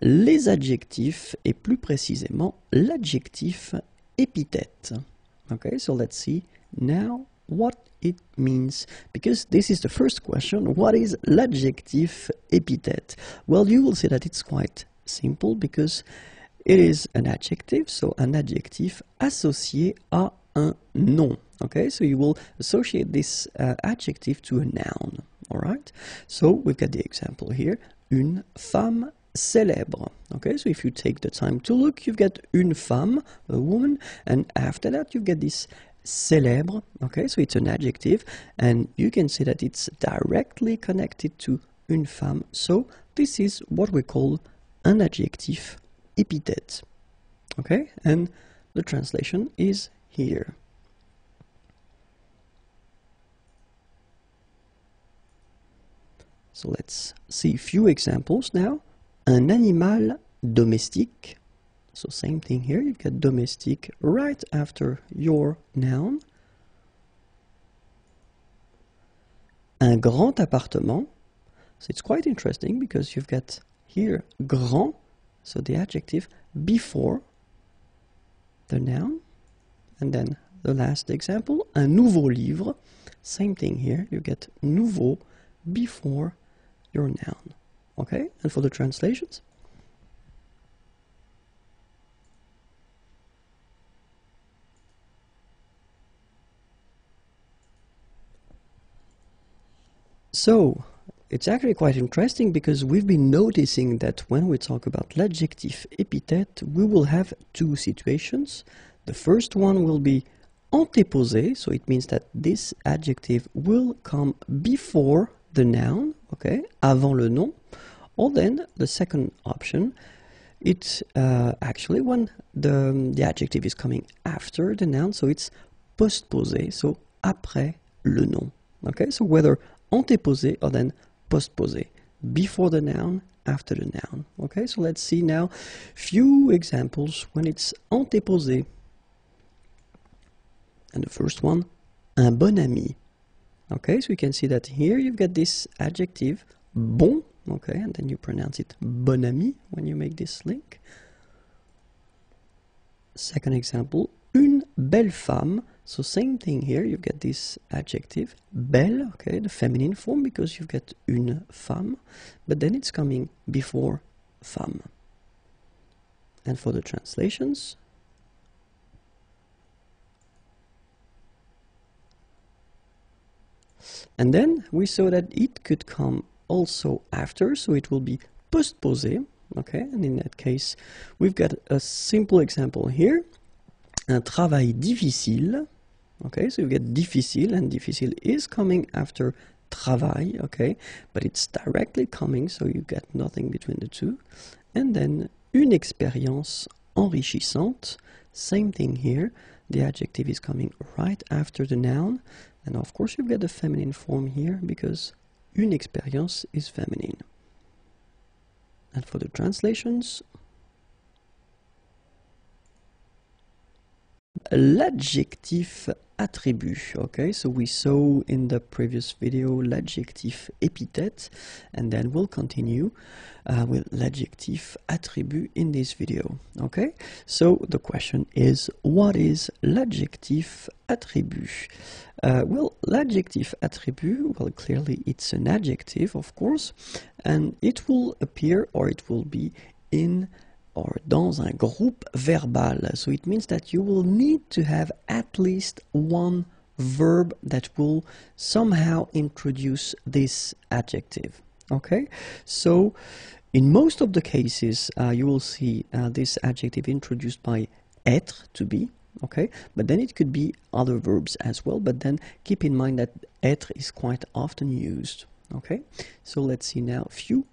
les adjectifs et plus précisément l'adjectif épithète. Okay, so let's see now what it means, because this is the first question. What is l'adjectif épithète? Well, you will see that it's quite simple because it is an adjective, so un adjectif associé à un nom. Okay, so you will associate this adjective to a noun. All right, so we've got the example here, une femme célèbre. Okay, so if you take the time to look, you've got une femme, a woman, and after that you get this célèbre. Okay, so it's an adjective, and you can see that it's directly connected to une femme. So this is what we call un adjectif épithète. Okay, and the translation is here. So let's see a few examples now. Un animal domestique. So same thing here, you get domestique right after your noun. Un grand appartement. So it's quite interesting because you've got here grand, so the adjective before the noun. And then the last example, un nouveau livre. Same thing here, you get nouveau before your noun. Okay, and for the translations? So, it's actually quite interesting because we've been noticing that when we talk about l'adjectif épithète, we will have two situations. The first one will be antéposé, so it means that this adjective will come before the noun, okay, avant le nom. Or then the second option, it's actually when the adjective is coming after the noun, so it's postposé, so après le nom. Okay, so whether antéposé or then postposé, before the noun, after the noun. Okay, so let's see now few examples when it's antéposé. And the first one, un bon ami. Okay, so you can see that here you've got this adjective, bon, okay, and then you pronounce it bon ami when you make this link. Second example, une belle femme. So same thing here, you get this adjective, belle, okay, the feminine form because you've got une femme, but then it's coming before femme. And for the translations, and then we saw that it could come also after, so it will be postposé, okay, and in that case we've got a simple example here, un travail difficile, okay, so you get difficile, and difficile is coming after travail, okay, but it's directly coming, so you get nothing between the two. And then une expérience enrichissante, same thing here, the adjective is coming right after the noun, and of course you get the feminine form here because une expérience is feminine. And for the translations, l'adjectif attribut. Okay, so we saw in the previous video l'adjectif épithète, and then we'll continue with l'adjectif attribut in this video. Okay, so the question is, what is l'adjectif attribut? Well, l'adjectif attribut, well, clearly it's an adjective, of course, and it will appear, or it will be in or dans un groupe verbal. So it means that you will need to have at least one verb that will somehow introduce this adjective. Okay, so in most of the cases you will see this adjective introduced by être, to be, okay, but then it could be other verbs as well, but then keep in mind that être is quite often used. Okay, so let's see now a few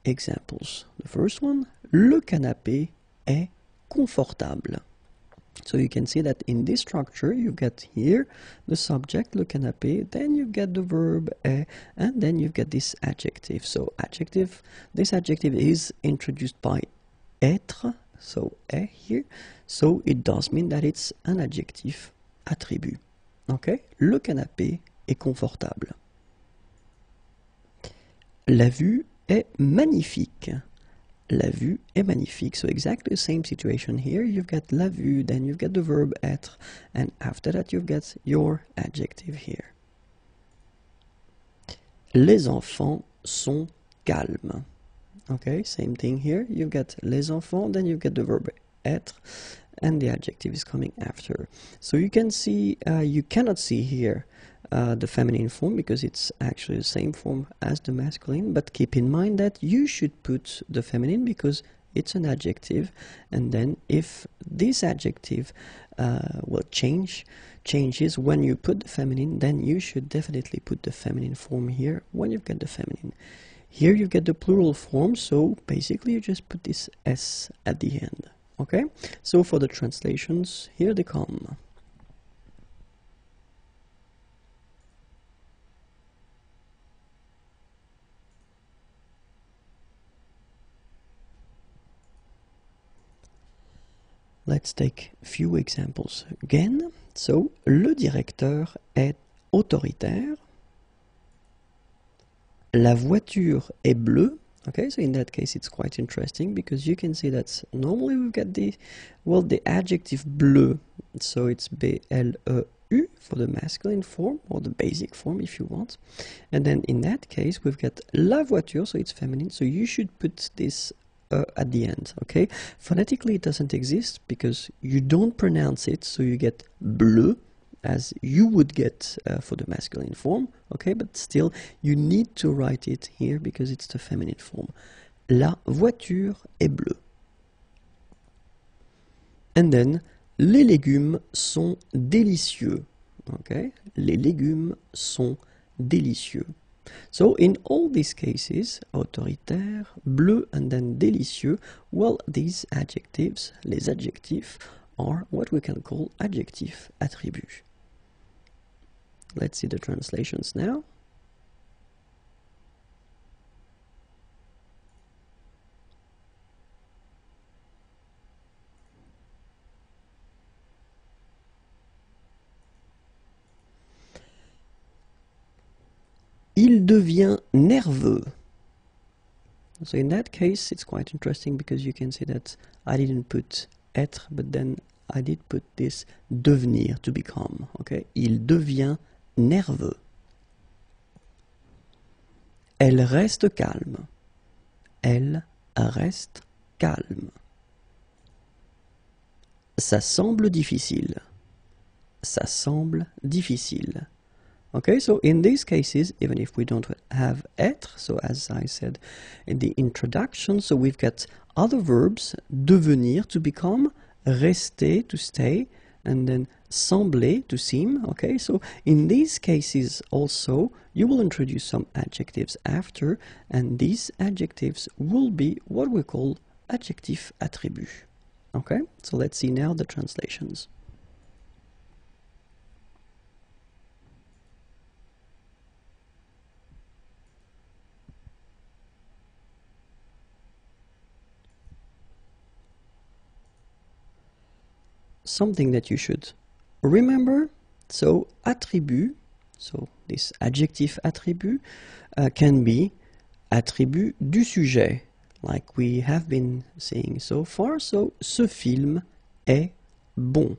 examples. The first one, le canapé est confortable. So you can see that in this structure you get here the subject, le canapé, then you get the verb est, and then you get this adjective. So adjective, this adjective is introduced by être, so est here, so it does mean that it's an adjective attribut. Okay, le canapé est confortable. La vue est magnifique. La vue est magnifique. So exactly the same situation here. You've got la vue, then you've got the verb être, and after that you've got your adjective here. Les enfants sont calmes. Okay, same thing here. You've got les enfants, then you've got the verb être, and the adjective is coming after. So you can see, you cannot see here the feminine form because it's actually the same form as the masculine, but keep in mind that you should put the feminine because it's an adjective, and then if this adjective changes when you put the feminine, then you should definitely put the feminine form here when you've got the feminine. Here you get the plural form, so basically you just put this S at the end. Okay, so for the translations, here they come. Let's take a few examples again. So, le directeur est autoritaire. La voiture est bleue. Okay, so in that case it's quite interesting because you can see that normally we've got the adjective bleu, so it's B-L-E-U for the masculine form, or the basic form if you want. And then in that case we've got la voiture, so it's feminine, so you should put this at the end, okay? Phonetically it doesn't exist because you don't pronounce it, so you get bleu, as you would get for the masculine form, okay, but still you need to write it here because it's the feminine form. La voiture est bleue. And then, les légumes sont délicieux, okay? Les légumes sont délicieux. So in all these cases, autoritaire, bleu, and then délicieux, well, these adjectives, les adjectifs, are what we can call adjectif attribut. Let's see the translations now. Il devient nerveux. So in that case, it's quite interesting because you can see that I didn't put être, but then I did put this devenir, to become. Okay, il devient nerveux. Elle reste calme. Elle reste calme. Ça semble difficile. Ça semble difficile. Okay, so in these cases, even if we don't have être, so as I said in the introduction, so we've got other verbs, devenir, to become, rester, to stay, and then sembler, to seem, okay? So in these cases also, you will introduce some adjectives after, and these adjectives will be what we call adjectif attribut, okay? So let's see now the translations. Something that you should remember, so attribut, so this adjectif attribut can be attribut du sujet, like we have been seeing so far, so ce film est bon.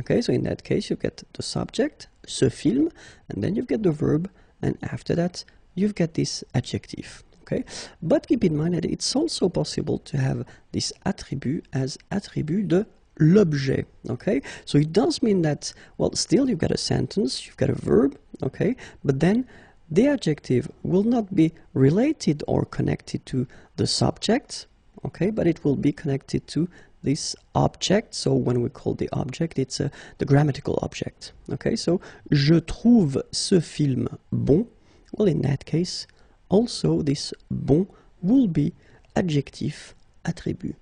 Okay, so in that case you've got the subject, ce film, and then you've got the verb, and after that you've got this adjective. Okay, but keep in mind that it's also possible to have this attribut as attribut de l'objet, okay? So it does mean that, well, still you've got a sentence, you've got a verb, okay? But then the adjective will not be related or connected to the subject, okay? But it will be connected to this object. So when we call the object, it's the grammatical object, okay? So, je trouve ce film bon. Well, in that case, also this bon will be adjectif attribut.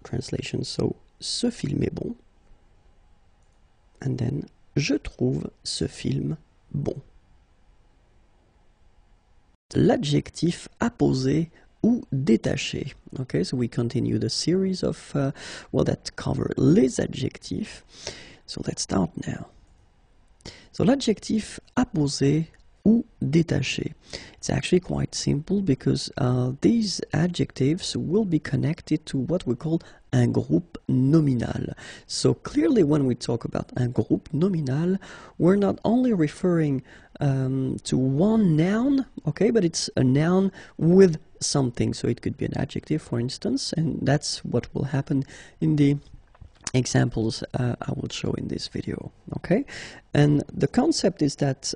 Translation, so ce film est bon, and then je trouve ce film bon. L'adjectif apposé ou détaché. Okay, so we continue the series of that cover les adjectifs. So let's start now. So l'adjectif apposé ou détaché. It's actually quite simple because these adjectives will be connected to what we call un groupe nominal. So clearly when we talk about un groupe nominal, we're not only referring to one noun, okay, but it's a noun with something. So it could be an adjective, for instance, and that's what will happen in the examples I will show in this video, okay? And the concept is that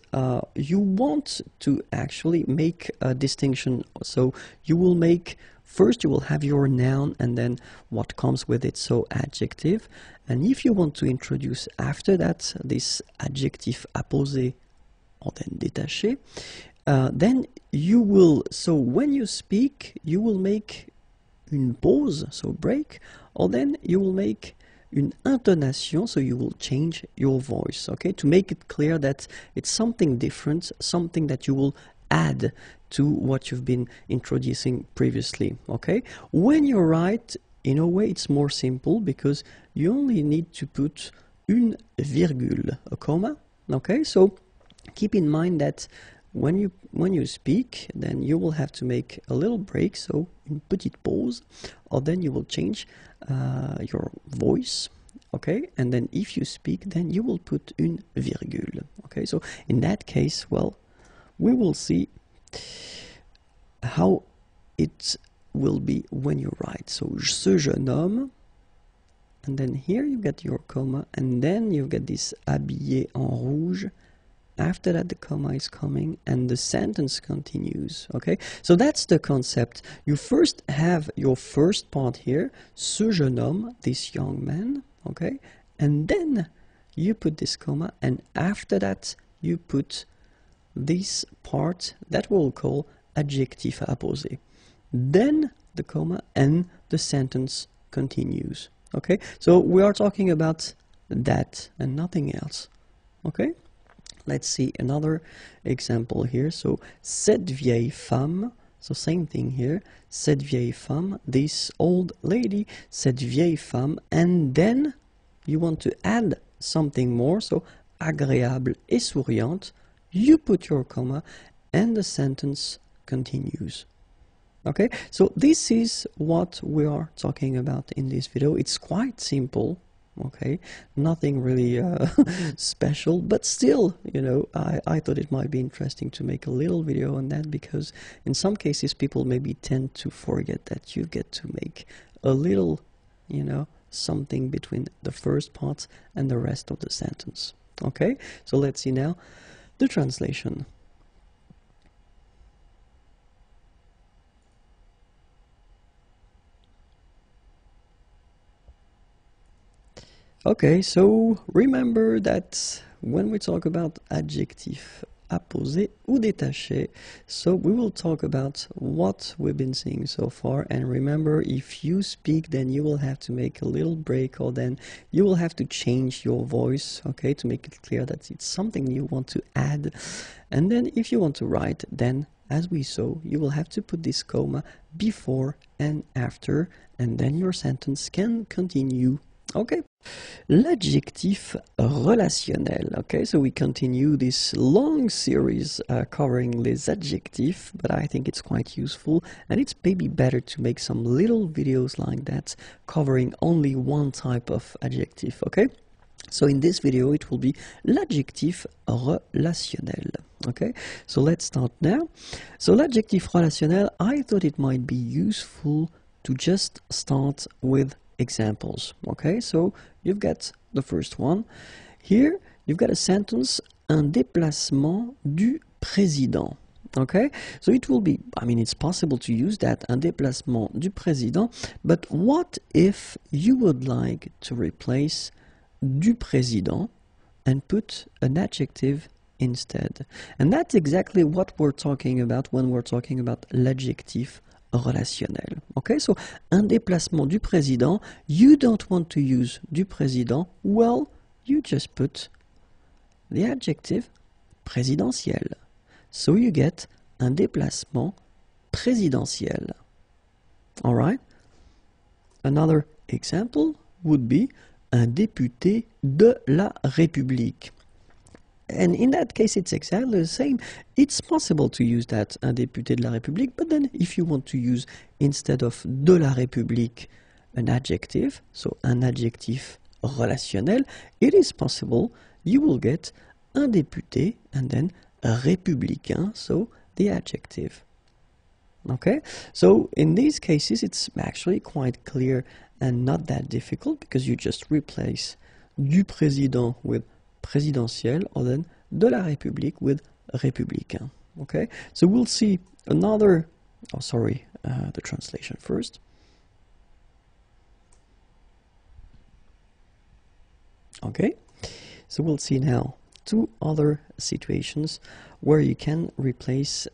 you want to actually make a distinction. So you will make, first you will have your noun and then what comes with it, so adjective. And if you want to introduce after that this adjectif apposé or then détaché, then you will, so when you speak, you will make une pause, so break, or then you will make une intonation, so you will change your voice, okay, to make it clear that it's something different, something that you will add to what you've been introducing previously, okay? When you write, in a way it's more simple because you only need to put une virgule, a comma, okay? So keep in mind that when you speak, then you will have to make a little break, so une petite pause, or then you will change your voice, okay? And then if you speak, then you will put une virgule, okay? So in that case, well, we will see how it will be when you write. So ce jeune homme, and then here you get your comma, and then you get this habillé en rouge. After that, the comma is coming and the sentence continues, okay? So that's the concept. You first have your first part here, ce jeune homme, this young man, okay? And then you put this comma, and after that, you put this part that we'll call adjectif apposé. Then the comma and the sentence continues, okay? So we are talking about that and nothing else, okay? Let's see another example here. So, cette vieille femme, so same thing here, cette vieille femme, this old lady, cette vieille femme, and then you want to add something more, so agréable et souriante, you put your comma, and the sentence continues. Okay, so this is what we are talking about in this video. It's quite simple. Okay, nothing really special, but still, you know, I thought it might be interesting to make a little video on that, because in some cases people maybe tend to forget that you get to make a little, you know, something between the first part and the rest of the sentence. Okay, so let's see now the translation. Okay, so remember that when we talk about adjectif apposé ou détaché, so we will talk about what we've been seeing so far, and remember, if you speak, then you will have to make a little break, or then you will have to change your voice, okay, to make it clear that it's something you want to add. And then if you want to write, then as we saw, you will have to put this comma before and after, and then your sentence can continue. Okay. L'adjectif relationnel. Okay, so we continue this long series covering les adjectifs, but I think it's quite useful, and it's maybe better to make some little videos like that covering only one type of adjective. Okay, so in this video it will be l'adjectif relationnel. Okay, so let's start now. So l'adjectif relationnel, I thought it might be useful to just start with examples. Okay, so you've got the first one. Here you've got a sentence, un déplacement du président. Okay, so it will be, I mean, it's possible to use that, un déplacement du président, but what if you would like to replace du président and put an adjective instead? And that's exactly what we're talking about when we're talking about l'adjectif relationnel. Okay, so un déplacement du président, you don't want to use du président, well, you just put the adjective présidentiel. So you get un déplacement présidentiel. Alright? Another example would be un député de la République. And in that case, it's exactly the same. It's possible to use that un député de la République, but then if you want to use, instead of de la République, an adjective, so un adjectif relationnel, it is possible you will get un député and then républicain, so the adjective. Okay, so in these cases it's actually quite clear and not that difficult, because you just replace du président with présidentiel, or then de la République with républicain. Okay, so we'll see another, the translation first. Okay, so we'll see now two other situations where you can replace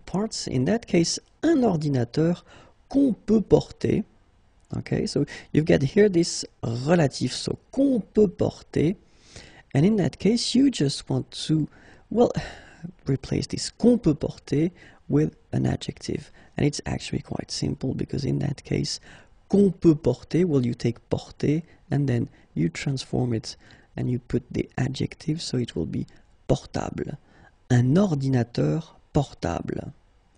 parts. In that case, un ordinateur qu'on peut porter. Okay, so you've got here this relatif, so qu'on peut porter, and in that case you just want to, replace this qu'on peut porter with an adjective, and it's actually quite simple, because in that case, qu'on peut porter, you take porter and then you transform it and you put the adjective, so it will be portable. Un ordinateur portable.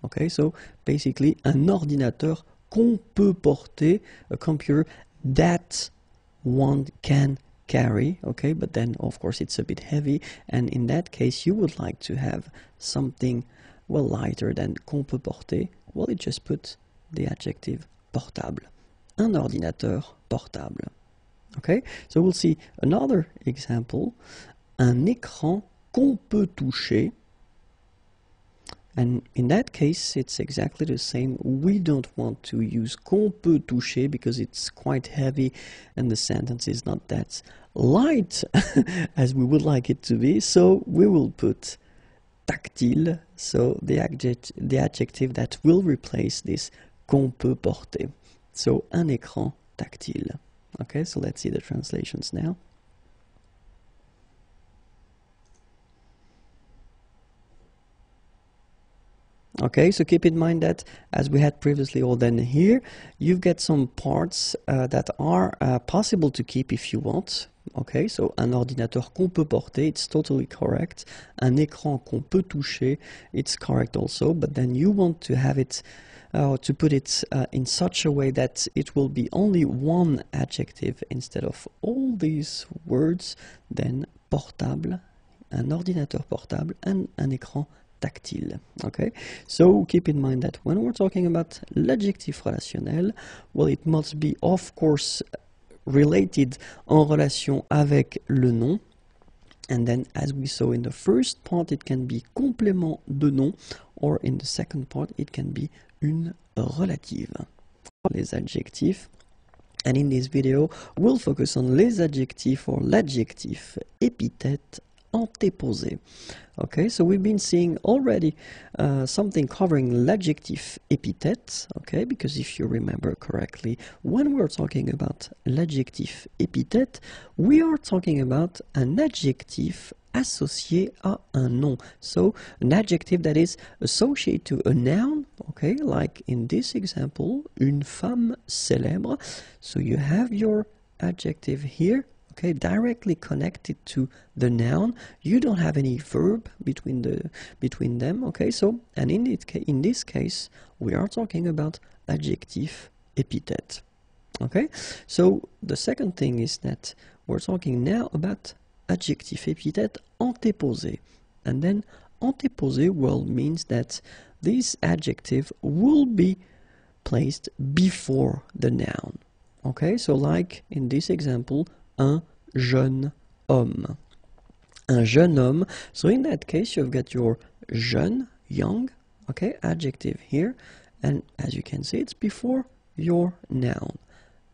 Okay, so basically un ordinateur qu'on peut porter, a computer that one can carry, okay, but then of course it's a bit heavy, and in that case you would like to have something lighter than qu'on peut porter. Well, it just put the adjective portable. Un ordinateur portable. Okay, so we'll see another example. Un écran qu'on peut toucher. And in that case, it's exactly the same. We don't want to use qu'on peut toucher because it's quite heavy and the sentence is not that light as we would like it to be. So we will put tactile, so the adjective that will replace this qu'on peut porter. So un écran tactile. Okay, so let's see the translations now. Okay, so keep in mind that as we had previously, or then here, you've got some parts that are possible to keep if you want. Okay, so un ordinateur qu'on peut porter, it's totally correct. Un écran qu'on peut toucher, it's correct also, but then you want to have it, to put it in such a way that it will be only one adjective instead of all these words, then portable, un ordinateur portable, and un écran tactile. Okay, so keep in mind that when we're talking about l'adjectif relationnel, it must be of course related en relation avec le nom, and then as we saw in the first part, it can be complément de nom, or in the second part it can be une relative. Les adjectifs, and in this video we'll focus on les adjectifs or l'adjectif épithète antéposé. Okay, so we've been seeing already something covering l'adjectif épithète, okay, because if you remember correctly, when we're talking about l'adjectif épithète, we are talking about an adjectif associé à un nom. So an adjective that is associated to a noun, okay, like in this example, une femme célèbre. So you have your adjective here, okay, directly connected to the noun. You don't have any verb between them, okay, so, and in this case we are talking about adjectif épithète. Okay, so the second thing is that we're talking now about adjectif épithète antéposé, and then antéposé means that this adjective will be placed before the noun. Okay, so like in this example, un jeune homme. Un jeune homme. So in that case, you've got your jeune, young, okay, adjective here, and as you can see, it's before your noun.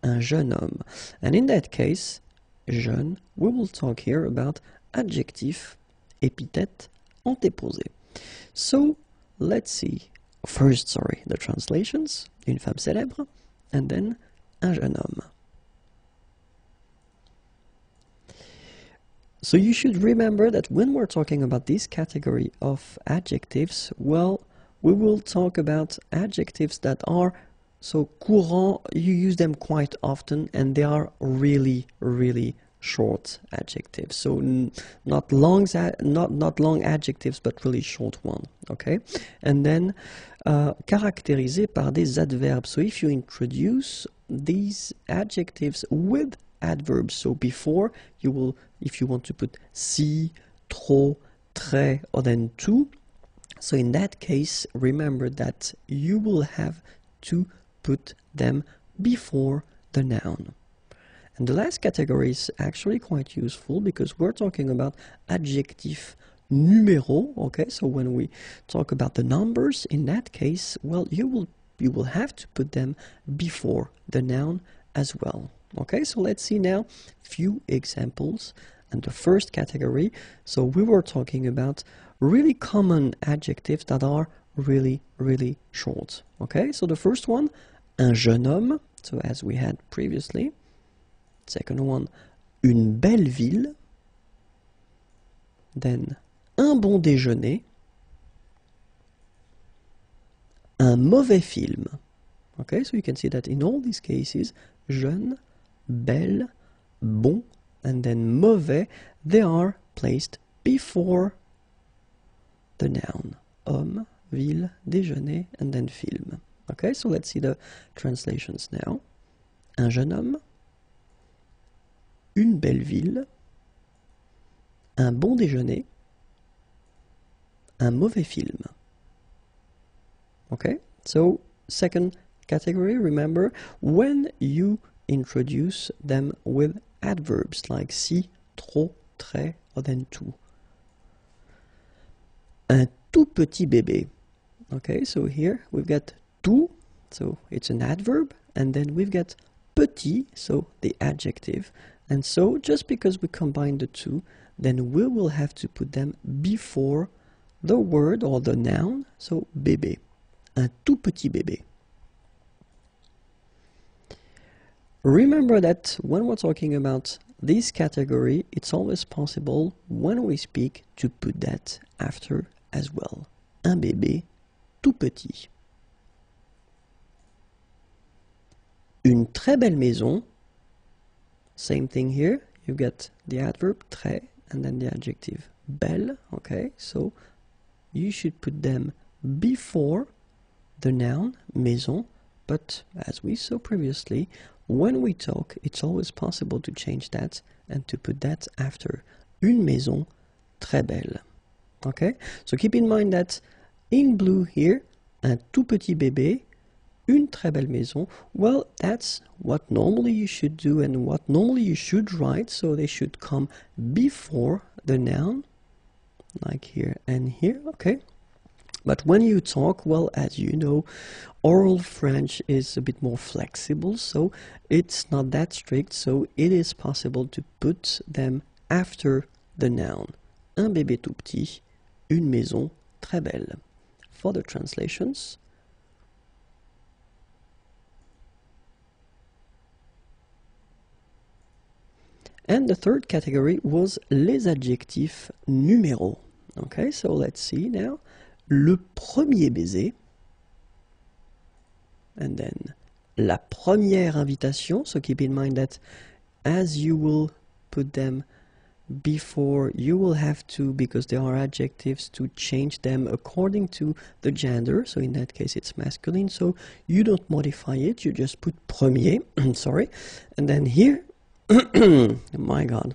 Un jeune homme. And in that case, jeune, we will talk here about adjectif épithète antéposé. So let's see. First, the translations. Une femme célèbre, and then un jeune homme. So you should remember that when we're talking about this category of adjectives, we will talk about adjectives that are so courant, you use them quite often, and they are really, really short adjectives. So not long adjectives, but really short one. Okay, and then caractérisé par des adverbes. So if you introduce these adjectives with adverbs, so before you will, if you want to put si, trop, très, or then tout. So in that case, remember that you will have to put them before the noun. And the last category is actually quite useful because we're talking about adjectif numéro. Okay, so when we talk about the numbers, in that case, well, you will have to put them before the noun as well. Okay, so let's see now few examples. And the first category, so we were talking about really common adjectives that are really, really short. Okay, so the first one, un jeune homme, so as we had previously. Second one, une belle ville. Then, un bon déjeuner. Un mauvais film. Okay, so you can see that in all these cases, jeune, belle, bon, and then mauvais, they are placed before the noun. Homme, ville, déjeuner, and then film. Okay, so let's see the translations now. Un jeune homme, une belle ville, un bon déjeuner, un mauvais film. Okay, so second category, remember, when you introduce them with adverbs like si, trop, très, or then tout. Un tout petit bébé. Okay, so here we've got tout, so it's an adverb, and then we've got petit, so the adjective. And so just because we combine the two, then we will have to put them before the word or the noun, so bébé. Un tout petit bébé. Remember that when we're talking about this category, it's always possible when we speak to put that after as well. Un bébé tout petit. Une très belle maison. Same thing here. You've got the adverb très and then the adjective belle. Okay, so you should put them before the noun maison. But as we saw previously, when we talk, it's always possible to change that and to put that after. Une maison très belle. Okay, so keep in mind that in blue here, un tout petit bébé, une très belle maison. Well, that's what normally you should do and what normally you should write. So they should come before the noun, like here and here. Okay. But when you talk, well, as you know, oral French is a bit more flexible, so it's not that strict, so it is possible to put them after the noun. Un bébé tout petit, une maison très belle. For the translations. And the third category was les adjectifs numéros. Okay, so let's see now. Le premier baiser, and then la première invitation, so keep in mind that as you will put them before, you will have to, because they are adjectives, to change them according to the gender, so in that case it's masculine, so you don't modify it, you just put premier, sorry, and then here, oh my god,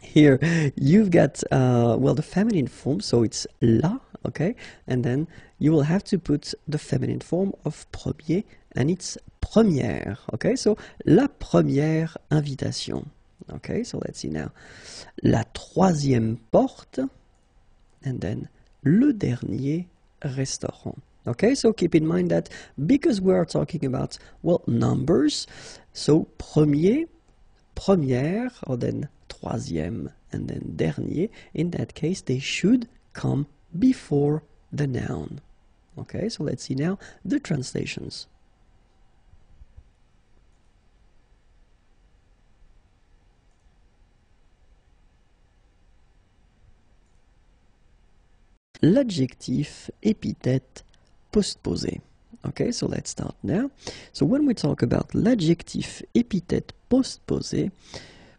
here you've got, well, the feminine form, so it's la, okay, and then you will have to put the feminine form of premier, and it's première, okay, so la première invitation, okay, so let's see now, la troisième porte, and then le dernier restaurant, okay, so keep in mind that because we are talking about, well, numbers, so premier, première, or then troisième, and then dernier, in that case they should come before the noun. Okay, so let's see now the translations. L'adjectif épithète postposé. Okay, so let's start now. So when we talk about l'adjectif épithète postposé,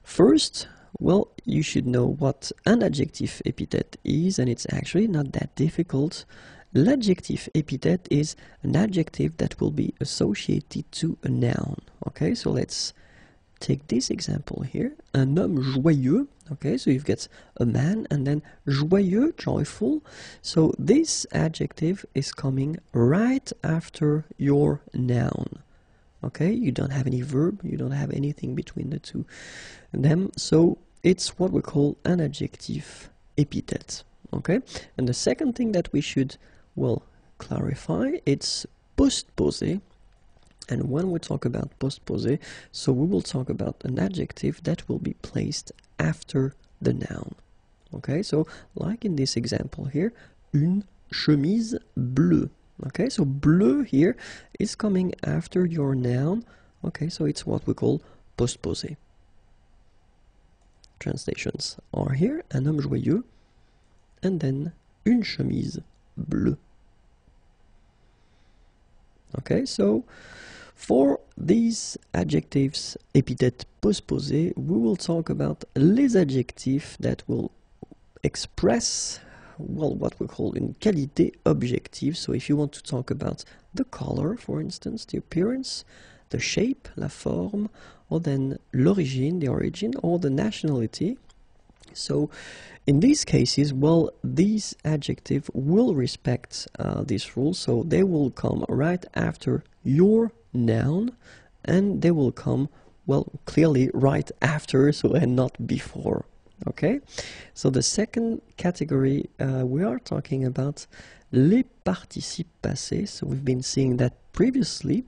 First, well, you should know what an adjective epithet is, and it's actually not that difficult. L'adjective epithet is an adjective that will be associated to a noun. Okay, so let's take this example here. Un homme joyeux. Okay, so you've got a man and then joyeux, joyful. So this adjective is coming right after your noun. Okay, you don't have any verb, you don't have anything between the two of them, so it's what we call an adjective epithet. Okay, and the second thing that we should, well, clarify, it's postposé. And when we talk about postposé, so we will talk about an adjective that will be placed after the noun. Okay, so like in this example here, une chemise bleue. Okay, so bleu here is coming after your noun. Okay, so it's what we call postposé. Translations are here, un homme joyeux, and then une chemise bleue. Okay, so for these adjectives epithet postposé, we will talk about les adjectifs that will express, well, what we call une qualité objective. So if you want to talk about the color, for instance, the appearance, the shape, la forme, or then l'origine, the origin, or the nationality. So in these cases, well, these adjectives will respect this rule, so they will come right after your noun, and they will come, well, clearly right after, so and not before. Okay, so the second category we are talking about les participes passés. So we've been seeing that previously.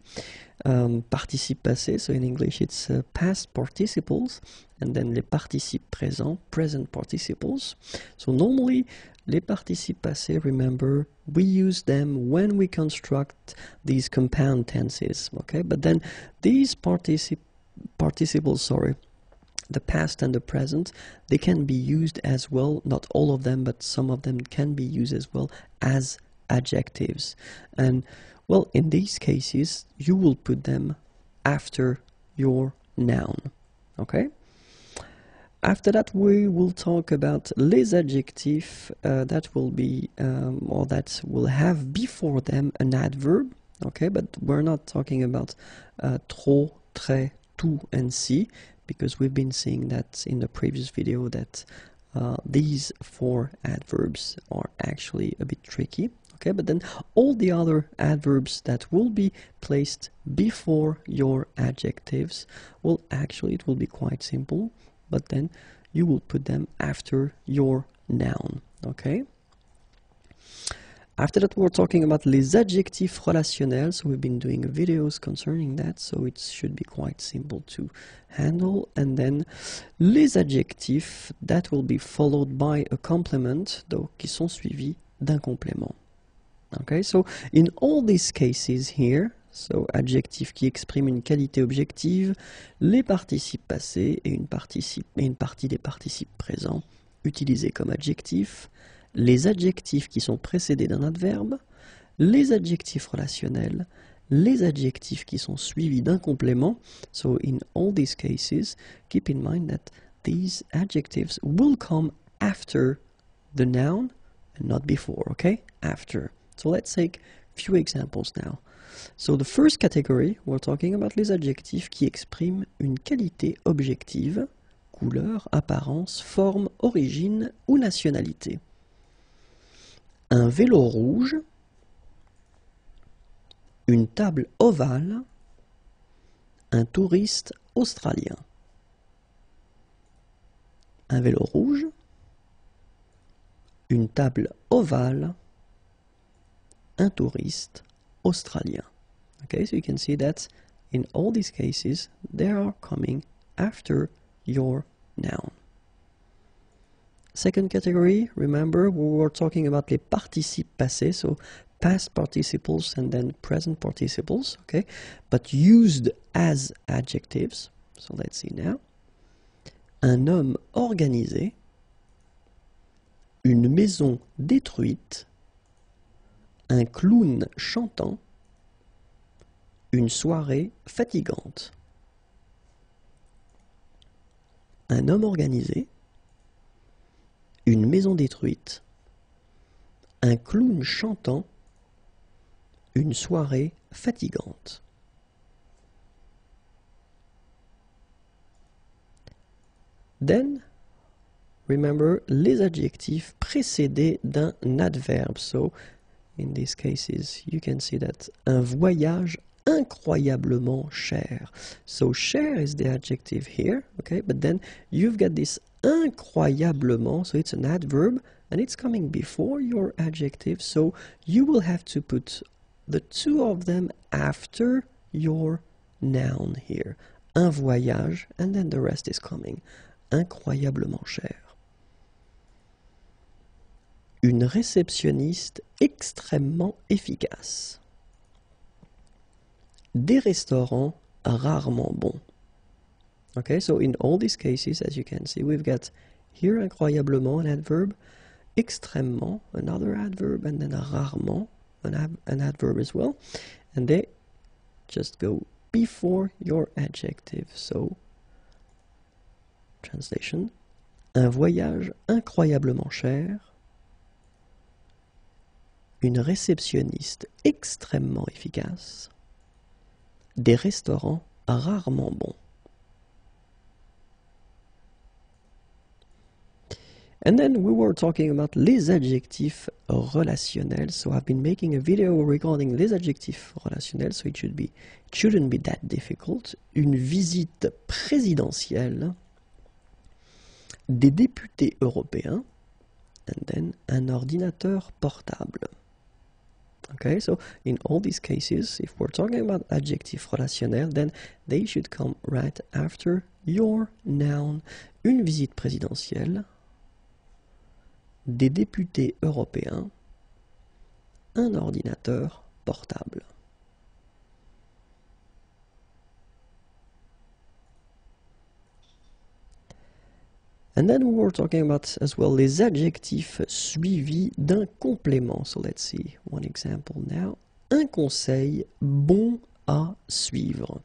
Participes passés, so in English it's past participles, and then les participes présents, present participles. So normally les participes passés, remember, we use them when we construct these compound tenses. Okay, but then these participles, sorry, the past and the present, they can be used as well, not all of them, but some of them can be used as well as adjectives. And well, in these cases, you will put them after your noun. Okay? After that, we will talk about les adjectifs that will be, or that will have before them an adverb. Okay, but we're not talking about trop, très, tout, and si, because we've been seeing that in the previous video that these four adverbs are actually a bit tricky. Okay, but then all the other adverbs that will be placed before your adjectives, well, actually it will be quite simple, but then you will put them after your noun. Okay. After that, we're talking about les adjectifs relationnels. So we've been doing videos concerning that, so it should be quite simple to handle. And then les adjectifs that will be followed by a complement, donc qui sont suivis d'un complément. Okay, so in all these cases here, so adjectif qui exprime une qualité objective, les participes passés et une partie des participes présents utilisés comme adjectifs, les adjectifs qui sont précédés d'un adverbe, les adjectifs relationnels, les adjectifs qui sont suivis d'un complément. So in all these cases, keep in mind that these adjectives will come after the noun and not before, okay? After. So let's take a few examples now. So the first category, we're talking about les adjectifs qui expriment une qualité objective, couleur, apparence, forme, origine ou nationalité. Un vélo rouge, une table ovale, un touriste australien. Un vélo rouge, une table ovale, un touriste australien. Okay, so you can see that in all these cases, they are coming after your noun. Second category, remember, we were talking about les participes passés, so past participles and then present participles, okay, but used as adjectives. So let's see now. Un homme organisé, une maison détruite, un clown chantant, une soirée fatigante. un homme organisé, une maison détruite, un clown chantant, une soirée fatigante. Then, remember les adjectifs précédés d'un adverbe. So, in these cases, you can see that un voyage incroyablement cher. So, cher is the adjective here, okay? But then you've got this incroyablement, so it's an adverb, and it's coming before your adjective. So, you will have to put the two of them after your noun here. Un voyage, and then the rest is coming. Incroyablement cher. Une réceptionniste extrêmement efficace. Des restaurants rarement bons. Okay, so in all these cases, as you can see, we've got here incroyablement, an adverb, extrêmement, another adverb, and then rarement, an adverb as well. And they just go before your adjective. So, translation, un voyage incroyablement cher, une réceptionniste extrêmement efficace, des restaurants rarement bons. And then we were talking about les adjectifs relationnels. So I've been making a video regarding les adjectifs relationnels, so it shouldn't be that difficult. Une visite présidentielle, des députés européens, and then un ordinateur portable. Okay, so in all these cases, if we're talking about adjectif relationnel, then they should come right after your noun. Une visite présidentielle, des députés européens, un ordinateur portable. And then we were talking about as well les adjectifs suivis d'un complément. So let's see one example now. Un conseil bon à suivre.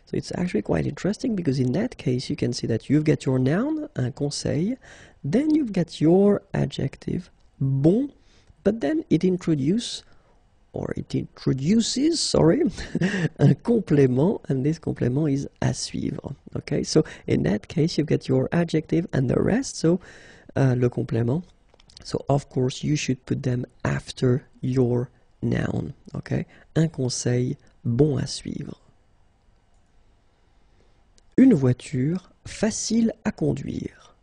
So it's actually quite interesting because in that case you can see that you've got your noun, un conseil, then you've got your adjective, bon, but then it introduces, un complément, and this complément is à suivre. Okay, so in that case you've got your adjective and the rest, so le complément. So of course you should put them after your noun. Okay, un conseil bon à suivre. Une voiture facile à conduire.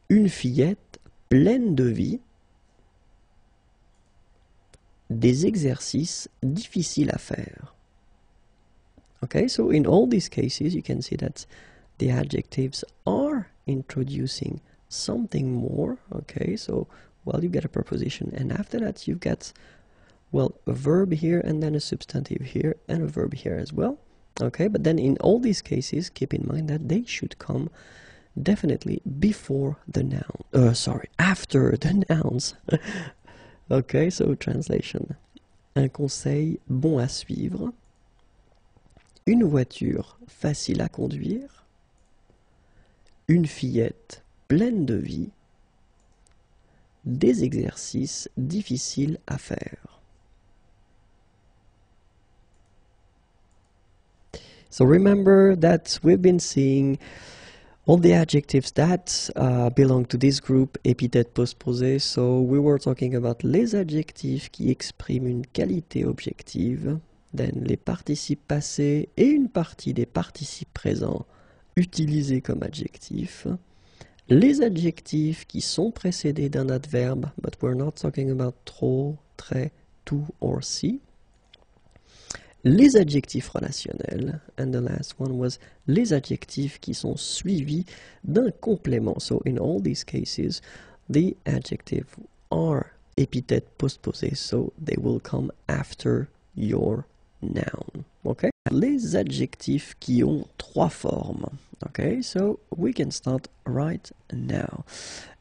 Une fillette pleine de vie. Des exercices difficiles à faire. Okay, so in all these cases you can see that the adjectives are introducing something more. Okay, so well, you get a preposition, and after that you've got, well, a verb here and then a substantive here and a verb here as well. Okay, but then in all these cases keep in mind that they should come definitely before the noun, after the nouns. Okay, so translation. Un conseil bon à suivre. Une voiture facile à conduire. Une fillette pleine de vie. Des exercices difficiles à faire. So remember that we've been seeing all the adjectives that belong to this group, épithètes postposées. So we were talking about les adjectifs qui expriment une qualité objective, then les participes passés et une partie des participes présents utilisés comme adjectifs, les adjectifs qui sont précédés d'un adverbe, but we're not talking about trop, très, tout or si, les adjectifs relationnels, and the last one was les adjectifs qui sont suivis d'un complément. So in all these cases, the adjectives are épithètes postposées, so they will come after your noun. Okay? Les adjectifs qui ont trois formes. Okay, so we can start right now.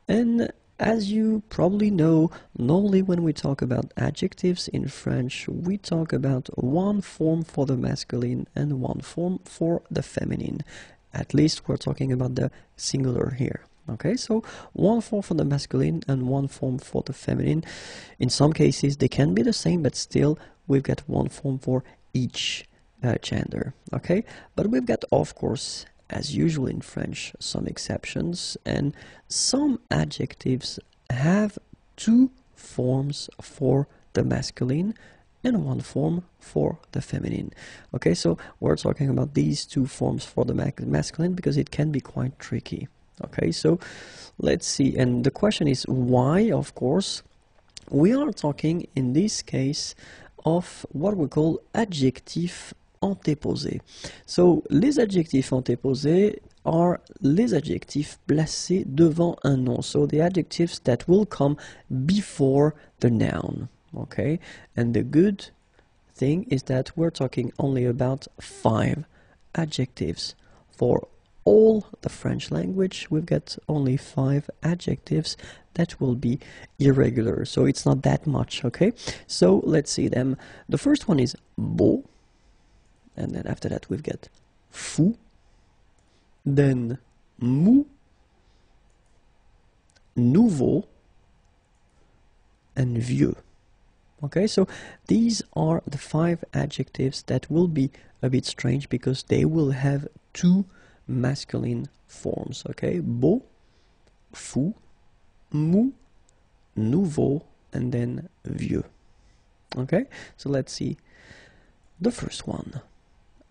And as you probably know, normally when we talk about adjectives in French, we talk about one form for the masculine and one form for the feminine. At least we're talking about the singular here. Okay, so one form for the masculine and one form for the feminine. In some cases they can be the same, but still we've got one form for each gender. Okay, but we've got, of course, as usual in French, some exceptions, and some adjectives have two forms for the masculine and one form for the feminine. Okay, so we're talking about these two forms for the masculine because it can be quite tricky. Okay, so let's see, and the question is why. Of course, we are talking in this case of what we call adjectifs antéposés. So les adjectifs antéposés are les adjectifs placés devant un nom, so the adjectives that will come before the noun. Okay, and the good thing is that we're talking only about 5 adjectives. For all the French language, we've got only 5 adjectives that will be irregular, so it's not that much. Okay, so let's see them. The first one is beau, and then after that we've got fou, then mou, nouveau, and vieux. Okay, so these are the 5 adjectives that will be a bit strange because they will have 2 masculine forms. Okay, beau, fou, mou, nouveau, and then vieux. Okay, so let's see the first one,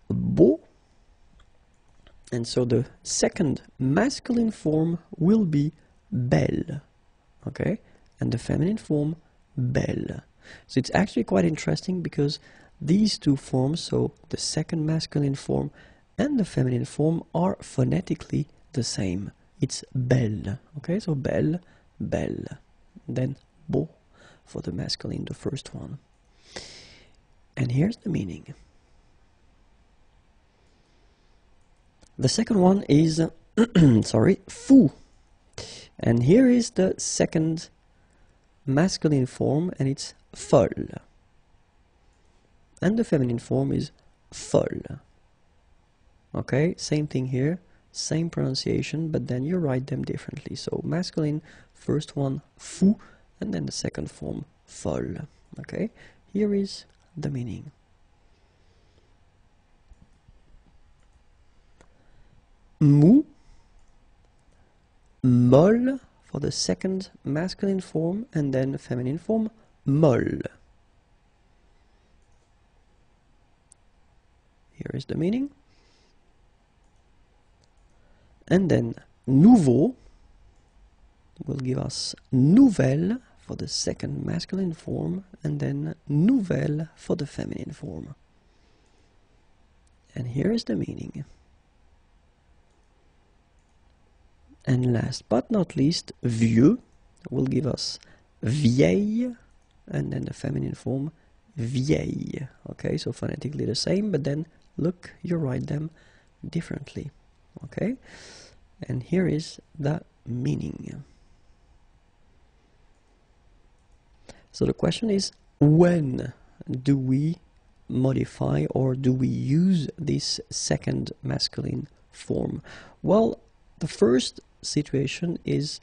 beau, and so the second masculine form will be belle. Okay, and the feminine form belle. So it's actually quite interesting because these two forms, so the second masculine form and the feminine form, are phonetically the same. It's belle. Okay, so belle, belle. Then beau for the masculine, the first one. And here's the meaning. The second one is, sorry, fou. And here is the second masculine form, and it's folle. And the feminine form is folle. Okay, same thing here, same pronunciation, but then you write them differently. So masculine, first one, fou, and then the second form, folle. Okay, here is the meaning. Mou, molle for the second masculine form, and then the feminine form, molle. Here is the meaning. And then nouveau will give us nouvelle for the second masculine form, and then nouvelle for the feminine form. And here is the meaning. And last but not least, vieux will give us vieille, and then the feminine form, vieille. Okay, so phonetically the same, but then look, you write them differently. Okay, and here is the meaning. So the question is, when do we modify or do we use this second masculine form? Well, the first situation is,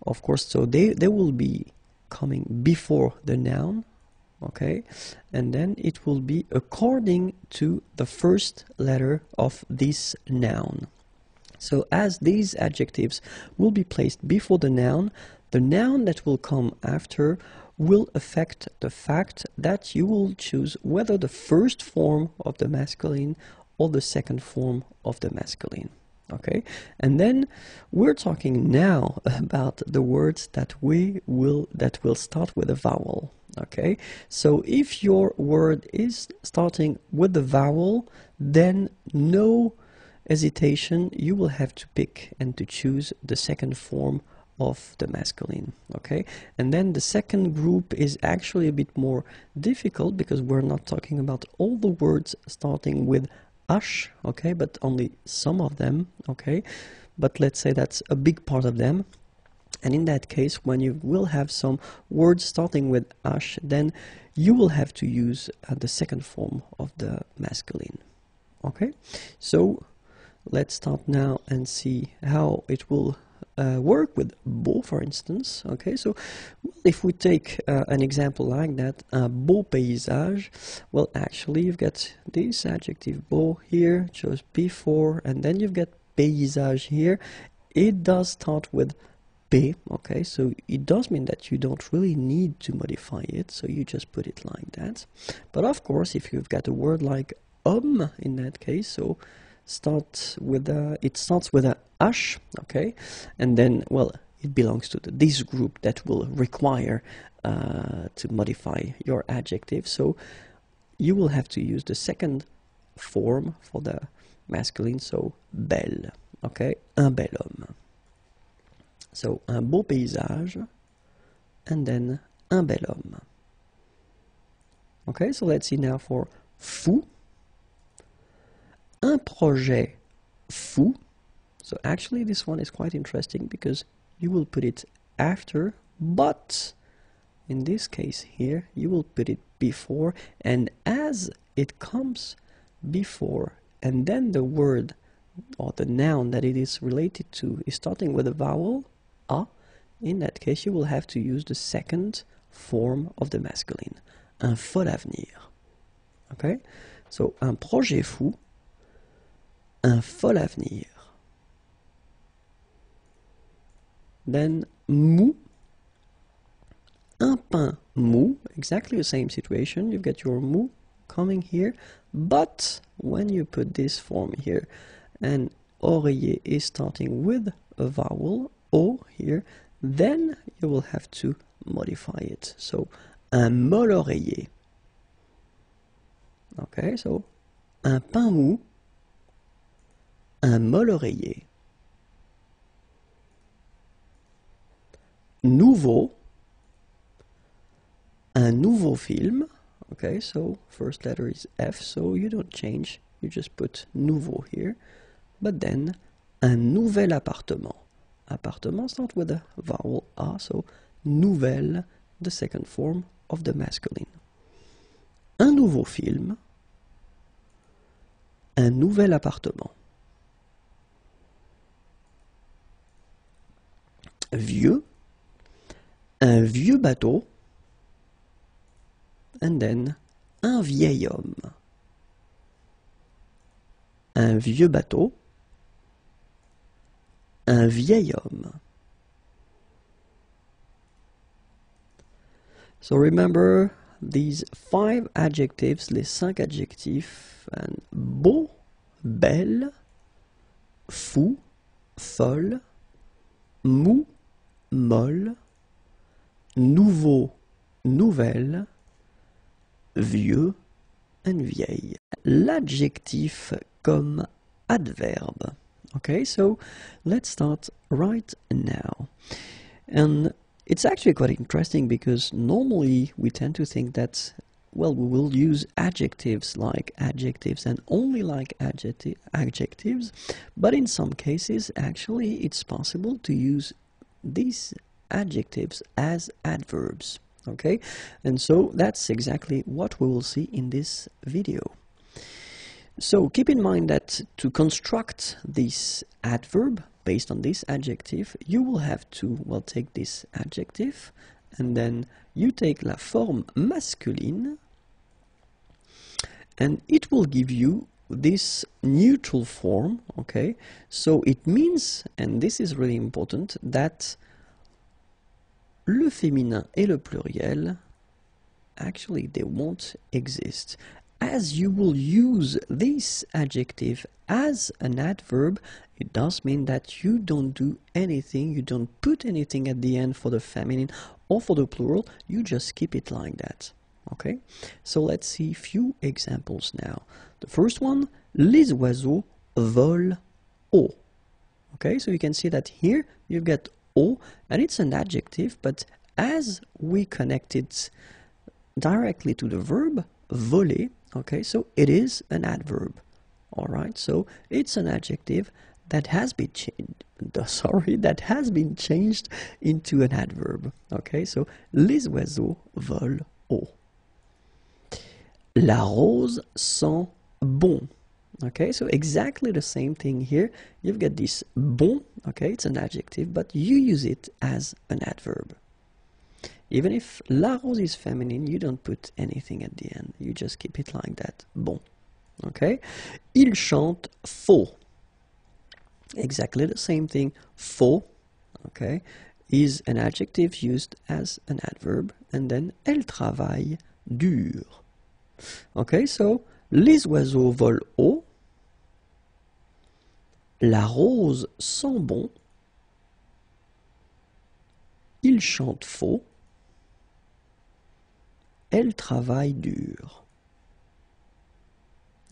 of course, so they will be coming before the noun, okay, and then it will be according to the first letter of this noun. So as these adjectives will be placed before the noun that will come after will affect the fact that you will choose whether the first form of the masculine or the second form of the masculine. Okay, and then we're talking now about the words that will start with a vowel. Okay, so if your word is starting with the vowel, then no hesitation, you will have to pick and to choose the second form of the masculine. Okay, and then the second group is actually a bit more difficult because we're not talking about all the words starting with ash, okay, but only some of them. Okay, but let's say that's a big part of them. And in that case, when you will have some words starting with ash, then you will have to use the second form of the masculine. Okay, so let's start now and see how it will work with beau, for instance. Okay, so if we take an example like that, un beau paysage, well, actually you've got this adjective beau here, just before, and then you've got paysage here. It does start with P, okay, so it does mean that you don't really need to modify it, so you just put it like that. But of course, if you've got a word like homme in that case, so it starts with a H, okay, and then, well, it belongs to this group that will require to modify your adjective, so you will have to use the second form for the masculine, so belle, okay, un bel homme. So, un beau paysage, and then un bel homme. Okay, so let's see now for fou. Un projet fou. So actually this one is quite interesting because you will put it after, but in this case here, you will put it before, and as it comes before, and then the word or the noun that it is related to is starting with a vowel, a, in that case you will have to use the second form of the masculine, un fol avenir. Okay, so un projet fou, un fol avenir. Then mou, un pain mou, exactly the same situation. You've got your mou coming here, but when you put this form here, and oreiller is starting with a vowel, O here, then you will have to modify it. So, un mol oreiller. Okay, so, un pain mou, un mol oreiller. Nouveau, un nouveau film. Okay, so first letter is F, so you don't change, you just put nouveau here. But then, un nouvel appartement. Appartement starts with a vowel A, so nouvelle, the second form of the masculine. Un nouveau film, un nouvel appartement. Vieux, un vieux bateau, and then un vieil homme. Un vieux bateau, un vieil homme. So remember these 5 adjectives, les 5 adjectifs, and beau, belle, fou, folle, mou, molle, nouveau, nouvelle, vieux, and vieille. L'adjectif comme adverbe. Okay, so let's start right now. And it's actually quite interesting because normally we tend to think that, well, we will use adjectives like adjectives and only like adjectives, but in some cases actually it's possible to use these adjectives as adverbs. Okay, and so that's exactly what we will see in this video. So keep in mind that to construct this adverb based on this adjective, you will have to, well, take this adjective and then you take la forme masculine and it will give you this neutral form, okay? So it means, and this is really important, that le féminin et le pluriel, actually they won't exist. As you will use this adjective as an adverb, it does mean that you don't do anything, you don't put anything at the end for the feminine or for the plural, you just keep it like that. Okay? So let's see a few examples now. The first one, les oiseaux volent haut. Okay, so you can see that here you've got haut, and it's an adjective, but as we connect it directly to the verb, voler, okay, so it is an adverb. All right, so it's an adjective that has been changed into an adverb. Okay, so les oiseaux volent haut. La rose sent bon. Okay, so exactly the same thing here. You've got this bon, okay, it's an adjective, but you use it as an adverb. Even if la rose is feminine, you don't put anything at the end. You just keep it like that. Bon. Okay? Il chante faux. Exactly the same thing. Faux, okay, is an adjective used as an adverb. And then, elle travaille dur. Okay, so, les oiseaux volent haut. La rose sent bon. Il chante faux. Elle travaille dur.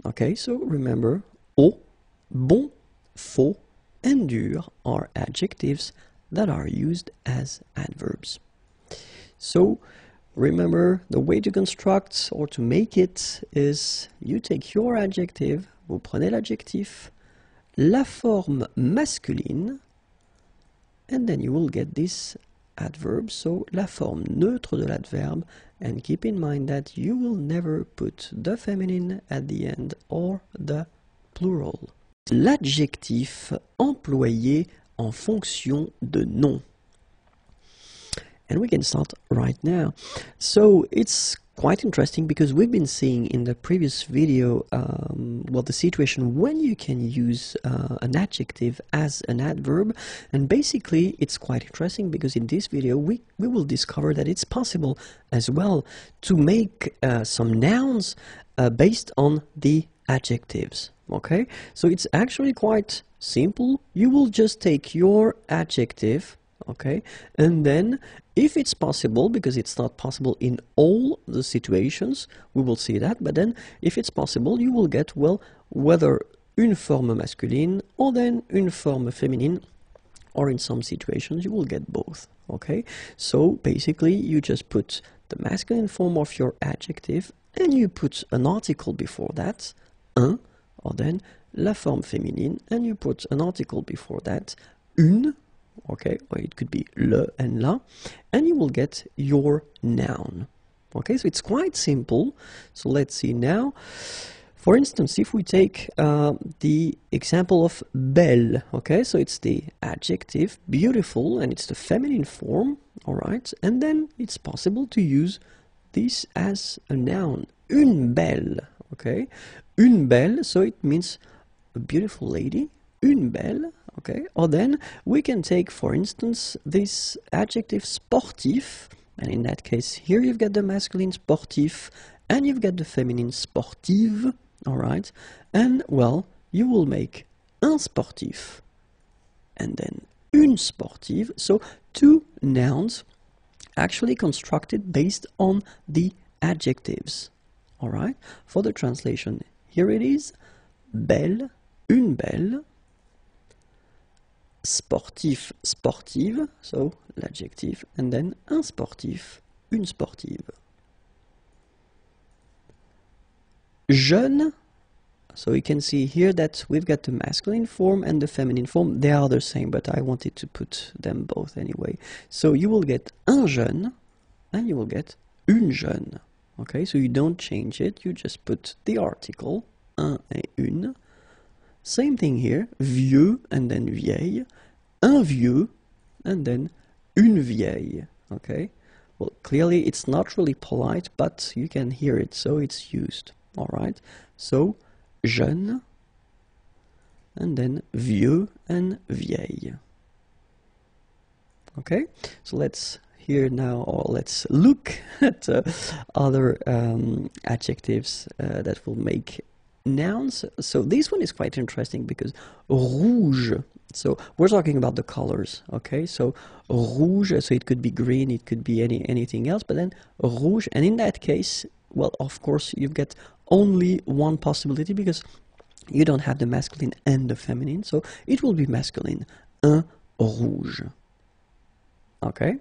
Okay, so remember, haut, bon, faux, and dur are adjectives that are used as adverbs. So remember, the way to construct or to make it is you take your adjective, vous prenez l'adjectif, la forme masculine, and then you will get this adverb, so la forme neutre de l'adverbe, and keep in mind that you will never put the feminine at the end or the plural. L'adjectif employé en fonction de nom. And we can start right now. So it's quite interesting because we've been seeing in the previous video well, the situation when you can use an adjective as an adverb, and basically it's quite interesting because in this video we will discover that it's possible as well to make some nouns based on the adjectives. Okay, so it's actually quite simple. You will just take your adjective, okay, and then if it's possible, because it's not possible in all the situations, we will see that, but then if it's possible, you will get, well, whether une forme masculine or then une forme féminine, or in some situations you will get both. Okay, so basically you just put the masculine form of your adjective and you put an article before that, un, or then la forme féminine, and you put an article before that, une, okay, or it could be le and la, and you will get your noun. Okay, so it's quite simple. So let's see now. For instance, if we take the example of belle, okay, so it's the adjective beautiful and it's the feminine form, all right, and then it's possible to use this as a noun, une belle, okay, une belle, so it means a beautiful lady, une belle, okay, or then we can take, for instance, this adjective sportif, and in that case here you've got the masculine sportif and you've got the feminine sportive, all right, and well, you will make un sportif and then une sportive, so two nouns actually constructed based on the adjectives. All right, for the translation, here it is, belle, une belle, sportif, sportive, so l'adjective, and then un sportif, une sportive. Jeune, so you can see here that we've got the masculine form and the feminine form. They are the same, but I wanted to put them both anyway. So you will get un jeune and you will get une jeune. Okay, so you don't change it, you just put the article, un et une. Same thing here, vieux and then vieille, un vieux and then une vieille. Okay, well, clearly it's not really polite, but you can hear it, so it's used. All right, so jeune and then vieux and vieille. Okay, so let's hear now, or let's look at other adjectives that will make nouns. So this one is quite interesting because rouge, so we're talking about the colors, okay, so rouge, so it could be green, it could be anything else, but then rouge, and in that case, well, of course you get only one possibility because you don't have the masculine and the feminine, so it will be masculine, un rouge. Okay,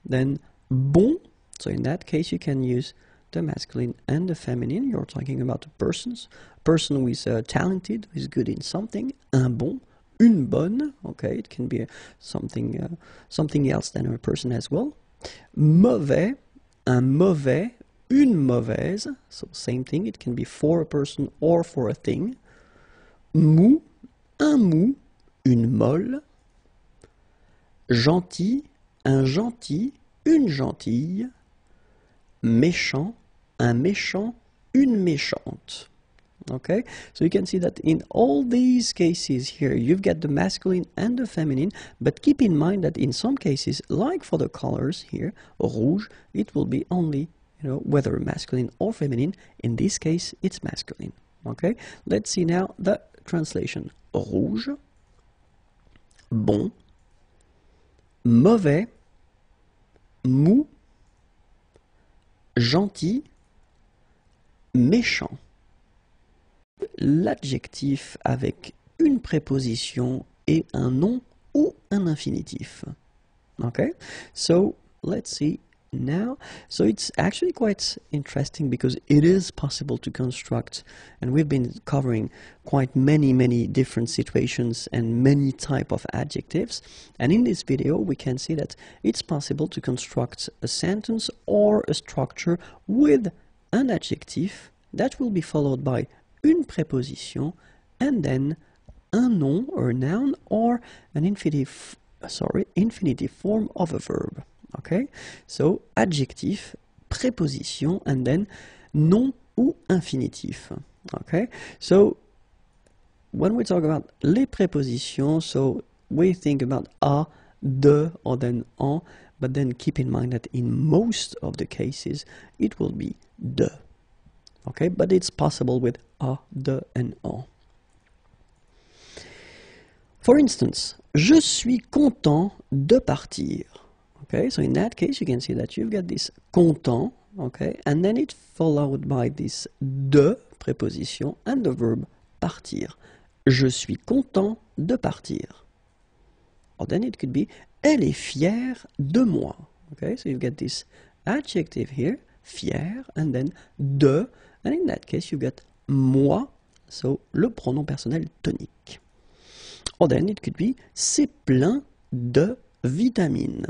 then bon, so in that case you can use the masculine and the feminine. You're talking about a person who is talented, who is good in something, un bon, une bonne, okay, it can be something else than a person as well. Mauvais, un mauvais, une mauvaise, so same thing, it can be for a person or for a thing. mou, un mou, une molle. Gentil, un gentil, une gentille. Méchant, un méchant, une méchante. Okay, so you can see that in all these cases here, you've got the masculine and the feminine, but keep in mind that in some cases, like for the colors here, rouge, it will be only, whether masculine or feminine. In this case, it's masculine. Okay, let's see now the translation. Rouge, bon, mauvais, mou, gentil, méchant. L'adjectif avec une préposition et un nom ou un infinitif. Okay, so let's see now. So it's actually quite interesting because it is possible to construct, and we've been covering quite many different situations and many type of adjectives, and in this video we can see that it's possible to construct a sentence or a structure with an adjective that will be followed by une préposition and then un nom or a noun or an infinitive form of a verb. Okay, so adjectif, préposition, and then nom ou infinitif. Okay, so when we talk about les prépositions, so we think about a, de, or then en, but then keep in mind that in most of the cases it will be de. Okay, but it's possible with a, de, and en. For instance, je suis content de partir. Okay, so in that case, you can see that you've got this content, okay, and then it's followed by this de préposition and the verb partir. Je suis content de partir. Or then it could be, elle est fière de moi. Okay, so you've got this adjective here, fier, and then de, and in that case, you got moi, so le pronom personnel tonique. Or then it could be, c'est plein de vitamines.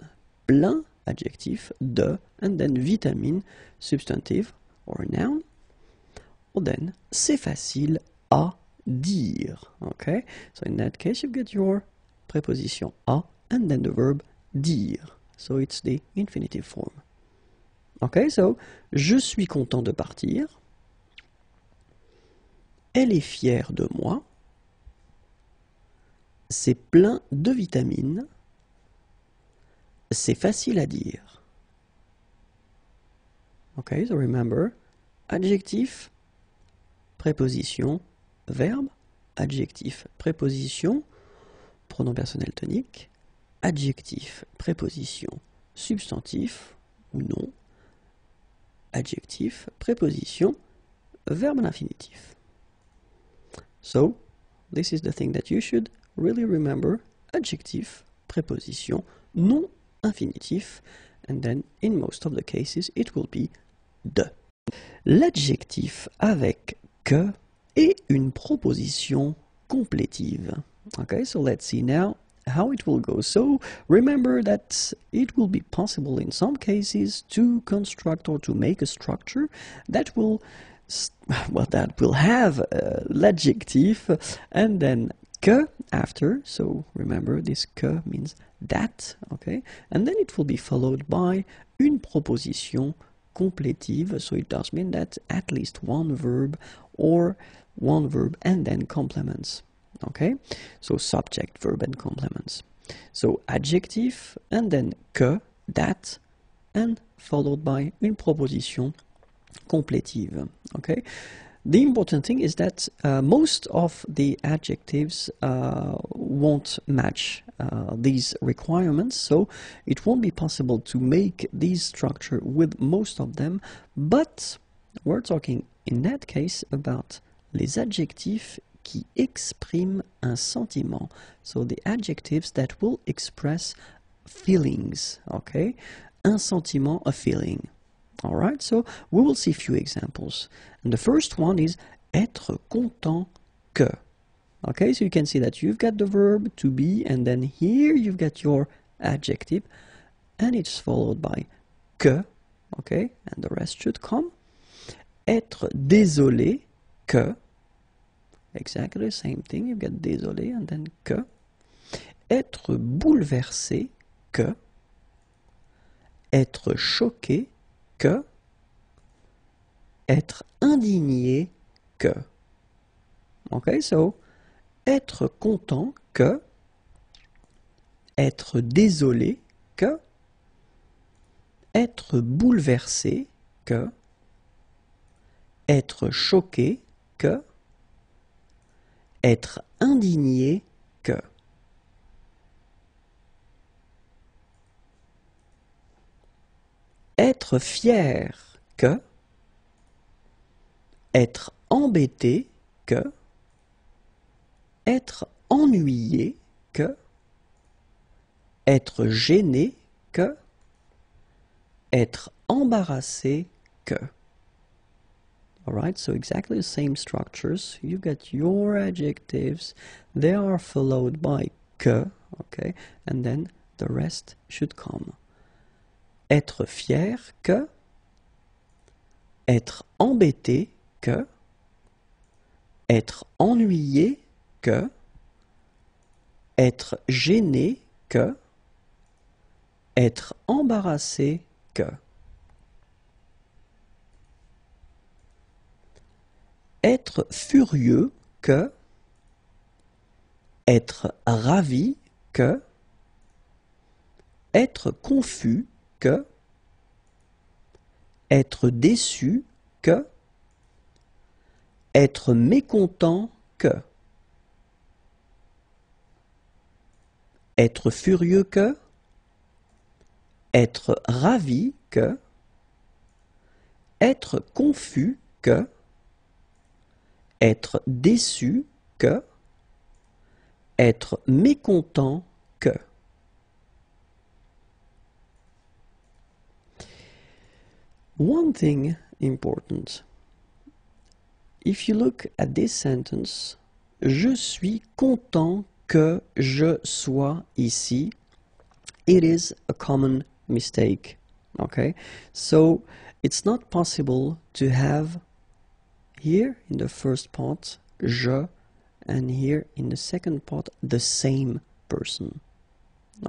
Plein, adjectif, de, and then vitamine, substantive, or a noun. Or then, c'est facile à dire. Okay, so in that case, you've got your preposition à, and then the verb dire. So it's the infinitive form. Okay, so, je suis content de partir. Elle est fière de moi. C'est plein de vitamines. C'est facile à dire. Okay, so remember, adjectif, préposition, verbe, adjectif, préposition, pronom personnel tonique, adjectif, préposition, substantif ou nom, adjectif, préposition, verbe à l'infinitif. So, this is the thing that you should really remember, adjectif, préposition, nom, infinitif, and then in most of the cases it will be de. L'adjectif avec que est une proposition complétive. Okay, so let's see now how it will go. So remember that it will be possible in some cases to construct or to make a structure that will have l'adjectif and then que after, so remember this que means that, okay, and then it will be followed by une proposition complétive, so it does mean that at least one verb or one verb and then complements, okay, so subject, verb and complements. So adjective and then que, that, and followed by une proposition complétive, okay. The important thing is that most of the adjectives won't match these requirements, so it won't be possible to make this structure with most of them, but we're talking in that case about les adjectifs qui expriment un sentiment, so the adjectives that will express feelings, okay, un sentiment, a feeling. All right, so we will see a few examples. And the first one is être content que. Okay, so you can see that you've got the verb to be, and then here you've got your adjective, and it's followed by que, okay, and the rest should come. Être désolé que, exactly the same thing. You've got désolé and then que. Être bouleversé, que. Être choqué, que. Être indigné, que. Okay, so être content, que. Être désolé, que. Être bouleversé, que. Être choqué, que. Être indigné, que. Être fier, que. Être embêté, que. Être ennuyé, que. Être gêné, que. Être embarrassé, que. Alright, so exactly the same structures. You've got your adjectives. They are followed by que, okay, and then the rest should come. Être fier, que. Être embêté, que. Être ennuyé, que. Être gêné, que. Être embarrassé, que. Être furieux, que. Être ravi, que. Être confus, que. Être déçu, que. Être mécontent, que. Être furieux, que. Être ravi, que. Être confus, que. Être déçu, que. Être mécontent, que. One thing important. If you look at this sentence, je suis content que je sois ici. It is a common mistake. Okay, so it's not possible to have here in the first part je and here in the second part the same person.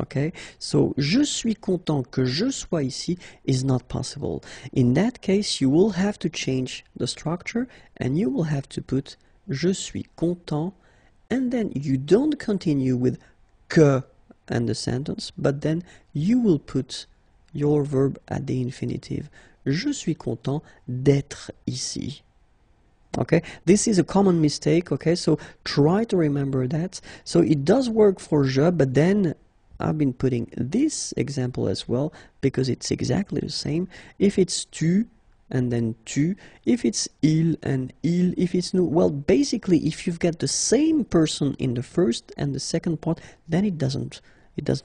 Okay, so je suis content que je sois ici is not possible. In that case, you will have to change the structure and you will have to put je suis content, and then you don't continue with que and the sentence, but then you will put your verb at the infinitive. Je suis content d'être ici. Okay, this is a common mistake, okay, so try to remember that. So it does work for je, but then I've been putting this example as well because it's exactly the same. If it's tu and then tu, if it's il and il, if it's nous, well, basically if you've got the same person in the first and the second part, then it doesn't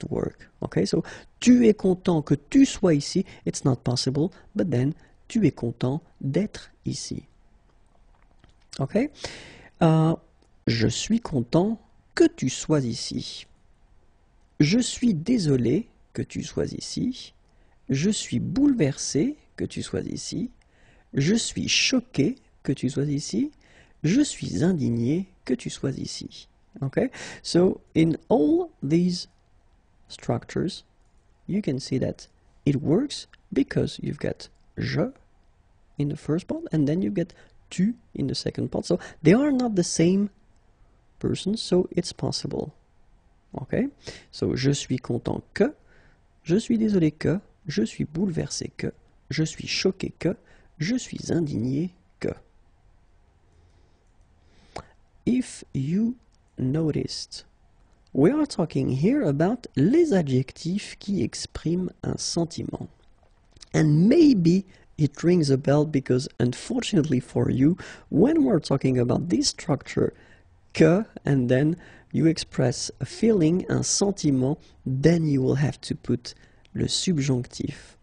work. Okay, so tu es content que tu sois ici, it's not possible, but then tu es content d'être ici. Okay, je suis content que tu sois ici. Je suis désolé que tu sois ici. Je suis bouleversé que tu sois ici. Je suis choqué que tu sois ici. Je suis indigné que tu sois ici. Okay, so in all these structures, you can see that it works because you've got je in the first part and then you get tu in the second part. So they are not the same person, so it's possible. Okay, so je suis content que, je suis désolé que, je suis bouleversé que, je suis choqué que, je suis indigné que. If you noticed, we are talking here about les adjectifs qui expriment un sentiment. And maybe it rings a bell because unfortunately for you, when we're talking about this structure, que, and then you express a feeling, un sentiment, then you will have to put le subjonctif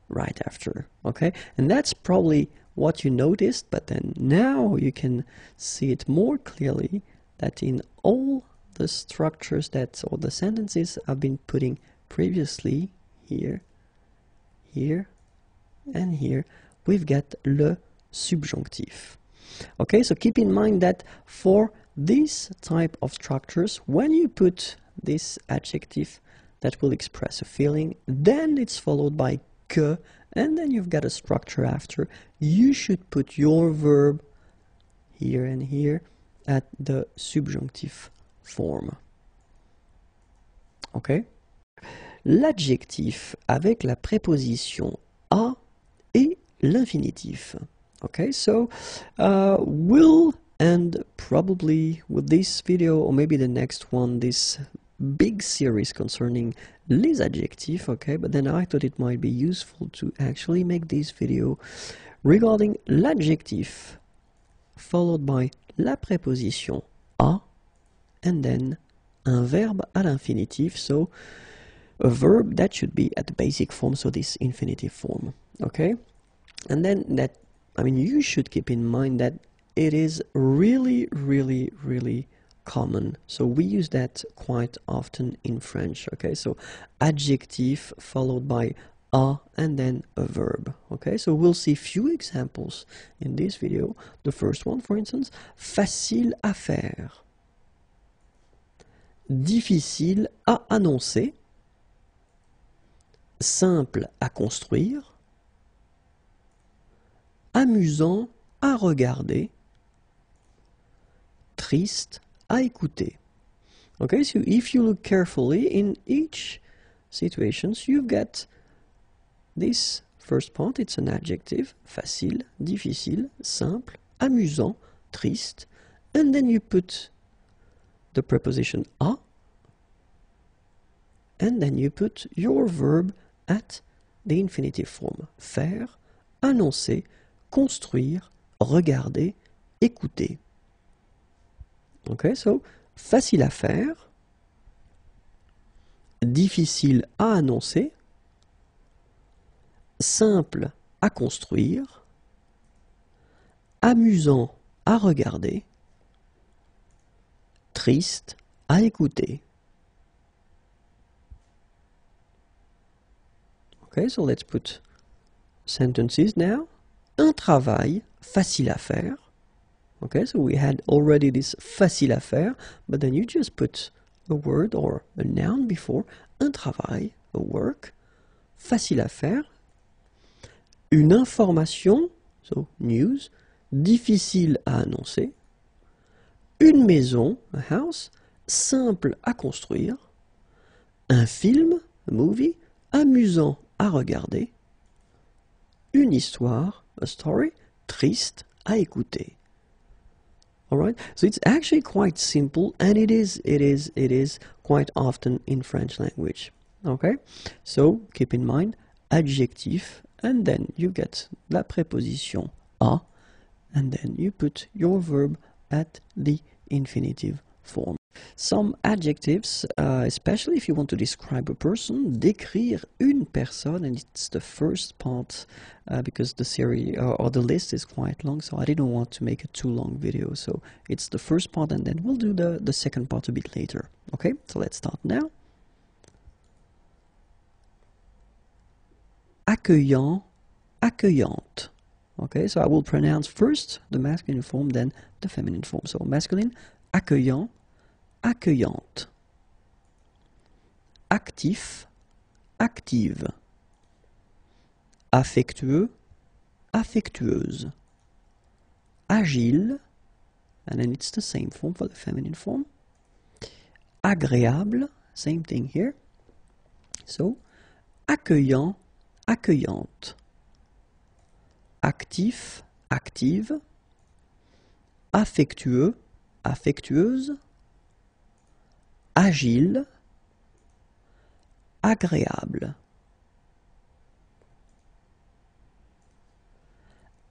right after, okay? And that's probably what you noticed, but then now you can see it more clearly that in all the structures that, or the sentences I've been putting previously, here, here, and here, we've got le subjonctif. Okay, so keep in mind that for this type of structures, when you put this adjective that will express a feeling, then it's followed by que, and then you've got a structure after. You should put your verb here and here at the subjunctive form. Okay? L'adjectif avec la préposition à et l'infinitif. Okay, so we'll end probably with this video, or maybe the next one, this big series concerning les adjectifs, okay, but then I thought it might be useful to actually make this video regarding l'adjectif followed by la préposition à and then un verbe à l'infinitif, so a verb that should be at the basic form, so this infinitive form, okay? And then that, I mean, you should keep in mind that it is really, really, really common. So we use that quite often in French, okay? So adjective followed by a and then a verb, okay? So we'll see few examples in this video. The first one, for instance, facile à faire, difficile à annoncer, simple à construire, amusant à regarder, triste à écouter. Okay, so if you look carefully in each situations, you've got this first part, it's an adjective, facile, difficile, simple, amusant, triste, and then you put the preposition à, and then you put your verb at the infinitive form, faire, annoncer, construire, regarder, écouter. Okay, so facile à faire, difficile à annoncer, simple à construire, amusant à regarder, triste à écouter. Okay, so let's put sentences now. Un travail facile à faire. Okay, so we had already this facile à faire, but then you just put a word or a noun before. Un travail, a work, facile à faire. Une information, so news, difficile à annoncer. Une maison, a house, simple à construire. Un film, a movie, amusant à regarder. Une histoire, a story, triste à écouter. Alright, so it's actually quite simple, and it is quite often in French language. Okay, so keep in mind adjectif, and then you get la préposition à, and then you put your verb at the infinitive form. Some adjectives, especially if you want to describe a person, décrire une personne, and it's the first part because the series or the list is quite long, so I didn't want to make a too long video. So it's the first part, and then we'll do the second part a bit later. Okay, so let's start now. Accueillant, accueillante. Okay, so I will pronounce first the masculine form, then the feminine form. So masculine, accueillant, accueillante. Actif, active. Affectueux, affectueuse. Agile, and then it's the same form for the feminine form. Agréable, same thing here. So, accueillant, accueillante. Actif, active. Affectueux, affectueuse. Agile, agréable.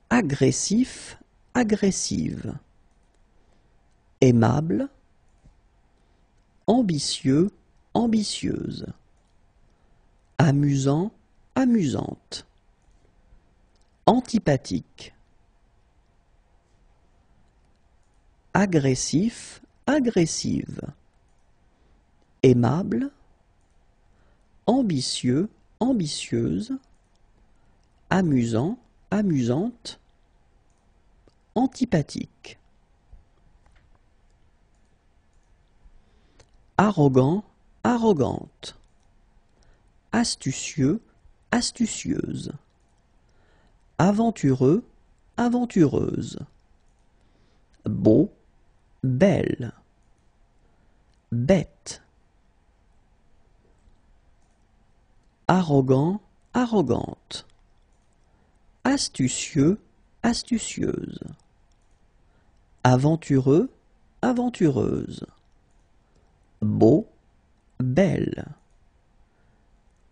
Agressif, agressive. Aimable, ambitieux, ambitieuse. Amusant, amusante. Antipathique. Agressif, agressive. Aimable, ambitieux, ambitieuse, amusant, amusante, antipathique. arrogant, arrogante. Astucieux, astucieuse. Aventureux, aventureuse. Beau, belle. Bête. Arrogant, arrogante. Astucieux, astucieuse. Aventureux, aventureuse. Beau, belle.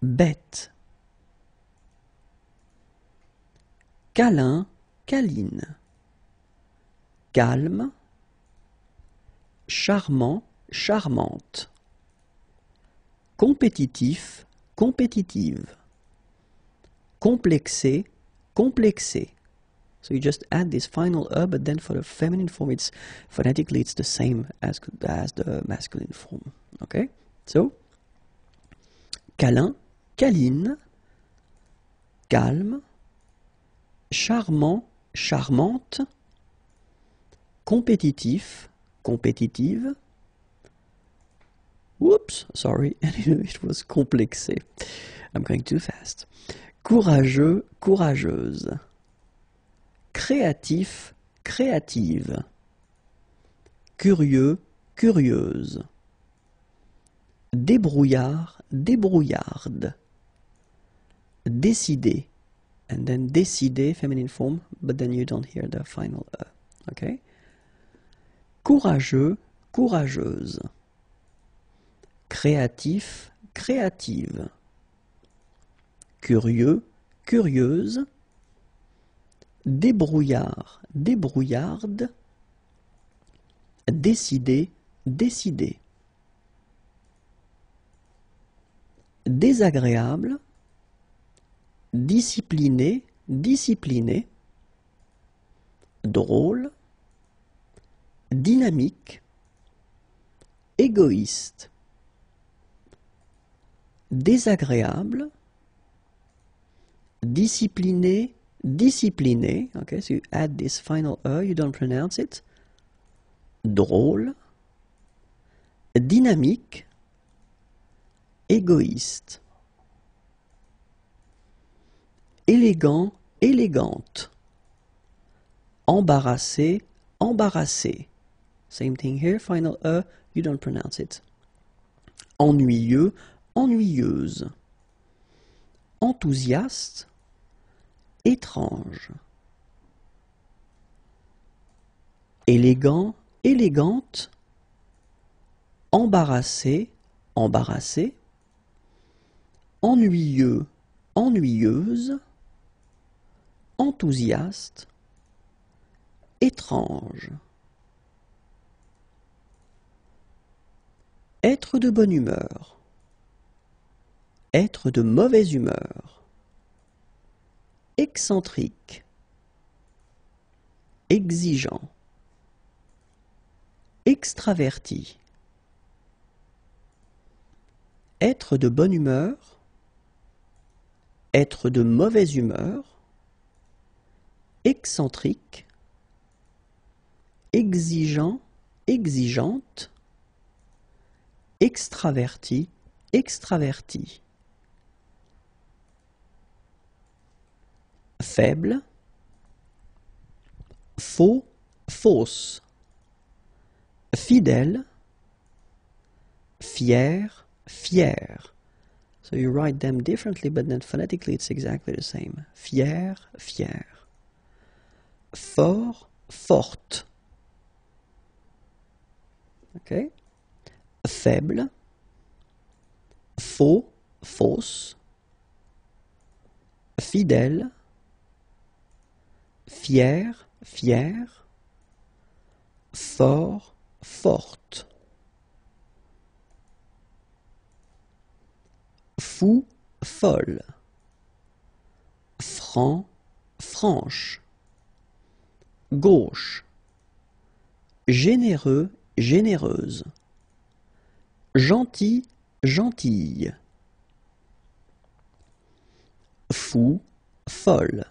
Bête. Câlin, câline. Calme. Charmant, charmante. Compétitif, compétitive. Complexé, complexé. So you just add this final E, but then for the feminine form, it's phonetically it's the same as the masculine form. Okay? So, câlin, câline, calme, charmant, charmante, compétitif, compétitive. Whoops, sorry, it was complexé. I'm going too fast. Courageux, courageuse. Créatif, créative. Curieux, curieuse. Débrouillard, débrouillarde. Décidé. And then décidé, feminine form, but then you don't hear the final E. Okay? Courageux, courageuse. Créatif, créative. Curieux, curieuse. Débrouillard, débrouillarde. Décidé, décidé. Désagréable. Discipliné, discipliné. Drôle. Dynamique. Égoïste. Désagréable. Discipliné, discipliné. Okay, so you add this final E, you don't pronounce it. Drôle. Dynamique. Égoïste. Élégant, élégante. Embarrassé, embarrassé. Same thing here, final E, you don't pronounce it. Ennuyeux, ennuyeuse. Enthousiaste, étrange. Élégant, élégante. Embarrassé, embarrassé. Ennuyeux, ennuyeuse. Enthousiaste, étrange. Être de bonne humeur. Être de mauvaise humeur. Excentrique. Exigeant. Extraverti. Être de bonne humeur. Être de mauvaise humeur. Excentrique. Exigeant, exigeante. Extraverti, extraverti. Faible. Faux, fausse. Fidèle. Fier, fier. So you write them differently, but then phonetically it's exactly the same. Fier, fier. Fort, forte. Okay? Faible. Faux, fausse. Fidèle. Fier, fier. Fort, forte. Fou, folle. Franc, franche. Gauche. Généreux, généreuse. Gentil, gentille. Fou, folle.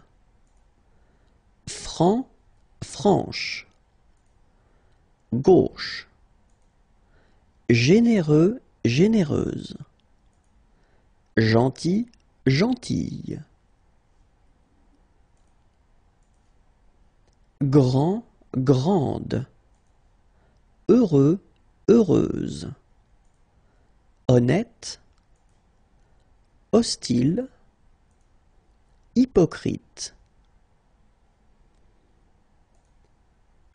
Franc, franche. Gauche. généreux, généreuse. Gentil, gentille. Grand, grande. Heureux, heureuse. Honnête, hostile, hypocrite.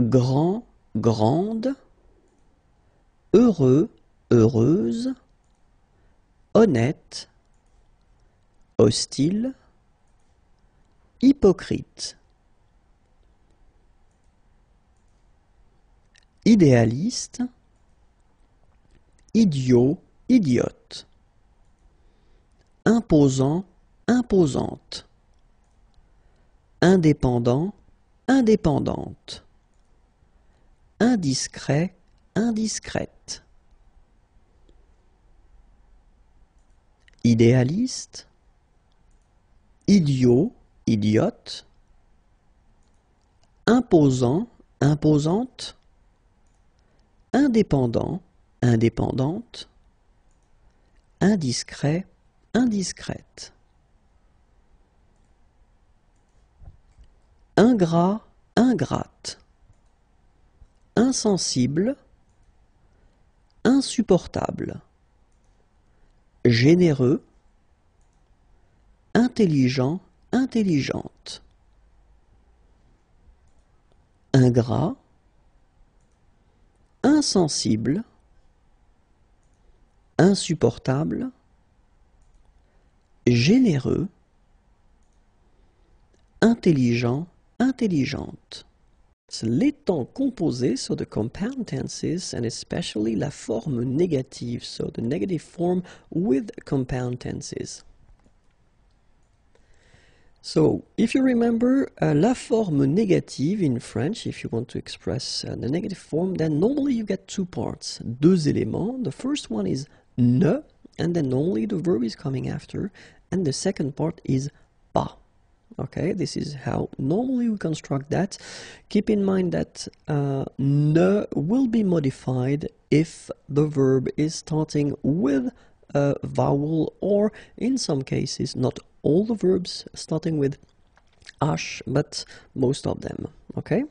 Grand, grande. Heureux, heureuse. Honnête, hostile, hypocrite. Idéaliste, idiot, idiote. Imposant, imposante. Indépendant, indépendante. Indiscret, indiscrète. Idéaliste, idiot, idiote. Imposant, imposante. Indépendant, indépendante. Indiscret, indiscrète. Ingrat, ingrate. Insensible, insupportable. Généreux, intelligent, intelligente. Ingrat, insensible, insupportable, généreux, intelligent, intelligente. Les temps composés, so the compound tenses, and especially la forme négative, so the negative form with compound tenses. So, if you remember, la forme négative in French, if you want to express the negative form, then normally you get two parts, deux éléments. The first one is ne, and then normally the verb is coming after, and the second part is pas. Okay, this is how normally we construct that. Keep in mind that ne will be modified if the verb is starting with a vowel, or in some cases, not all the verbs starting with h, but most of them. Okay?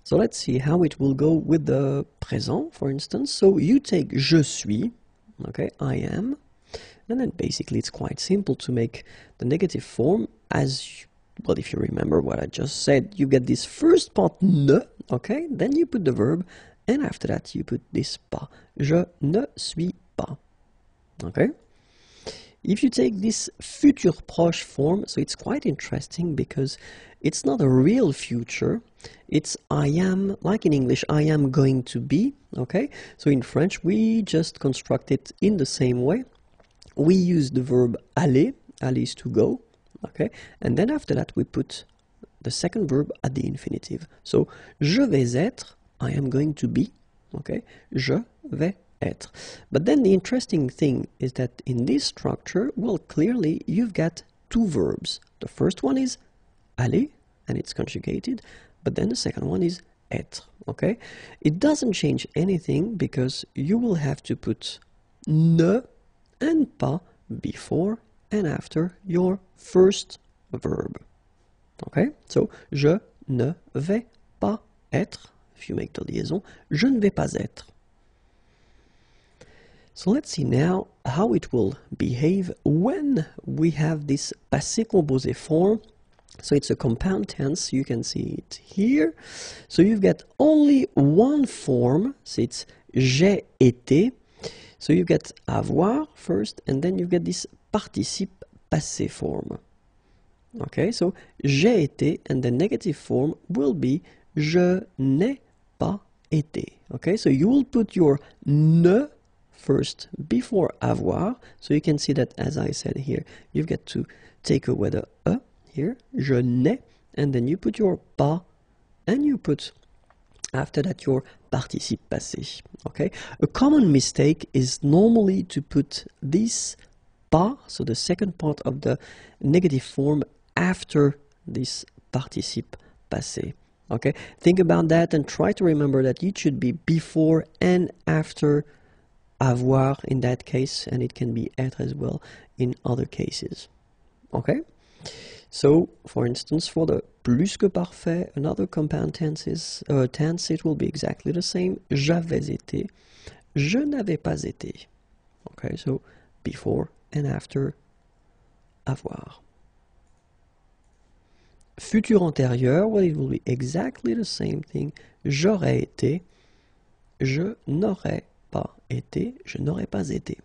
So let's see how it will go with the présent, for instance. So you take je suis, okay, I am. And then basically it's quite simple to make the negative form as, well, if you remember what I just said, you get this first part ne, okay, then you put the verb, and after that you put this pas. Je ne suis pas, okay? If you take this futur proche form, so it's quite interesting because it's not a real future, it's I am, like in English, I am going to be, okay? So in French we just construct it in the same way. We use the verb aller, aller is to go, okay? And then after that we put the second verb at the infinitive. So, je vais être, I am going to be, okay? Je vais être. But then the interesting thing is that in this structure, well, clearly you've got two verbs. The first one is aller, and it's conjugated, but then the second one is être, okay? It doesn't change anything because you will have to put ne and pas before and after your first verb. Okay? So, je ne vais pas être. If you make the liaison, je ne vais pas être. So let's see now how it will behave when we have this passé composé form. So it's a compound tense, you can see it here. So you've got only one form, so it's j'ai été. So you get avoir first, and then you get this participe passé form. Okay, so j'ai été, and the negative form will be je n'ai pas été. Okay, so you will put your ne first before avoir. So you can see that, as I said here, you've got to take away the e here, je n'ai, and then you put your pas, and you put after that your participe passé. Okay, a common mistake is normally to put this pas, so the second part of the negative form, after this participe passé. Okay, think about that and try to remember that it should be before and after avoir in that case, and it can be être as well in other cases. Okay, so for instance, for the plus que parfait, another compound tense, it will be exactly the same. J'avais été, je n'avais pas été. Okay, so before and after avoir. Futur antérieur, well, it will be exactly the same thing. J'aurais été, je n'aurais pas été, je n'aurais pas été.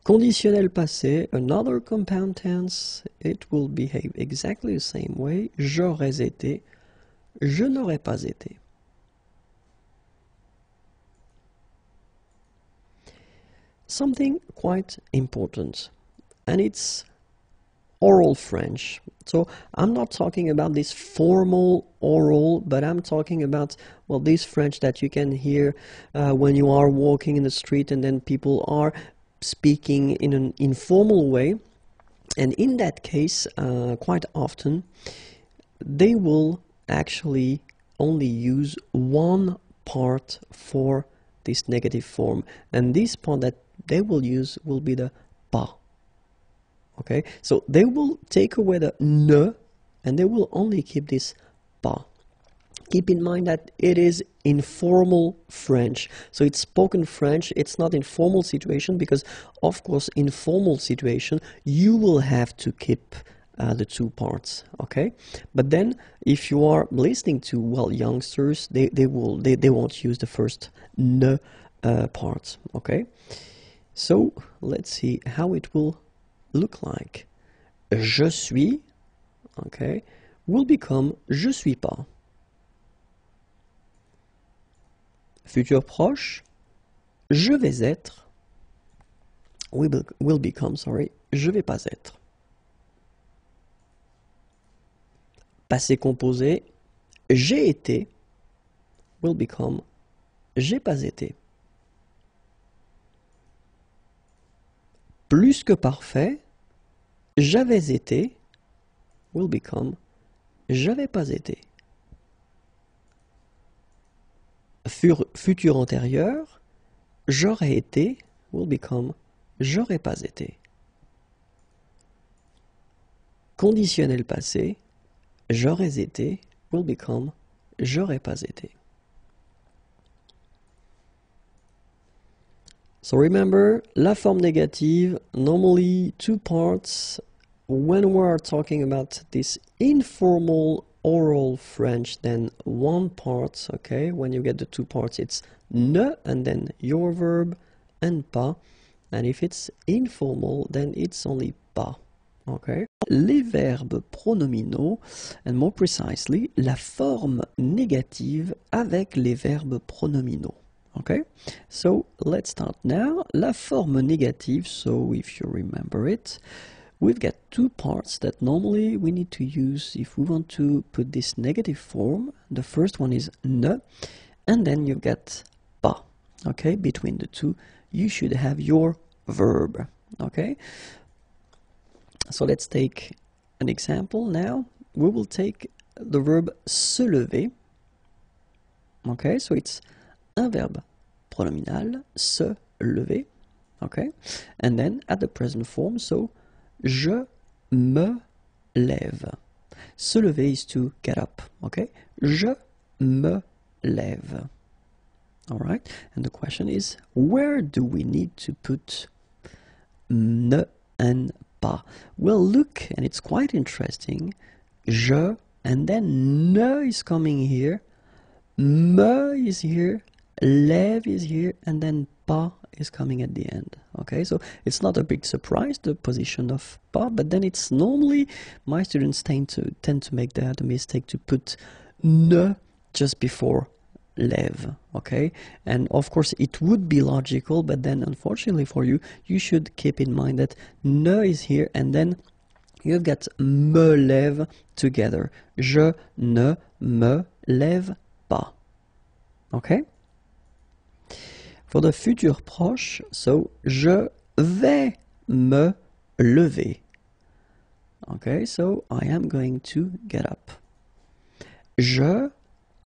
Conditionnel passé, another compound tense, it will behave exactly the same way. J'aurais été, je n'aurais pas été. Something quite important, and it's oral French. So I'm not talking about this formal oral, but I'm talking about, well, this French that you can hear when you are walking in the street and then people are speaking in an informal way. And in that case, quite often, they will actually only use one part for this negative form. And this part that they will use will be the pas. Okay, so they will take away the ne and they will only keep this pas. Keep in mind that it is informal French. So it's spoken French, it's not in formal situation because, of course, in formal situation, you will have to keep the two parts, okay? But then, if you are listening to, well, youngsters, they won't use the first ne part, okay? So, let's see how it will look like. Je suis, okay, will become je suis pas. Futur proche, je vais être, will become, sorry, je vais pas être. Passé composé, j'ai été, will become, j'ai pas été. Plus que parfait, j'avais été, will become, j'avais pas été. Futur antérieur, j'aurais été, will become, j'aurais pas été. Conditionnel passé, j'aurais été, will become, j'aurais pas été. So remember, la forme négative, normally two parts. When we are talking about this informal oral French, then one part, okay? When you get the two parts, it's ne and then your verb and pas. And if it's informal, then it's only pas, okay? Les verbes pronominaux, and more precisely, la forme négative avec les verbes pronominaux. Okay, so let's start now. La forme négative, so if you remember it, we've got two parts that normally we need to use if we want to put this negative form. The first one is ne, and then you've got pas. Okay, between the two, you should have your verb. Okay, so let's take an example now. We will take the verb se lever. Okay, so it's un verbe pronominal, se lever, okay? And then at the present form, so je me lève. Se lever is to get up, okay? Je me lève. All right? And the question is, where do we need to put ne and pas? Well, look, and it's quite interesting. Je, and then ne is coming here. Me is here, lève is here, and then pas is coming at the end. Okay, so it's not a big surprise, the position of pas, but then it's normally, my students tend to make the mistake to put ne just before lève, okay? And of course it would be logical, but then unfortunately for you, you should keep in mind that ne is here, and then you've got me lève together. Je ne me lève pas. Okay? For the futur proche, so je vais me lever. Okay, so I am going to get up. Je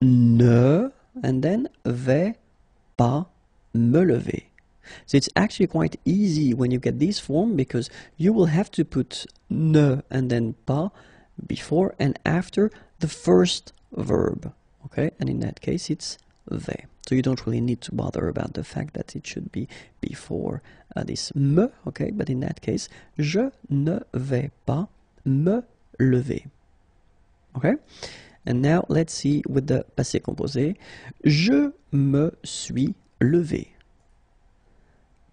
ne, and then vais pas me lever. So it's actually quite easy when you get this form because you will have to put ne and then pas before and after the first verb. Okay, and in that case it's vais. So you don't really need to bother about the fact that it should be before this me, okay, but in that case, je ne vais pas me lever. Okay, and now let's see with the passé composé. Je me suis levé.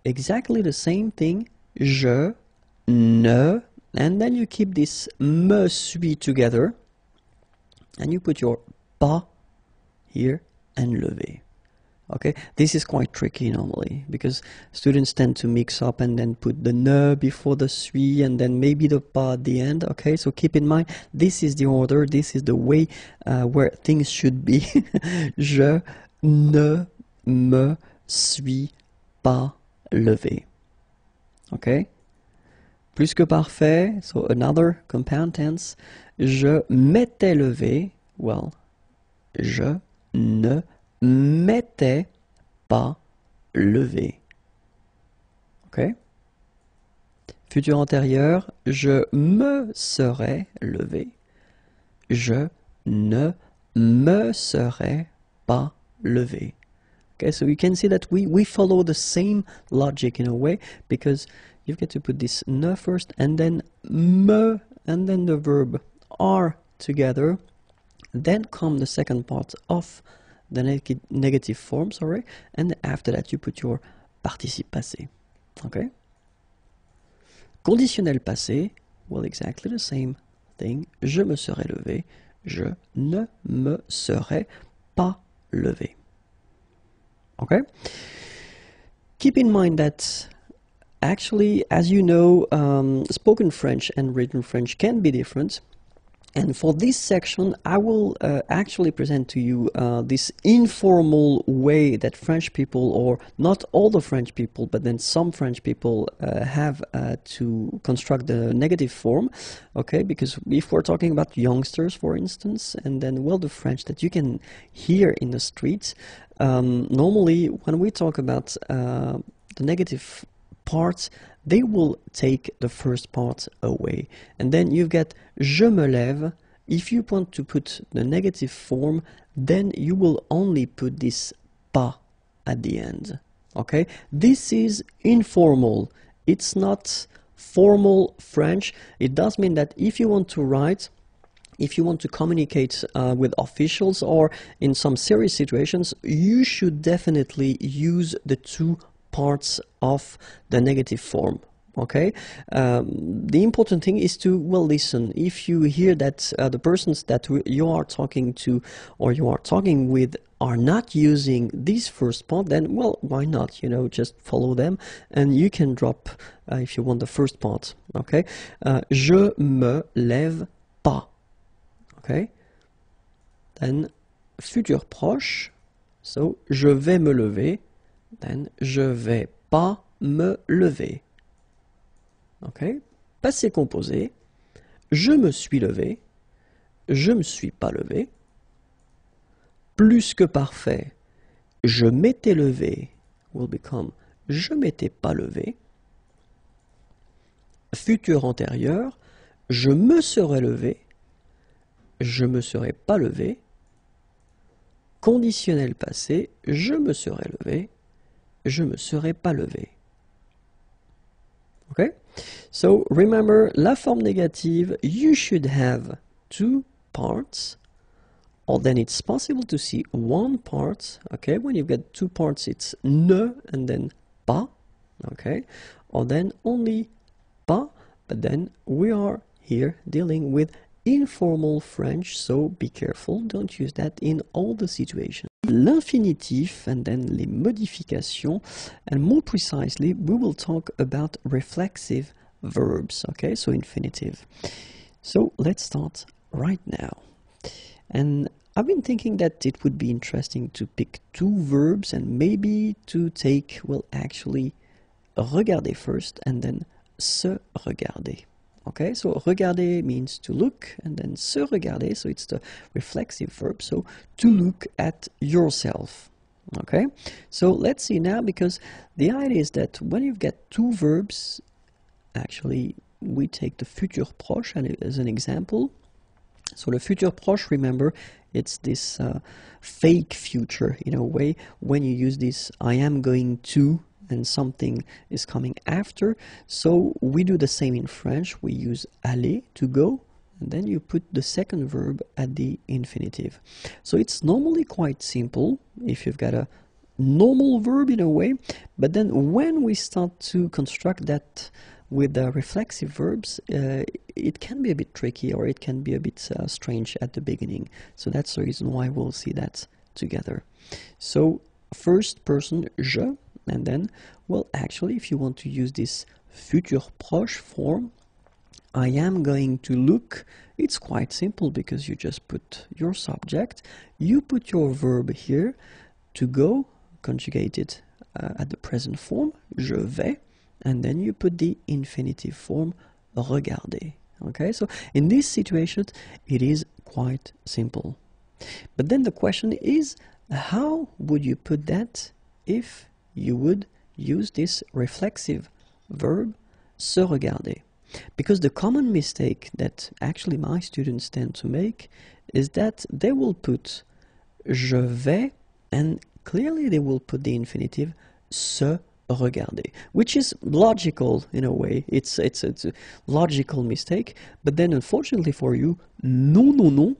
Exactly the same thing, je, ne, and then you keep this me suis together, and you put your pas here and levé. Okay, this is quite tricky normally because students tend to mix up and then put the ne before the suis and then maybe the pas at the end. Okay, so keep in mind this is the order, this is the way where things should be. Je ne me suis pas levé. Okay, plus que parfait. So another compound tense. Je m'étais levé. Well, je ne m'étais pas levé. Ok? Futur antérieur, je me serais levé. Je ne me serais pas levé. Okay, so you can see that we follow the same logic in a way because you get to put this ne first and then me and then the verb are together. Then come the second part of the negative form, sorry, and after that you put your participe passé. Okay? Conditionnel passé, well, exactly the same thing. Je me serais levé. Je ne me serais pas levé. Okay? Keep in mind that actually, as you know, spoken French and written French can be different. And for this section, I will actually present to you this informal way that French people, or not all the French people, but then some French people have to construct the negative form, okay? Because if we're talking about youngsters, for instance, and then, well, the French that you can hear in the streets, normally when we talk about the negative parts, they will take the first part away. And then you get je me lève. If you want to put the negative form, then you will only put this pas at the end. Okay? This is informal. It's not formal French. It does mean that if you want to write, if you want to communicate with officials or in some serious situations, you should definitely use the two parts of the negative form. Okay, the important thing is to, well, listen. If you hear that the persons that you are talking to or you are talking with are not using this first part, then, well, why not? You know, just follow them and you can drop, if you want, the first part. Okay, je me lève pas. Okay, then futur proche, so je vais me lever, then je vais pas me lever. Okay. Passé composé, je me suis levé, je me suis pas levé. Plus que parfait, je m'étais levé will become je m'étais pas levé. Futur antérieur, je me serais levé, je me serais pas levé. Conditionnel passé, je me serais levé, je me serais pas levé. Okay? So remember, la forme négative, you should have two parts, or then it's possible to see one part. Okay, when you've got two parts, it's ne and then pas. Okay, or then only pas, but then we are here dealing with informal French, so be careful, don't use that in all the situations. L'infinitif and then les modifications, and more precisely we will talk about reflexive verbs, okay, so infinitive. So let's start right now. And I've been thinking that it would be interesting to pick two verbs and maybe to take, well, actually regarder first and then se regarder. Okay, so regarder means to look, and then se regarder, so it's the reflexive verb, so to look at yourself. Okay, so let's see now, because the idea is that when you've got two verbs, actually we take the futur proche as an example. So the futur proche, remember, it's this fake future in a way. When you use this I am going to and something is coming after, so we do the same in French. We use aller, to go, and then you put the second verb at the infinitive. So it's normally quite simple if you've got a normal verb in a way, but then when we start to construct that with the reflexive verbs, it can be a bit tricky, or it can be a bit strange at the beginning. So that's the reason why we'll see that together. So first person, je, and then, well, actually, if you want to use this futur proche form, I am going to look, it's quite simple, because you just put your subject, you put your verb here, to go, conjugated at the present form, je vais, and then you put the infinitive form, regarder. Okay, so in this situation, it is quite simple. But then the question is, how would you put that if you would use this reflexive verb, se regarder? Because the common mistake that actually my students tend to make is that they will put je vais, and clearly they will put the infinitive se regarder, which is logical in a way. It's a logical mistake, but then unfortunately for you, non,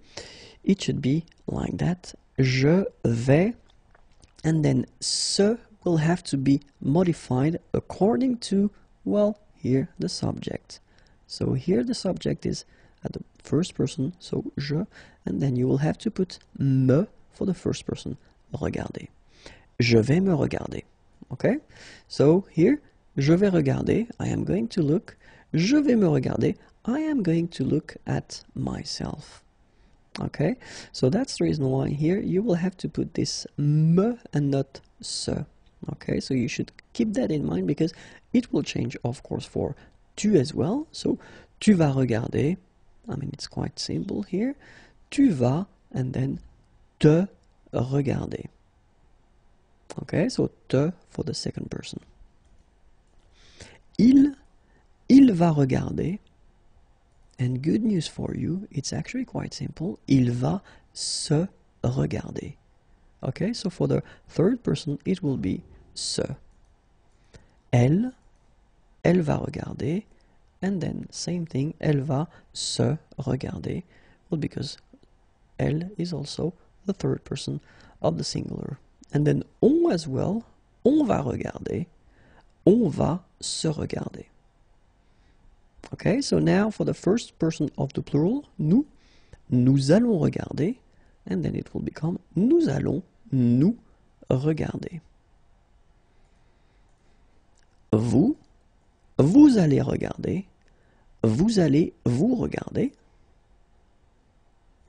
it should be like that. Je vais, and then se will have to be modified according to, well, here the subject. So here the subject is at the first person, so je, and then you will have to put me for the first person, regarder. Je vais me regarder. Okay, so here, je vais regarder, I am going to look. Je vais me regarder, I am going to look at myself. Okay, so that's the reason why here you will have to put this me and not se. Okay, so you should keep that in mind, because it will change, of course, for tu as well. So tu vas regarder, I mean, it's quite simple here. Tu vas, and then te regarder. Okay, so te for the second person. Il va regarder, and good news for you, it's actually quite simple. Il va se regarder. Okay, so for the third person, it will be se. Elle va regarder, and then same thing, elle va se regarder. Well, because elle is also the third person of the singular. And then on as well, on va regarder, on va se regarder. Okay, so now for the first person of the plural, nous allons regarder, and then it will become nous allons nous regarder. Vous allez regarder, vous allez vous regarder.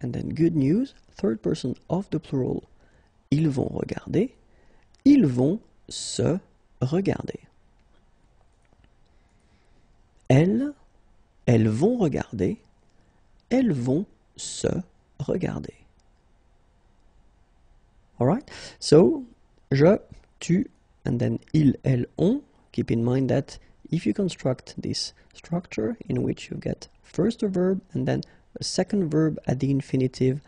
And then good news, third person of the plural, ils vont regarder, ils vont se regarder. Elles vont regarder, elles vont se regarder. Alright, so je, tu, and then il, elles, on. Keep in mind that if you construct this structure in which you get first a verb and then a second verb at the infinitive,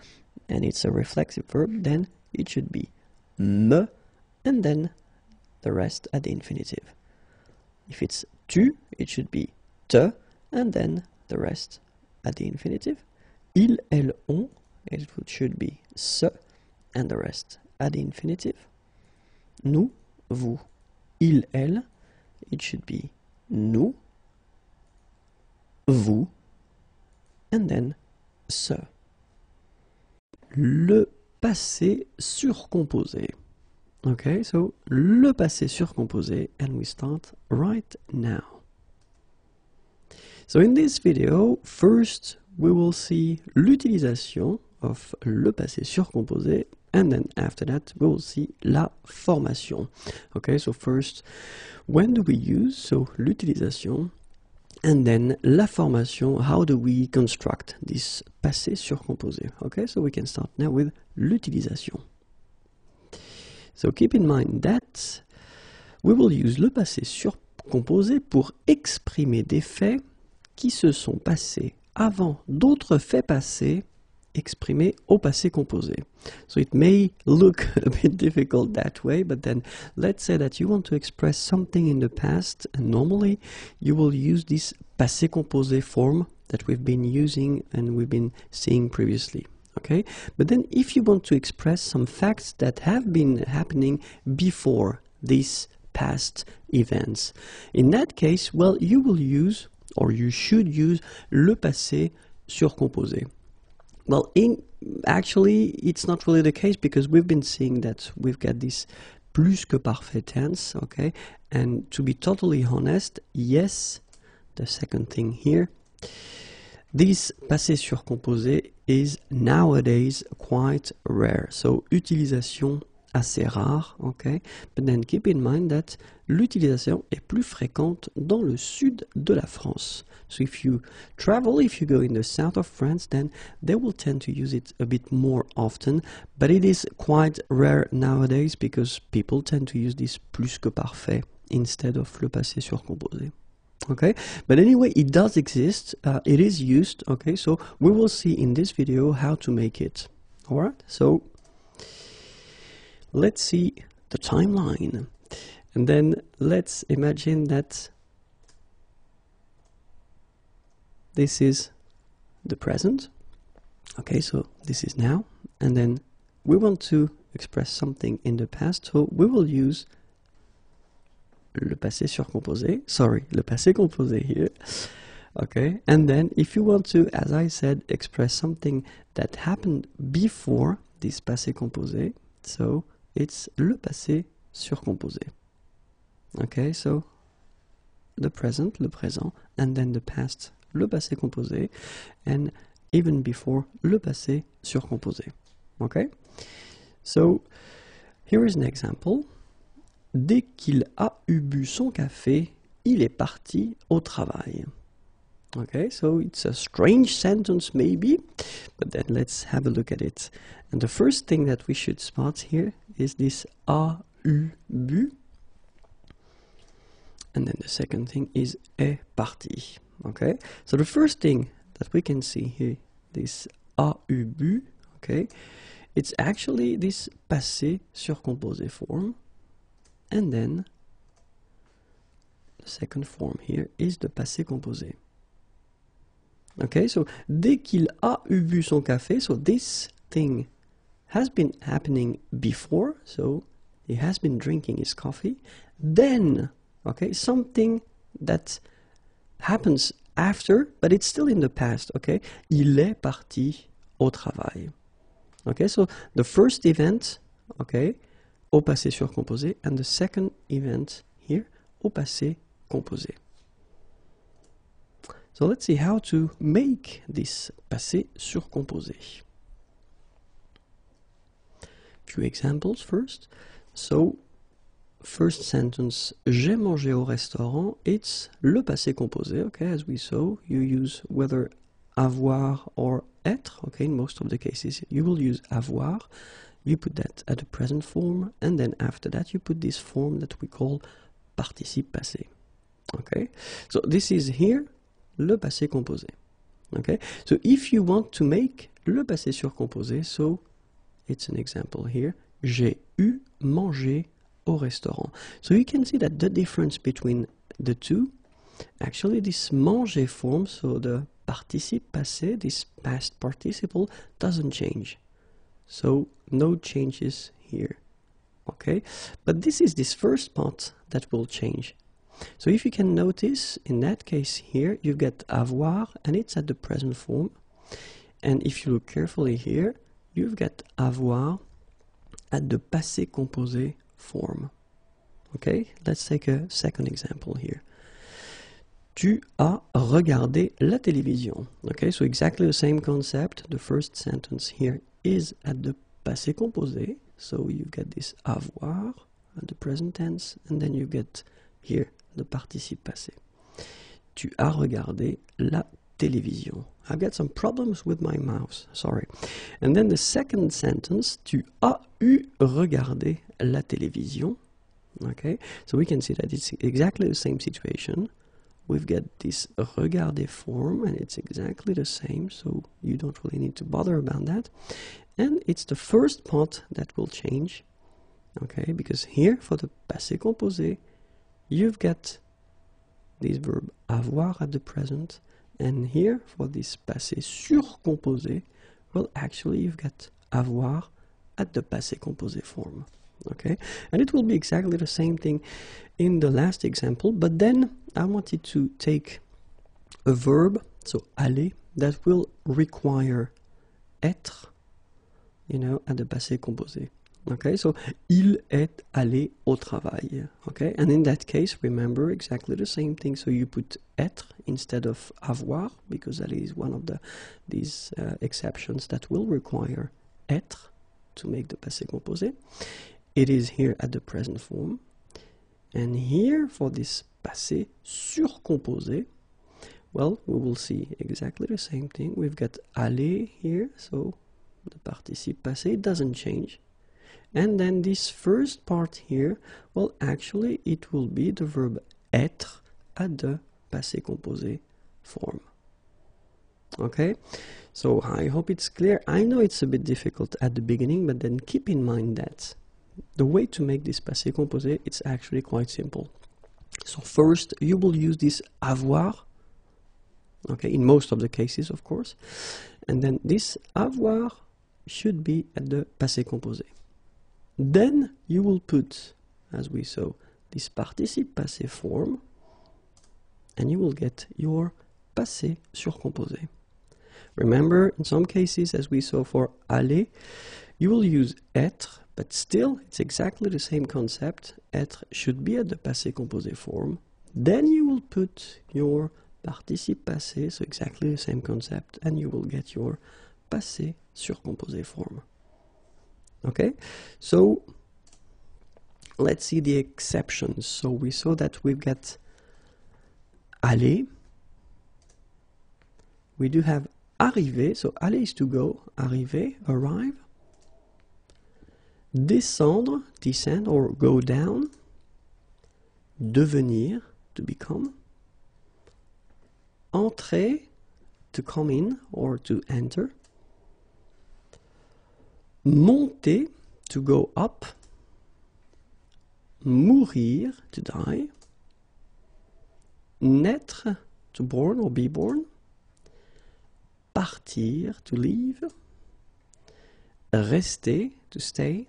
and it's a reflexive verb, then it should be me, and then the rest at the infinitive. If it's tu, it should be te, and then the rest at the infinitive. Il, elles, on, it should be se, and the rest at the infinitive. Nous, vous, il, elle, it should be nous, vous, and then se. Le passé surcomposé. Okay, so le passé surcomposé, and we start right now. So in this video, first we will see l'utilisation of le passé surcomposé, and then after that we will see la formation. Okay, so first, when do we use, so l'utilisation, And then la formation, how do we construct this passé surcomposé? Okay, so we can start now with l'utilisation. So keep in mind that we will use le passé surcomposé pour exprimer des faits qui se sont passés avant d'autres faits passés exprimés au passé composé. So it may look a bit difficult that way, but then let's say that you want to express something in the past, and normally you will use this passé composé form that we've been using and we've been seeing previously. Okay? But then if you want to express some facts that have been happening before these past events, in that case, well, you will use, or you should use, le passé surcomposé. Well, actually, it's not really the case, because we've been seeing that we've got this plus que parfait tense, okay? And to be totally honest, yes, the second thing here, this passé surcomposé is nowadays quite rare. So, utilisation assez rare, okay? But then keep in mind that l'utilisation est plus fréquente dans le sud de la France. So if you travel, if you go in the south of France, then they will tend to use it a bit more often, but it is quite rare nowadays because people tend to use this plus que parfait instead of le passé surcomposé. Okay, but anyway, it does exist, it is used, okay, so we will see in this video how to make it. Alright, so let's see the timeline, and then let's imagine that this is the present. Okay, so this is now, and then we want to express something in the past, so we will use le passé surcomposé, le passé composé here. Okay, and then if you want to, as I said, express something that happened before this passé composé, so it's le passé surcomposé. Okay, so the present, le présent, and then the past, le passé composé, and even before, le passé surcomposé. Okay, so here is an example. Dès qu'il a eu bu son café, il est parti au travail. Okay, so it's a strange sentence maybe, but then let's have a look at it. And the first thing that we should spot here is this a eu bu. And then the second thing is est parti. Okay, so the first thing that we can see here, this a eu bu, okay, it's actually this passé surcomposé form. And then the second form here is the passé composé. Okay, so dès qu'il a eu bu son café, so this thing has been happening before, so he has been drinking his coffee. Then, okay, something that happens after, but it's still in the past, okay? Il est parti au travail. Okay, so the first event, okay, au passé surcomposé, and the second event here, au passé composé. So let's see how to make this passé surcomposé. Few examples first. So, first sentence, j'ai mangé au restaurant, it's le passé composé, okay, as we saw, you use whether avoir or être, okay, in most of the cases you will use avoir, you put that at the present form, and then after that you put this form that we call participe passé, okay, so this is here le passé composé, okay, so if you want to make le passé surcomposé, so it's an example here, j'ai eu mangé au restaurant. So you can see that the difference between the two, actually this manger form, so the participe passé, this past participle, doesn't change. So no changes here, okay? But this is this first part that will change. So if you can notice, in that case here, you get avoir, and it's at the present form. And if you look carefully here, you've got avoir at the passé composé form. Okay, let's take a second example here. Tu as regardé la télévision. Okay, so exactly the same concept. The first sentence here is at the passé composé. So you get this avoir at the present tense, and then you get here the participe passé. Tu as regardé la télévision. I've got some problems with my mouse, sorry. And then the second sentence, tu as eu regardé la télévision. Okay, so we can see that it's exactly the same situation. We've got this regarder form and it's exactly the same, so you don't really need to bother about that. And it's the first part that will change, okay, because here for the passé composé, you've got this verb avoir at the present, and here for this passé surcomposé, well, actually you've got avoir at the passé composé form. Okay, and it will be exactly the same thing in the last example, but then I wanted to take a verb, so aller, that will require être, you know, at the passé composé. Okay, so il est allé au travail. Okay, and in that case, remember exactly the same thing. So you put être instead of avoir, because aller is one of these exceptions that will require être to make the passé composé. It is here at the present form. And here for this passé surcomposé, well, we will see exactly the same thing. We've got aller here, so the participe passé doesn't change. And then this first part here, well, actually it will be the verb être at the passé composé form. Okay, so I hope it's clear. I know it's a bit difficult at the beginning, but then keep in mind that the way to make this passé composé, it's actually quite simple. So first, you will use this avoir, okay, in most of the cases, of course. And then this avoir should be at the passé composé. Then you will put, as we saw, this participe passé form, and you will get your passé surcomposé. Remember, in some cases, as we saw for aller, you will use être, but still, it's exactly the same concept. Être should be at the passé composé form. Then you will put your participe passé, so exactly the same concept, and you will get your passé surcomposé form. Okay, so let's see the exceptions. So we saw that we've got aller. We do have arriver, so aller is to go, arriver, arrive. Descendre, descend or go down. Devenir, to become. Entrer, to come in or to enter. Monter, to go up. Mourir, to die. Naître, to born or be born. Partir, to leave. Rester, to stay.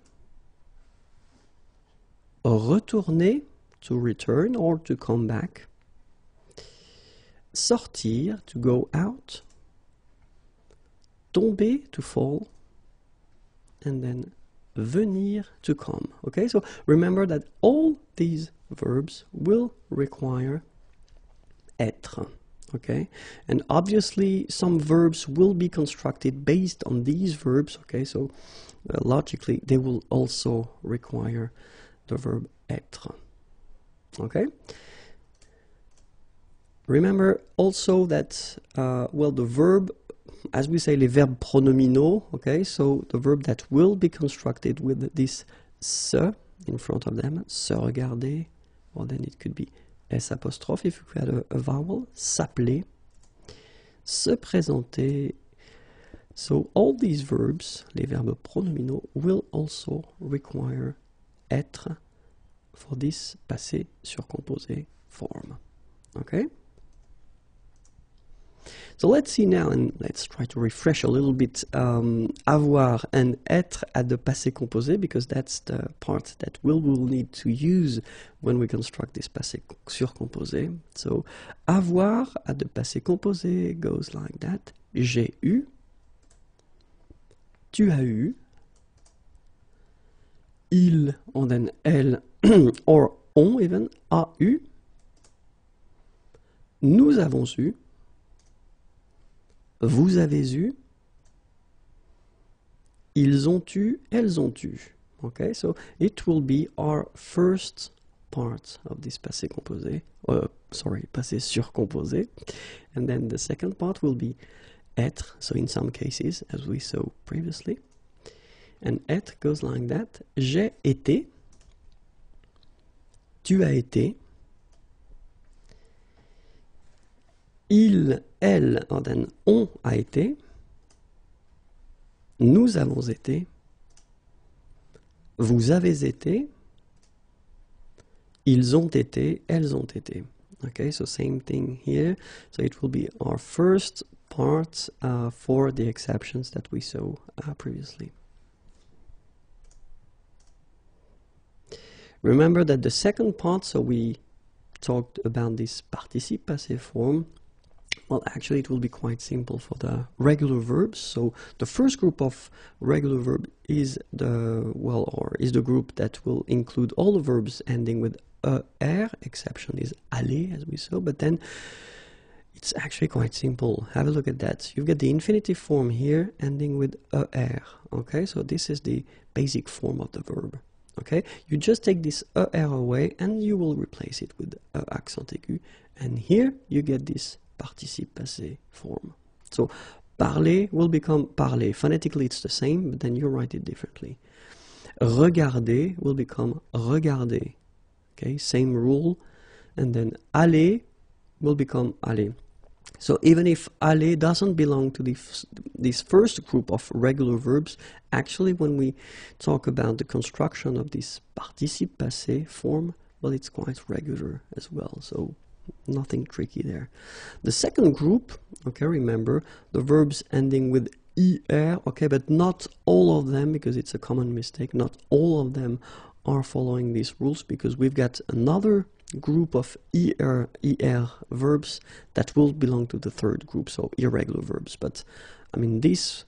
Retourner, to return or to come back. Sortir, to go out. Tomber, to fall. And then venir, to come. Okay, so remember that all these verbs will require être. Okay, and obviously some verbs will be constructed based on these verbs. Okay, so logically they will also require the verb être. Okay, remember also that well, the verb, as we say, les verbes pronominaux, okay, so the verb that will be constructed with this se in front of them, se regarder, or then it could be S apostrophe if we had a vowel, s'appeler, se présenter. So all these verbs, les verbes pronominaux, will also require être for this passé surcomposé form. Okay? So let's see now, and let's try to refresh a little bit avoir and être at the passé composé, because that's the part that we'll need to use when we construct this passé surcomposé. So avoir at the passé composé goes like that. J'ai eu, tu as eu, il, and then elle, or on even, a eu, nous avons eu, vous avez eu, ils ont eu, elles ont eu. Okay, so it will be our first part of this passé composé, sorry, passé surcomposé. And then the second part will be être, so in some cases, as we saw previously. And être goes like that. J'ai été, tu as été, il, elle, or then on a été, nous avons été, vous avez été, ils ont été, elles ont été. Okay, so same thing here. So it will be our first part for the exceptions that we saw previously. Remember that the second part, so we talked about this participe passé form. Well, actually it will be quite simple for the regular verbs. So the first group of regular verb is the group that will include all the verbs ending with er, exception is aller, as we saw, but then it's actually quite simple. Have a look at that. You've got the infinitive form here ending with er. Okay, so this is the basic form of the verb. Okay, you just take this er away and you will replace it with accent aigu, and here you get this participe passé form. So parler will become parler. Phonetically it's the same, but then you write it differently. Regarder will become regarder. Okay, same rule. And then aller will become aller. So even if aller doesn't belong to this first group of regular verbs, actually when we talk about the construction of this participe passé form, well, it's quite regular as well. So nothing tricky there. The second group, okay, remember the verbs ending with er, okay, but not all of them, because it's a common mistake. Not all of them are following these rules, because we've got another group of er verbs that will belong to the third group, so irregular verbs. But I mean, this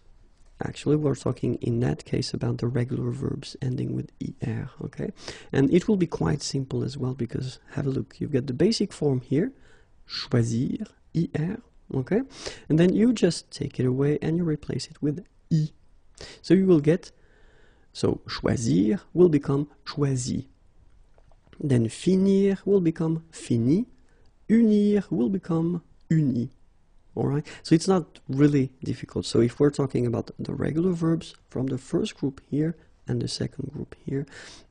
actually we're talking in that case about the regular verbs ending with er, okay? And it will be quite simple as well, because have a look, you've got the basic form here, choisir, er, okay? And then you just take it away and you replace it with I. So you will get, so choisir will become choisi. Then finir will become fini. Unir will become uni. Alright, so it's not really difficult. So if we're talking about the regular verbs from the first group here and the second group here,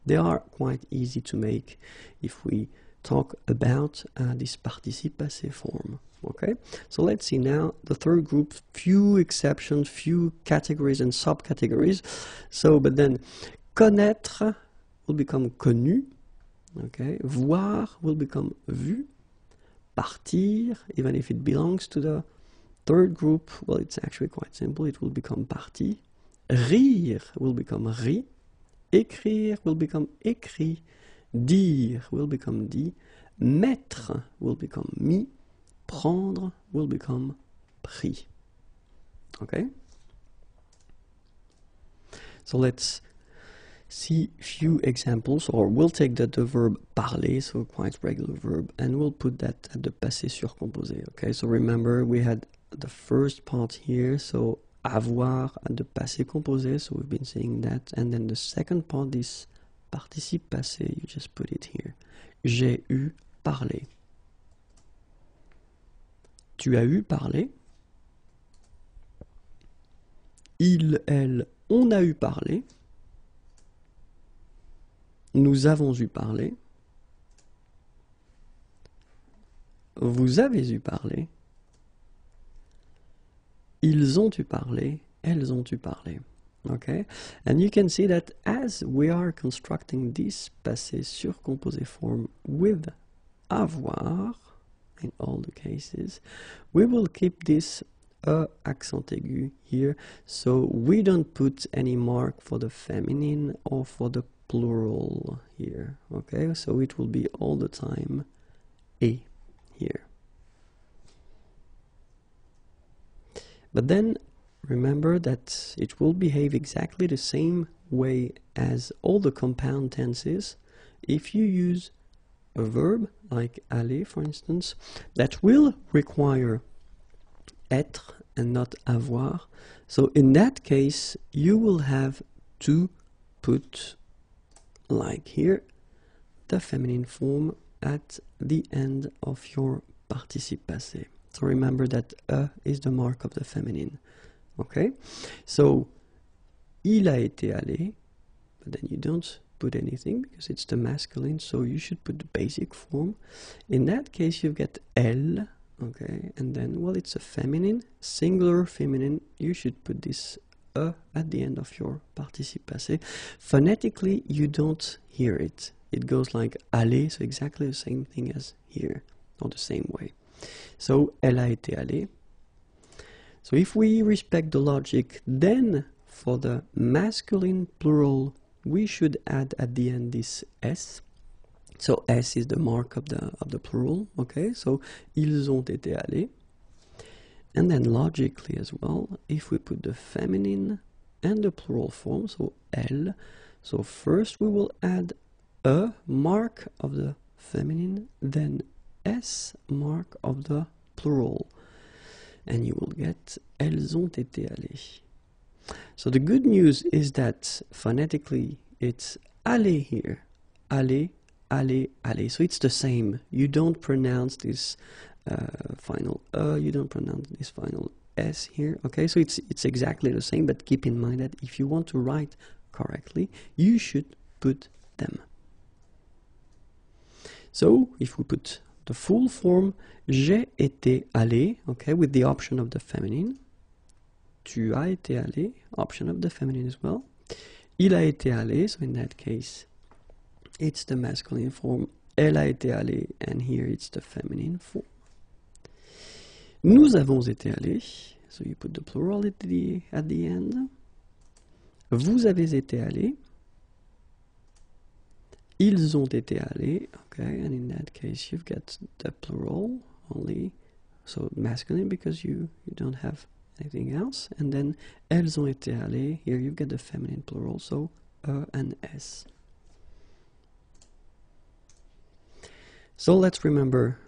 they are quite easy to make if we talk about this participe passé form. Okay, so let's see now the third group, few exceptions, few categories and subcategories. So, but then connaître will become connu. Okay, voir will become vu. Partir, even if it belongs to the third group, well, it's actually quite simple. It will become parti. Rire will become ri. Écrire will become écrit. Dire will become dit. Mettre will become mis. Prendre will become pris. Okay? So let's see few examples, or we'll take the verb parler, so quite regular verb, and we'll put that at the passé surcomposé. Okay, so remember we had the first part here, so avoir at the passé composé, so we've been saying that, and then the second part, this participe passé, you just put it here. J'ai eu parlé. Tu as eu parlé. Il, elle, on a eu parlé. Nous avons eu parlé. Vous avez eu parlé. Ils ont eu parlé. Elles ont eu parlé. Okay? And you can see that as we are constructing this passé surcomposé form with avoir, in all the cases, we will keep this accent aigu here, so we don't put any mark for the feminine or for the plural here. Okay, so it will be all the time a here. But then remember that it will behave exactly the same way as all the compound tenses if you use a verb like aller, for instance, that will require être and not avoir. So in that case, you will have to put, like here, the feminine form at the end of your participe passé. So remember that is the mark of the feminine. Okay? So, il a été allé, but then you don't put anything because it's the masculine, so you should put the basic form. In that case, you get elle, okay? And then, well, it's a feminine, singular feminine. You should put this at the end of your participe passé. Phonetically, you don't hear it. It goes like aller, so exactly the same thing as here, or the same way. So, elle a été allée. So if we respect the logic, then for the masculine plural, we should add at the end this S. So S is the mark of the plural, okay? So, ils ont été allés. And then logically as well, if we put the feminine and the plural form, so elle, so first we will add a mark of the feminine, then S mark of the plural. And you will get elles ont été allées. So the good news is that phonetically it's aller here. Aller, aller, aller. So it's the same. You don't pronounce this final you don't pronounce this final S here. Okay, so it's exactly the same, but keep in mind that if you want to write correctly, you should put them. So if we put the full form, j'ai été allé, okay, with the option of the feminine. Tu as été allé, option of the feminine as well. Il a été allé, so in that case, it's the masculine form. Elle a été allée, and here it's the feminine form. Nous avons été allés, so you put the plural at the end. Vous avez été allés. Ils ont été allés, okay, and in that case you've got the plural only, so masculine because you don't have anything else, and then elles ont été allées, here you've got the feminine plural, so and S. So let's remember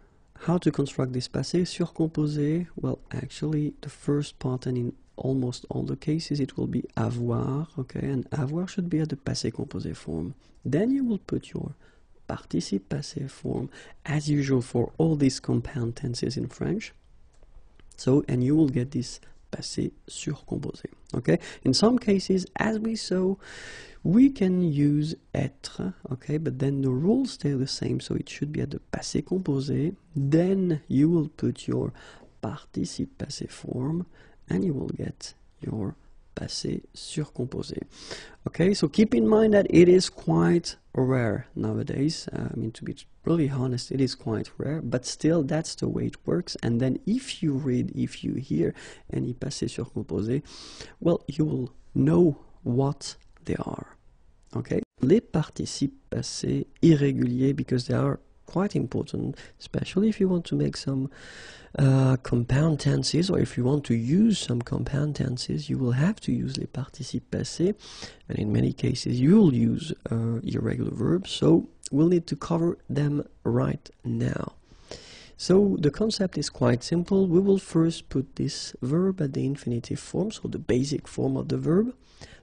how to construct this passé surcomposé. Well, actually the first part, and in almost all the cases it will be avoir, okay, and avoir should be at the passé composé form. Then you will put your participe passé form as usual for all these compound tenses in French. So, and you will get this passé surcomposé, okay? In some cases, as we saw, we can use être, okay, but then the rules stay the same, so it should be at the passé composé. Then you will put your participe passé form, and you will get your passé surcomposé. Okay, so keep in mind that it is quite rare nowadays. I mean, to be really honest, it is quite rare, but still that's the way it works. And then if you hear any passé surcomposé, well, you will know what they are. Okay, les participes passés irréguliers, because they are quite important, especially if you want to make some compound tenses, or if you want to use some compound tenses, you will have to use les participes passés, and in many cases you will use irregular verbs, so we'll need to cover them right now. So the concept is quite simple. We will first put this verb at the infinitive form, so the basic form of the verb.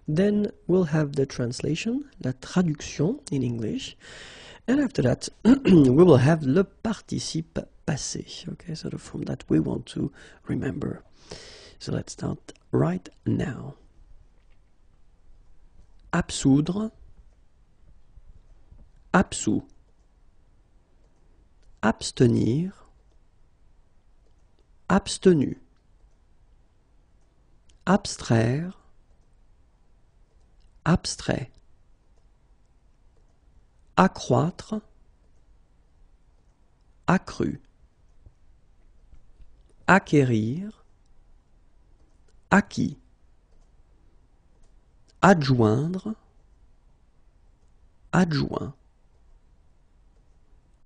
Then we'll have the translation, la traduction in English. And after that, we will have le participe passé, okay, so the form that we want to remember. So let's start right now. Absoudre, absous, abstenir, abstenu, abstraire, abstrait, accroître, accru, acquérir, acquis, adjoindre, adjoint,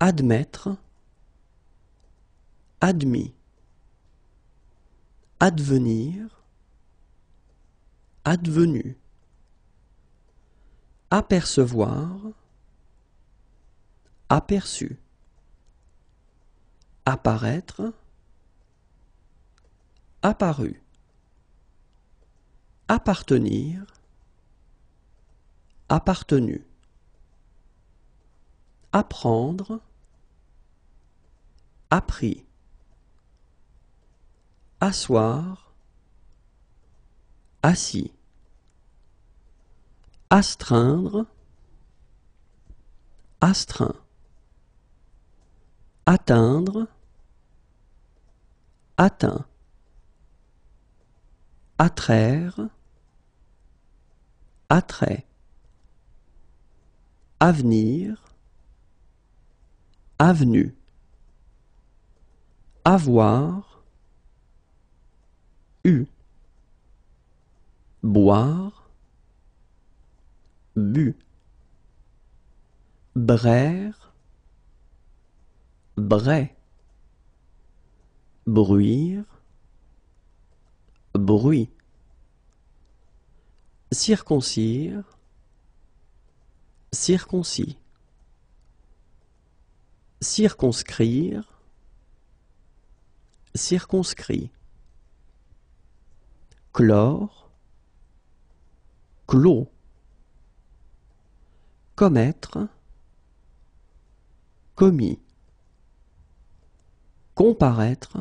admettre, admis, advenir, advenu, apercevoir, aperçu, apparaître, apparu, appartenir, appartenu, apprendre, appris, asseoir, assis, astreindre, astreint, atteindre, atteint, attraire, attrait, avenir, avenue, avoir, eu, boire, bu, braire, brais, bruire, bruit, circoncire, circoncis, circonscrire, circonscrit, clore, clos, commettre, commis, comparaître,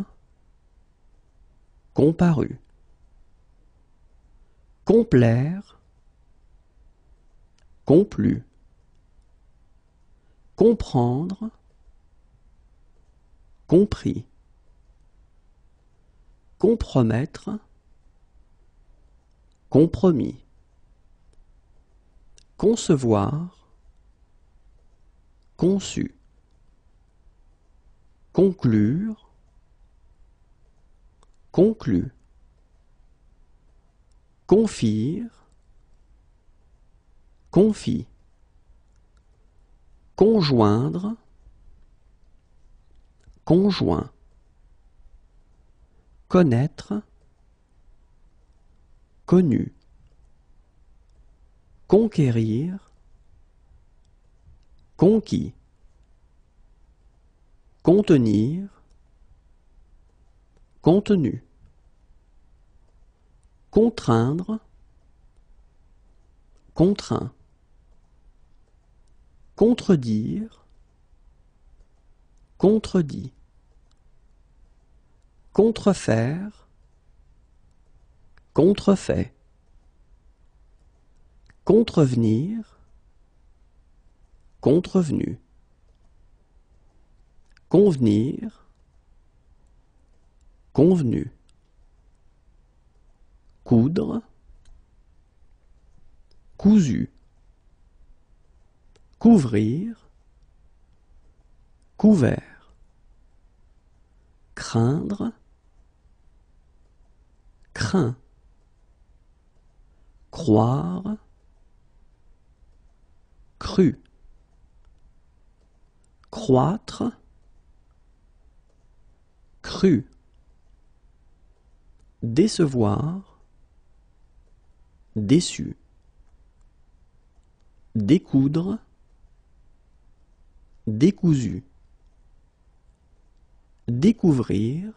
comparu, complaire, complu, comprendre, compris, compromettre, compromis, concevoir, conçu, conclure, conclu, confire, confie, conjoindre, conjoint, connaître, connu, conquérir, conquis, contenir, contenu, contraindre, contraint, contredire, contredit, contrefaire, contrefait, contrevenir, contrevenu, convenir, convenu, coudre, cousu, couvrir, couvert, craindre, craint, croire, cru, croître, cru, décevoir, déçu, découdre, décousu, découvrir,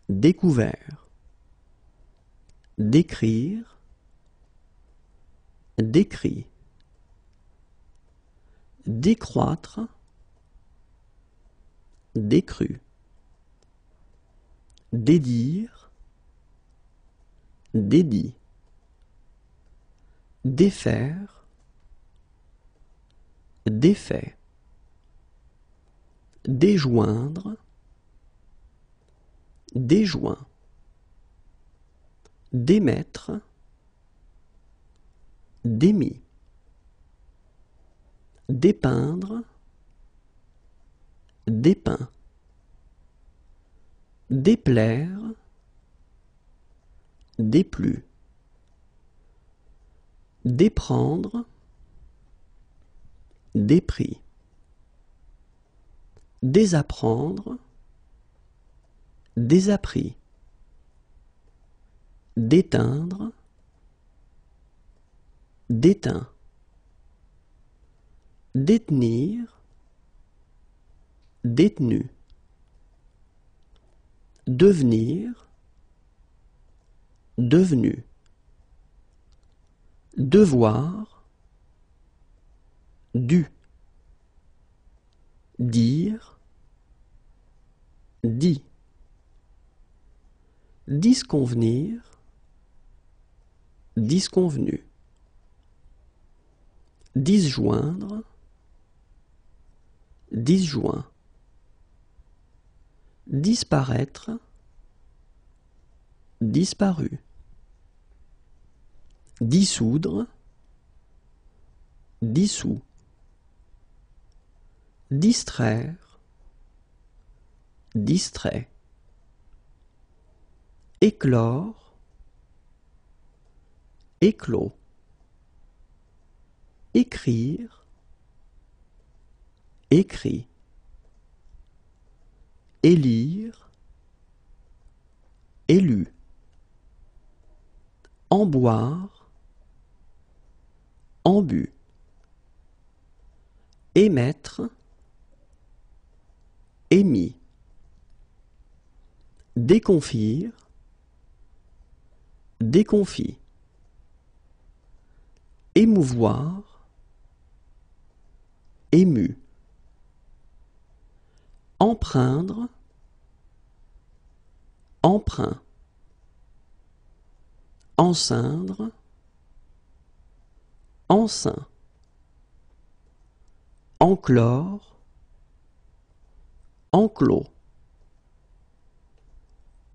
découvert, décrire, décrit, décroître, décru, dédire, dédit, défaire, défait, déjoindre, déjoint, démettre, démis, dépeindre, dépeint, déplaire, déplu, déprendre, dépris, désapprendre, désappris, déteindre, déteint, détenir, détenu, devenir, devenu, devoir, du, dire, dit, disconvenir, disconvenu, disjoindre, disjoint, disparaître, disparu, dissoudre, dissous, distraire, distrait, éclore, éclos, écrire, écrit, élire, élu, en boire, en bu, émettre, émis, déconfire, déconfit, émouvoir, ému, empreindre, emprunt, enceindre, enceint, enclore, enclos,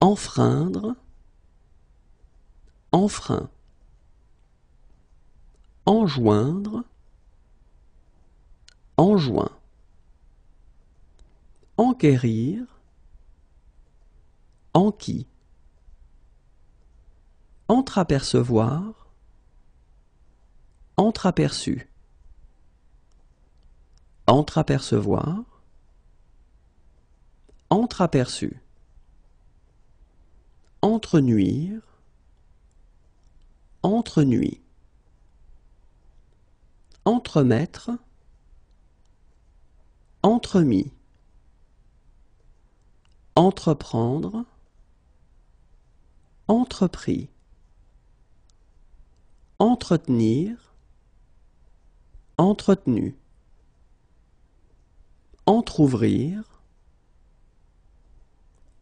enfreindre, enfreint, enjoindre, enjoint, enquérir, enquis, entreapercevoir, entreaperçu, entreapercevoir, entreaperçu, entrenuire, entrenuit, entremettre, entremis, entreprendre, entrepris, entretenir, entretenu, entr'ouvrir,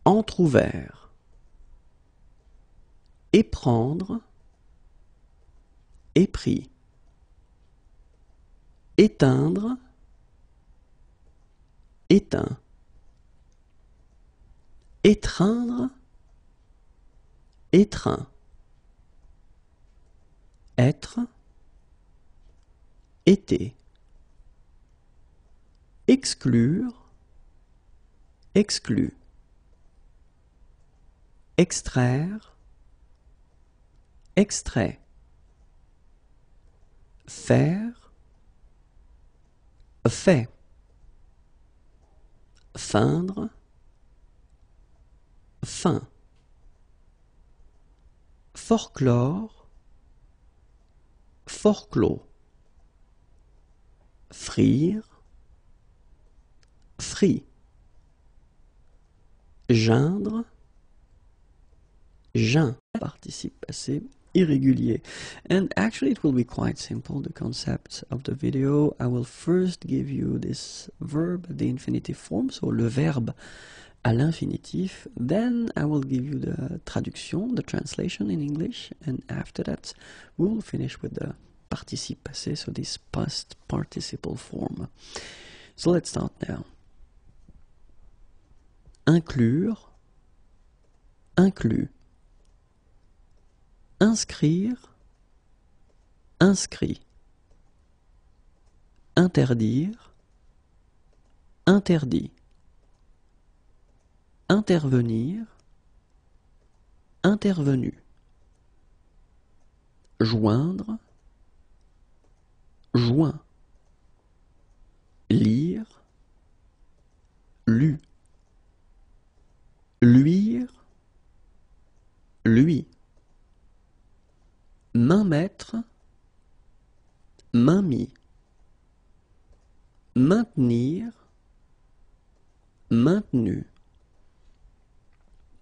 entr'ouvert, éprendre, épris, éteindre, éteint, étreindre, étreint, être, été, exclure, exclu, extraire, extrait, faire, fait, feindre, fin, forclore, forclos, frire, frit, geindre, geint, participe passé irrégulier. And actually it will be quite simple, the concept of the video. I will first give you this verb, the infinitive form, so le verbe à l'infinitif. Then I will give you the traduction, the translation in English, and after that we will finish with the participe passé, so this past participle form. So let's start now. Inclure, inclus. Inscrire, inscrit. Interdire, interdit. Intervenir, intervenu. Joindre, joint. Lire, lu. Luire, lui. Main mettre, main mis. Maintenir, maintenu.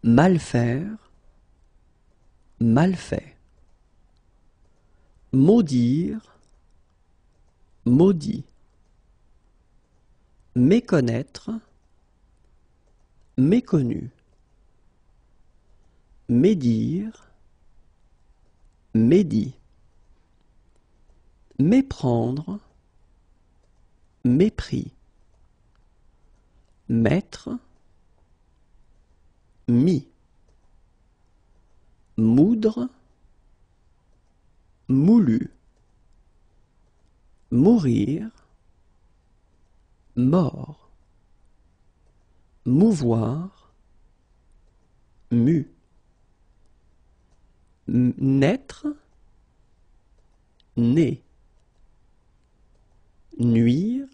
Mal faire, mal fait. Maudire, maudit. méconnaître, méconnu, médire, médit, méprendre, mépris, mettre, mis, moudre, moulu, mourir, mort, mouvoir, mu, naître, né, nuire,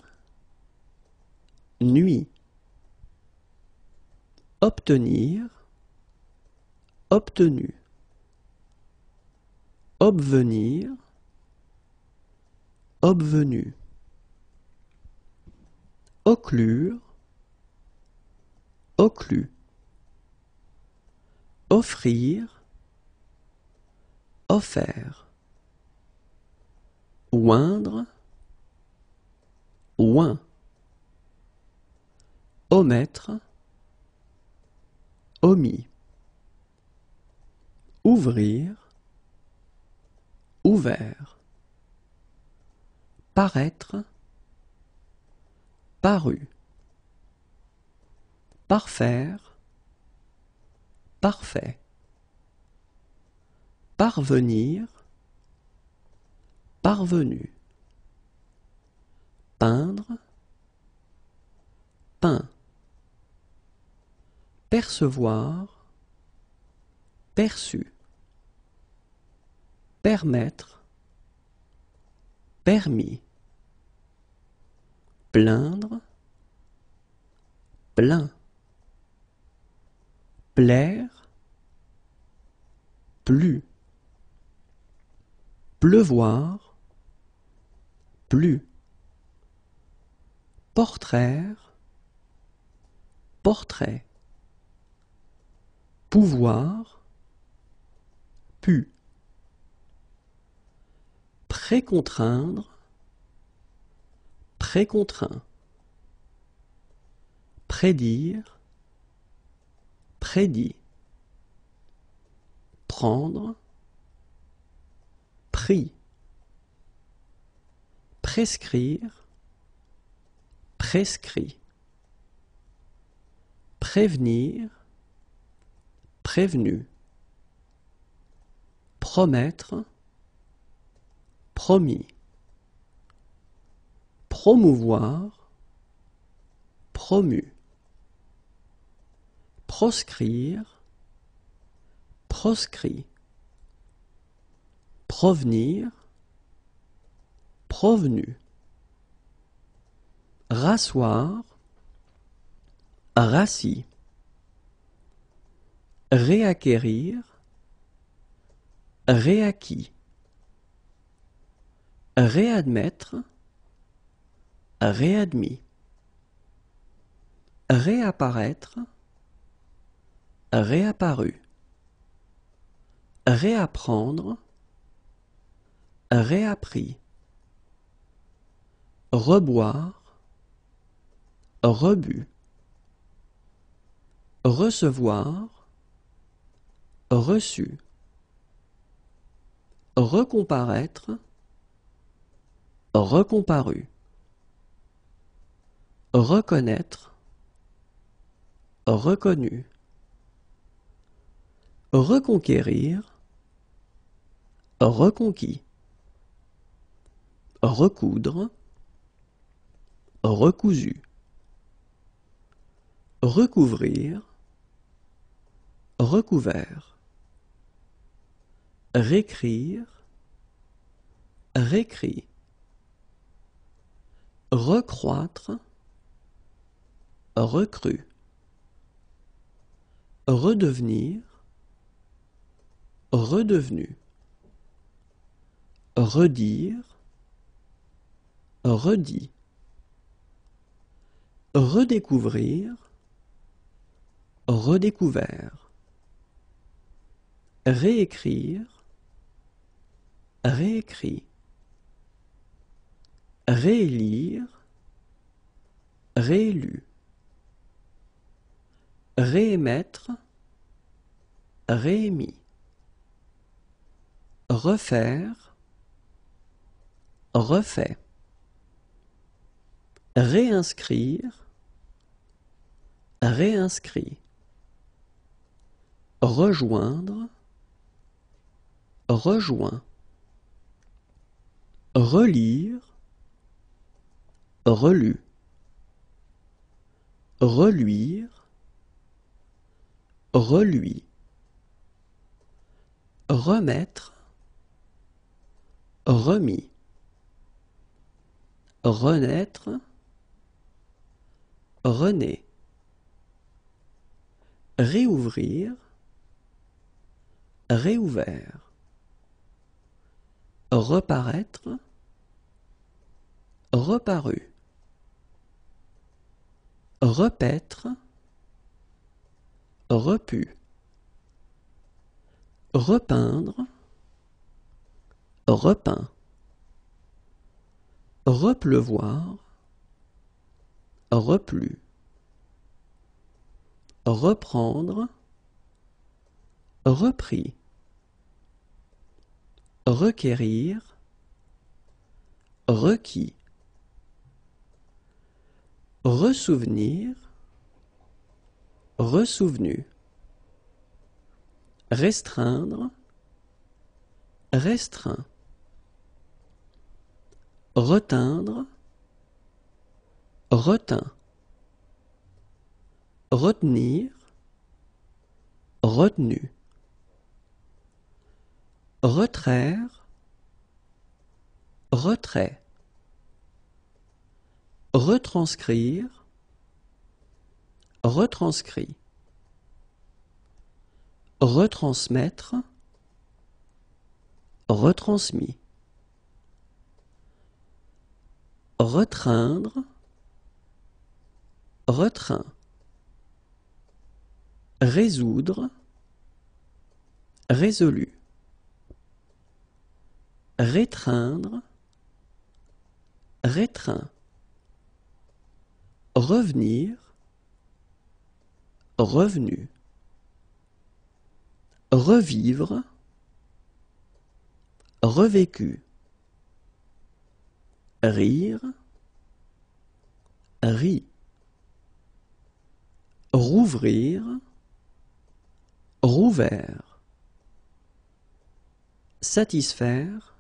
nuit, obtenir, obtenu, obvenir, obvenu, occlure, occlu, offrir, offert, oindre, oint, omettre, omis, ouvrir, ouvert, paraître, paru, parfaire, parfait, parvenir, parvenu, peindre, peint, percevoir, perçu, permettre, permis, plaindre, plaint, plaire, plu, pleuvoir, plu, portraire, portrait, pouvoir, pu, précontraindre, précontraint, prédire, prédit, prendre, prix, prescrire, prescrit, prévenir, prévenu, promettre, promis, promouvoir, promu, proscrire, proscrit, provenir, provenu, rasseoir, rassis, réacquérir, réacquis, réadmettre, réadmis, réapparaître, réapparu, réapprendre, réappris, reboire, rebu, recevoir, reçu, recomparaître, recomparu, reconnaître, reconnu, reconquérir, reconquis, recoudre, recousu, recouvrir, recouvert, réécrire, réécrit, recroître, recru, redevenir, redevenu, redire, redit, redécouvrir, redécouvert, réécrire, réécrit, réélire, réélu, réémettre, réémis, refaire, refait, réinscrire, réinscrit, rejoindre, rejoint, relire, relu, reluire, reluit, remettre, remis, renaître, renaît, réouvrir, réouvert, reparaître, reparu, repaître, repu, repeindre, repeint, repleuvoir, replu, reprendre, repris, requérir, requis, ressouvenir, ressouvenu, restreindre, restreint, reteindre, retint, retenir, retenu, retraire, retrait, retranscrire, retranscrit, retransmettre, retransmis, retreindre, retreint, résoudre, résolu, rétreindre, rétreint, revenir, revenu, revivre, revécu, rire, rit, rouvrir, rouvert, satisfaire,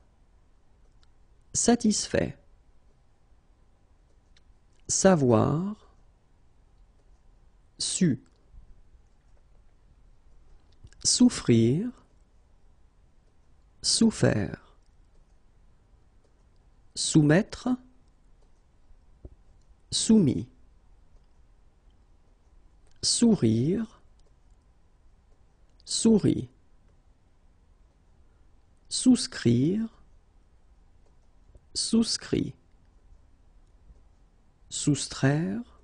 satisfait, savoir, su, souffrir, souffert, soumettre, soumis, sourire, souris, souscrire, souscrit, soustraire,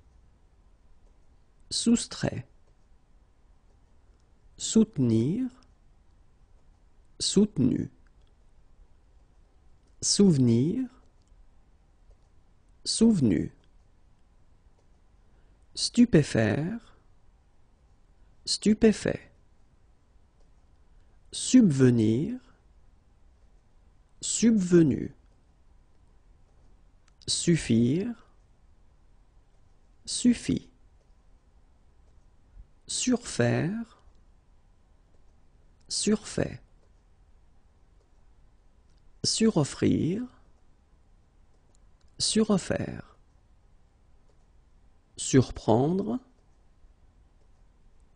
soustrait, soutenir, soutenu, souvenir, souvenu, stupéfaire, stupéfait, subvenir, subvenu, suffire, suffit, surfaire, surfait, suroffrir, suroffert, surprendre,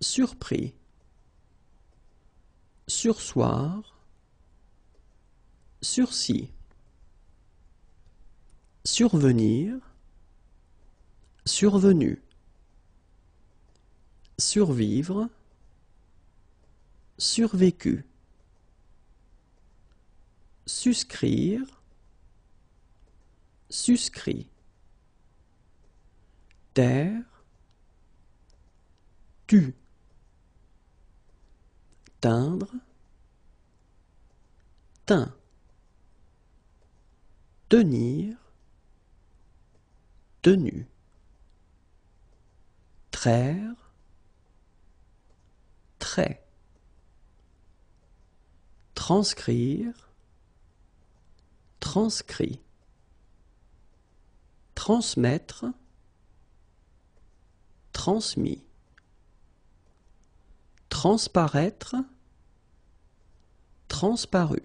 surpris, sursoir, sursis, survenir, survenu, survivre, survécu, suscrire, suscrit, taire, tu, teindre, teint, tenir, tenu, traire, trait. Transcrire, transcrit. Transmettre, transmis. Transparaître, transparu.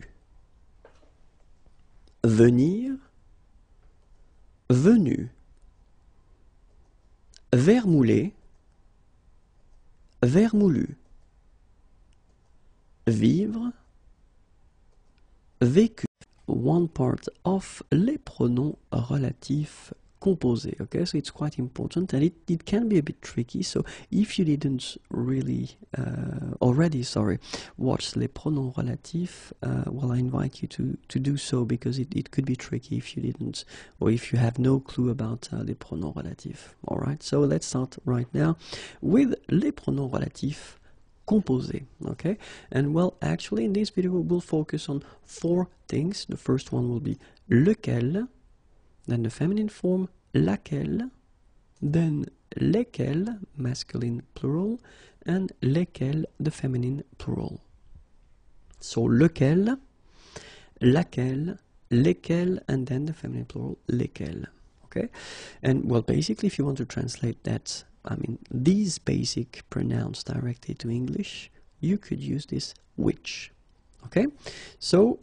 Venir, venu. Vermouler, vermoulu. Vivre, vécu. One part of les pronoms relatifs composés. Okay, so it's quite important, and it can be a bit tricky. So if you didn't really already watch les pronoms relatifs, well, I invite you to do so, because it could be tricky if you didn't, or if you have no clue about les pronoms relatifs. All right, so let's start right now with les pronoms relatifs composé, okay? And well, actually in this video we'll focus on 4 things. The first one will be lequel, then the feminine form laquelle, then lesquels, masculine plural, and lesquels, the feminine plural. So lequel, laquelle, lesquels, and then the feminine plural lesquels, okay? And well, basically if you want to translate that, I mean, these basic pronouns directly to English, you could use this which, okay? So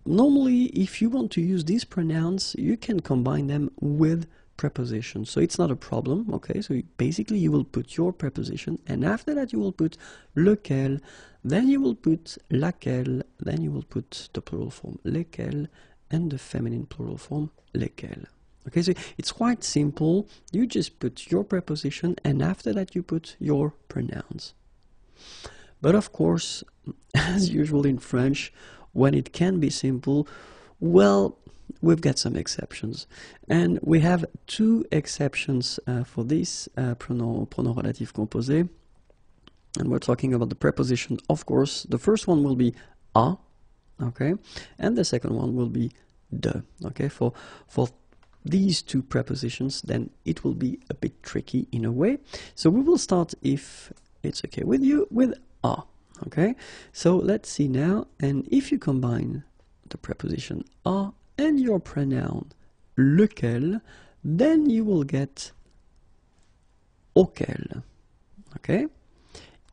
normally if you want to use these pronouns, you can combine them with prepositions, so it's not a problem, okay? So basically you will put your preposition, and after that you will put lequel, then you will put laquelle, then you will put the plural form lesquels, and the feminine plural form lesquels. Okay, so it's quite simple. You just put your preposition, and after that you put your pronouns. But of course, as usual in French, when it can be simple, well, we've got some exceptions. And we have 2 exceptions for this pronom relatif composé. And we're talking about the preposition, of course. The first one will be a, okay? And the second one will be de, okay? For these 2 prepositions, then it will be a bit tricky in a way. So we will start, if it's okay with you, with a, okay? So let's see now, and if you combine the preposition a and your pronoun lequel, then you will get auquel, okay?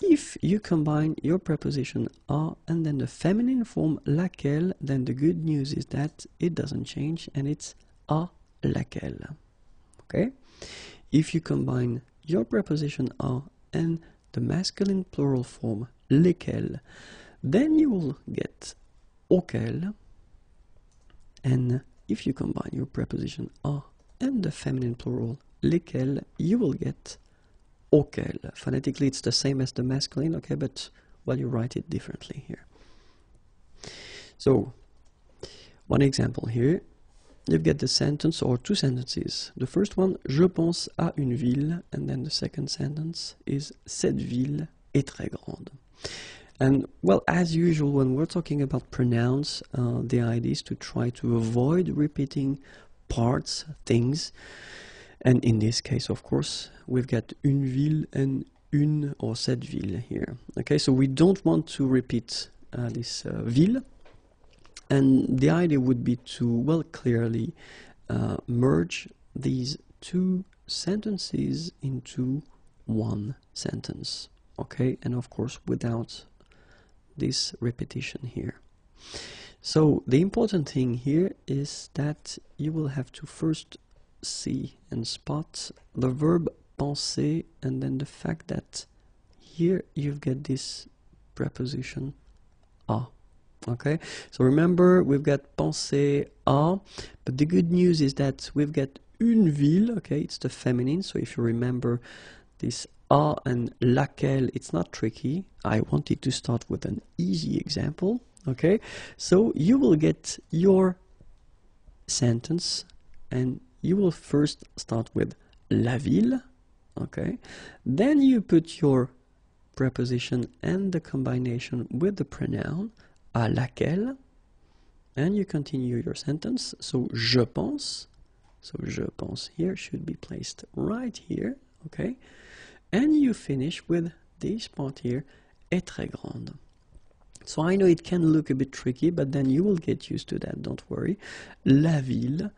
If you combine your preposition a and then the feminine form laquelle, then the good news is that it doesn't change, and it's a laquelle, okay? If you combine your preposition a and the masculine plural form lesquels, then you will get auquel, and if you combine your preposition a and the feminine plural lesquels, you will get auquel. Phonetically it's the same as the masculine, okay, but well, you write it differently here. So one example here. You've got the sentence, or 2 sentences. The first one, je pense à une ville, and then the second sentence is cette ville est très grande. And well, as usual, when we're talking about pronouns, the idea is to try to avoid repeating parts, things. And in this case, of course, we've got une ville and une or cette ville here. Okay, so we don't want to repeat this ville. And the idea would be to, well, clearly merge these 2 sentences into one sentence, okay? And of course, without this repetition here. So the important thing here is that you will have to first see and spot the verb penser, and then the fact that here you've got this preposition a. Okay, so remember we've got penser à, but the good news is that we've got une ville, okay, it's the feminine, so if you remember this à and laquelle, it's not tricky. I wanted to start with an easy example, okay, so you will get your sentence and you will first start with la ville, okay, then you put your preposition and the combination with the pronoun à laquelle, and you continue your sentence. So je pense, so je pense here should be placed right here, okay? And you finish with this part here, est très grande. So I know it can look a bit tricky, but then you will get used to that, don't worry. La ville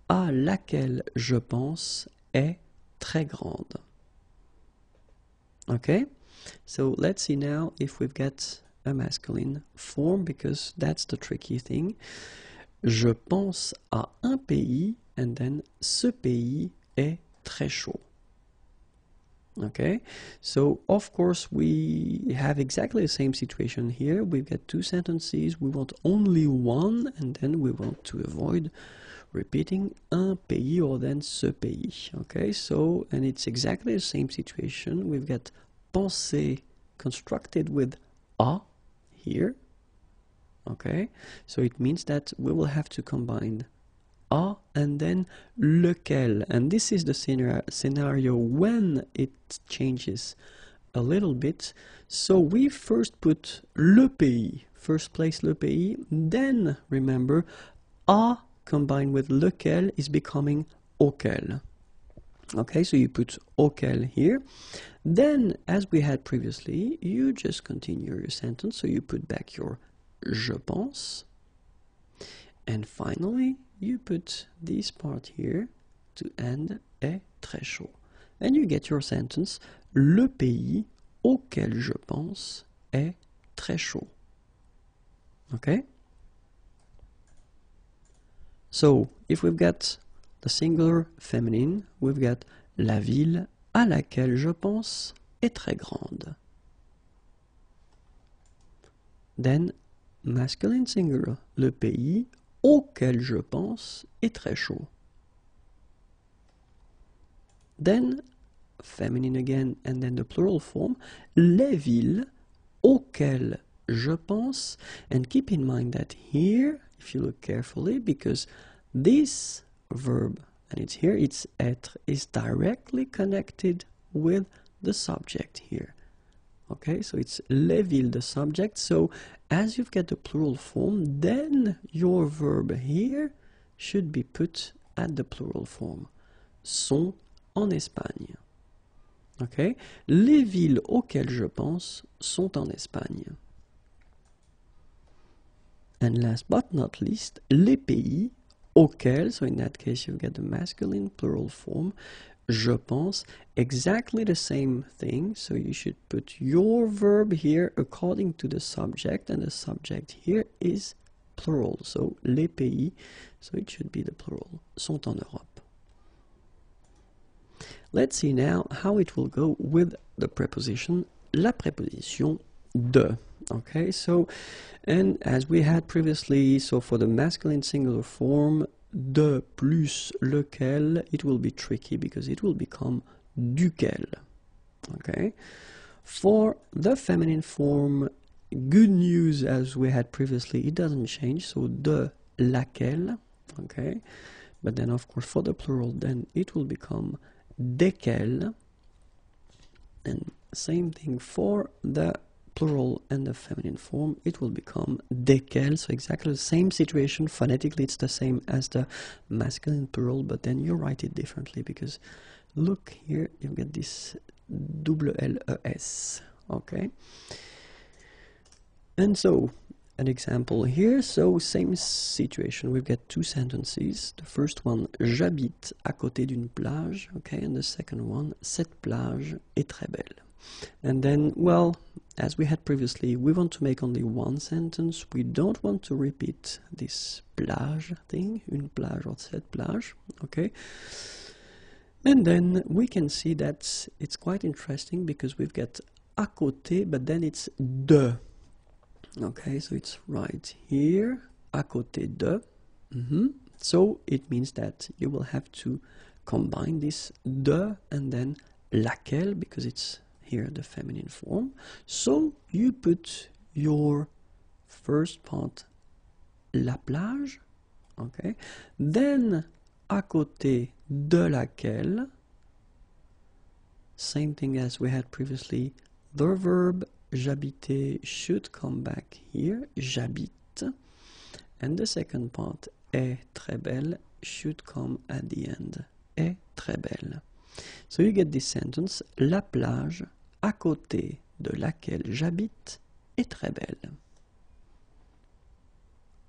à laquelle je pense est très grande. Okay? So let's see now if we've got a masculine form, because that's the tricky thing. Je pense à un pays, and then ce pays est très chaud. Okay, so of course we have exactly the same situation here. We've got two sentences, we want only one, and then we want to avoid repeating un pays or then ce pays. Okay, so, and it's exactly the same situation. We've got penser constructed with a here. Okay, so it means that we will have to combine a and then lequel, and this is the scenario when it changes a little bit. So we first put le pays, first place le pays, then remember a combined with lequel is becoming auquel. Okay, so you put auquel here, then as we had previously, you just continue your sentence, so you put back your je pense, and finally you put this part here to end est très chaud. And you get your sentence, le pays auquel je pense est très chaud. Okay? So, if we've got the singular feminine, we've got la ville à laquelle je pense est très grande. Then, masculine singular, le pays auquel je pense est très chaud. Then, feminine again, and then the plural form, les villes auxquelles je pense, and keep in mind that here, if you look carefully, because this verb, and it's here, it's être, is directly connected with the subject here. Okay, so it's les villes, the subject. So as you've got the plural form, then your verb here should be put at the plural form. Sont en Espagne. Okay, les villes auxquelles je pense sont en Espagne. And last but not least, les pays auxquels, so in that case you've got the masculine plural form, je pense, exactly the same thing, so you should put your verb here according to the subject, and the subject here is plural, so les pays, so it should be the plural, sont en Europe. Let's see now how it will go with the preposition, la préposition de. Okay, so, and as we had previously, so for the masculine singular form, de plus lequel, it will be tricky because it will become duquel. Okay, for the feminine form, good news, as we had previously, it doesn't change, so de laquelle. Okay, but then of course for the plural, then it will become desquelles, and same thing for the plural and the feminine form, it will become desquelles, so exactly the same situation. Phonetically it's the same as the masculine plural, but then you write it differently, because look here, you get this double L-E-S. Okay, and so an example here, so same situation, we've got two sentences. The first one, j'habite à côté d'une plage, okay, and the second one, cette plage est très belle. And then, well, as we had previously, we want to make only one sentence. We don't want to repeat this plage thing, une plage or cette plage, okay? And then we can see that it's quite interesting because we've got à côté, but then it's de. Okay, so it's right here, à côté de. So it means that you will have to combine this de and then laquelle, because it's here the feminine form. So you put your first part, la plage, okay, then à côté de laquelle, same thing as we had previously, the verb j'habiter should come back here, j'habite, and the second part, est très belle, should come at the end, est très belle. So you get this sentence, la plage à côté de laquelle j'habite est très belle.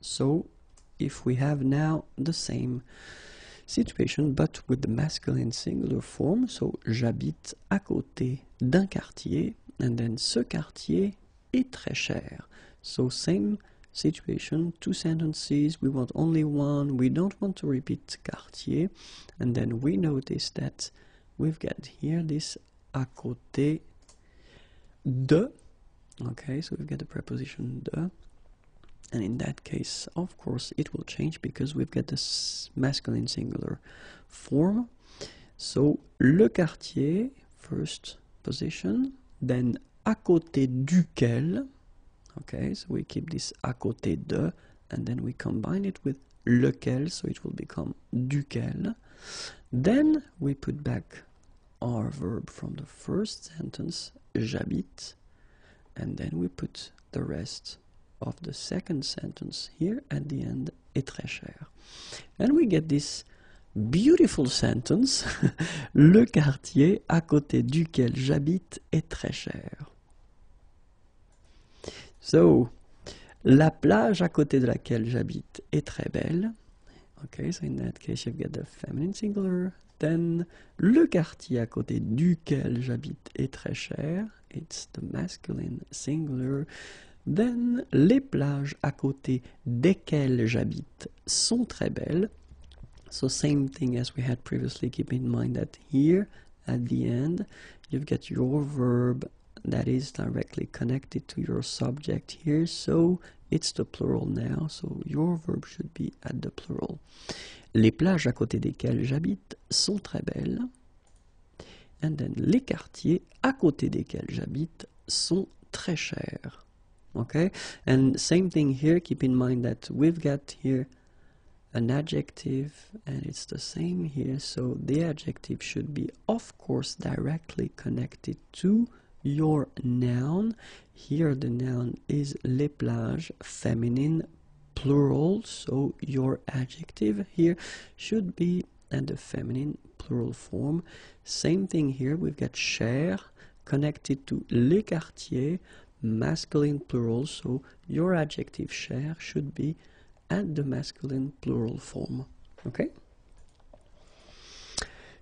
So if we have now the same situation but with the masculine singular form, so j'habite à côté d'un quartier, and then ce quartier est très cher. So same situation, two sentences, we want only one, we don't want to repeat quartier, and then we notice that we've got here this à côté de, okay, so we've got the preposition de, and in that case, of course, it will change because we've got this masculine singular form. So, le quartier, first position, then à côté duquel, okay, so we keep this à côté de, and then we combine it with lequel, so it will become duquel. Then we put back our verb from the first sentence, j'habite, and then we put the rest of the second sentence here at the end, est très cher. And we get this beautiful sentence, le quartier à côté duquel j'habite est très cher. So, la plage à côté de laquelle j'habite est très belle. Okay, so in that case you've got the feminine singular. Then, le quartier à côté duquel j'habite est très cher. It's the masculine singular. Then, les plages à côté desquelles j'habite sont très belles. So same thing as we had previously, keep in mind that here at the end you've got your verb that is directly connected to your subject here, so it's the plural now, so your verb should be at the plural. Les plages à côté desquelles j'habite sont très belles. And then, les quartiers à côté desquels j'habite sont très chers. Okay, and same thing here, keep in mind that we've got here an adjective and it's the same here, so the adjective should be of course directly connected to your noun. Here the noun is les plages, feminine, plural, so your adjective here should be at the feminine plural form. Same thing here, we've got cher connected to les quartiers, masculine plural, so your adjective cher should be at the masculine plural form. Okay?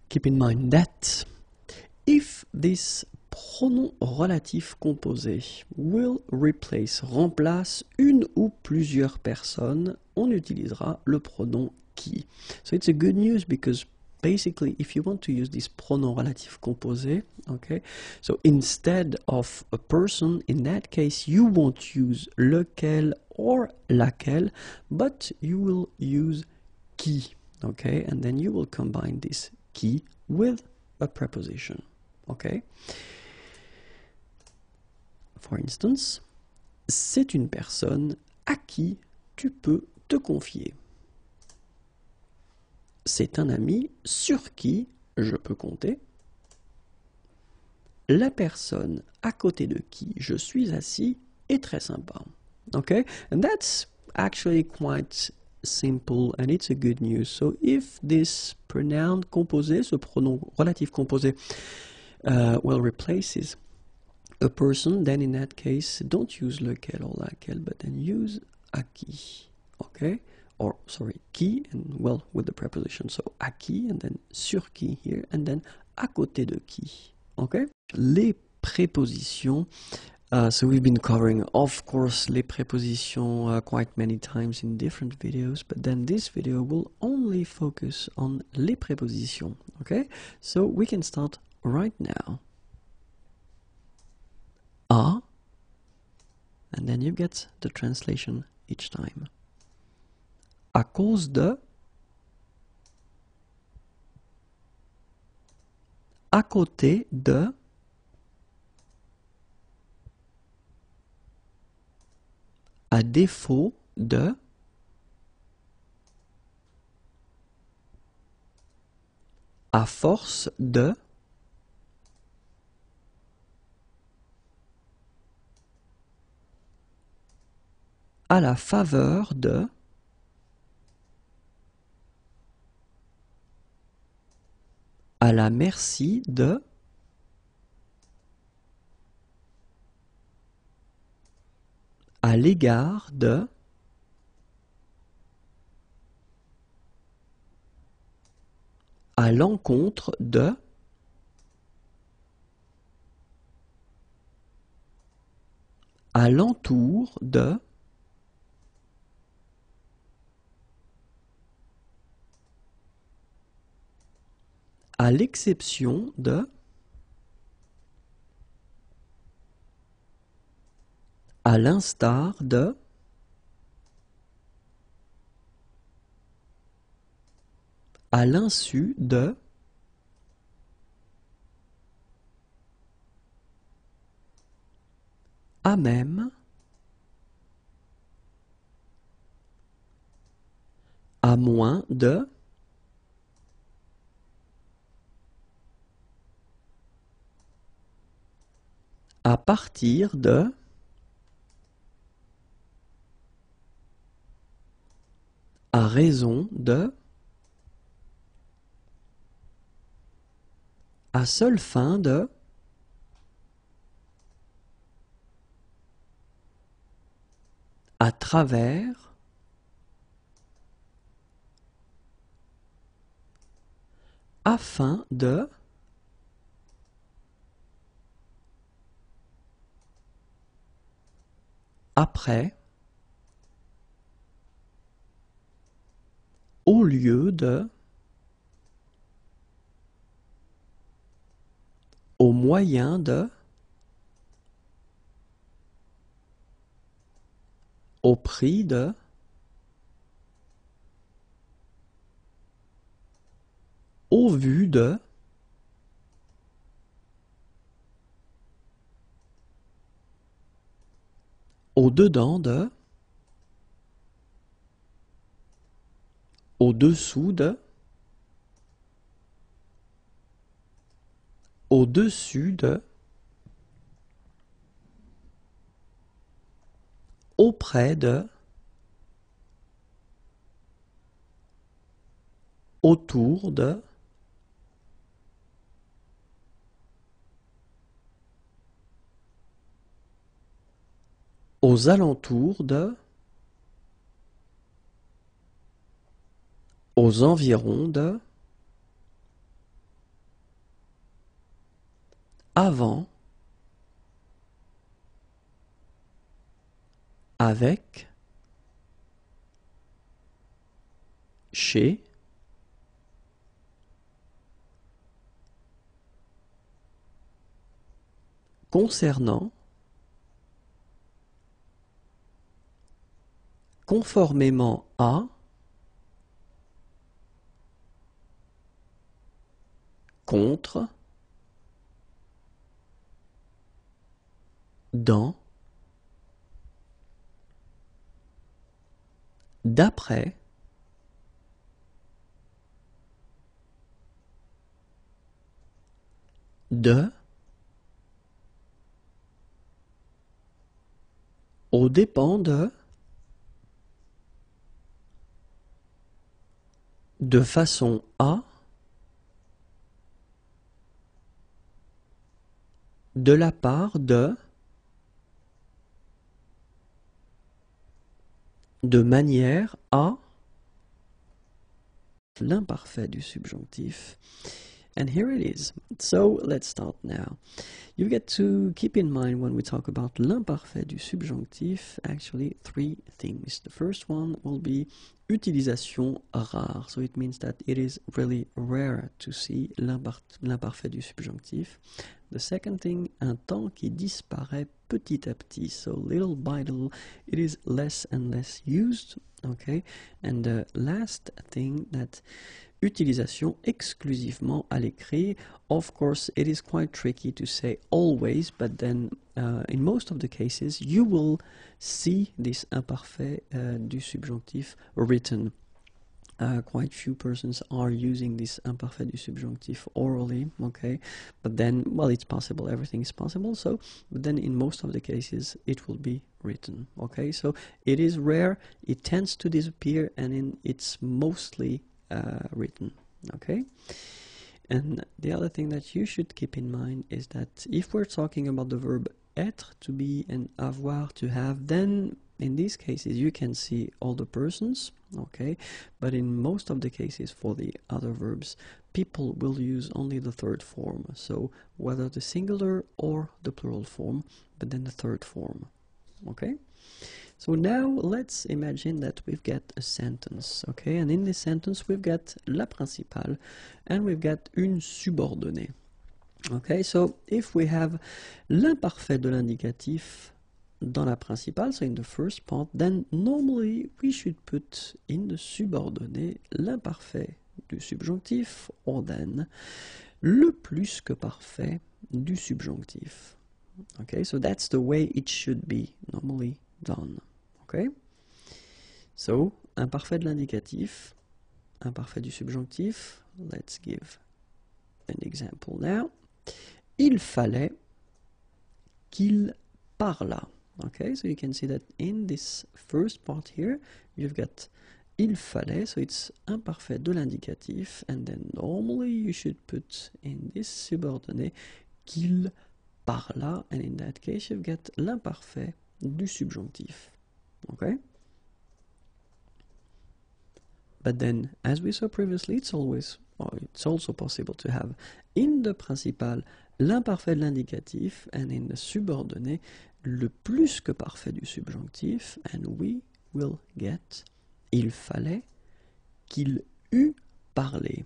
Keep in mind that if this pronom relatif composé will replace, remplace une ou plusieurs personnes, on utilisera le pronom qui. So it's a good news because basically, if you want to use this pronom relatif composé, okay, so instead of a person, in that case, you won't use lequel or laquelle, but you will use qui, okay, and then you will combine this qui with a preposition, okay. For instance, c'est une personne à qui tu peux te confier. C'est un ami sur qui je peux compter. La personne à côté de qui je suis assis est très sympa. Okay, and that's actually quite simple and it's a good news. So if this pronoun composé, ce pronom relatif composé, well replaces a person, then in that case don't use lequel or laquelle, but then use à qui. Okay, or sorry, qui, and well with the preposition, so à qui, and then sur qui here, and then à côté de qui. Okay, les prépositions. So we've been covering, of course, les prépositions quite many times in different videos, but then this video will only focus on les prépositions. Okay, so we can start right now. À, and then you get the translation each time. À cause de, à côté de, à défaut de, à force de, à la faveur de, à à la merci de, à l'égard de, à l'encontre de, à l'entour de, à l'exception de, à l'instar de, à l'insu de, à même, à moins de, à partir de, à raison de, à seule fin de, à travers, afin de, après, au lieu de, au moyen de, au prix de, au vu de, au dedans de, au dessous de, au dessus de, auprès de, autour de, aux alentours de, aux environs de, avant, avec, chez, concernant, conformément à, contre, dans, d'après, de, aux dépens de façon à, de la part de manière à, l'imparfait du subjonctif. And here it is. So let's start now. You get to keep in mind when we talk about l'imparfait du subjonctif, actually three things. The first one will be utilisation rare. So it means that it is really rare to see l'imparfait du subjonctif. The second thing, un temps qui disparaît petit à petit. So little by little, it is less and less used. Okay. And the last thing, that utilisation exclusivement à l'écrit. Of course, it is quite tricky to say always, but then in most of the cases, you will see this imparfait du subjonctif written. Quite few persons are using this imparfait du subjonctif orally, okay? But then, well, it's possible, everything is possible, so, but then in most of the cases, it will be written, okay? So, it is rare, it tends to disappear, and it's mostly written, okay? And the other thing that you should keep in mind is that if we're talking about the verb être, to be, and avoir, to have, then in these cases you can see all the persons, okay? But in most of the cases for the other verbs, people will use only the third form, so whether the singular or the plural form, but then the third form, okay? So now let's imagine that we've got a sentence, okay? And in this sentence we've got la principale and we've got une subordonnée. Okay, so if we have l'imparfait de l'indicatif dans la principale, so in the first part, then normally we should put in the subordonnée l'imparfait du subjonctif, or then le plus que parfait du subjonctif. Okay, so that's the way it should be normally done. Okay, so imparfait de l'indicatif, imparfait du subjonctif. Let's give an example now. Il fallait qu'il parlât. Okay, so you can see that in this first part here, you've got il fallait, so it's imparfait de l'indicatif, and then normally you should put in this subordonnée qu'il parlât, and in that case you've got l'imparfait du subjonctif. Okay? But then, as we saw previously, it's also possible to have in the principal l'imparfait de l'indicatif, and in the subordonnée le plus que parfait du subjonctif, and we will get il fallait qu'il eût parlé.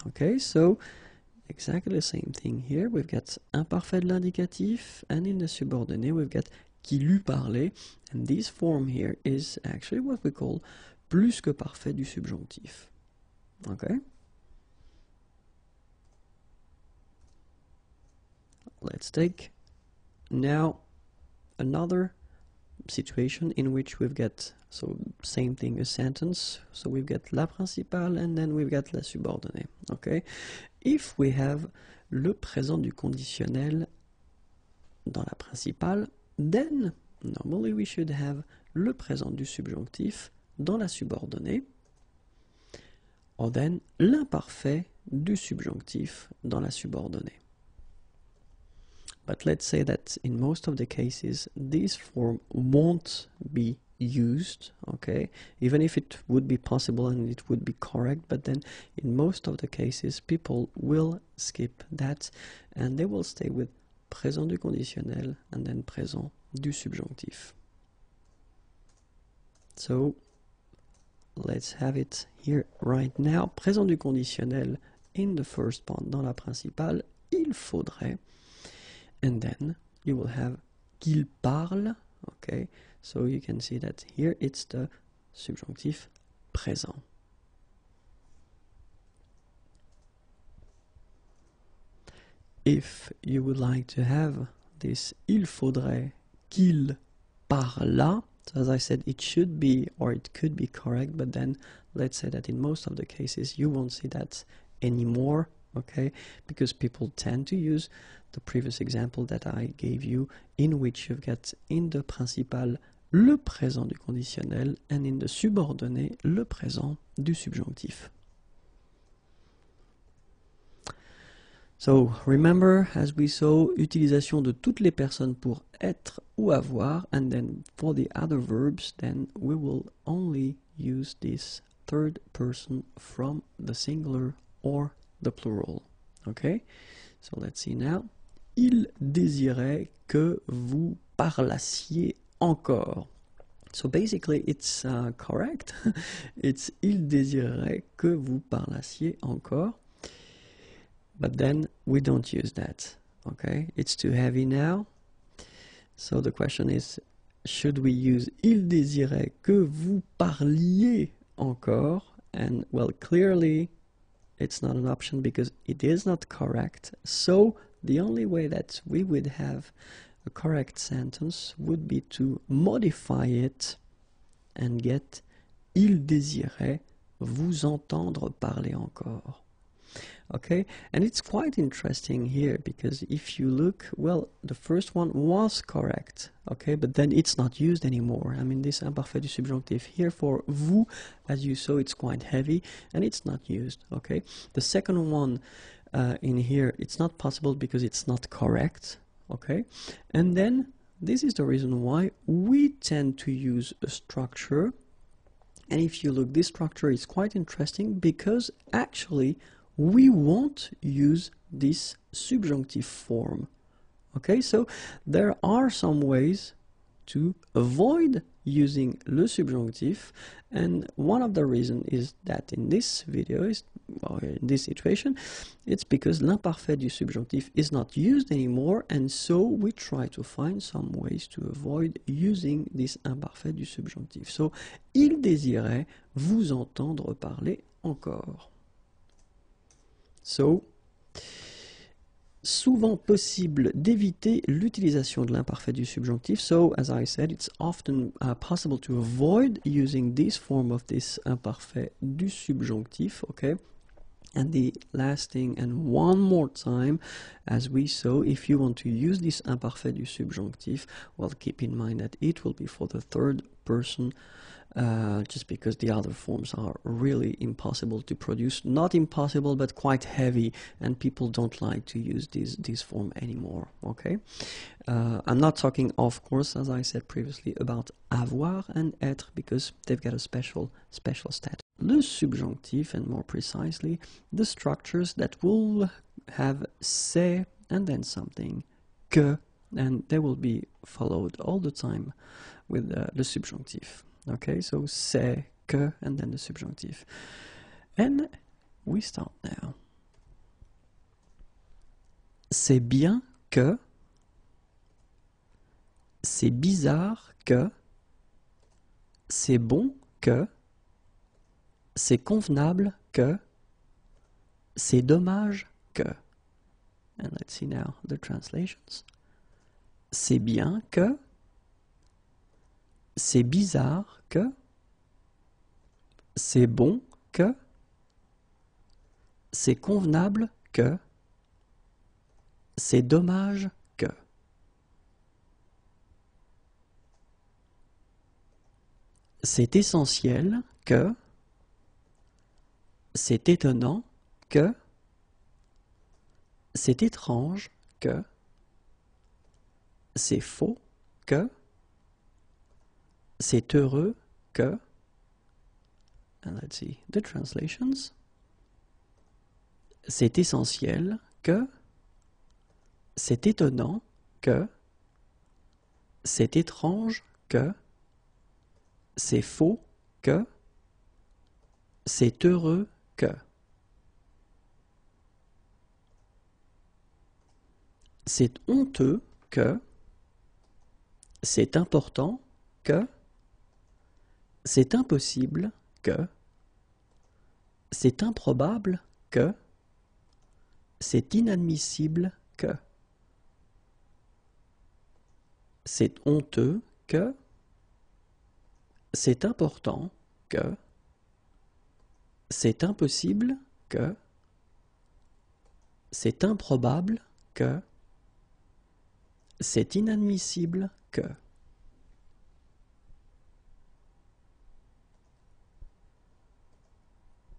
Okay, so exactly the same thing here. We've got imparfait de l'indicatif, and in the subordonnée we've got qu'il eût parlé, and this form here is actually what we call plus que parfait du subjonctif. Okay? Let's take now another situation in which we've got, so same thing, a sentence, so we've got la principale and then we've got la subordonnée. Okay? If we have le présent du conditionnel dans la principale, then normally we should have le présent du subjonctif dans la subordonnée, or then l'imparfait du subjonctif dans la subordonnée. But let's say that in most of the cases this form won't be used, okay, even if it would be possible and it would be correct, but then in most of the cases people will skip that and they will stay with présent du conditionnel and then présent du subjonctif. So let's have it here right now. Présent du conditionnel in the first part dans la principale, il faudrait, and then you will have qu'il parle, okay, so you can see that here it's the subjonctif présent. If you would like to have this il faudrait qu'il parlât, so as I said, it should be or it could be correct, but then let's say that in most of the cases you won't see that anymore, okay, because people tend to use the previous example that I gave you, in which you've got in the principal le présent du conditionnel and in the subordonnée le présent du subjonctif. So remember, as we saw, utilisation de toutes les personnes pour être ou avoir, and then for the other verbs, then we will only use this third person from the singular or the plural. Okay? So let's see now. Il désirait que vous parlassiez encore. So basically it's correct. It's il désirait que vous parlassiez encore. But then we don't use that, okay? It's too heavy now. So the question is, should we use il désirait que vous parliez encore? And well, clearly it's not an option because it is not correct. So the only way that we would have a correct sentence would be to modify it and get il désirait vous entendre parler encore. Okay, and it's quite interesting here because if you look, well, the first one was correct, okay, but then it's not used anymore. I mean, this imparfait du subjonctif here for vous, as you saw, it's quite heavy and it's not used, okay. The second one in here it's not possible because it's not correct, okay? And then this is the reason why we tend to use a structure. And if you look, this structure is quite interesting because actually we won't use this subjunctive form. Okay, so there are some ways to avoid using le subjunctif, and one of the reasons is that in this video, or in this situation, it's because l'imparfait du subjonctif is not used anymore, and so we try to find some ways to avoid using this imparfait du subjonctif. So, il désirait vous entendre parler encore. So, souvent possible d'éviter l'utilisation de l'imparfait du subjonctif. So, as I said, it's often possible to avoid using this form of this imparfait du subjonctif, okay? And the last thing, and one more time, as we saw, if you want to use this imparfait du subjonctif, well, keep in mind that it will be for the third person, just because the other forms are really impossible to produce. Not impossible, but quite heavy, and people don't like to use this form anymore, okay? I'm not talking, of course, as I said previously, about avoir and être, because they've got a special status. Le subjonctif, and more precisely, the structures that will have c'est and then something, que, and they will be followed all the time with le subjonctif. Okay, so c'est, que, and then the subjunctive. And we start now. C'est bien que, c'est bizarre que, c'est bon que, c'est convenable que, c'est dommage que. And let's see now the translations. C'est bien que, c'est bizarre que, c'est bon que, c'est convenable que, c'est dommage que. C'est essentiel que, c'est étonnant que, c'est étrange que, c'est faux que, c'est heureux que, and let's see the translations, c'est essentiel que, c'est étonnant que, c'est étrange que, c'est faux que, c'est heureux que. C'est honteux que, c'est important que, c'est impossible que, c'est improbable que, c'est inadmissible que. C'est honteux que, c'est important que, c'est impossible que, c'est improbable que, c'est inadmissible que.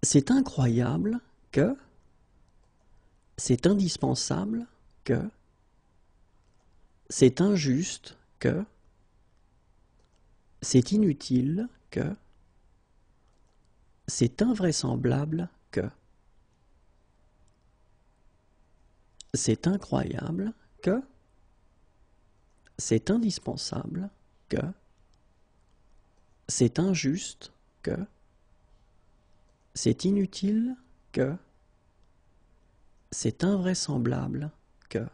C'est incroyable que, c'est indispensable que, c'est injuste que, c'est inutile que, c'est invraisemblable que, c'est incroyable que, c'est indispensable que, c'est injuste que, c'est inutile que, c'est invraisemblable que.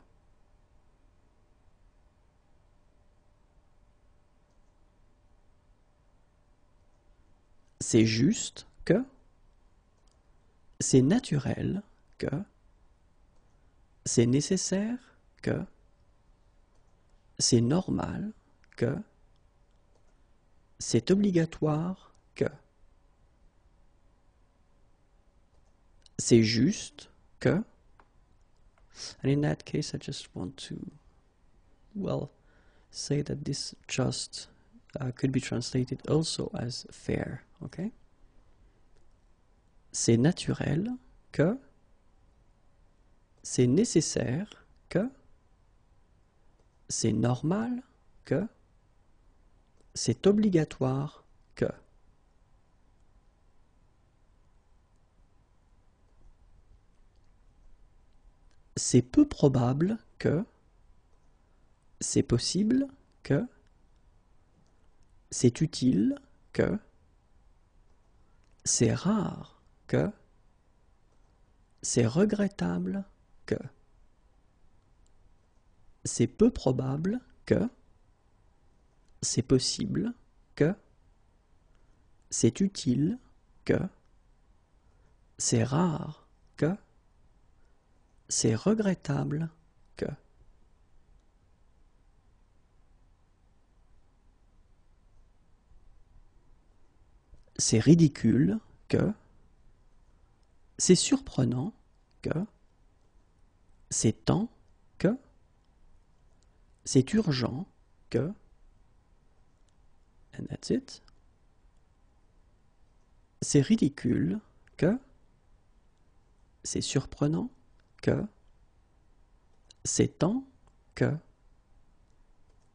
C'est juste que, c'est naturel que, c'est nécessaire que, c'est normal que, c'est obligatoire que. C'est juste que, and in that case I just want to, well, say that this just could be translated also as fair, okay? C'est naturel que, c'est nécessaire que, c'est normal que, c'est obligatoire que. C'est peu probable que, c'est possible que, c'est utile que, c'est rare que, c'est regrettable que, c'est peu probable que, c'est possible que, c'est utile que, c'est rare que, c'est regrettable que. C'est ridicule que, c'est surprenant que, c'est temps que, c'est urgent que, and that's it. C'est ridicule que, c'est surprenant que, c'est temps que,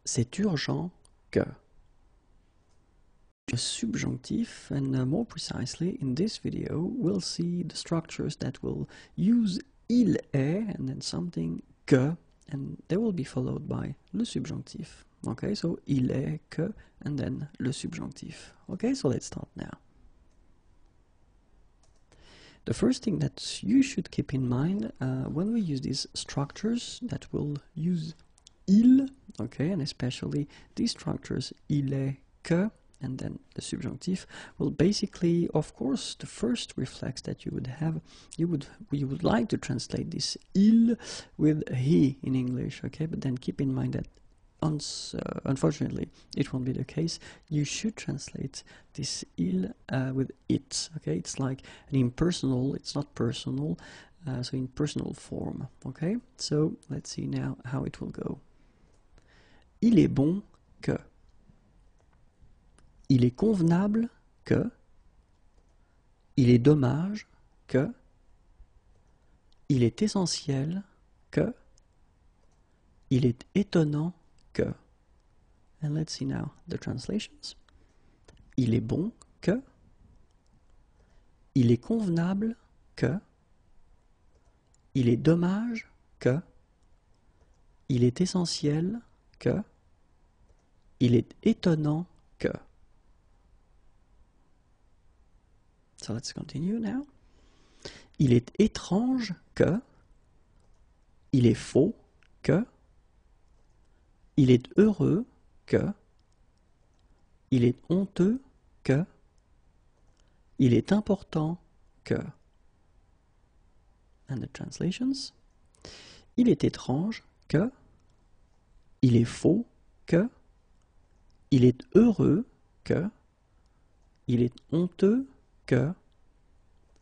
c'est urgent que. A subjunctive, and more precisely in this video we'll see the structures that will use il est and then something que, and they will be followed by le subjonctif. Okay, so il est que and then le subjonctif. Okay, so let's start now. The first thing that you should keep in mind when we use these structures that will use il, okay, and especially these structures il est que and then the subjunctive, well, basically, of course, the first reflex that you would have, you would like to translate this il with he in English, okay? But then keep in mind that, unfortunately, it won't be the case. You should translate this il with it, okay? It's like an impersonal, it's not personal, so in personal form, okay? So let's see now how it will go. Il est bon que. Il est convenable que, il est dommage que, il est essentiel que, il est étonnant que. And let's see now the translations. Il est bon que, il est convenable que, il est dommage que, il est essentiel que, il est étonnant que. So let's continue now. Il est étrange que, il est faux que, il est heureux que, il est honteux que, il est important que. And the translations. Il est étrange que, il est faux que, il est heureux que, il est honteux que,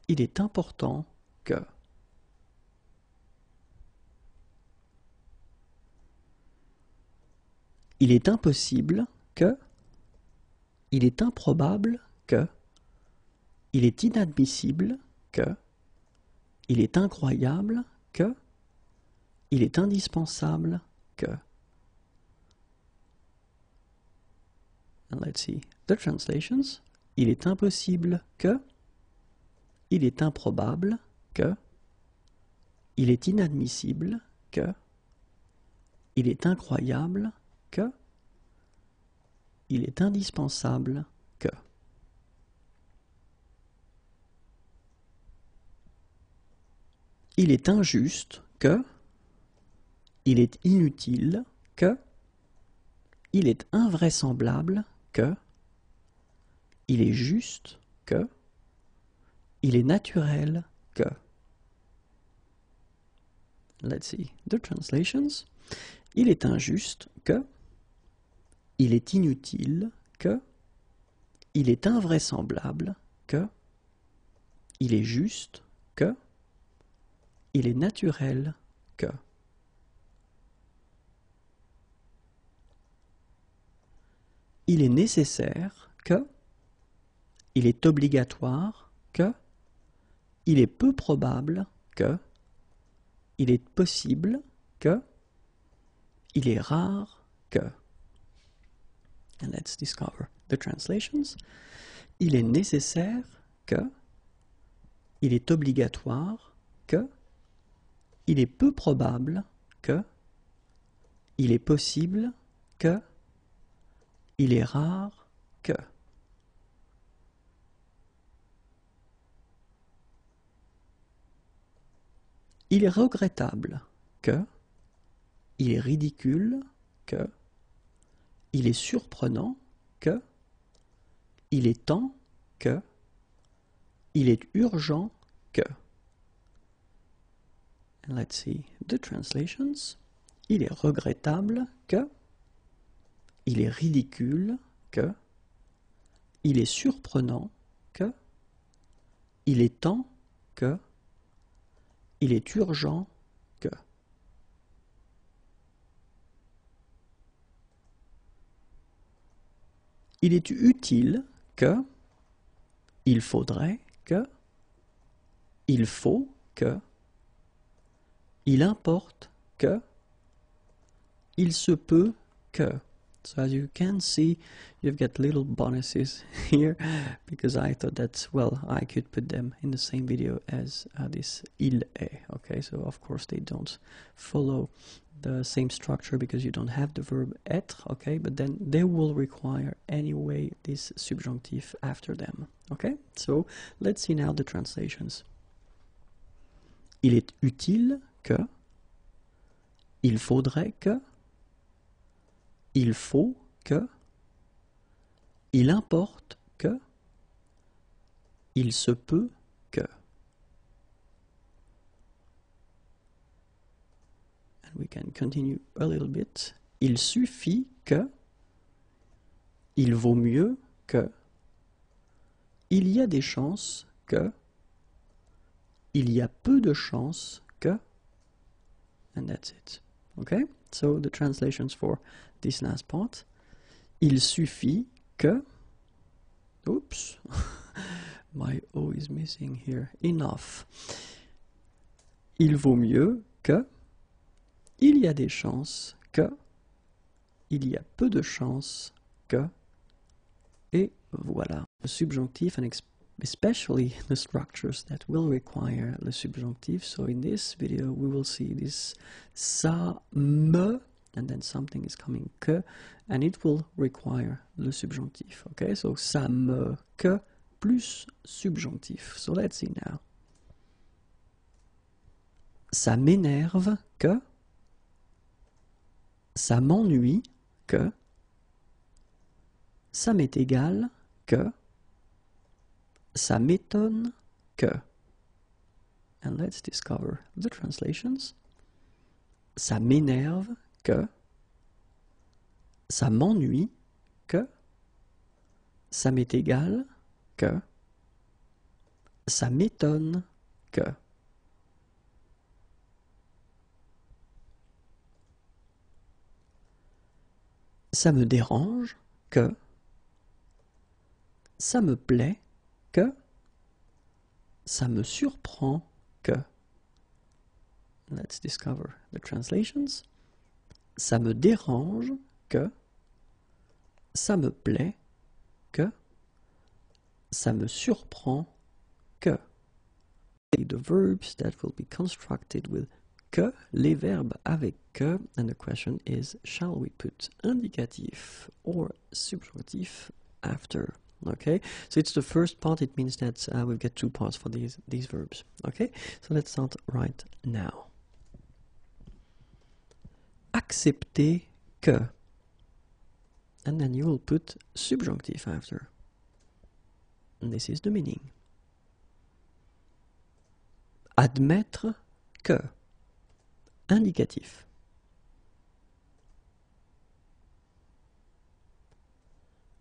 il est important que. Il est impossible que, il est improbable que, il est inadmissible que, il est incroyable que, il est indispensable que. And let's see the translations. Il est impossible que, il est improbable que, il est inadmissible que, il est incroyable que, il est indispensable que. Il est injuste que, il est inutile que, il est invraisemblable que, il est juste que, il est naturel que. Let's see the translations. Il est injuste que, il est inutile que, il est invraisemblable que, il est juste que, il est naturel que. Il est nécessaire que, il est obligatoire que, il est peu probable que, il est possible que, il est rare que. And let's discover the translations. Il est nécessaire que, il est obligatoire que, il est peu probable que, il est possible que, il est rare que. Il est regrettable que, il est ridicule que, il est surprenant que, il est temps que, il est urgent que. And let's see the translations. Il est regrettable que, il est ridicule que, il est surprenant que, il est temps que, il est urgent que. Il est utile que, il faudrait que, il faut que, il importe que, il se peut que. So as you can see, you've got little bonuses here, because I thought that, well, I could put them in the same video as this il est, okay? So of course they don't follow the same structure because you don't have the verb être, okay? But then they will require anyway this subjunctive after them, okay? So let's see now the translations. Il est utile que, il faudrait que, il faut que, il importe que, il se peut que. And we can continue a little bit. Il suffit que, il vaut mieux que, il y a des chances que, il y a peu de chances que, and that's it. Okay? So the translations for this last part. Il suffit que, oops, my O is missing here, enough. Il vaut mieux que, il y a des chances que, il y a peu de chances que, et voilà. Le subjonctif, and especially the structures that will require the subjunctive. So in this video we will see this ça me, and then something is coming que, and it will require le subjonctif. Okay, so ça me que plus subjonctif. So let's see now. Ça m'énerve que, ça m'ennuie que, ça m'est égal que, ça m'étonne que. And let's discover the translations. Ça m'énerve que, ça m'ennuie que, ça m'est égal que, ça m'étonne que. Ça me dérange que, ça me plaît que, ça me surprend que. Let's discover the translations. Ça me dérange que, ça me plaît que, ça me surprend que. The verbs that will be constructed with que, les verbes avec que, and the question is, shall we put indicatif or subjunctif after? Okay, so it's the first part. It means that we've got two parts for these verbs. Okay, so let's start right now. Accepter que, and then you will put subjunctive after. And this is the meaning. Admettre que, indicatif.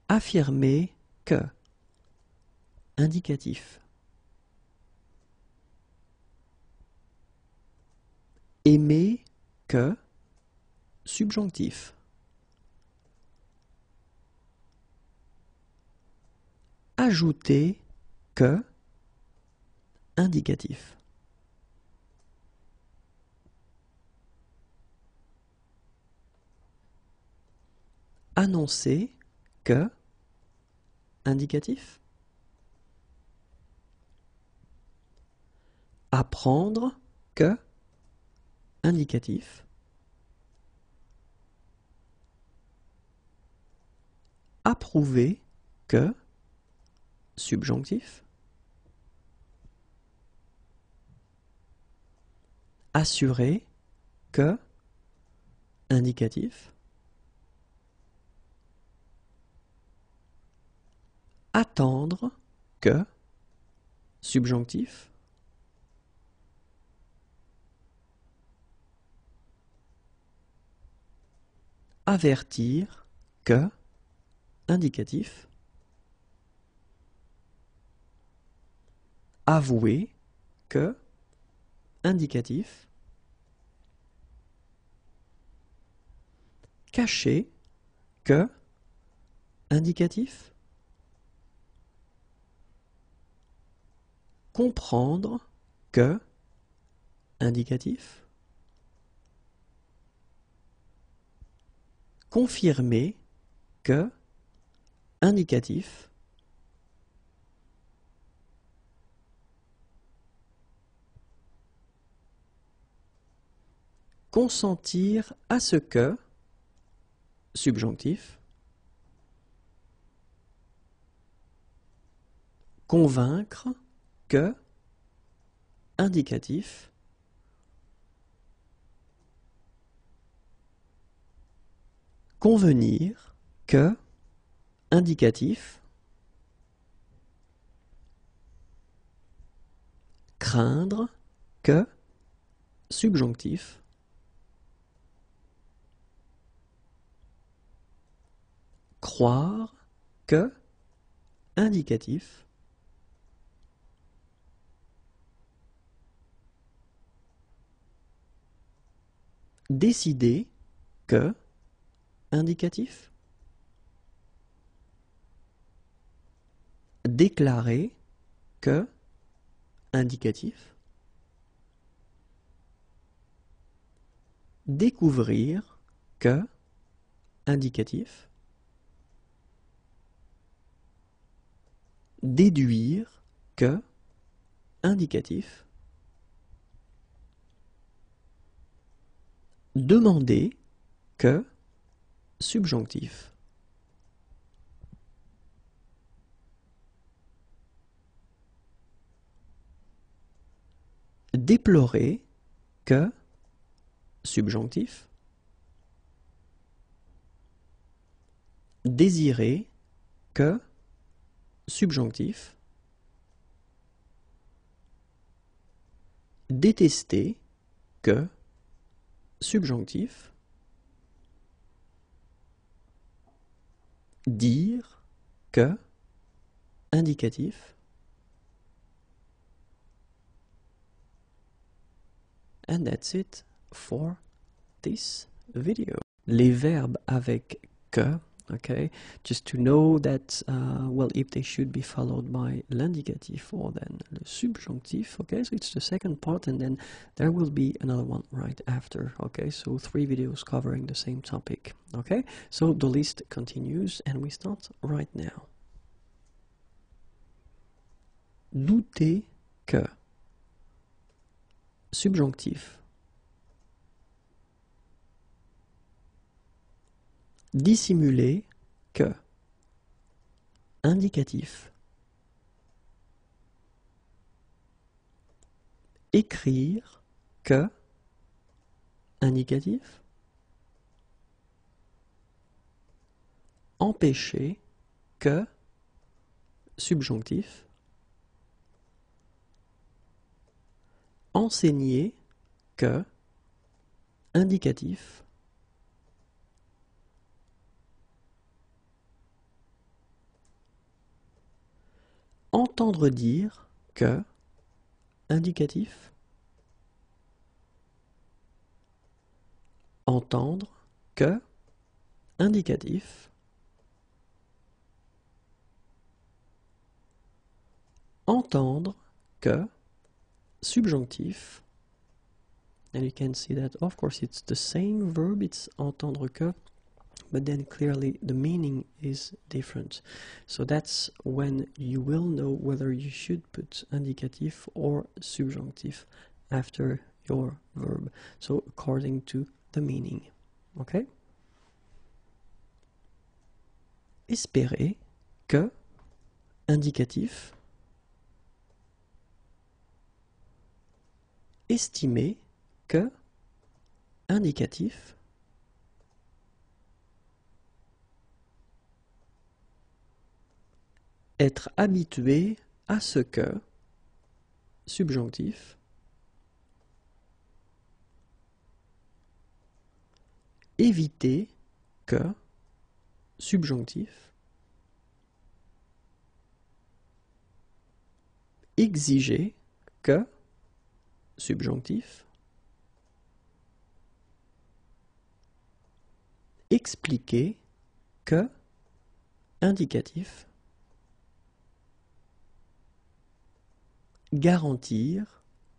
Affirmer que, indicatif. Aimer que, subjonctif. Ajouter que, indicatif. annoncer que, indicatif. Apprendre que, indicatif. Approuver que, subjonctif. Assurer que, indicatif. Attendre que, subjonctif. Avertir que, indicatif. Avouer que, indicatif. Cacher que, indicatif. Comprendre que, indicatif. Confirmer que, indicatif. Consentir à ce que, subjonctif. Convaincre que, indicatif. Convenir que, indicatif. Craindre que, subjonctif. Croire que, indicatif. Décider que, indicatif. Déclarer que, indicatif. Découvrir que, indicatif. Déduire que, indicatif. Demander que, subjonctif. Déplorer que, subjonctif. Désirer que, subjonctif. Détester que, subjonctif. Dire que, indicatif. And that's it for this video. Les verbes avec que, okay, just to know that, well, if they should be followed by l'indicatif or then le subjonctif, okay, so it's the second part and then there will be another one right after, okay, so 3 videos covering the same topic, okay, so the list continues and we start right now. Douter que, subjonctif. Dissimuler que, indicatif. Écrire que, indicatif. Empêcher que, subjonctif. Enseigner que, indicatif. Entendre dire que, indicatif. Entendre que, indicatif. Entendre que, subjonctif. And you can see that, of course, it's the same verb, it's entendre que, but then clearly the meaning is different. So that's when you will know whether you should put indicatif or subjonctif after your verb. So according to the meaning. Okay? Espérer que indicatif, estimer que indicatif, être habitué à ce que subjonctif, éviter que subjonctif, exiger que subjonctif, expliquer que indicatif, garantir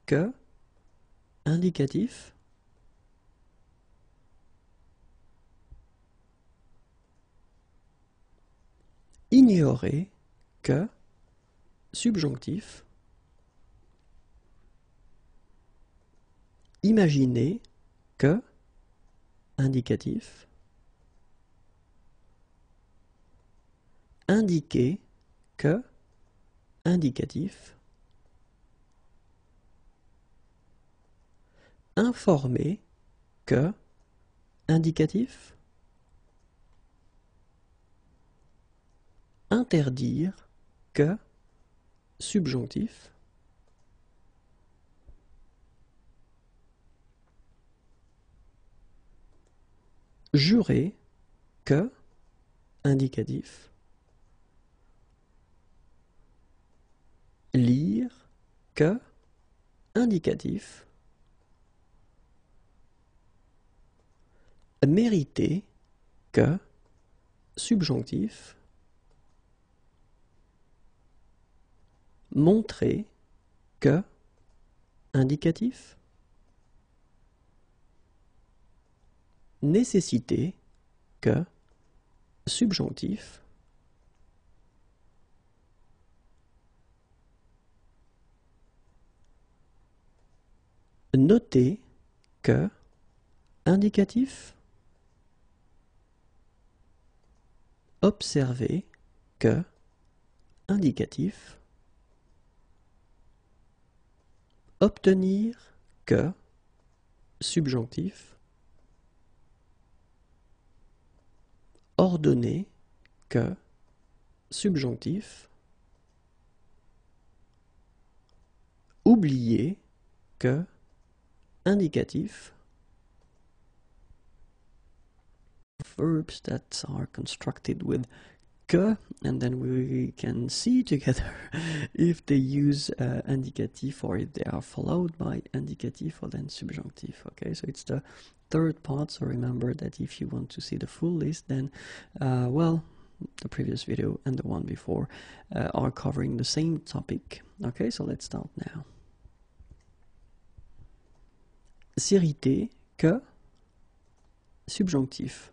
que indicatif, ignorer que subjonctif, imaginer que indicatif, indiquer que indicatif, informer que indicatif, interdire que subjonctif, jurer que indicatif, lire que indicatif, mériter que subjonctif, montrer que indicatif, nécessiter que subjonctif, noter que indicatif, observer que indicatif, obtenir que subjonctif, ordonner que subjonctif, oublier que indicatif. Verbs that are constructed with que, and then we can see together if they use indicatif or if they are followed by indicatif or then subjunctive. Okay, so it's the third part, so remember that if you want to see the full list, then well, the previous video and the one before are covering the same topic. Okay, so let's start now. S'irriter que subjonctif.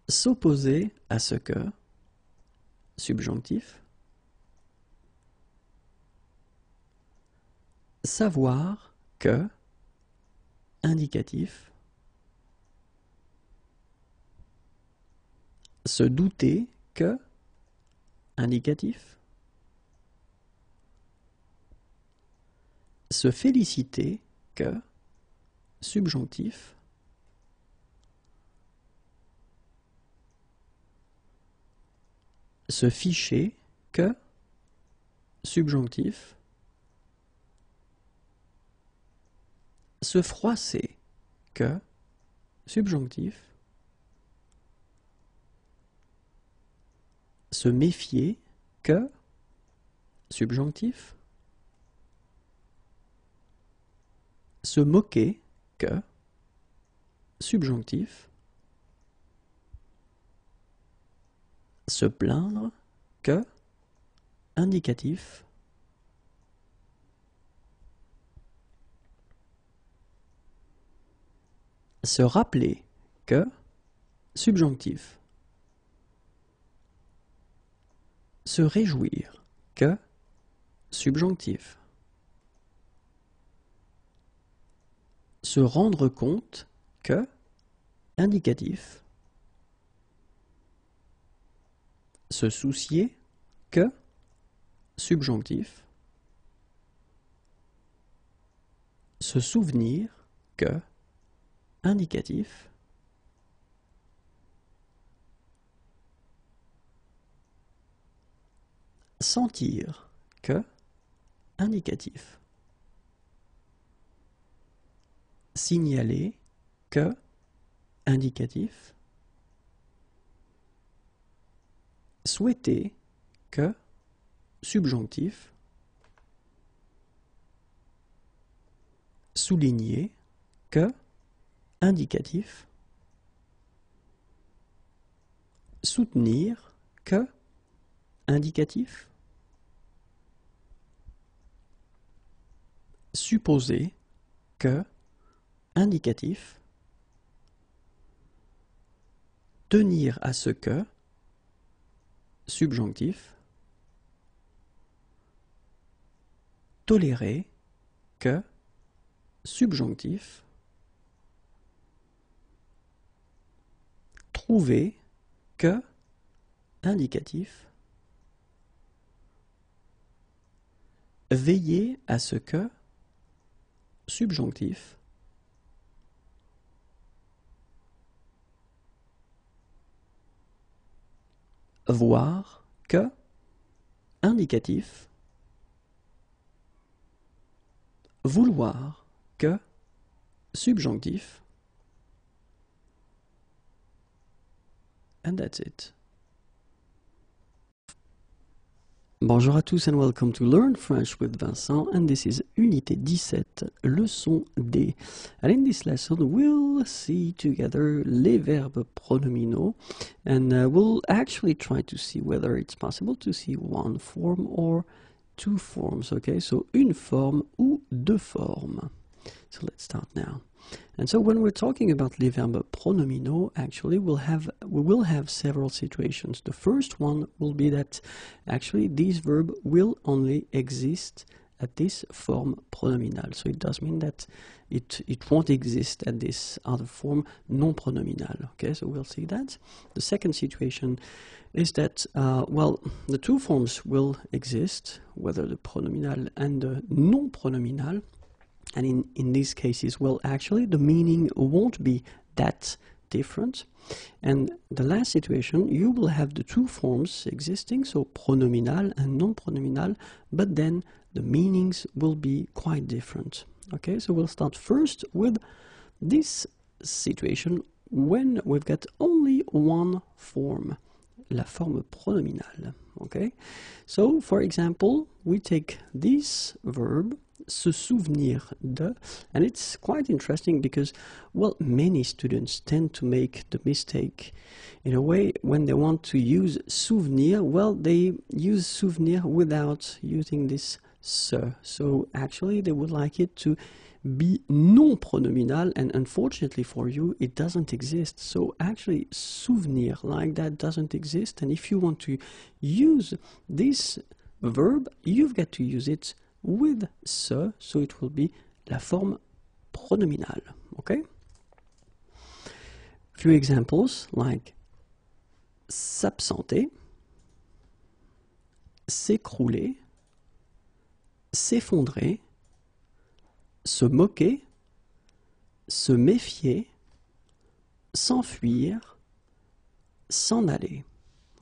S'opposer à ce que subjonctif. Savoir que indicatif. Se douter que indicatif. Se féliciter que subjonctif. Se ficher que subjonctif. Se froisser que subjonctif. Se méfier que subjonctif. Se moquer que subjonctif. Se plaindre que indicatif. Se rappeler que, subjonctif. Se réjouir que, subjonctif. Se rendre compte que, indicatif. Se soucier que, subjonctif. Se souvenir que, indicatif. Sentir que, indicatif. Signaler que, indicatif. Souhaiter que, subjonctif. Souligner que, indicatif. Soutenir que, indicatif. Supposer que, indicatif. Tenir à ce que, subjonctif. Tolérer que, subjonctif. Trouver que, indicatif. Veiller à ce que, subjonctif. Voir que, indicatif. Vouloir que, subjonctif. And that's it. Bonjour à tous and welcome to Learn French with Vincent, and this is Unité 17, leçon D. And in this lesson we'll see together les verbes pronominaux, and we'll actually try to see whether it's possible to see one form or two forms, okay? So une forme ou deux formes. So let's start now. And so when we're talking about les verbes pronominaux, actually we will have several situations. The first one will be that actually this verb will only exist at this form pronominal. So it does mean that it won't exist at this other form non-pronominal. Okay, so we'll see that. The second situation is that, well, the two forms will exist, whether the pronominal and the non-pronominal. And in these cases, well, actually, the meaning won't be that different. And the last situation, you will have the two forms existing, so pronominal and non-pronominal, but then the meanings will be quite different. Okay, so we'll start first with this situation when we've got only one form, la forme pronominale. Okay, so for example, we take this verb, se souvenir de, and it's quite interesting because, well, many students tend to make the mistake in a way when they want to use souvenir, well, they use souvenir without using this se. So actually they would like it to be non-pronominal, and unfortunately for you it doesn't exist. So actually souvenir like that doesn't exist, and if you want to use this verb, you've got to use it with se, so it will be la forme pronominale. Okay? Few examples like s'absenter, s'écrouler, s'effondrer, se moquer, se méfier, s'enfuir, s'en aller.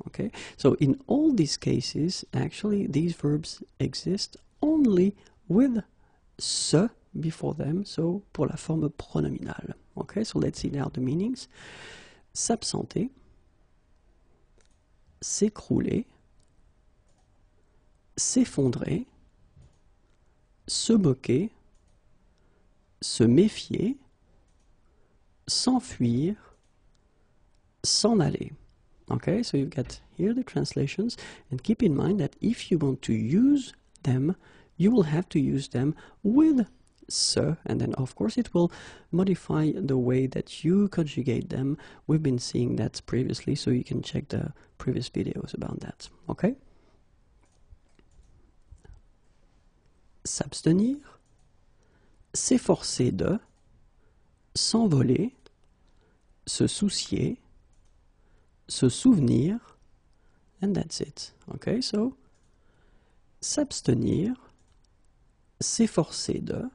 Okay, so in all these cases, actually, these verbs exist only with se before them, so pour la forme pronominale. Okay, so let's see now the meanings. S'absenter, s'écrouler, s'effondrer, se moquer, se méfier, s'enfuir, s'en aller. Okay, so you've got here the translations, and keep in mind that if you want to use them, you will have to use them with se, and then of course it will modify the way that you conjugate them. We've been seeing that previously, so you can check the previous videos about that. Okay? S'abstenir, s'efforcer de, s'envoler, se soucier, se souvenir, and that's it. Okay, so s'abstenir, s'efforcer de,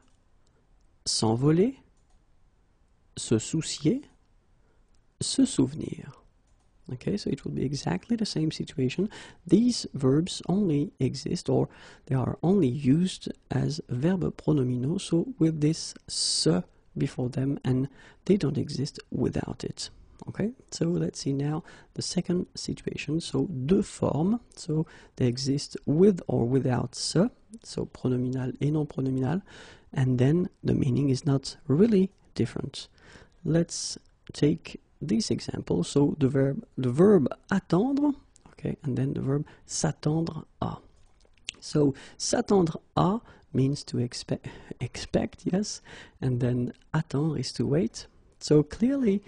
s'envoler, se soucier, se souvenir. Okay, so it will be exactly the same situation. These verbs only exist, or they are only used as verb pronominaux, so with this se before them, and they don't exist without it. Okay, so let's see now the second situation. So deux formes, so they exist with or without se, so pronominal et non pronominal, and then the meaning is not really different. Let's take this example. So the verb attendre, okay, and then the verb s'attendre à. So s'attendre à means to expect, yes, and then attendre is to wait. So clearly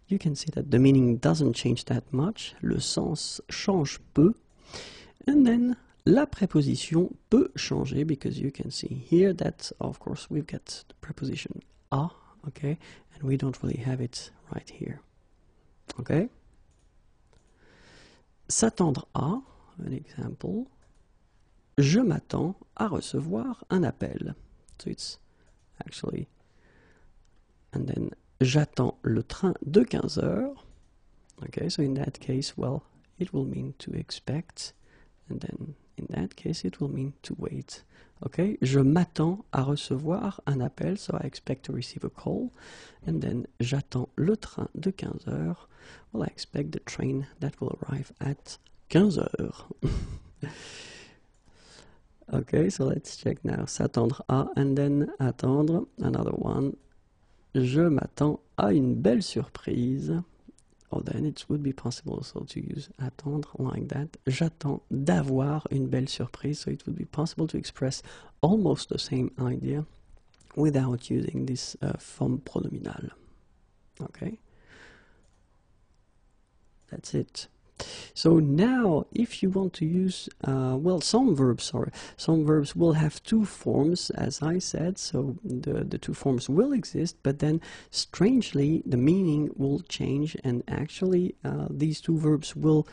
you can see that the meaning doesn't change that much. Le sens change peu. And then la préposition peut changer, because you can see here that, of course, we've got the preposition à, okay, and we don't really have it right here. Okay? S'attendre à, an example. Je m'attends à recevoir un appel. So it's actually, and then j'attends le train de 15 heures. Okay, so in that case, well, it will mean to expect, and then in that case, it will mean to wait. Okay, je m'attends à recevoir un appel, so I expect to receive a call, and then j'attends le train de 15 heures. Well, I expect the train that will arrive at 15 heures. Okay, so let's check now. S'attendre à, and then attendre, another one. Je m'attends à une belle surprise. Or then it would be possible also to use attendre like that. J'attends d'avoir une belle surprise. So it would be possible to express almost the same idea without using this forme pronominale. Okay? That's it. So now, if you want to use, well, some verbs will have two forms, as I said, so the two forms will exist, but then strangely the meaning will change, and actually these two verbs will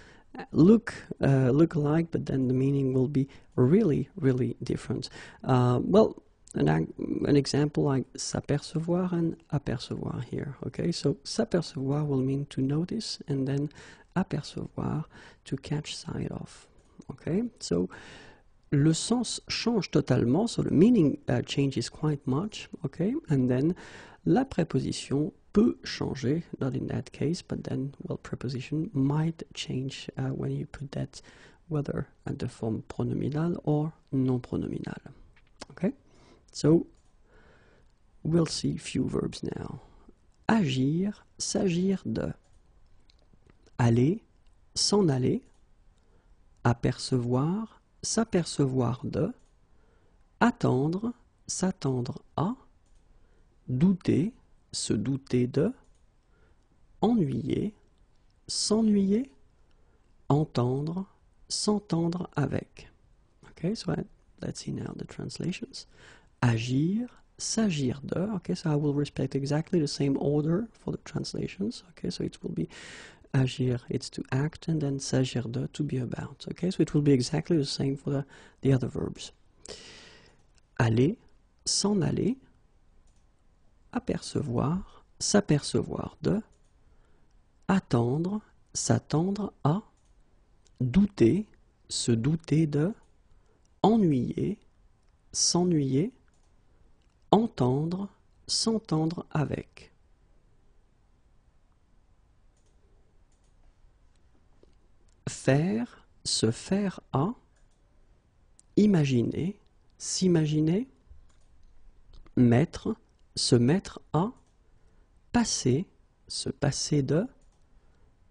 look alike, but then the meaning will be really, really different. Well, an example like s'apercevoir and apercevoir here, okay? So s'apercevoir will mean to notice, and then apercevoir, to catch sight of. Okay, so le sens change totalement, so the meaning changes quite much. Okay, and then la préposition peut changer, not in that case, but then, well, preposition might change when you put that whether at the form pronominal or non pronominal. Okay, so we'll see few verbs now. Agir, s'agir de. Aller, s'en aller, apercevoir, s'apercevoir de, attendre, s'attendre à, douter, se douter de, ennuyer, s'ennuyer, entendre, s'entendre avec. Okay, so let's see now the translations. Agir, s'agir de. Okay, so I will respect exactly the same order for the translations. Okay, so it will be agir, it's to act, and then s'agir de, to be about. Okay, so it will be exactly the same for the other verbs. Aller, s'en aller, apercevoir, s'apercevoir de, attendre, s'attendre à, douter, se douter de, ennuyer, s'ennuyer, entendre, s'entendre avec. Faire, se faire à, imaginer, s'imaginer, mettre, se mettre à, passer, se passer de,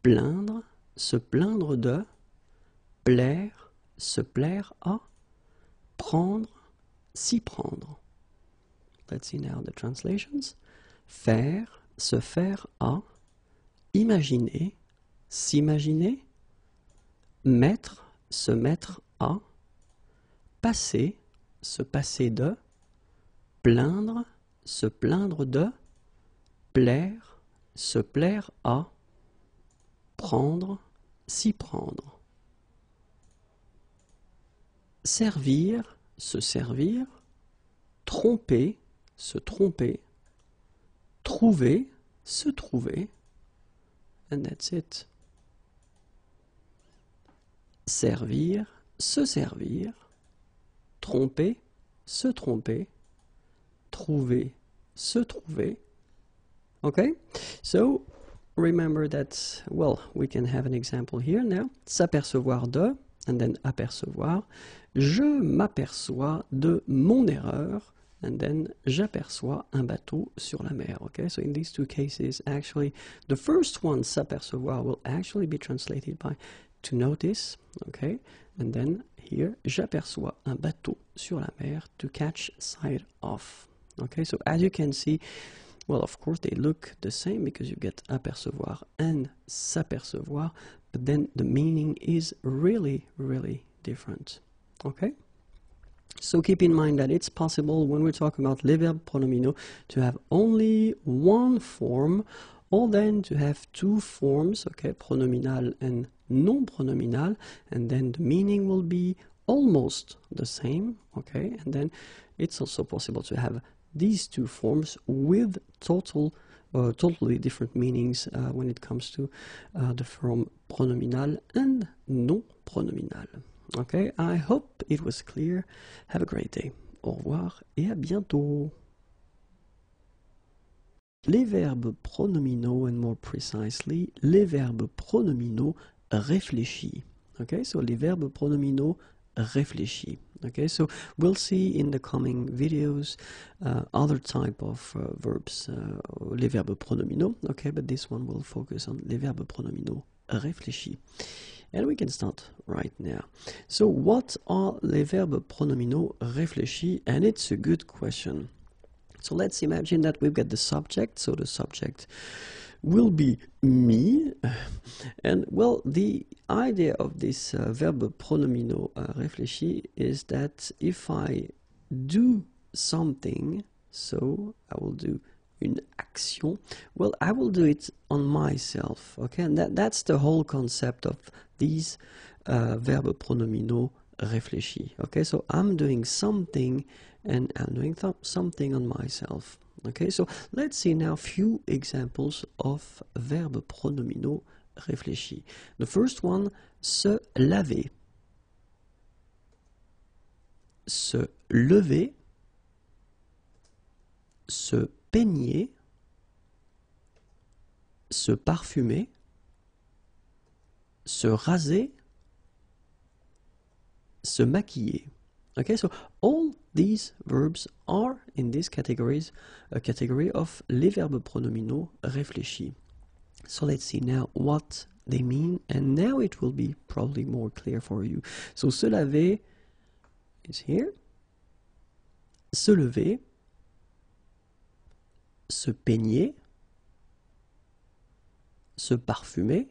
plaindre, se plaindre de, plaire, se plaire à, prendre, s'y prendre. let's see now the translations. Faire, se faire à, imaginer, s'imaginer, mettre, se mettre à, passer, se passer de, plaindre, se plaindre de, plaire, se plaire à, prendre, s'y prendre. Servir, se servir, tromper, se tromper, trouver, se trouver, and that's it. Servir, se servir, tromper, se tromper, trouver, se trouver. Okay, so remember that, well, we can have an example here now. S'apercevoir de, and then apercevoir. Je m'aperçois de mon erreur, and then j'aperçois un bateau sur la mer. Okay, so in these two cases, actually, the first one, s'apercevoir, will actually be translated by to notice, okay, and then here, j'aperçois un bateau sur la mer, to catch sight of. Okay, so as you can see, well, of course, they look the same because you get apercevoir and s'apercevoir, but then the meaning is really, really different. Okay? So keep in mind that it's possible when we talk about les verbes pronominaux to have only one form, or then to have two forms, okay, pronominal and non-pronominal, and then the meaning will be almost the same, okay, and then it's also possible to have these two forms with totally different meanings when it comes to the form pronominal and non-pronominal. Okay, I hope it was clear. Have a great day. Au revoir et à bientôt. Les verbes pronominaux, and more precisely, les verbes pronominaux réfléchis. Okay, so les verbes pronominaux réfléchis. Okay, so we'll see in the coming videos other type of verbs, les verbes pronominaux. Okay, but this one will focus on les verbes pronominaux réfléchis. And we can start right now. So what are les verbes pronominaux réfléchis? And it's a good question. So let's imagine that we've got the subject. So the subject will be me. And well, the idea of this verbe pronominaux réfléchis is that if I do something, so I will do une action, well, I will do it on myself, okay? And that's the whole concept of these verbes pronominaux réfléchis, okay? So I'm doing something and I'm doing something on myself, okay? So let's see now a few examples of verbes pronominaux réfléchis. The first one, se laver, se lever, se peigner, se parfumer, se raser, se maquiller. Okay, so all these verbs are in these categories, a category of les verbes pronominaux réfléchis. So let's see now what they mean, and now it will be probably more clear for you. So se laver is here, se lever, se peigner, se parfumer,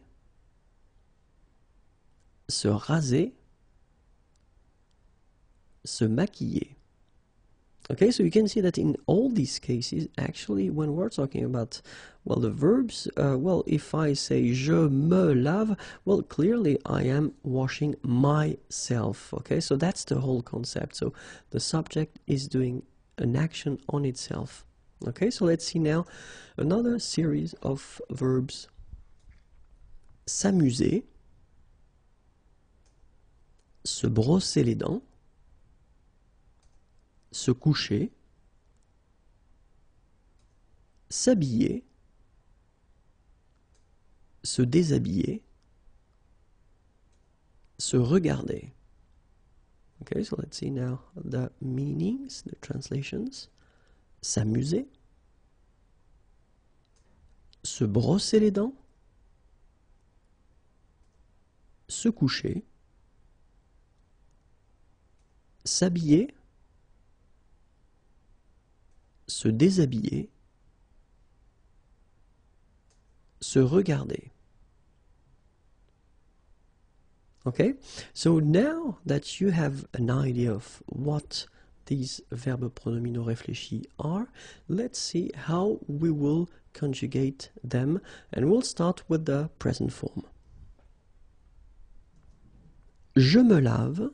se raser, se maquiller. Okay, so you can see that in all these cases, actually, when we're talking about, well, the verbs, well, if I say je me lave, well, clearly I am washing myself, okay? So that's the whole concept. So the subject is doing an action on itself. Okay, so let's see now another series of verbs. S'amuser, se brosser les dents, se coucher, s'habiller, se déshabiller, se regarder. Okay, so let's see now the meanings, the translations. S'amuser, se brosser les dents, se coucher, s'habiller, se déshabiller, se regarder. Okay, so now that you have an idea of what these verbes pronominaux réfléchis are, let's see how we will conjugate them, and we'll start with the present form. Je me lave,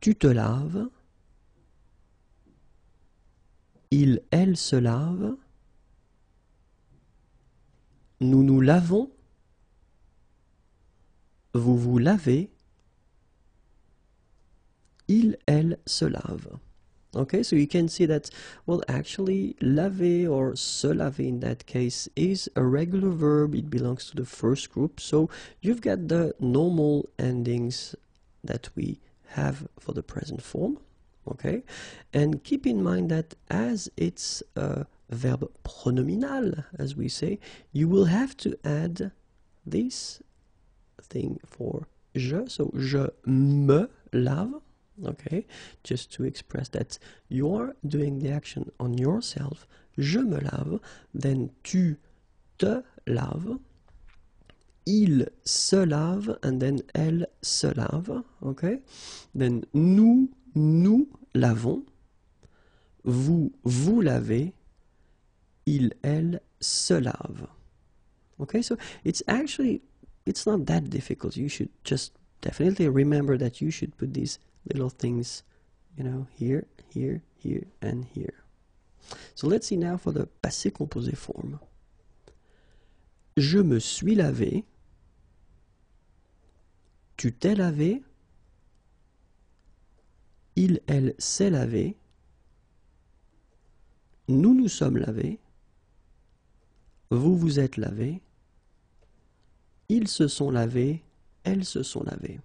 tu te laves, il, elle se lave, nous nous lavons, vous vous lavez, il, elle se lave. Okay, so you can see that, well, actually, laver or se laver in that case is a regular verb. It belongs to the first group. So you've got the normal endings that we have for the present form. Okay, and keep in mind that as it's a verb pronominal, as we say, you will have to add this thing for je. So je me lave. Okay, just to express that you are doing the action on yourself. Je me lave, then tu te laves, il se lave, and then elle se lave. Okay, then nous nous lavons, vous vous lavez, il, elle se lave. Okay, so it's not that difficult. You should just definitely remember that you should put these little things, you know, here, here, here, and here. So let's see now for the passé composé form. Je me suis lavé, tu t'es lavé, il, elle s'est lavé, nous nous sommes lavés, vous vous êtes lavés, ils se sont lavés, elles se sont lavées.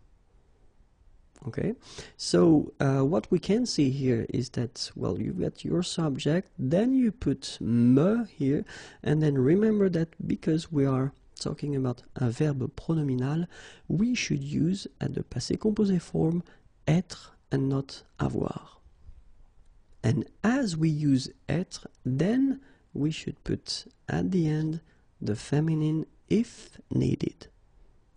Okay, so what we can see here is that, well, you've got your subject, then you put me here, and then remember that because we are talking about a verbe pronominal, we should use at the passé composé form être and not avoir. And as we use être, then we should put at the end the feminine if needed.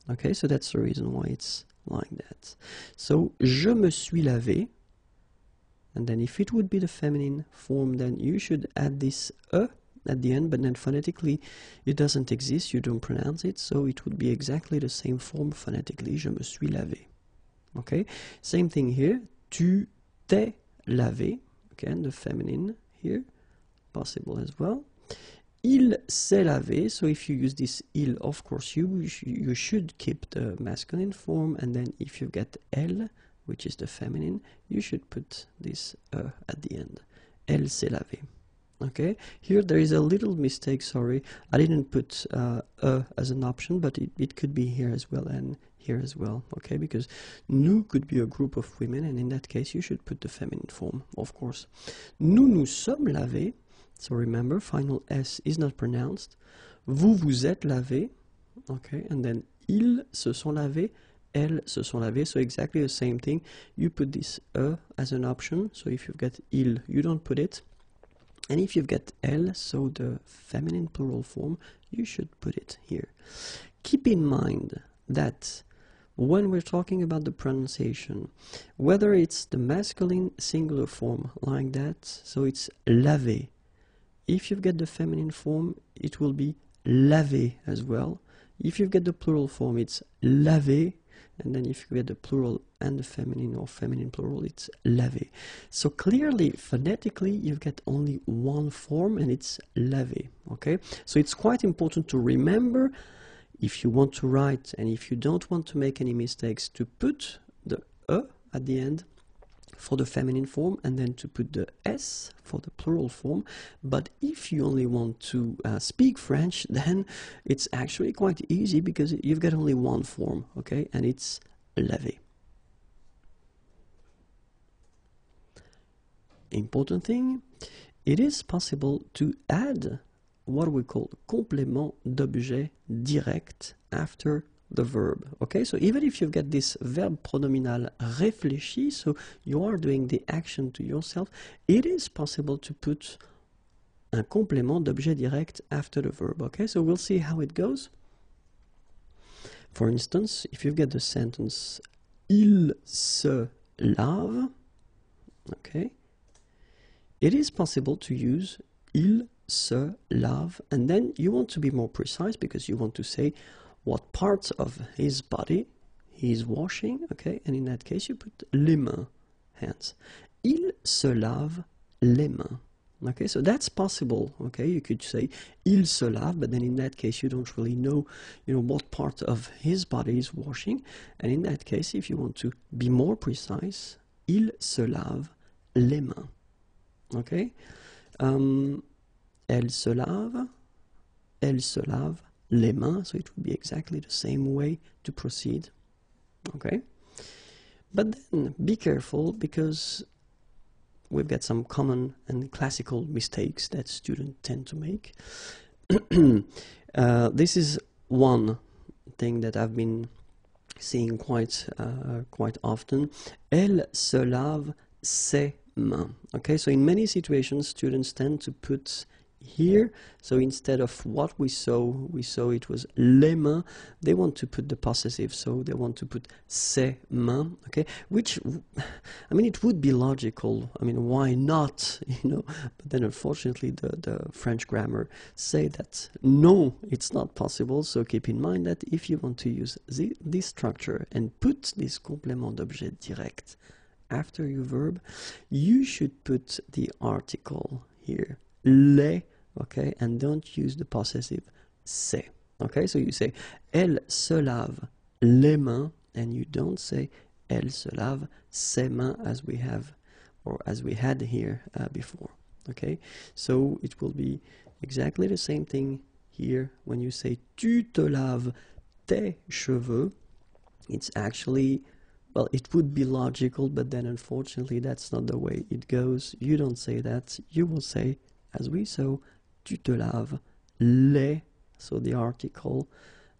Okay, so that's the reason why it's like that. So, je me suis lavé, and then if it would be the feminine form, then you should add this at the end, but then phonetically it doesn't exist, you don't pronounce it, so it would be exactly the same form phonetically, je me suis lavé. Okay, same thing here, tu t'es lavé, again the feminine here, possible as well. Il s'est lavé, so if you use this il, of course you should keep the masculine form, and then if you get elle, which is the feminine, you should put this at the end. Elle s'est lavé. Okay, here there is a little mistake, sorry, I didn't put as an option, but it could be here as well and here as well, okay, because nous could be a group of women, and in that case you should put the feminine form, of course. Nous nous sommes lavés. So remember, final S is not pronounced. Vous vous êtes lavé. Okay, and then ils se sont lavés, elles se sont lavées. So exactly the same thing. You put this as an option. So if you've got il, you don't put it. And if you've got elle, so the feminine plural form, you should put it here. Keep in mind that when we're talking about the pronunciation, whether it's the masculine singular form like that, so it's lavé. If you've got the feminine form, it will be lavé as well. If you've got the plural form, it's lavé. And then if you get the plural and the feminine or feminine plural, it's lavé. So clearly, phonetically, you've got only one form, and it's lavé. Okay? So it's quite important to remember, if you want to write and if you don't want to make any mistakes, to put the at the end for the feminine form, and then to put the S for the plural form. But if you only want to speak French, then it's actually quite easy, because you've got only one form, okay, and it's lavé. Important thing, it is possible to add what we call complément d'objet direct after the verb. Okay, so even if you've got this verb pronominal réfléchi, so you are doing the action to yourself, it is possible to put un complément d'objet direct after the verb. Okay, so we'll see how it goes. For instance, if you get the sentence il se lave, okay, it is possible to use il se lave, and then you want to be more precise because you want to say what parts of his body he is washing, okay, and in that case you put les mains, hands. Il se lave les mains. Okay, so that's possible. Okay, you could say il se lave, but then in that case you don't really know, what part of his body is washing. And in that case, if you want to be more precise, il se lave les mains. Okay, elle se lave les mains. So it would be exactly the same way to proceed. Okay, but then be careful because we've got some common and classical mistakes that students tend to make. This is one thing that I've been seeing quite often. Elle se lave ses mains. Okay, so in many situations, students tend to put here, so instead of what we saw it was les mains, they want to put the possessive, so they want to put ses mains, okay, which, I mean, it would be logical, I mean, why not, but then unfortunately the French grammar say that no, it's not possible, so keep in mind that if you want to use this structure and put this complément d'objet direct after your verb, you should put the article here, les, okay, and don't use the possessive c'est. Okay, so you say elle se lave les mains, and you don't say elle se lave ses mains as we have, or as we had here before. Okay, so it will be exactly the same thing here when you say tu te laves tes cheveux. It's actually, well, it would be logical, but then unfortunately that's not the way it goes. You don't say that. You will say, as we saw, tu te laves les, so the article,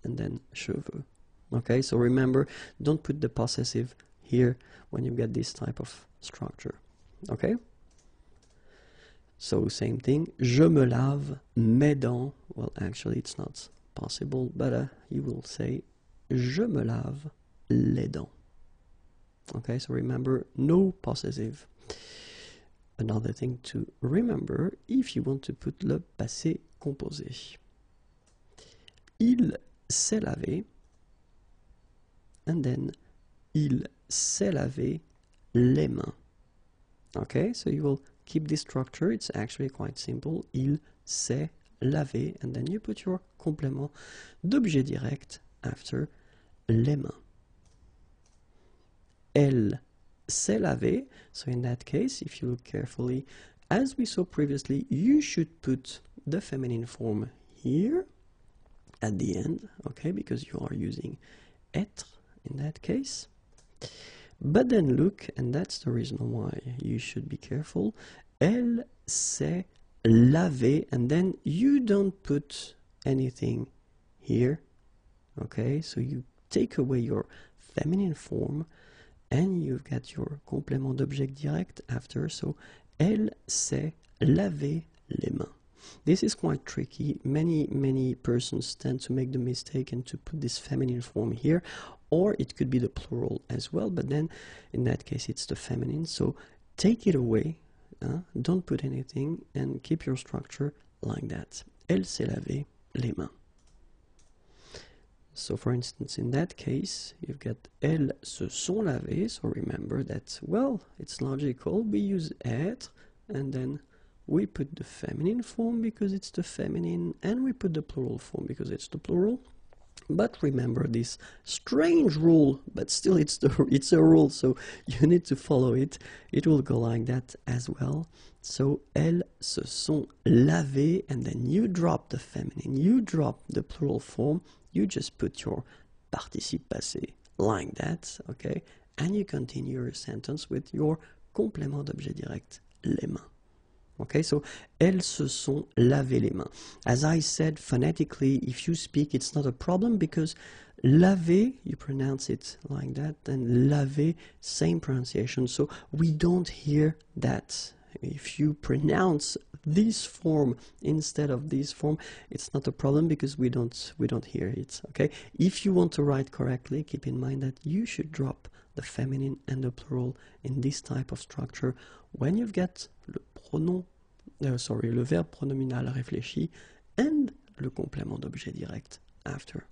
and then cheveux. Okay, so remember, don't put the possessive here when you get this type of structure. Okay? So same thing, je me lave mes dents. Well, actually it's not possible, but you will say je me lave les dents. Okay, so remember, no possessive. Another thing to remember if you want to put le passé composé. Il s'est lavé, and then il s'est lavé les mains. Okay, so you will keep this structure. It's actually quite simple. Il s'est lavé, and then you put your complément d'objet direct after les mains. Elle s'est lavé, so in that case, if you look carefully, as we saw previously, you should put the feminine form here at the end, okay, because you are using être in that case. But then look, and that's the reason why you should be careful, elle s'est lavée, and then you don't put anything here, okay, so you take away your feminine form, and you've got your complément d'objet direct after, so elle s'est lavé les mains. This is quite tricky. Many persons tend to make the mistake and to put this feminine form here, or it could be the plural as well, but then in that case it's the feminine, so take it away, don't put anything, and keep your structure like that. Elle s'est lavé les mains. So for instance, in that case, you've got elles se sont lavées, so remember that, well, it's logical, we use être, and then we put the feminine form because it's the feminine, and we put the plural form because it's the plural. But remember this strange rule, but still it's a rule, so you need to follow it. It will go like that as well. So elles se sont lavées, and then you drop the feminine, you drop the plural form, you just put your participe passé like that, okay? And you continue your sentence with your complément d'objet direct, les mains. Okay, so elles se sont lavé les mains. As I said, phonetically, if you speak, it's not a problem because laver, you pronounce it like that, and laver, same pronunciation. So we don't hear that. If you pronounce this form instead of this form, it's not a problem because we don't hear it. Okay. If you want to write correctly, keep in mind that you should drop the feminine and the plural in this type of structure when you've got le verbe pronominal réfléchi and le complément d'objet direct after.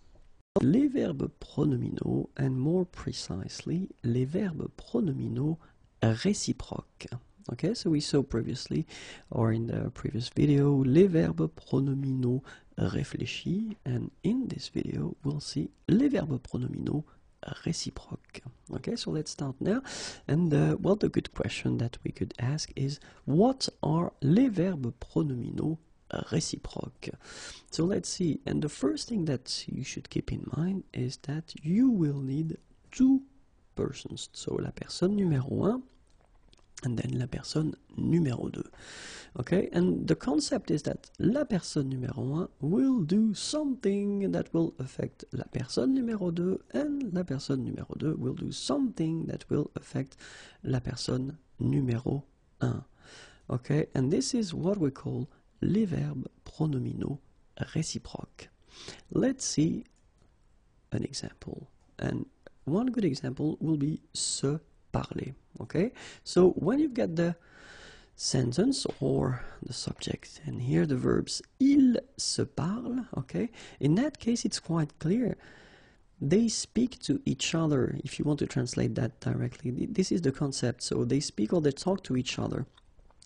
Les verbes pronominaux, and more precisely, les verbes pronominaux réciproques. Okay, so we saw previously, or in the previous video, les verbes pronominaux réfléchis, and in this video, we'll see les verbes pronominaux réciproques. Okay, so let's start now. And well, the good question that we could ask is, what are les verbes pronominaux réciproques? So let's see. And the first thing that you should keep in mind is that you will need two persons. So la personne numéro un, and then la personne numéro 2. Okay, and the concept is that la personne numéro 1 will do something that will affect la personne numéro 2, and la personne numéro 2 will do something that will affect la personne numéro 1. Okay, and this is what we call les verbes pronominaux réciproques. Let's see an example, and one good example will be se parler. Okay, so when you've got the sentence or the subject and here the verbs ils se parlent, okay, in that case it's quite clear. They speak to each other. If you want to translate that directly, this is the concept. So they speak or they talk to each other.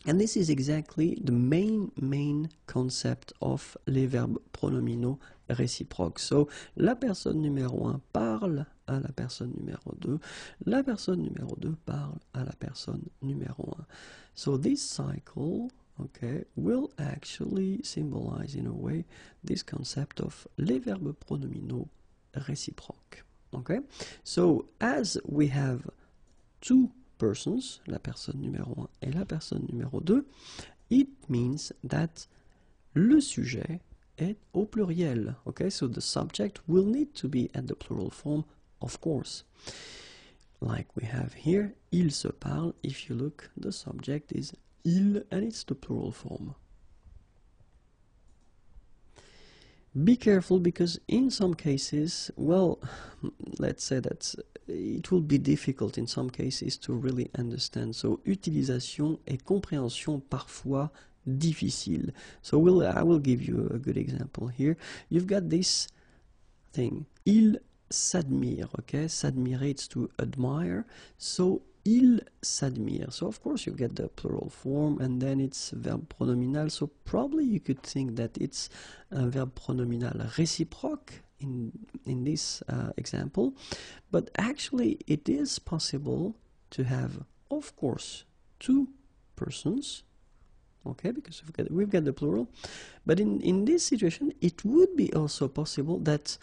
And this is exactly the main concept of les verbes pronominaux réciproques. So, la personne numéro 1 parle à la personne numéro 2, la personne numéro 2 parle à la personne numéro 1. So this cycle, okay, will actually symbolize in a way this concept of les verbes pronominaux réciproques. Okay? So, as we have two persons, la personne numéro 1 et la personne numéro 2, it means that le sujet est au pluriel. Okay, so the subject will need to be at the plural form, of course. Like we have here, ils se parlent. If you look, the subject is il and it's the plural form. Be careful because in some cases, well, let's say that it will be difficult in some cases to really understand. So, utilisation et compréhension parfois difficile. So, I will give you a good example here. You've got this thing. Il s'admire, okay? S'admirer, it's to admire. So, il s'admire. So, of course, you get the plural form and then it's verb pronominal. So, probably you could think that it's a verb pronominal réciproque in this example. But actually, it is possible to have, of course, two persons. Okay, because we've got the plural. But in this situation, it would be also possible that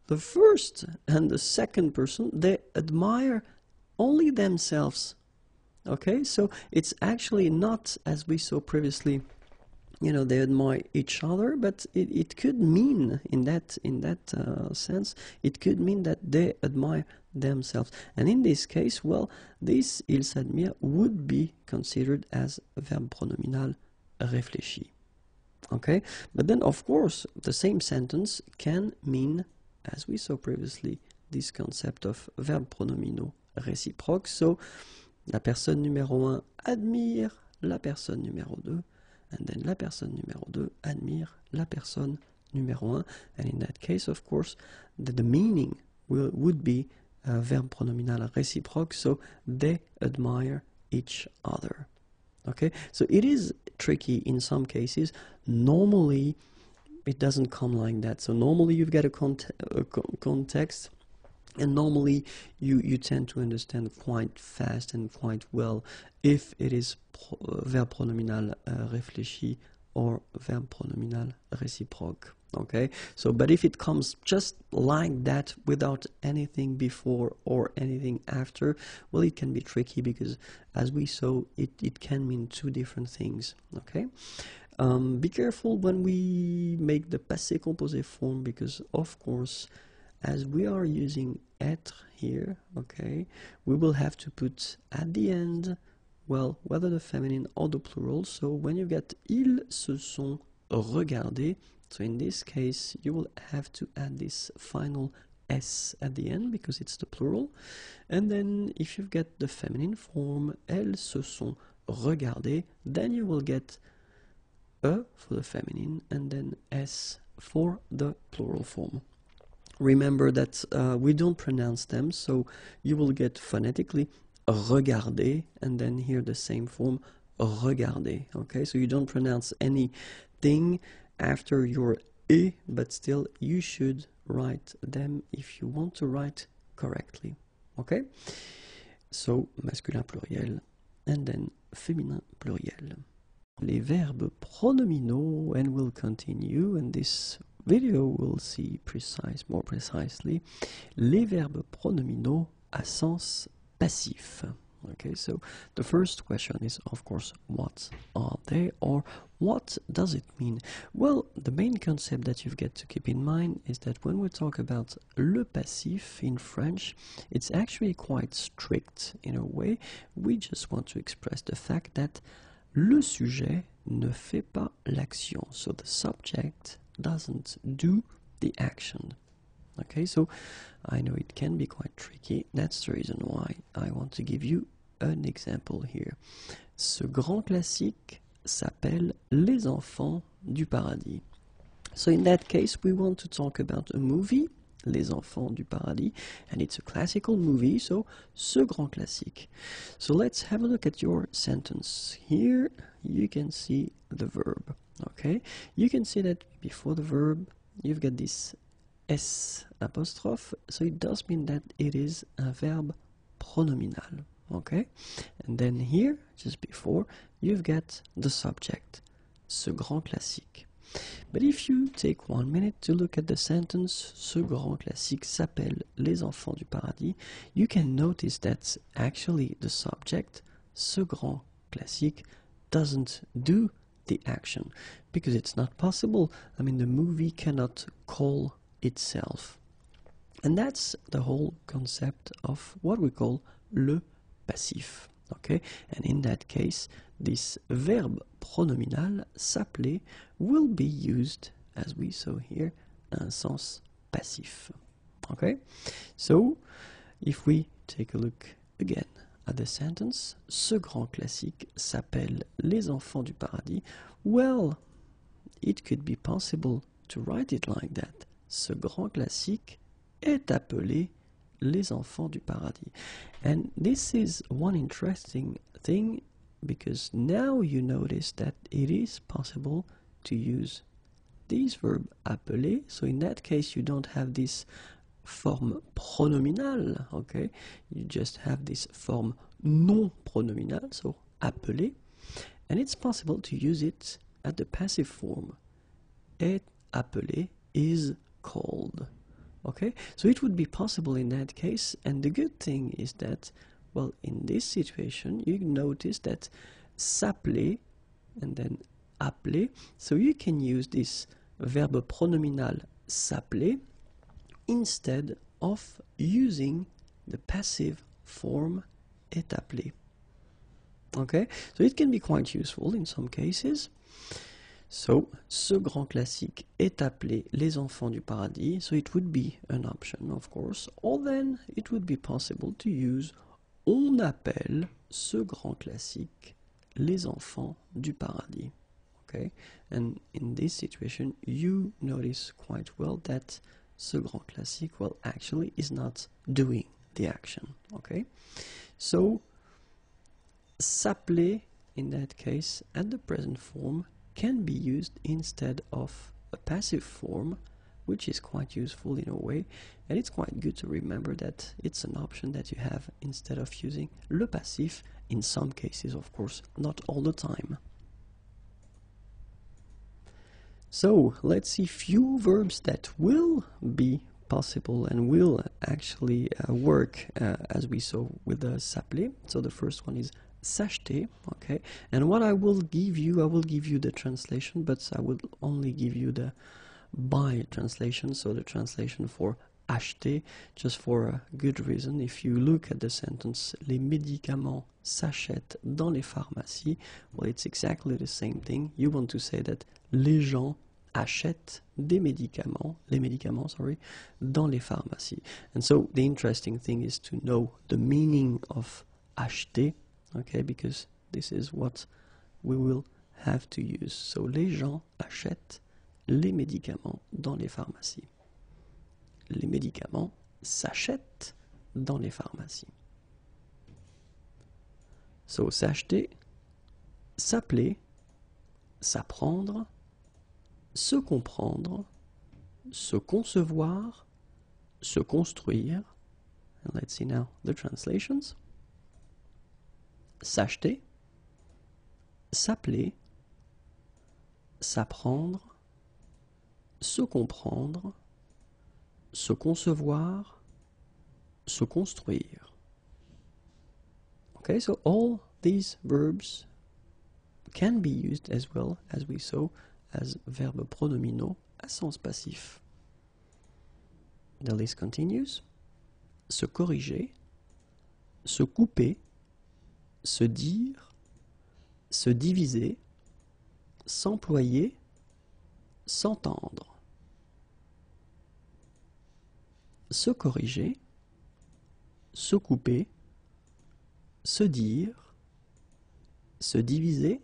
the first and the second person, they admire only themselves. Okay, so it's actually not, as we saw previously, you know, they admire each other, but it could mean in that sense, it could mean that they admire themselves. And in this case, well, this il s'admire would be considered as a verb pronominal réfléchi. Okay, but then of course the same sentence can mean, as we saw previously, this concept of verb pronominaux réciproques. So, la personne numéro 1 admire la personne numéro 2, and then la personne numéro 2 admire la personne numéro 1. And in that case, of course, the meaning would be verb pronominal réciproque, so they admire each other. Okay, so it is tricky in some cases. Normally, it doesn't come like that. So normally you've got a context, and normally you tend to understand quite fast and quite well if it is verb pronominal réfléchi or verb pronominal réciproque. Okay, so but if it comes just like that without anything before or anything after, well, it can be tricky because as we saw, it can mean two different things. Okay, be careful when we make the passé composé form, because of course as we are using être here, okay, we will have to put at the end, well, whether the feminine or the plural. So when you get ils se sont regardés, so in this case you will have to add this final s at the end because it's the plural. And then if you get the feminine form, elles se sont regardées, then you will get e for the feminine and then s for the plural form. Remember that we don't pronounce them, so you will get phonetically regarder and then here the same form regarder. Okay, so you don't pronounce anything after your e, but still you should write them if you want to write correctly. Okay, so masculin pluriel and then féminin pluriel. Les verbes pronominaux, and we'll continue, and this video will see more precisely, les verbes pronominaux à sens passif. Okay, so the first question is, of course, what are they, or what does it mean? Well, the main concept that you've got to keep in mind is that when we talk about le passif in French, it's actually quite strict in a way. We just want to express the fact that le sujet ne fait pas l'action, so the subject doesn't do the action. Okay, so I know it can be quite tricky. That's the reason why I want to give you an example here. Ce grand classique s'appelle Les Enfants du Paradis. So in that case, we want to talk about a movie, Les Enfants du Paradis, and it's a classical movie, so ce grand classique. So let's have a look at your sentence. Here you can see the verb. Okay, you can see that before the verb you've got this S apostrophe, so it does mean that it is a verb pronominal. Okay, and then here, just before, you've got the subject, ce grand classique. But if you take 1 minute to look at the sentence, ce grand classique s'appelle Les Enfants du Paradis, you can notice that actually the subject, ce grand classique, doesn't do the action because it's not possible. I mean, the movie cannot call itself. And that's the whole concept of what we call le passif. Okay, and in that case, this verb pronominal s'appeler will be used, as we saw here, un sens passif. Okay, so if we take a look again at the sentence, ce grand classique s'appelle Les Enfants du Paradis, well, it could be possible to write it like that. Ce grand classique est appelé Les Enfants du Paradis. And this is one interesting thing, because now you notice that it is possible to use this verb appeler. So in that case, you don't have this form pronominal, okay? You just have this form non pronominal, so appeler. And it's possible to use it at the passive form. Est appelé is called. Okay, so it would be possible in that case, and the good thing is that, well, in this situation, you notice that s'appeler and then appeler, so you can use this verb pronominal s'appeler instead of using the passive form est appelé. Okay, so it can be quite useful in some cases. So, ce grand classique est appelé Les Enfants du Paradis, so it would be an option, of course, or then it would be possible to use on appelle ce grand classique Les Enfants du Paradis. Okay, and in this situation, you notice quite well that ce grand classique, well, actually is not doing the action. Okay, so s'appeler in that case at the present form can be used instead of a passive form, which is quite useful in a way, and it's quite good to remember that it's an option that you have instead of using le passif in some cases, of course, not all the time. So let's see few verbs that will be possible and will actually work as we saw with the s'appeler. So the first one is s'acheter, okay? And what I will give you the translation, but I will only give you the by translation, so the translation for acheter, just for a good reason. If you look at the sentence, les médicaments s'achètent dans les pharmacies, well, it's exactly the same thing. You want to say that les gens achètent des médicaments, les médicaments, sorry, dans les pharmacies. And so the interesting thing is to know the meaning of acheter, okay, because this is what we will have to use. So les gens achètent les médicaments dans les pharmacies. Les médicaments s'achètent dans les pharmacies. So s'acheter, s'appeler, s'apprendre, se comprendre, se concevoir, se construire. And let's see now the translations. S'acheter, s'appeler, s'apprendre, se comprendre, se concevoir, se construire. Okay, so all these verbs can be used as well, as we saw, as verbes pronominaux à sens passif. The list continues. Se corriger, se couper, se dire, se diviser, s'employer, s'entendre. Se corriger, se couper, se dire, se diviser,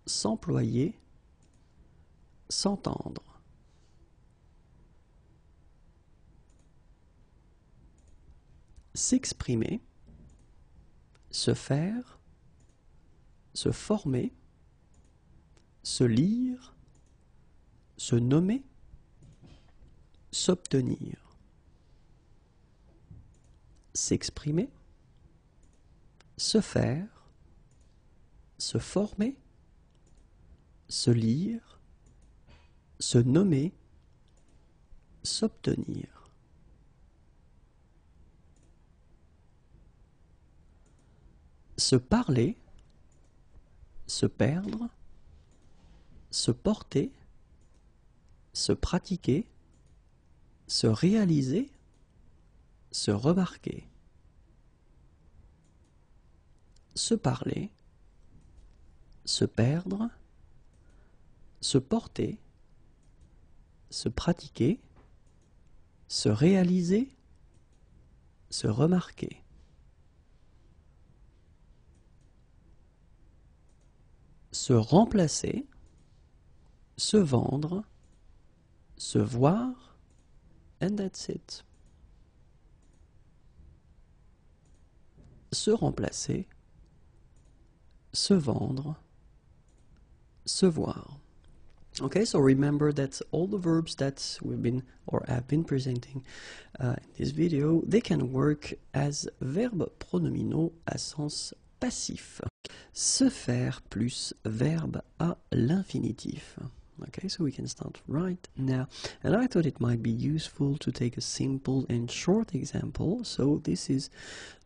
s'employer, s'entendre. S'exprimer, se faire, se former, se lire, se nommer, s'obtenir. S'exprimer, se faire, se former, se lire, se nommer, s'obtenir. Se parler, se perdre, se porter, se pratiquer, se réaliser, se remarquer. Se parler, se perdre, se porter, se pratiquer, se réaliser, se remarquer. Se remplacer, se vendre, se voir, and that's it. Se remplacer, se vendre, se voir. Okay, so remember that all the verbs that we've been or have been presenting in this video, they can work as verbes pronominaux à sens passif. Se faire plus verbe à l'infinitif. Okay, so we can start right now. And I thought it might be useful to take a simple and short example. So this is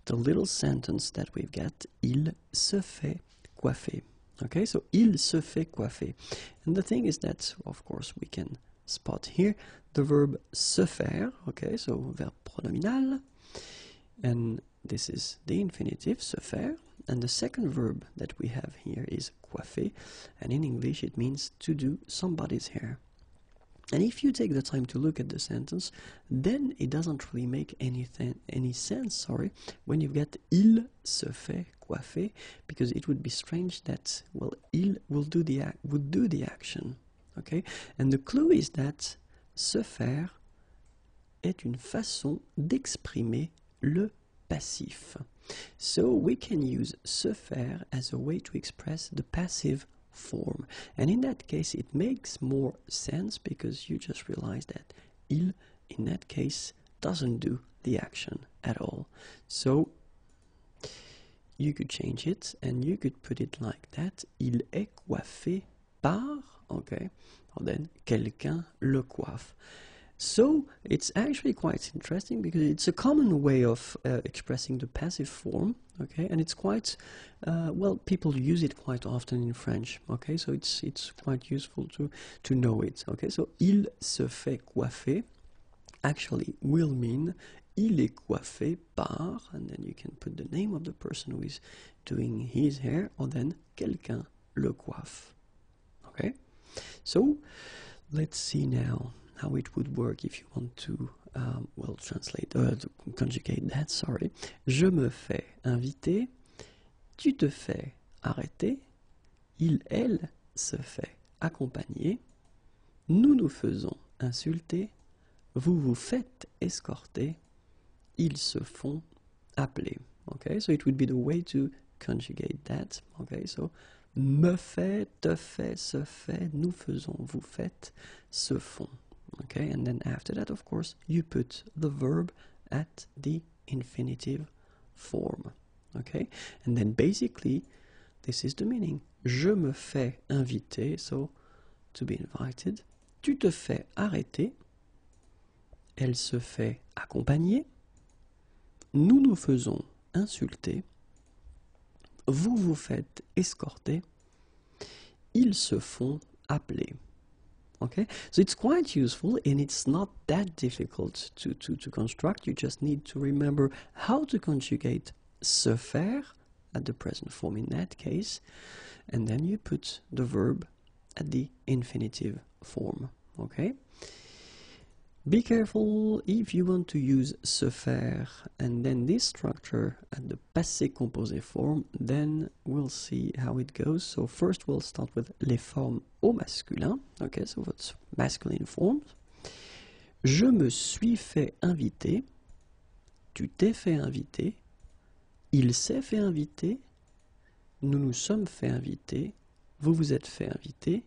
the little sentence that we've got. Il se fait coiffer. Okay, so il se fait coiffer. And the thing is that, of course, we can spot here the verb se faire. Okay, so verb pronominal. And this is the infinitive, se faire. And the second verb that we have here is coiffer, and in English it means to do somebody's hair. And if you take the time to look at the sentence, then it doesn't really make any sense, when you get il se fait coiffer, because it would be strange that, well, il would do the action, okay? And the clue is that se faire est une façon d'exprimer le passif. So we can use se faire as a way to express the passive form. And in that case, it makes more sense because you just realize that il, in that case, doesn't do the action at all. So you could change it and you could put it like that. Il est coiffé par okay? Or then, quelqu'un le coiffe. So, it's actually quite interesting because it's a common way of expressing the passive form, okay? And it's quite, well, people use it quite often in French, okay? So it's quite useful to know it, okay? So, il se fait coiffer actually will mean il est coiffé par, and then you can put the name of the person who is doing his hair, or then quelqu'un le coiffe, okay? So, let's see now how it would work if you want to, well, translate, to conjugate that, sorry. Je me fais inviter, tu te fais arrêter, il, elle se fait accompagner, nous nous faisons insulter, vous vous faites escorter, ils se font appeler. Okay, so it would be the way to conjugate that. Okay, so me fait, te fait, se fait, nous faisons, vous faites, se font. Okay, and then after that, of course, you put the verb at the infinitive form. Okay, and then basically, this is the meaning. Je me fais inviter, so to be invited. Tu te fais arrêter. Elle se fait accompagner. Nous nous faisons insulter. Vous vous faites escorter. Ils se font appeler. Okay, so it's quite useful and it's not that difficult to construct. You just need to remember how to conjugate se faire at the present form in that case, and then you put the verb at the infinitive form. Okay, be careful if you want to use se faire and then this structure at the passé composé form, then we'll see how it goes. So first we'll start with les formes au masculin. Okay, so what's masculine forms? Je me suis fait inviter. Tu t'es fait inviter. Il s'est fait inviter. Nous nous sommes fait inviter. Vous vous êtes fait inviter.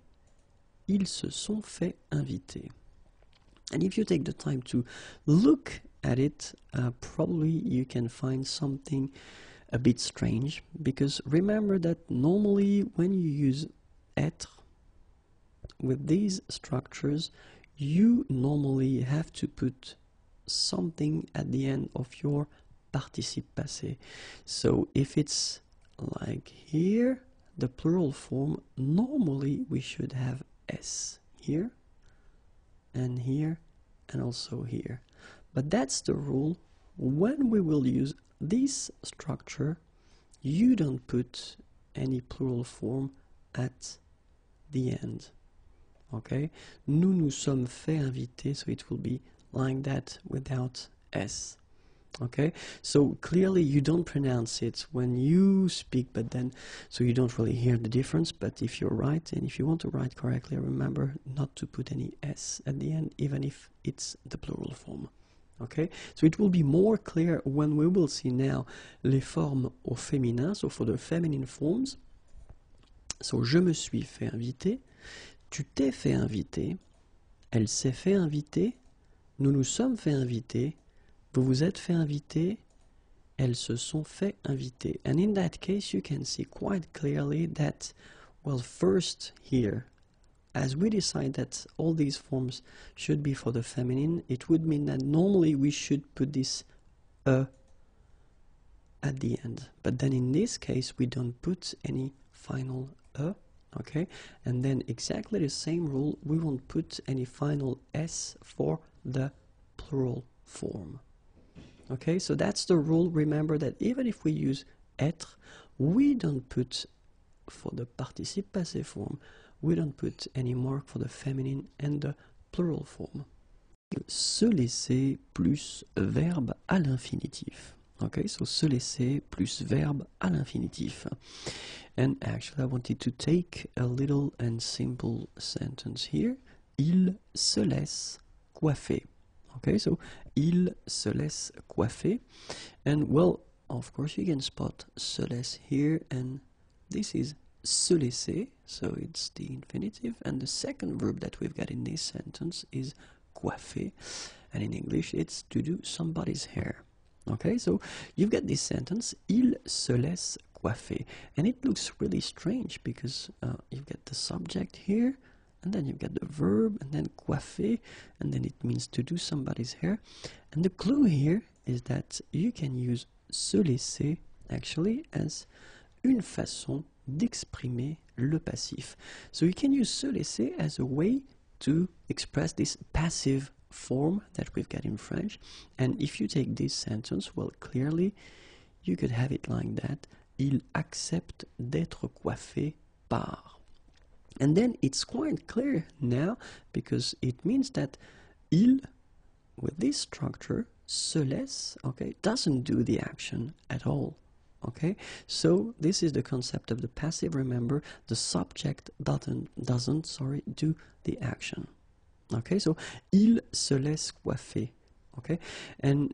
Ils se sont fait inviter. And if you take the time to look at it, probably you can find something a bit strange, because remember that normally when you use être with these structures, you normally have to put something at the end of your participe passé. So if it's like here, the plural form, normally we should have s here, and here, and also here. But that's the rule. When we will use this structure, you don't put any plural form at the end. Okay? Nous nous sommes fait inviter, so it will be like that without s. Okay? So clearly you don't pronounce it when you speak, but then, so you don't really hear the difference. But if you're right, and if you want to write correctly, remember not to put any s at the end, even if it's the plural form. Okay? So it will be more clear when we will see now les formes au féminin, so for the feminine forms. So je me suis fait inviter, tu t'es fait inviter, elle s'est fait inviter, nous nous sommes fait inviter, vous vous êtes fait inviter, elles se sont fait inviter. And in that case, you can see quite clearly that, well, first here, as we decide that all these forms should be for the feminine, it would mean that normally we should put this at the end. But then in this case, we don't put any final okay? And then exactly the same rule, we won't put any final s for the plural form. Okay, so that's the rule. Remember that even if we use être, we don't put, for the participe passé form, we don't put any mark for the feminine and the plural form. Se laisser plus verbe à l'infinitif. Okay, so se laisser plus verbe à l'infinitif. And actually I wanted to take a little and simple sentence here. Il se laisse coiffer. Okay, so il se laisse coiffer, and well, of course you can spot se laisse here, and this is se laisser, so it's the infinitive, and the second verb that we've got in this sentence is coiffer, and in English it's to do somebody's hair. Okay, so you've got this sentence, il se laisse coiffer, and it looks really strange because you've got the subject here, and then you've got the verb, and then coiffer, and then it means to do somebody's hair. And the clue here is that you can use se laisser actually as une façon d'exprimer le passif. So you can use se laisser as a way to express this passive form that we've got in French. And if you take this sentence, well, clearly you could have it like that. Il accepte d'être coiffé par. And then it's quite clear now, because it means that il, with this structure, se laisse, okay, doesn't do the action at all. Okay, so this is the concept of the passive. Remember, the subject doesn't do the action. Okay, so il se laisse coiffer. Okay, and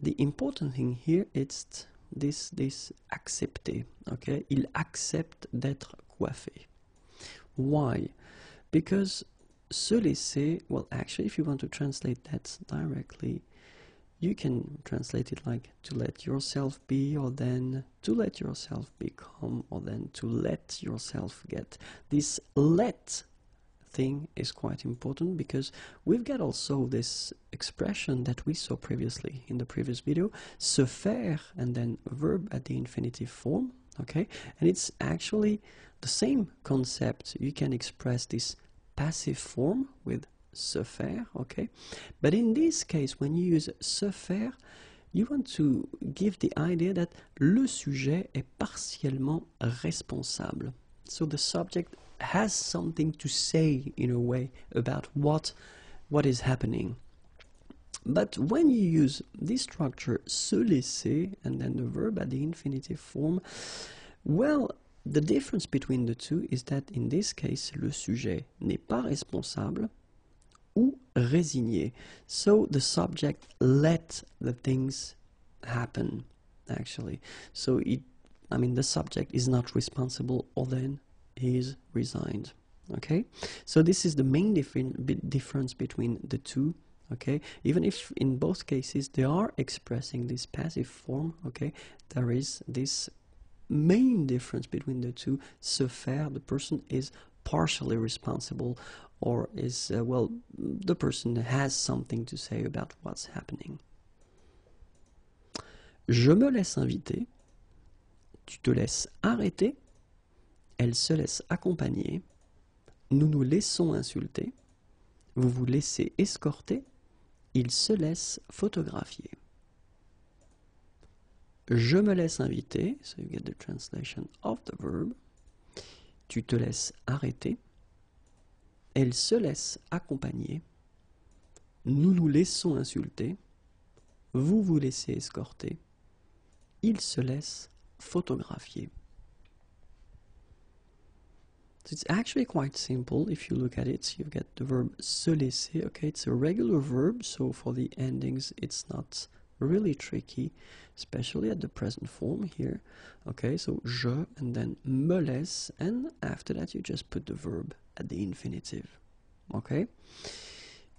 the important thing here is this accepter. Okay, il accepte d'être coiffé. Why? Because se laisser, well, actually, if you want to translate that directly, you can translate it like to let yourself be, or then to let yourself become, or then to let yourself get. This let thing is quite important, because we've got also this expression that we saw previously in the previous video, se faire, and then verb at the infinitive form, okay? And it's actually the same concept. You can express this passive form with se faire, okay? But in this case, when you use se faire, you want to give the idea that le sujet est partiellement responsable. So the subject has something to say, in a way, about what is happening. But when you use this structure, se laisser, and then the verb at the infinitive form, well, the difference between the two is that in this case, le sujet n'est pas responsable, ou résigné. So the subject let the things happen, actually. So the subject is not responsible, or then he is resigned. Okay, so this is the main difference between the two. Okay, even if in both cases they are expressing this passive form, okay, there is this main difference between the two. Se faire, the person is partially responsible, or is, well, the person has something to say about what's happening. Je me laisse inviter, tu te laisses arrêter, elle se laisse accompagner, nous nous laissons insulter, vous vous laissez escorter, il se laisse photographier. Je me laisse inviter, so you get the translation of the verb. Tu te laisses arrêter, elle se laisse accompagner, nous nous laissons insulter, vous vous laissez escorter, il se laisse photographier. So it's actually quite simple. If you look at it, you've got the verb se laisser. Okay, it's a regular verb, so for the endings it's not really tricky, especially at the present form here. Okay, so je, and then me laisse, and after that you just put the verb at the infinitive. Okay,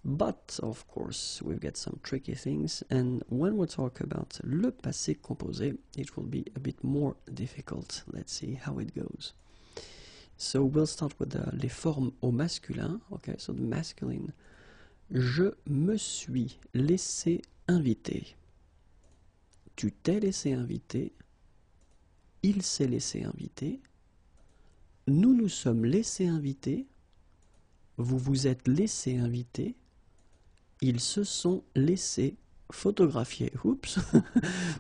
but of course we've got some tricky things, and when we talk about le passé composé, it will be a bit more difficult. Let's see how it goes. So we'll start with les formes au masculin. Okay, so the masculine. Je me suis laissé inviter. Tu t'es laissé inviter. Il s'est laissé inviter. Nous nous sommes laissés inviter. Vous vous êtes laissé inviter. Ils se sont laissés photographier. Oops,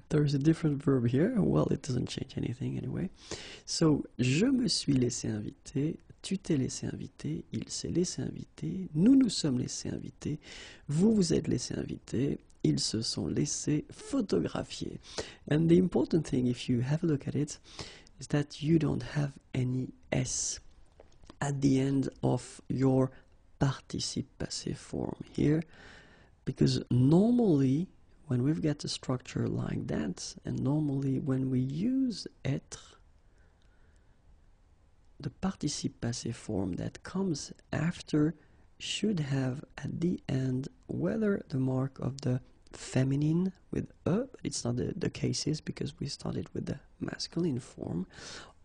there's a different verb here. Well, it doesn't change anything anyway. So, je me suis laissé inviter. Tu t'es laissé inviter. Il s'est laissé inviter. Nous nous sommes laissés inviter. Vous vous êtes laissé inviter. Ils se sont laissés photographier. And the important thing, if you have a look at it, is that you don't have any S at the end of your participe passé form here, because normally when we've got a structure like that, and normally when we use être, the participe passé form that comes after should have at the end whether the mark of the feminine with e, but it's not the cases because we started with the masculine form,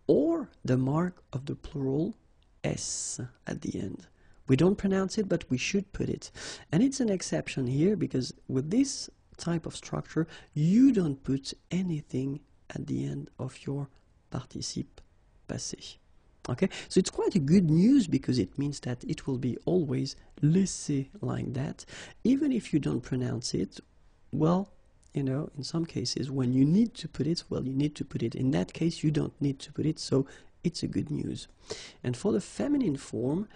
or the mark of the plural s at the end. We don't pronounce it, but we should put it. And it's an exception here because with this type of structure, you don't put anything at the end of your participe passé. Okay, so it's quite a good news because it means that it will be always laissé like that. Even if you don't pronounce it, well, you know, in some cases when you need to put it, well, you need to put it. In that case, you don't need to put it, so it's a good news. And for the feminine form,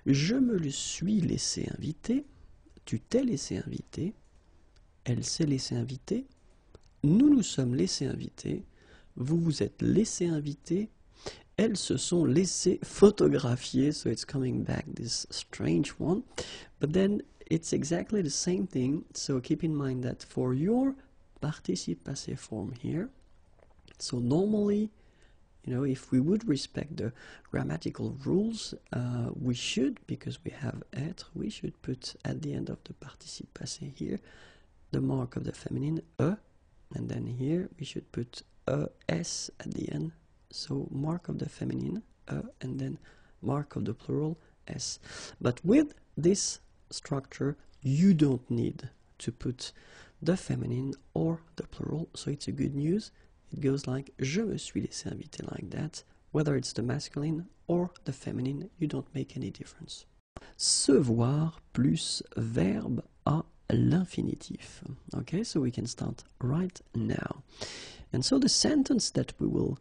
je me le suis laissé inviter, tu t'es laissé inviter, elle s'est laissé inviter, nous nous sommes laissés inviter, vous vous êtes laissé inviter, elles se sont laissées photographier, so it's coming back this strange one, but then it's exactly the same thing, so keep in mind that for your participe passé form here, so normally, you know, if we would respect the grammatical rules, we should, because we have être, we should put at the end of the participe passé here, the mark of the feminine, e, and then here we should put es at the end, so mark of the feminine, and then mark of the plural, s. But with this structure, you don't need to put the feminine or the plural, so it's a good news. It goes like, je me suis laissé inviter, like that. Whether it's the masculine or the feminine, you don't make any difference. Se voir plus verbe à l'infinitif. Okay, so we can start right now. And so the sentence that we will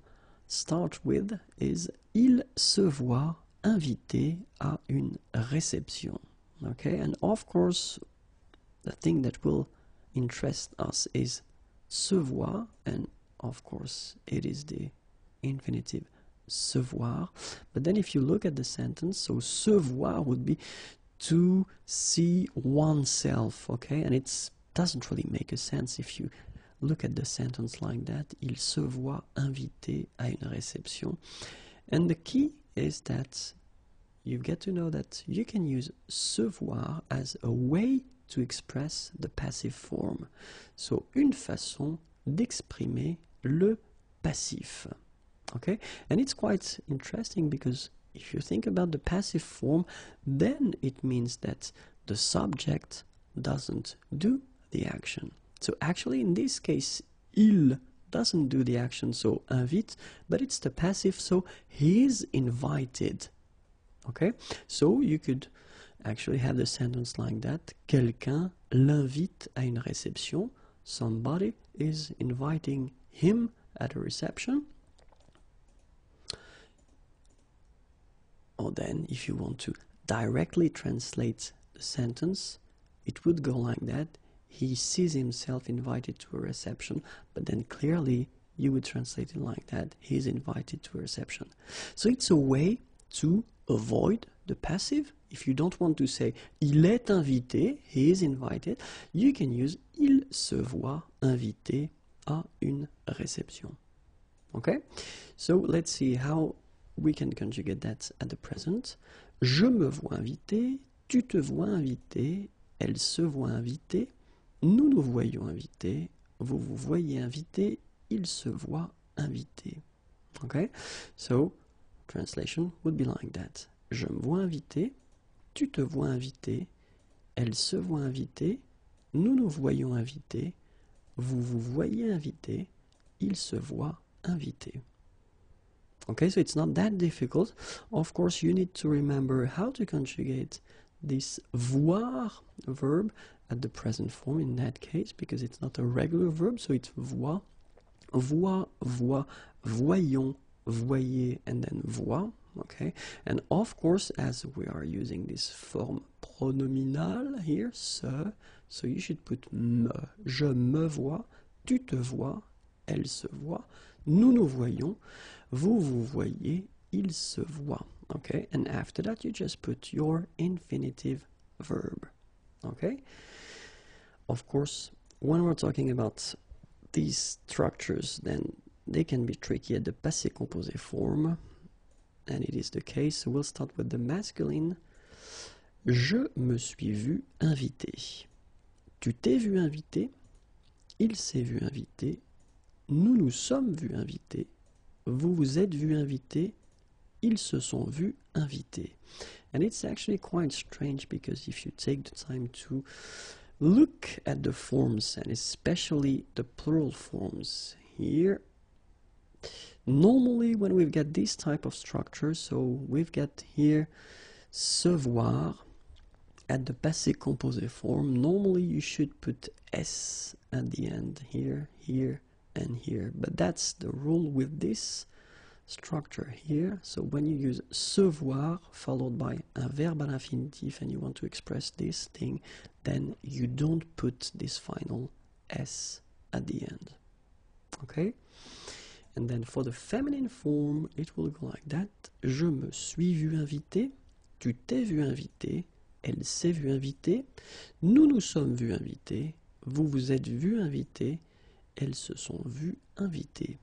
start with is il se voit invité à une réception. Okay, and of course, the thing that will interest us is se voir, and of course, it is the infinitive se voir. But then if you look at the sentence, so se voir would be to see oneself, okay? And it doesn't really make a sense if you look at the sentence like that. Il se voit invité à une réception. And the key is that you get to know that you can use se voir as a way to express the passive form. So, une façon d'exprimer le passif. Okay? And it's quite interesting because if you think about the passive form, then it means that the subject doesn't do the action. So actually in this case, il doesn't do the action, so invite, but it's the passive, so he is invited. Okay? So you could actually have the sentence like that. Quelqu'un l'invite à une réception. Somebody is inviting him at a reception. Or then, if you want to directly translate the sentence, it would go like that. He sees himself invited to a reception, but then clearly you would translate it like that. He is invited to a reception. So it's a way to avoid the passive. If you don't want to say il est invité, he is invited, you can use il se voit invité à une réception. Okay? So let's see how we can conjugate that at the present. Je me vois invité, tu te vois invité, elle se voit invitée, nous nous voyons invités, vous vous voyez invité, il se voit invité. Okay? So, translation would be like that. Je me vois invité, tu te vois invité, elle se voit invitée, nous nous voyons invités, vous vous voyez invité, il se voit invité. Okay, so it's not that difficult. Of course, you need to remember how to conjugate this voir verb at the present form in that case, because it's not a regular verb, so it's voir, voit, voit, voyons, voyez, and then voit. Okay, and of course, as we are using this form pronominal here, se, so you should put me. Je me vois, tu te vois, elle se voit, nous nous voyons, vous vous voyez, il se voit. Okay, and after that you just put your infinitive verb. Okay, of course, when we're talking about these structures, then they can be tricky at the passé composé form, and it is the case. So we'll start with the masculine. Je me suis vu invité. Tu t'es vu invité. Il s'est vu invité. Nous nous sommes vus invités. Vous vous êtes vu invité. Ils se sont vus invité. And it's actually quite strange because if you take the time to look at the forms, and especially the plural forms here, normally when we've got this type of structure, so we've got here se voir at the passé composé form, normally you should put S at the end, here, here, and here. But that's the rule with this structure here. So when you use se voir followed by un verbe à l'infinitif and you want to express this thing, then you don't put this final S at the end. Okay? And then for the feminine form, it will go like that. Je me suis vu invité, tu t'es vu invité, elle s'est vue invitée, nous nous sommes vus invités, vous vous êtes vus invités, elles se sont vues invitées.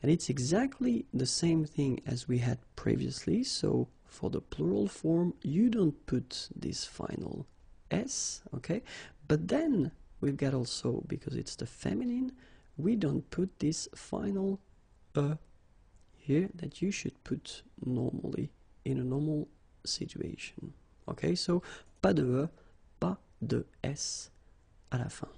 And it's exactly the same thing as we had previously. So for the plural form, you don't put this final S, okay? But then we've got also, because it's the feminine, we don't put this final here that you should put normally in a normal situation. Okay, so pas de E, pas de S à la fin.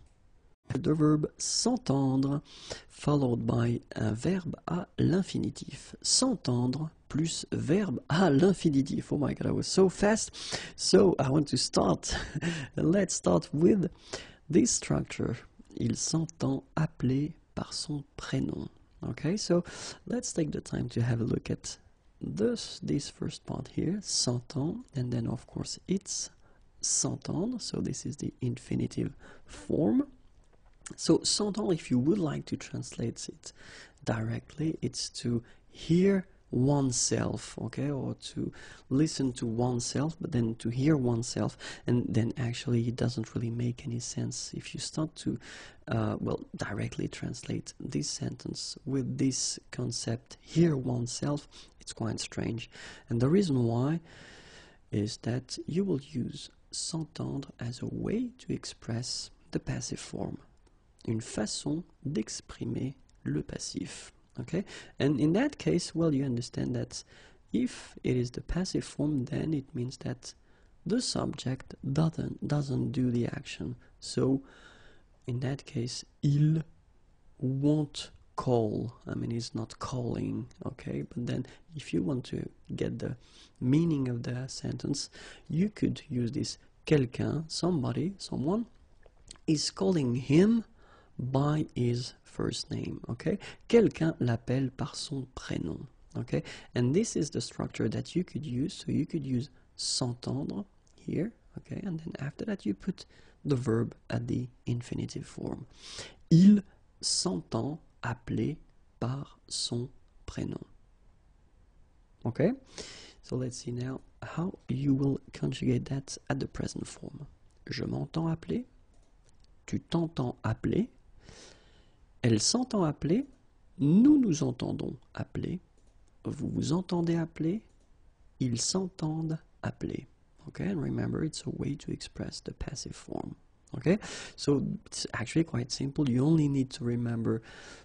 The verb s'entendre followed by un verbe à l'infinitif. S'entendre plus verbe à l'infinitif. Oh my god, I was so fast. So I want to start. Let's start with this structure. Il s'entend appeler par son prénom. Okay, so let's take the time to have a look at this first part here, s'entend, and then of course it's s'entendre, so this is the infinitive form. So s'entendre, if you would like to translate it directly, it's to hear oneself, okay, or to listen to oneself, but then to hear oneself, and then actually it doesn't really make any sense if you start to well, directly translate this sentence with this concept, hear oneself. It's quite strange, and the reason why is that you will use s'entendre as a way to express the passive form, une façon d'exprimer le passif. Okay, and in that case, well, you understand that if it is the passive form, then it means that the subject doesn't do the action. So in that case, il won't call. I mean, he's not calling, okay? But then if you want to get the meaning of the sentence, you could use this quelqu'un, somebody, someone, is calling him by his first name, okay? Quelqu'un l'appelle par son prénom, okay? And this is the structure that you could use. So you could use s'entendre here, okay? And then after that you put the verb at the infinitive form. Il s'entend appeler par son prénom. Okay? So let's see now how you will conjugate that at the present form. Je m'entends appeler, tu t'entends appeler, elle s'entend appeler, nous nous entendons appeler, vous vous entendez appeler, ils s'entendent appeler. Okay, and remember, it's a way to express the passive form. Okay, so it's actually quite simple. You only need to remember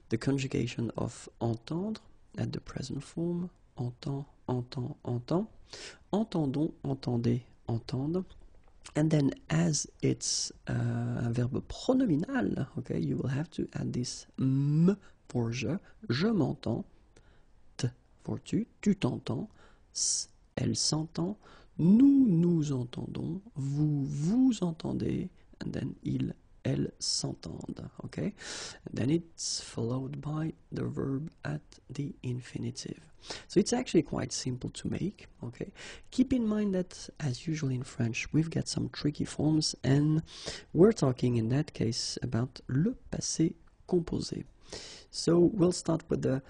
the conjugation of entendre at the present form. Entend, entend, entend. Entendons, entendez, entendre. And then as it's a verbe pronominal, okay, you will have to add this m for je m'entends, t for tu t'entends, s, elle s'entend, nous nous entendons, vous vous entendez, and then il, elle s'entendent, okay? And then it's followed by the verb at the infinitive. So it's actually quite simple to make, okay? Keep in mind that, as usual in French, we've got some tricky forms, and we're talking in that case about le passé composé. So we'll start with the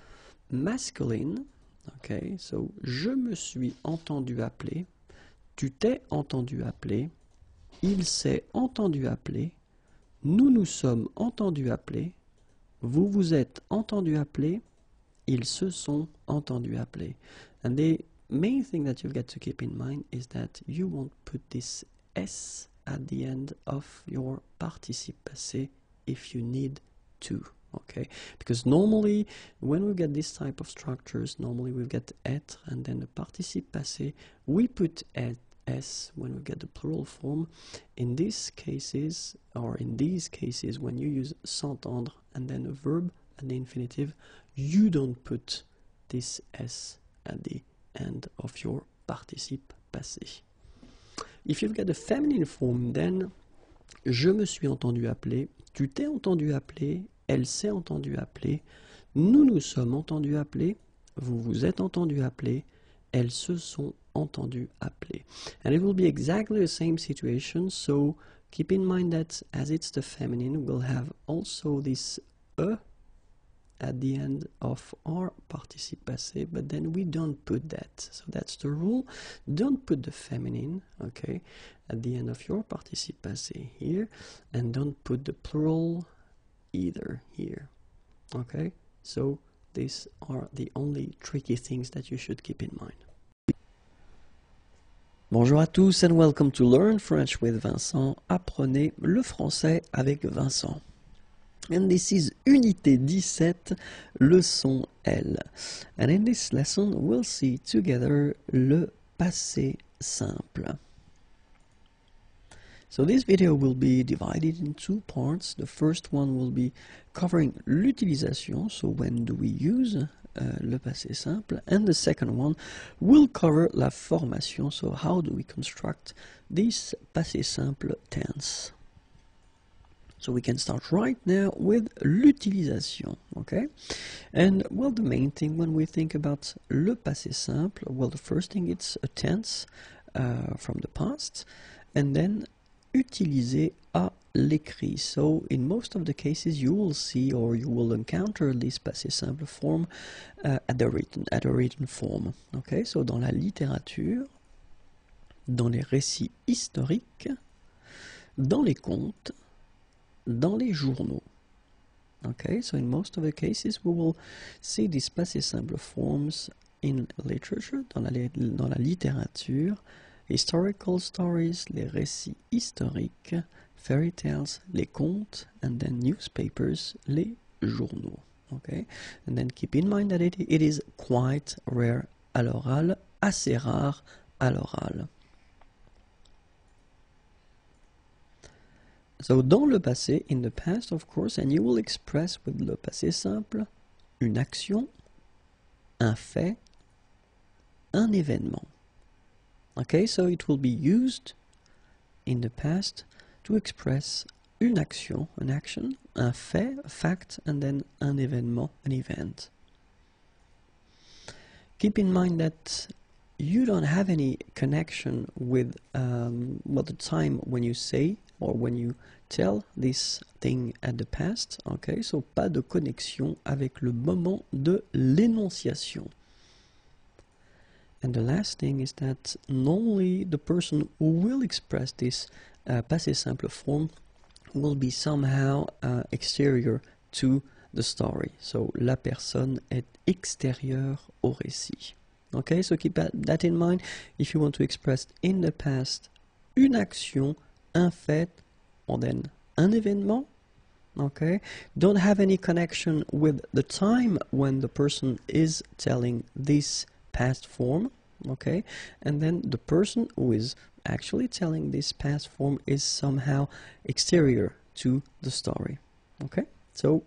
masculine, okay? So je me suis entendu appeler, tu t'es entendu appeler, il s'est entendu appeler, nous nous sommes entendus appeler, vous vous êtes entendu appeler, ils se sont entendus appeler. And the main thing that you've got to keep in mind is that you won't put this S at the end of your participe passé if you need to. Okay, because normally when we get this type of structures, normally we get être and then the participe passé. We put s when we get the plural form. In these cases, or in these cases, when you use s'entendre and then a verb and the infinitive, you don't put this s at the end of your participe passé. If you've got a feminine form, then je me suis entendu appeler, tu t'es entendu appeler, elle s'est entendue appeler, nous nous sommes entendus appeler, vous vous êtes entendu appeler, elles se sont entendues appeler. And it will be exactly the same situation, so keep in mind that as it's the feminine, we'll have also this e at the end of our participe passé, but then we don't put that. So that's the rule. Don't put the feminine, okay, at the end of your participe passé here, and don't put the plural either here. Okay, so these are the only tricky things that you should keep in mind. Bonjour à tous and welcome to Learn French with Vincent. Apprenez le français avec Vincent. And this is Unité 17, leçon L. And in this lesson, we'll see together le passé simple. So this video will be divided in two parts. The first one will be covering l'utilisation, so when do we use le passé simple, and the second one will cover la formation, so how do we construct this passé simple tense. So we can start right now with l'utilisation, okay? And well, the main thing when we think about le passé simple, well, the first thing it's a tense from the past, and then utiliser à l'écrit. So in most of the cases you will see or you will encounter this passé simple form at the written form. Okay, so dans la littérature, dans les récits historiques, dans les contes, dans les journaux. Okay, so in most of the cases we will see these passé simple forms in literature, dans la littérature, historical stories, les récits historiques, fairy tales, les contes, and then newspapers, les journaux. Okay, and then keep in mind that it is quite rare à l'oral, assez rare à l'oral. So dans le passé, in the past of course, and you will express with le passé simple une action, un fait, un événement. Okay, so it will be used in the past to express une action, an action, un fait, a fact, and then un événement, an event. Keep in mind that you don't have any connection with well, the time when you say or when you tell this thing at the past. Okay, so pas de connexion avec le moment de l'énonciation. And the last thing is that normally the person who will express this passé simple form will be somehow exterior to the story. So la personne est extérieure au récit. Okay, so keep that in mind if you want to express in the past une action, un fait, or then un événement. Okay, don't have any connection with the time when the person is telling this past form, okay, and then the person who is actually telling this past form is somehow exterior to the story. Okay, so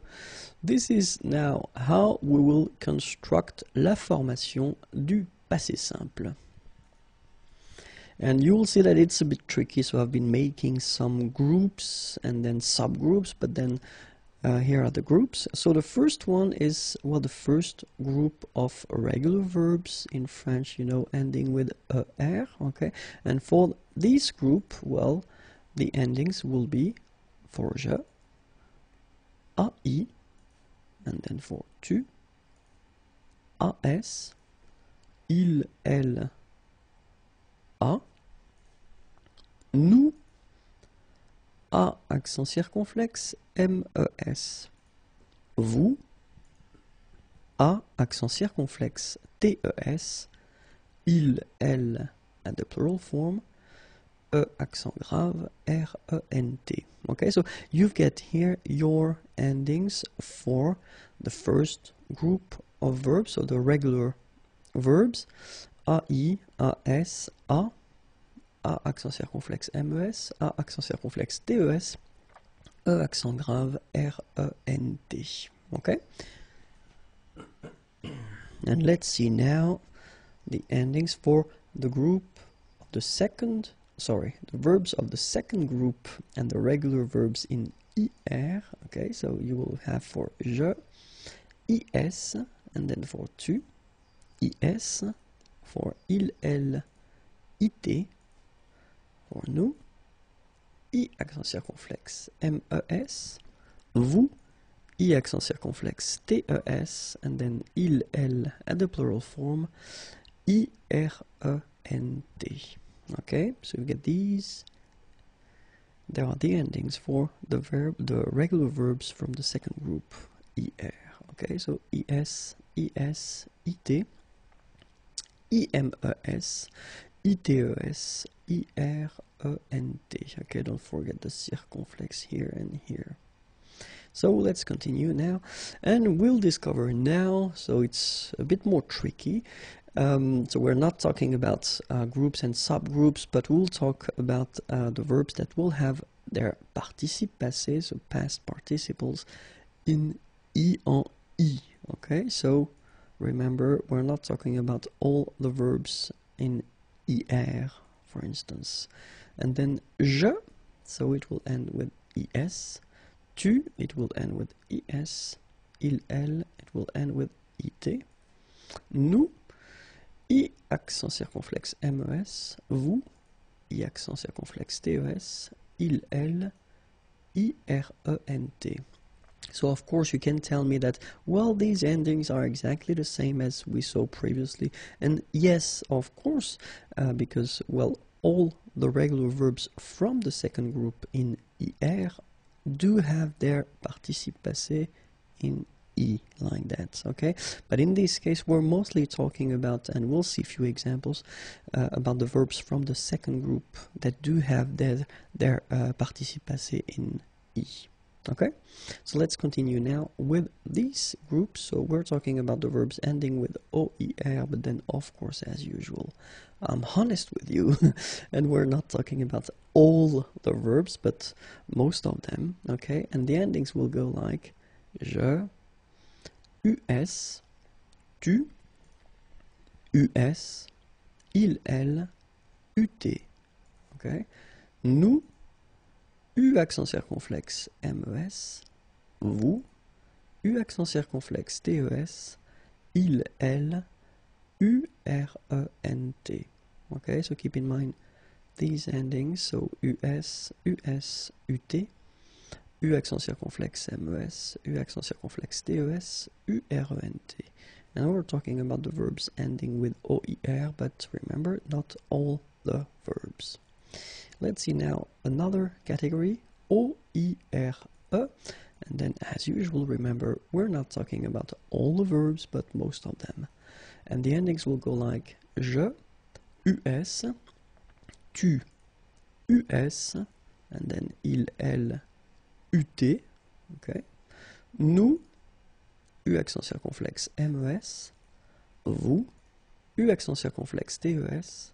this is now how we will construct la formation du passé simple. And you will see that it's a bit tricky, so I've been making some groups and then subgroups, but then here are the groups. So the first one is, well, the first group of regular verbs in French, you know, ending with er, okay? And for this group, well, the endings will be for je, ai, and then for tu, as, il, elle, a, nous, a accent circonflexe, mes, vous, a accent circonflexe, tes, il, elle at the plural form, E accent grave, R-E-N-T. Okay, so you get here your endings for the first group of verbs, so the regular verbs, A-I, A-S, A, A accent circonflexe M-E-S, A accent circonflexe T-E-S, E accent grave R-E-N-T. Okay? And let's see now the endings for the group of the second, the verbs of the second group and the regular verbs in IR. Okay, so you will have for je, IS, and then for tu, IS, for il, elle, IT, for nous, I accent circonflexe MES, vous, I accent circonflexe TES, and then il, elle, at the plural form, IRENT. Okay, so you get these. There are the endings for the regular verbs from the second group, IR. Okay, so IS, IS, IT, IMES, ITES, IRENT. Okay, don't forget the circumflex here and here. So let's continue now, and we'll discover now, so it's a bit more tricky. So we're not talking about groups and subgroups, but we'll talk about the verbs that will have their participe passé, so past participles, in I en I. Okay, so remember, we're not talking about all the verbs in IR, for instance. And then je, so it will end with IS. Tu, it will end with IS. Il, elle, it will end with IT. Nous, I accent circonflexe MES. Vous, I accent circonflexe TES. Il, elle, IRENT. So of course you can tell me that, well, these endings are exactly the same as we saw previously. And yes, of course, because, well, all the regular verbs from the second group in IR do have their participe passé in I, like that, okay? But in this case, we're mostly talking about, and we'll see a few examples, about the verbs from the second group that do have their participe passé in I. Okay, so let's continue now with these groups. So we're talking about the verbs ending with OER, but then of course, as usual, I'm honest with you, and we're not talking about all the verbs, but most of them, okay? And the endings will go like je, US, tu, US, il, elle, UT, okay? Nous, U accent circonflexe MES, vous, U accent circonflexe TES, il, elle, URENT. Okay, so keep in mind these endings, so US, US, UT, U accent circonflexe MES, U accent circonflexe TES, URENT. And we're talking about the verbs ending with OER, but remember, not all the verbs. Let's see now another category, OIRE, and then as usual, remember, we're not talking about all the verbs, but most of them. And the endings will go like je, US, tu, US, and then il, elle, UT, okay. Nous, U accent circonflexe MES, vous, U accent circonflexe TES,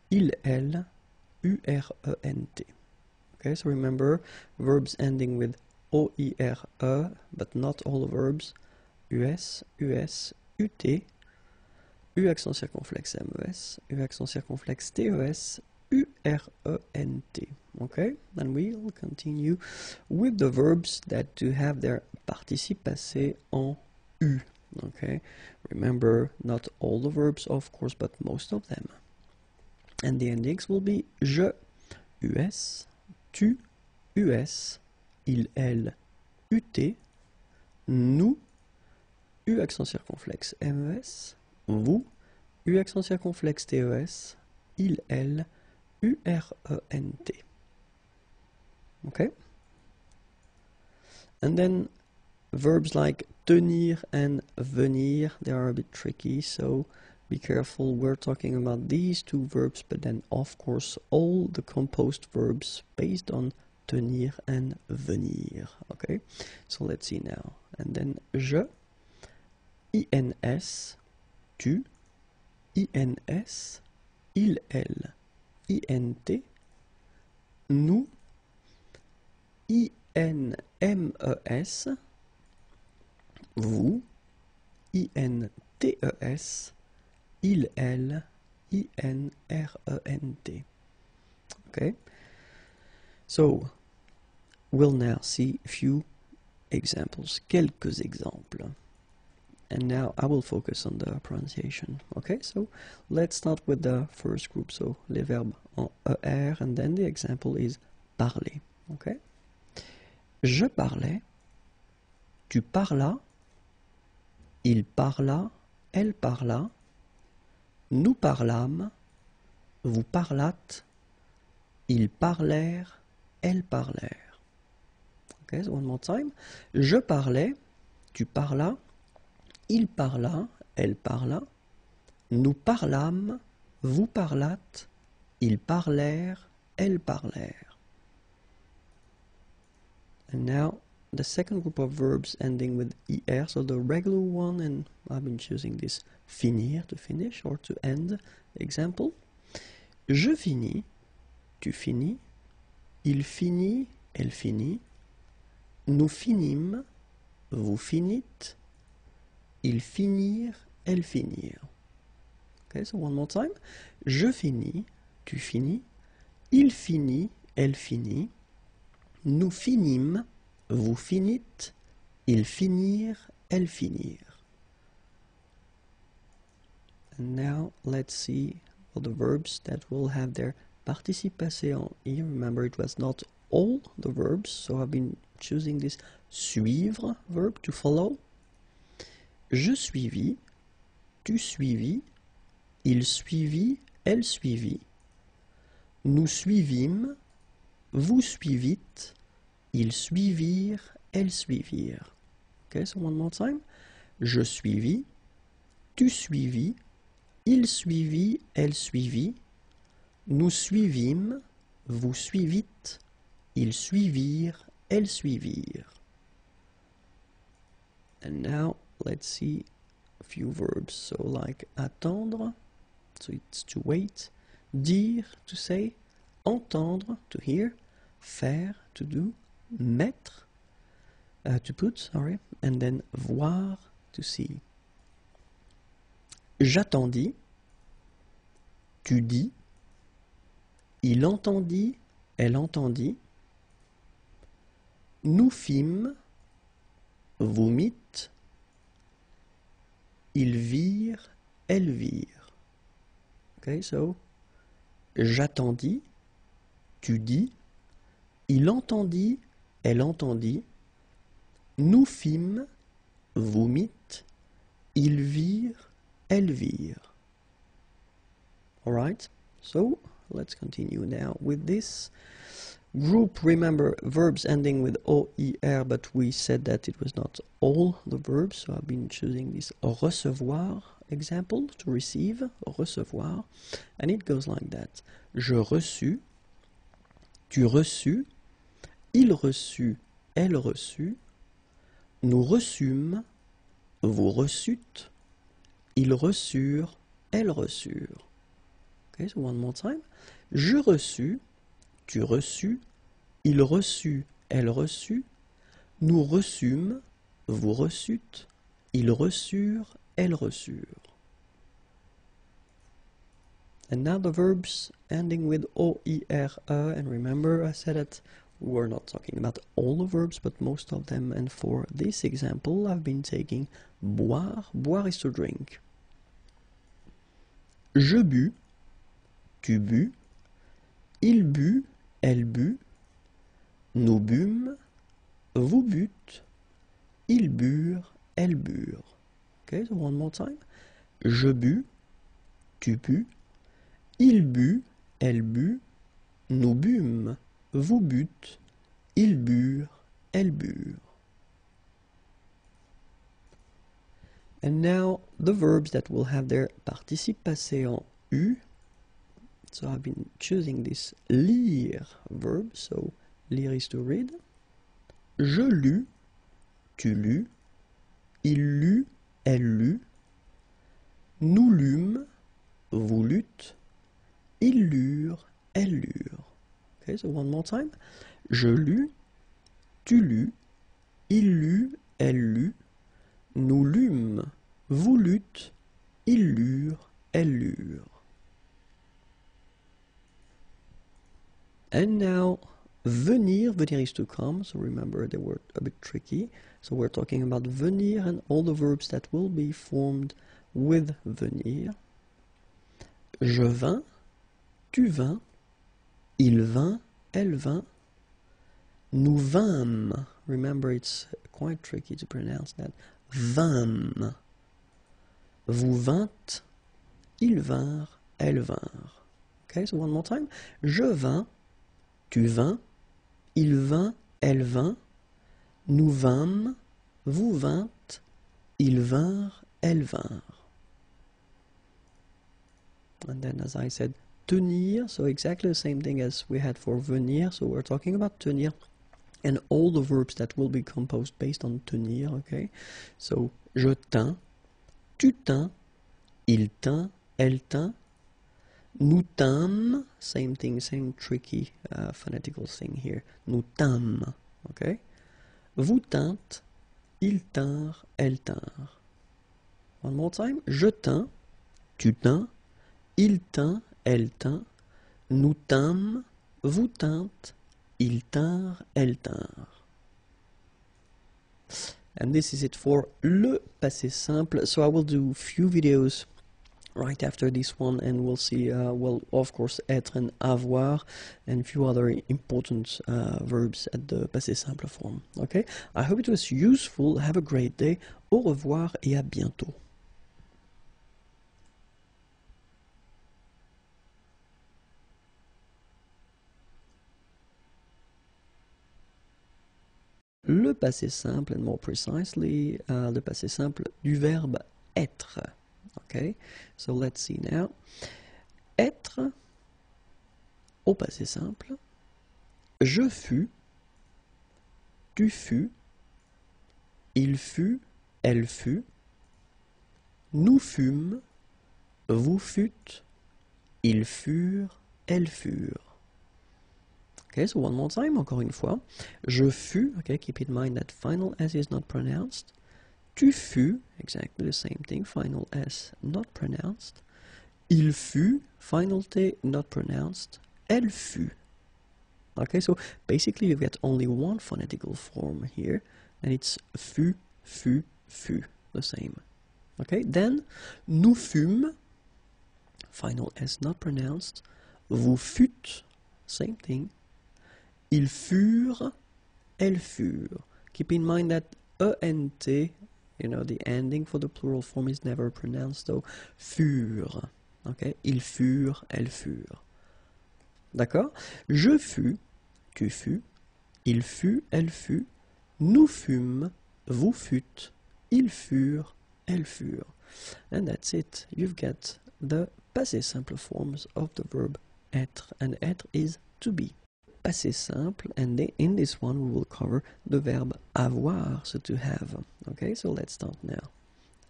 il, elle, URENT. Okay, so remember, verbs ending with OIRE, but not all the verbs, US, US, UT, U accent circonflexe MES, U accent circonflexe TES, URENT. Okay, and we'll continue with the verbs that do have their participe passé en U. Okay, remember, not all the verbs, of course, but most of them. And the endings will be je, US, tu, US, il, elle, UT, nous, U accent circonflexe MES, vous, U accent circonflexe TES, il, elle, URENT. Okay? And then verbs like tenir and venir, they are a bit tricky, so be careful, we're talking about these two verbs, but then of course all the composed verbs based on tenir and venir. Okay, so let's see now. And then je, ins, tu, ins, il, elle, int, nous, inmes, vous, intes, il, elle, inrent. Okay, so we'll now see a few examples, quelques exemples. And now I will focus on the pronunciation. Okay, so let's start with the first group. So les verbes en ER, and then the example is parler. Okay, je parlais, tu parlas, il parla, elle parla, nous parlâmes, vous parlâtes, ils parlèrent, elles parlèrent. Okay, so one more time. Je parlais, tu parlas, il parla, elle parla, nous parlâmes, vous parlâtes, ils parlèrent, elles parlèrent. And now the second group of verbs ending with er, so the regular one, and I've been choosing this finir, to finish or to end. Example, je finis, tu finis, il finit, elle finit, nous finîmes, vous finîtes, ils finirent, elles finirent. Okay, so one more time. Je finis, tu finis, il finit, elle finit, nous finîmes, vous finîtes, ils finirent, elles finirent. And now let's see all the verbs that will have their participation here. Remember, it was not all the verbs, so I've been choosing this suivre verb to follow. Je suivis, tu suivis, il suivit, elle suivit, nous suivîmes, vous suivîtes, ils suivirent, elles suivirent. Okay, so one more time. Je suivis, tu suivis, il suivit, elle suivit, nous suivîmes, vous suivîtes, ils suivirent, elles suivirent. And now let's see a few verbs. So like attendre, so it's to wait, dire, to say, entendre, to hear, faire, to do, mettre, to put, sorry, and then voir, to see. J'attendis, tu dis, il entendit, elle entendit, nous fîmes, vous mîtes, ils virent, elles virent. Okay, so j'attendis, tu dis, il entendit, elle entendit, nous fîmes, vous mîtes, ils virent, elles virent. Alright, so let's continue now with this group. Remember, verbs ending with OER, but we said that it was not all the verbs, so I've been choosing this recevoir example, to receive, recevoir, and it goes like that. Je reçus, tu reçus, il reçut, elle reçut, nous reçûmes, vous reçûtes, ils reçurent, elles reçurent. Okay, so one more time. Je reçus, tu reçus, il reçut, elle reçut, nous reçûmes, vous reçûtes, ils reçurent, elles reçurent. And now the verbs ending with OER, and remember I said that we're not talking about all the verbs, but most of them, and for this example I've been taking boire, boire is to drink. Je bus, tu bus, il but, elle but, nous bûmes, vous bûtes, ils burent, elles burent. Okay, so one more time. Je bus, tu bus, il but, elle but, nous bûmes, vous bûtes, ils burent, elles burent. And now the verbs that will have their participe passé en U. So I've been choosing this lire verb. So lire is to read. Je lus, tu lus, il lut, elle lut, nous lûmes, vous lûtes, ils lurent, elles lurent. Okay, so one more time. Je lus, tu lus, il lut, elle lut, nous lûmes, vous lûtes, ils lurent, elles lurent. And now, venir, venir is to come, so remember they were a bit tricky. So we're talking about venir and all the verbs that will be formed with venir. Je vins, tu vins, il vint, elle vint, nous vîmes. Remember it's quite tricky to pronounce that. Vîmes. Vous vîntes, ils vinrent, elles vinrent. Okay, so one more time. Je vins, tu vins, il vint, elle vint, nous vîmes, vous vîntes, ils vinrent, elles vinrent. And then as I said, tenir, so exactly the same thing as we had for venir, so we're talking about tenir and all the verbs that will be composed based on tenir, okay? So, je tins, tu tins, il tint, elle tint, nous tîmes, same thing, same tricky phonetical thing here, nous tîmes, okay? Vous tîntes, ils tinrent, elles tinrent. One more time, je tins, tu tins, il tint, elle tint, nous tîmes, vous tîntes, ils tinrent, elles tinrent. And this is it for le passé simple. So I will do few videos right after this one, and we'll see, well, of course, être and avoir, and a few other important verbs at the passé simple form. Okay? I hope it was useful. Have a great day. Au revoir et à bientôt. Le passé simple, and more precisely, le passé simple du verbe être. Okay, so let's see now. Être, au passé simple, je fus, tu fus, il fut, elle fut, nous fûmes, vous fûtes, ils furent, elles furent. Okay, so one more time, encore une fois. Je fus, okay, keep in mind that final S is not pronounced. Tu fus, exactly the same thing, final S not pronounced. Il fut, final T not pronounced. Elle fut. Okay, so basically you get only one phonetical form here, and it's fut, fut, fut, the same. Okay, then nous fûmes, final S not pronounced. Vous fûtes, same thing. Ils furent, elles furent. Keep in mind that ENT, you know, the ending for the plural form is never pronounced, so furent. Okay? Ils furent, elles furent. D'accord? Je fus, tu fus, il fut, elle fut, nous fûmes, vous fûtes, ils furent, elles furent. And that's it. You've got the passé simple forms of the verb être, and être is to be. Passé simple, and in this one we will cover the verb avoir, so to have. Okay, so let's start now.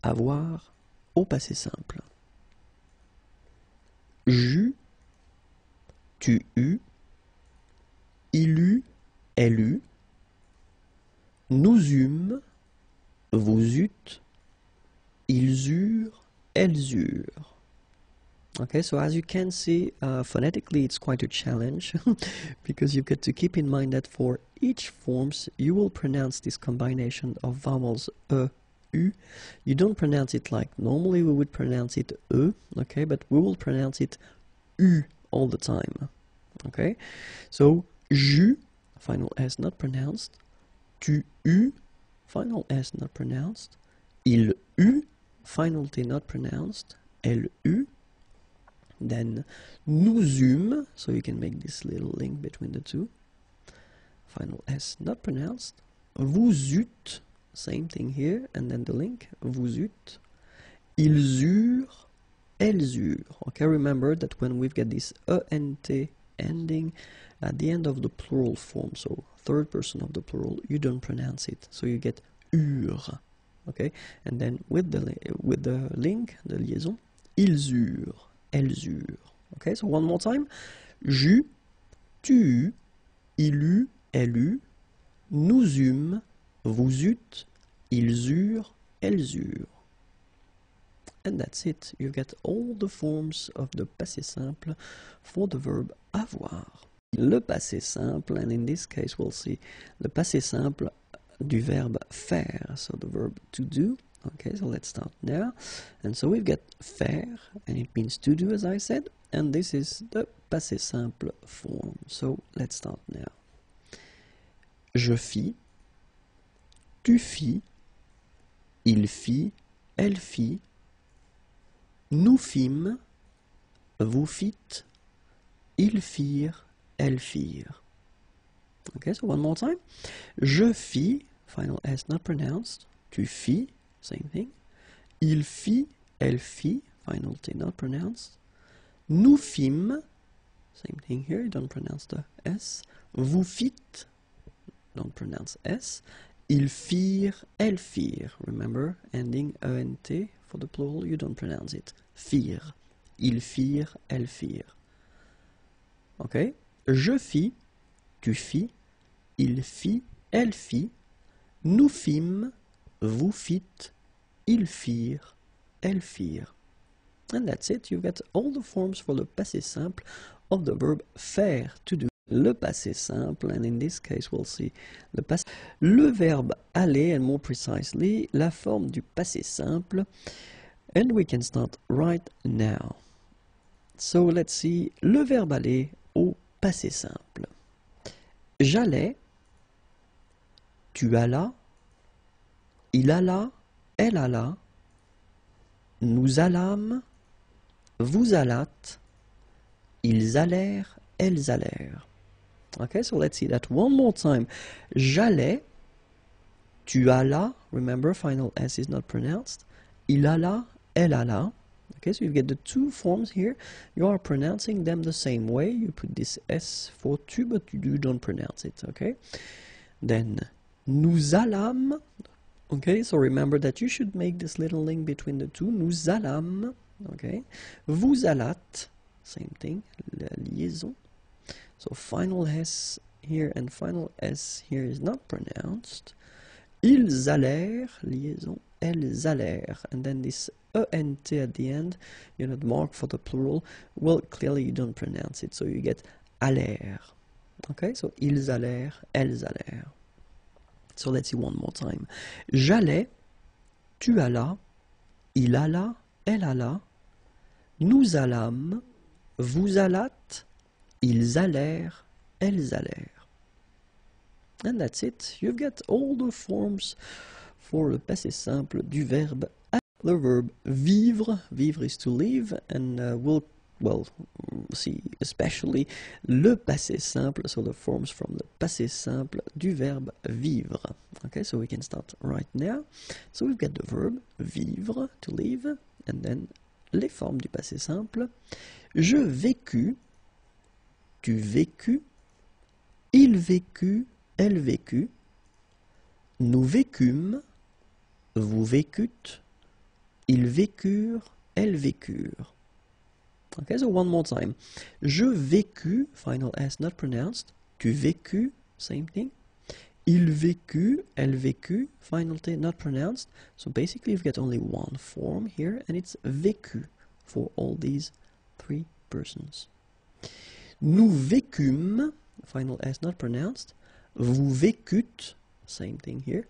Avoir au passé simple. J'eus, tu eus, il eut, elle eut, nous eûmes, vous eûtes, ils eurent, elles eurent. Okay, so as you can see, phonetically it's quite a challenge because you've got to keep in mind that for each forms you will pronounce this combination of vowels u. You don't pronounce it like normally we would pronounce it okay, but we will pronounce it u all the time. Okay, so j'eus, final S not pronounced, tu eus, final S not pronounced, il eut, final T not pronounced, elle eut. Then nous eûmes, so you can make this little link between the two. Final S not pronounced. Vous eûtes, same thing here, and then the link, vous eûtes, ils eurent, elles eurent. Okay, remember that when we've got this ENT ending at the end of the plural form, so third person of the plural, you don't pronounce it, so you get eurent. Okay, and then with the link, the liaison, ils eurent, elles eurent. Okay, so one more time, j'eus, tu eus, il eut, elle eut, nous eûmes, vous eûtes, ils eurent, elles eurent. And that's it. You get all the forms of the passé simple for the verb avoir. Le passé simple, and in this case we'll see le passé simple du verbe faire, so the verb to do. Okay, so let's start now. And so we've got faire, and it means to do, as I said, and this is the passé simple form. So let's start now. Je fis, tu fis, il fit, elle fit, nous fîmes, vous fîtes, ils firent, elles firent. Okay, so one more time. Je fis, final S not pronounced. Tu fis, same thing. Il fit, elle fit, final T not pronounced. Nous fîmes, same thing here, you don't pronounce the S. Vous fîtes, don't pronounce S. Ils firent, elles firent. Remember, ending ENT for the plural, you don't pronounce it. Firent. Ils firent, elles firent. Okay? Je fis, tu fis, il fit, elle fit, nous fîmes, vous fîtes, ils firent, elles firent. And that's it. You've got all the forms for the passé simple of the verb faire, to do. Le passé simple, and in this case we'll see le verbe aller, and more precisely la forme du passé simple, and we can start right now. So let's see le verbe aller au passé simple. J'allais, tu allas, il alla, elle alla, nous allâmes, vous allâtes, ils allèrent, elles allèrent. Okay, so let's see that one more time. J'allais, tu allas, remember final S is not pronounced, il alla, elle alla. Okay, so you get the two forms here. You are pronouncing them the same way. You put this S for tu, but you don't pronounce it, okay? Then, nous allâmes. Okay, so remember that you should make this little link between the two. Nous allâmes, okay? Vous allâtes, same thing, la liaison. So final S here and final S here is not pronounced. Ils allèrent, liaison, elles allèrent. And then this ENT at the end, you know, the mark for the plural, well, clearly you don't pronounce it, so you get allèrent. Okay, so ils allèrent, elles allèrent. So let's see one more time. J'allais, tu allas, il alla, elle alla, nous allâmes, vous allâtes, ils allèrent, elles allèrent. And that's it. You've got all the forms for le passé simple du verbe. The verb vivre, vivre is to live, and we'll see especially le passé simple, so the forms from the passé simple du verbe vivre. Okay, so we can start right now. So we've got the verb vivre, to live, and then les formes du passé simple. Je vécus, tu vécus, il vécut, elle vécut, nous vécûmes, vous vécûtes, ils vécurent, elles vécurent. Okay, so one more time. Je vécus, final S not pronounced. Tu vécus, same thing. Il vécut, elle vécut, final T not pronounced. So basically you've got only one form here, and it's vécu for all these three persons. Nous vécûmes, final S not pronounced. Vous vécûtes, same thing here.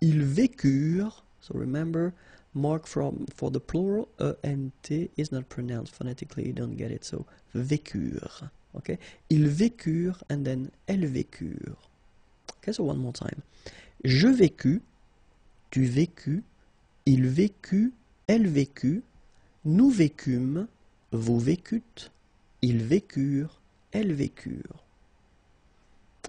Ils vécurent, so remember, mark for the plural, ENT is not pronounced phonetically, you don't get it, so vécurent, okay? Ils vécurent, and then elles vécurent. Okay, so one more time. Je vécus, tu vécus, il vécut, elle vécut, nous vécûmes, vous vécûtes, ils vécurent, elles vécurent.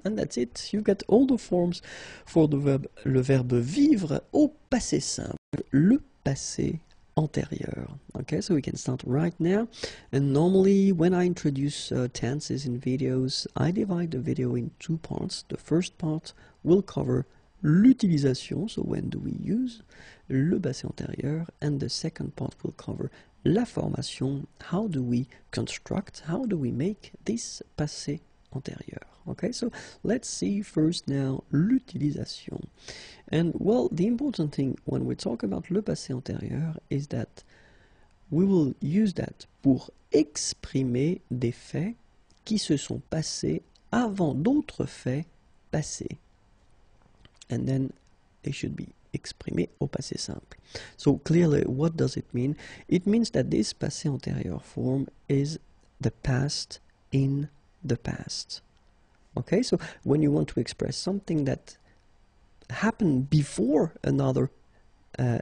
And that's it. You've got all the forms for le verbe vivre au passé simple, le passé antérieur. Okay, so we can start right now. And normally when I introduce tenses in videos, I divide the video in two parts. The first part will cover l'utilisation, so when do we use, le passé antérieur, and the second part will cover la formation, how do we construct, how do we make this passé antérieur. Okay, so let's see first now l'utilisation. And well, the important thing when we talk about le passé antérieur is that we will use that pour exprimer des faits qui se sont passés avant d'autres faits passés. And then they should be exprimés au passé simple. So clearly, what does it mean? It means that this passé antérieur form is the past in the past. Okay, so when you want to express something that happened before another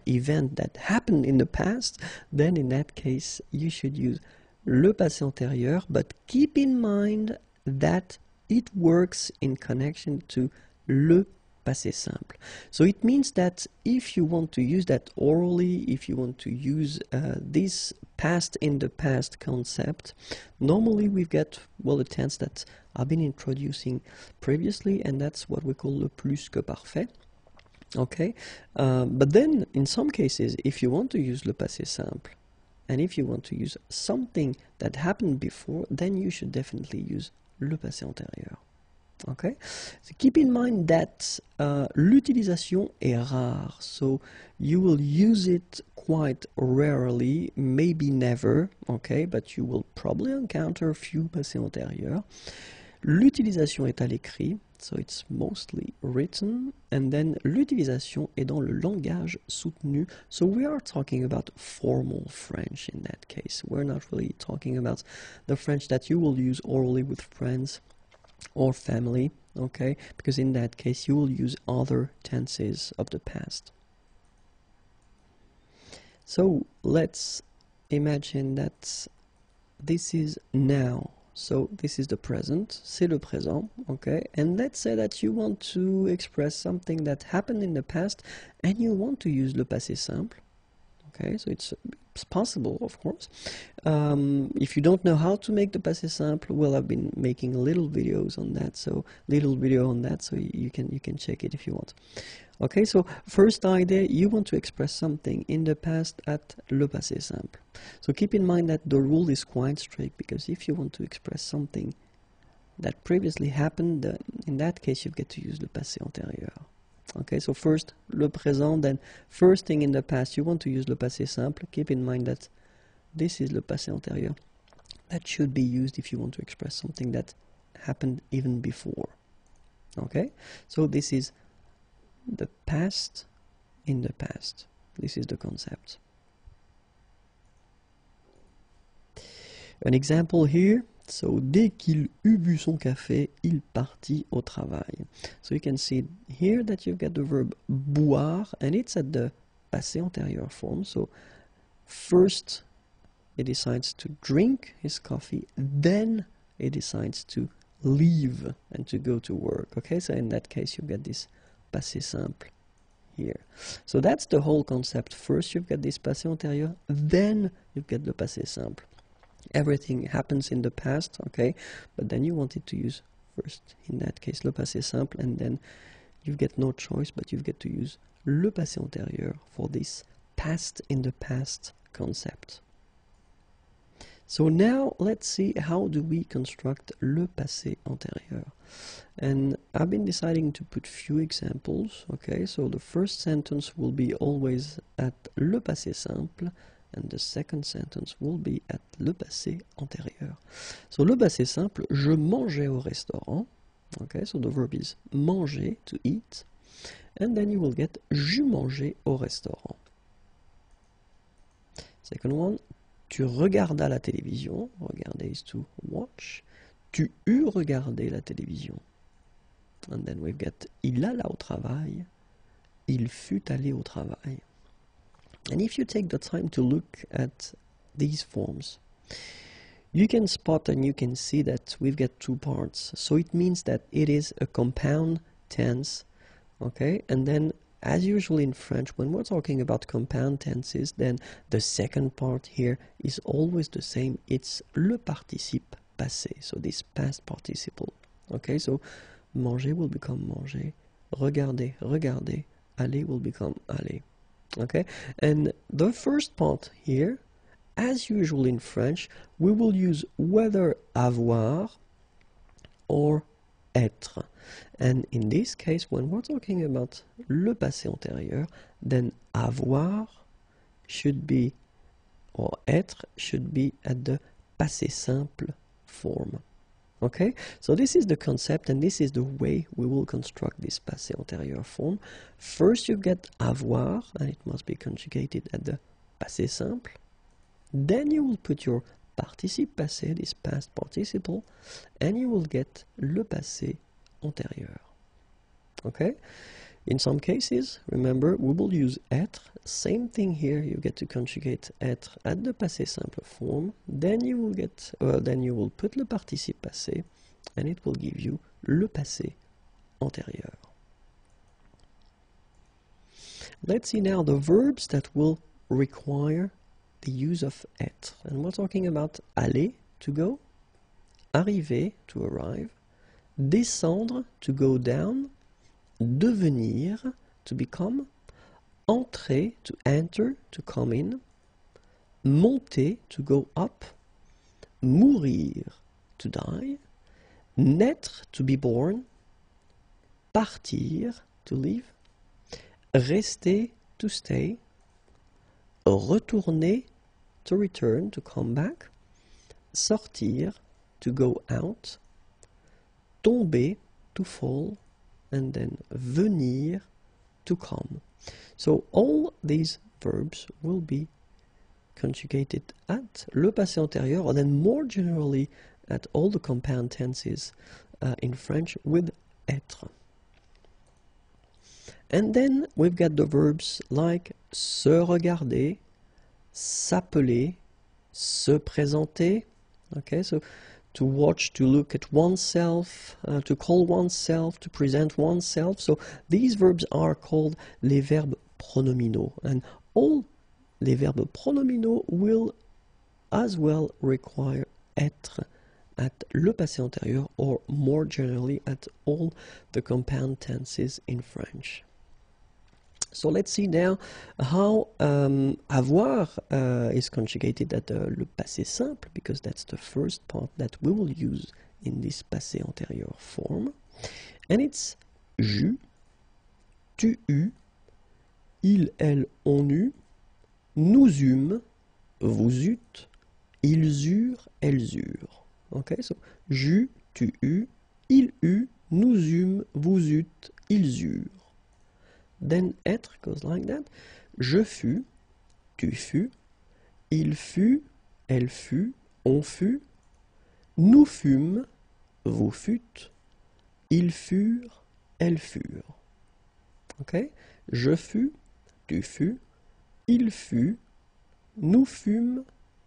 event that happened in the past, then in that case you should use le passé antérieur, but keep in mind that it works in connection to le passé simple. So it means that if you want to use that orally, if you want to use this past in the past concept, normally we've got, well, a tense that I've been introducing previously, and that's what we call le plus que parfait. Okay, but then in some cases, if you want to use le passé simple, and if you want to use something that happened before, then you should definitely use le passé antérieur. Okay, so keep in mind that l'utilisation est rare, so you will use it quite rarely, maybe never, okay, but you will probably encounter a few passés antérieurs. L'utilisation est à l'écrit, so it's mostly written, and then l'utilisation est dans le langage soutenu, so we are talking about formal French in that case. We're not really talking about the French that you will use orally with friends or family, okay, because in that case you will use other tenses of the past. So let's imagine that this is now. So this is the present, c'est le présent, okay, and let's say that you want to express something that happened in the past and you want to use le passé simple. Okay, so it's possible, of course. If you don't know how to make the passé simple, well, I've been making little videos on that, so you can check it if you want. Okay, so first idea, you want to express something in the past at le passé simple. So keep in mind that the rule is quite strict, because if you want to express something that previously happened, in that case you get to use le passé antérieur. Okay, so first le présent, then first thing in the past you want to use le passé simple. Keep in mind that this is le passé antérieur. That should be used if you want to express something that happened even before. Okay, so this is the past in the past. This is the concept. An example here. So, dès qu'il eut bu son café, il partit au travail. So you can see here that you've got the verb boire, and it's at the passé antérieur form. So first he decides to drink his coffee, then he decides to leave and to go to work. Okay, so in that case you get this passé simple here. So that's the whole concept. First you've got this passé antérieur, then you get the passé simple. Everything happens in the past, okay, but then you wanted to use first, in that case, le passé simple, and then you get no choice, but you get to use le passé antérieur for this past in the past concept. So now let's see how do we construct le passé antérieur. And I've been deciding to put few examples, okay, so the first sentence will be always at le passé simple, and the second sentence will be at le passé antérieur. So le passé simple, je mangeais au restaurant. Okay, so the verb is manger, to eat. And then you will get j'eus mangé au restaurant. Second one, tu regardas la télévision. Regarder is to watch. Tu eus regardé la télévision. And then we've got il alla au travail. Il fut allé au travail. And if you take the time to look at these forms, you can spot and you can see that we've got two parts. So it means that it is a compound tense, okay? And then, as usual in French, when we're talking about compound tenses, then the second part here is always the same. It's le participe passé, so this past participle. Okay, so manger will become manger, regarder, regarder, aller will become aller. Okay, and the first part here, as usual in French, we will use whether avoir or être. And in this case, when we're talking about le passé antérieur, then avoir should be, or être should be at the passé simple form. Okay, so this is the concept and this is the way we will construct this passé antérieur form. First you get avoir, and it must be conjugated at the passé simple. Then you will put your participe passé, this past participle, and you will get le passé antérieur. Okay, in some cases, remember, we will use être. Same thing here, you get to conjugate être at the passé simple form. Then you will get, then you will put le participe passé, and it will give you le passé antérieur. Let's see now the verbs that will require the use of être. And we're talking about aller, to go, arriver, to arrive, descendre, to go down, devenir, to become, entrer, to enter, to come in, monter, to go up, mourir, to die, naître, to be born, partir, to leave, rester, to stay, retourner, to return, to come back, sortir, to go out, tomber, to fall, and then venir, to come. So all these verbs will be conjugated at le passé antérieur, or then more generally at all the compound tenses in French with être. And then we've got the verbs like se regarder, s'appeler, se présenter. Okay, so to watch, to look at oneself, to call oneself, to present oneself. So these verbs are called les verbes pronominaux. And all les verbes pronominaux will as well require être at le passé antérieur, or more generally at all the compound tenses in French. So let's see now how avoir is conjugated at le passé simple, because that's the first part that we will use in this passé antérieur form. And it's j'eus, tu eus, il, elle, on eut, nous eûmes, vous eûtes, ils eurent, elles eurent. Okay, so j'eus, tu eus, il eut, nous eûmes, vous eûtes, ils eurent. Then être goes like that. Je fus, tu fus, il fut, elle fut, on fut, nous fûmes, vous fûtes, ils furent, elles furent. Okay? Je fus, tu fus, il fut, nous fûmes,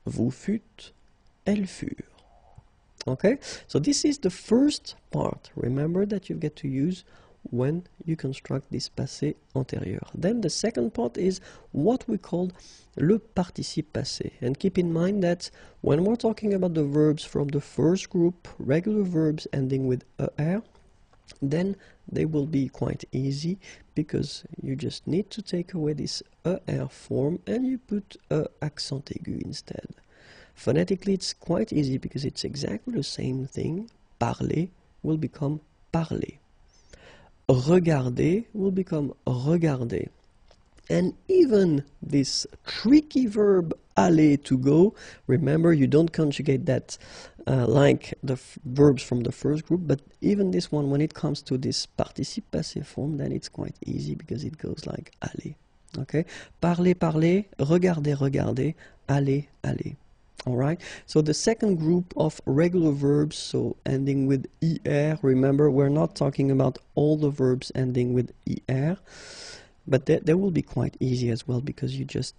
vous fûtes, elles furent. Okay? So this is the first part. Remember that you get to use when you construct this passé antérieur. Then the second part is what we call le participe passé. And keep in mind that when we're talking about the verbs from the first group, regular verbs ending with er, then they will be quite easy, because you just need to take away this er form and you put accent aigu instead. Phonetically it's quite easy because it's exactly the same thing. Parler will become parler. Regarder will become regarder. And even this tricky verb aller, to go, remember you don't conjugate that like the verbs from the first group, but even this one, when it comes to this participe passé form, then it's quite easy because it goes like aller. Okay? Parler, parler, regarder, regarder, aller, aller. Alright, so the second group of regular verbs, so ending with er, remember we're not talking about all the verbs ending with er, but they will be quite easy as well, because you just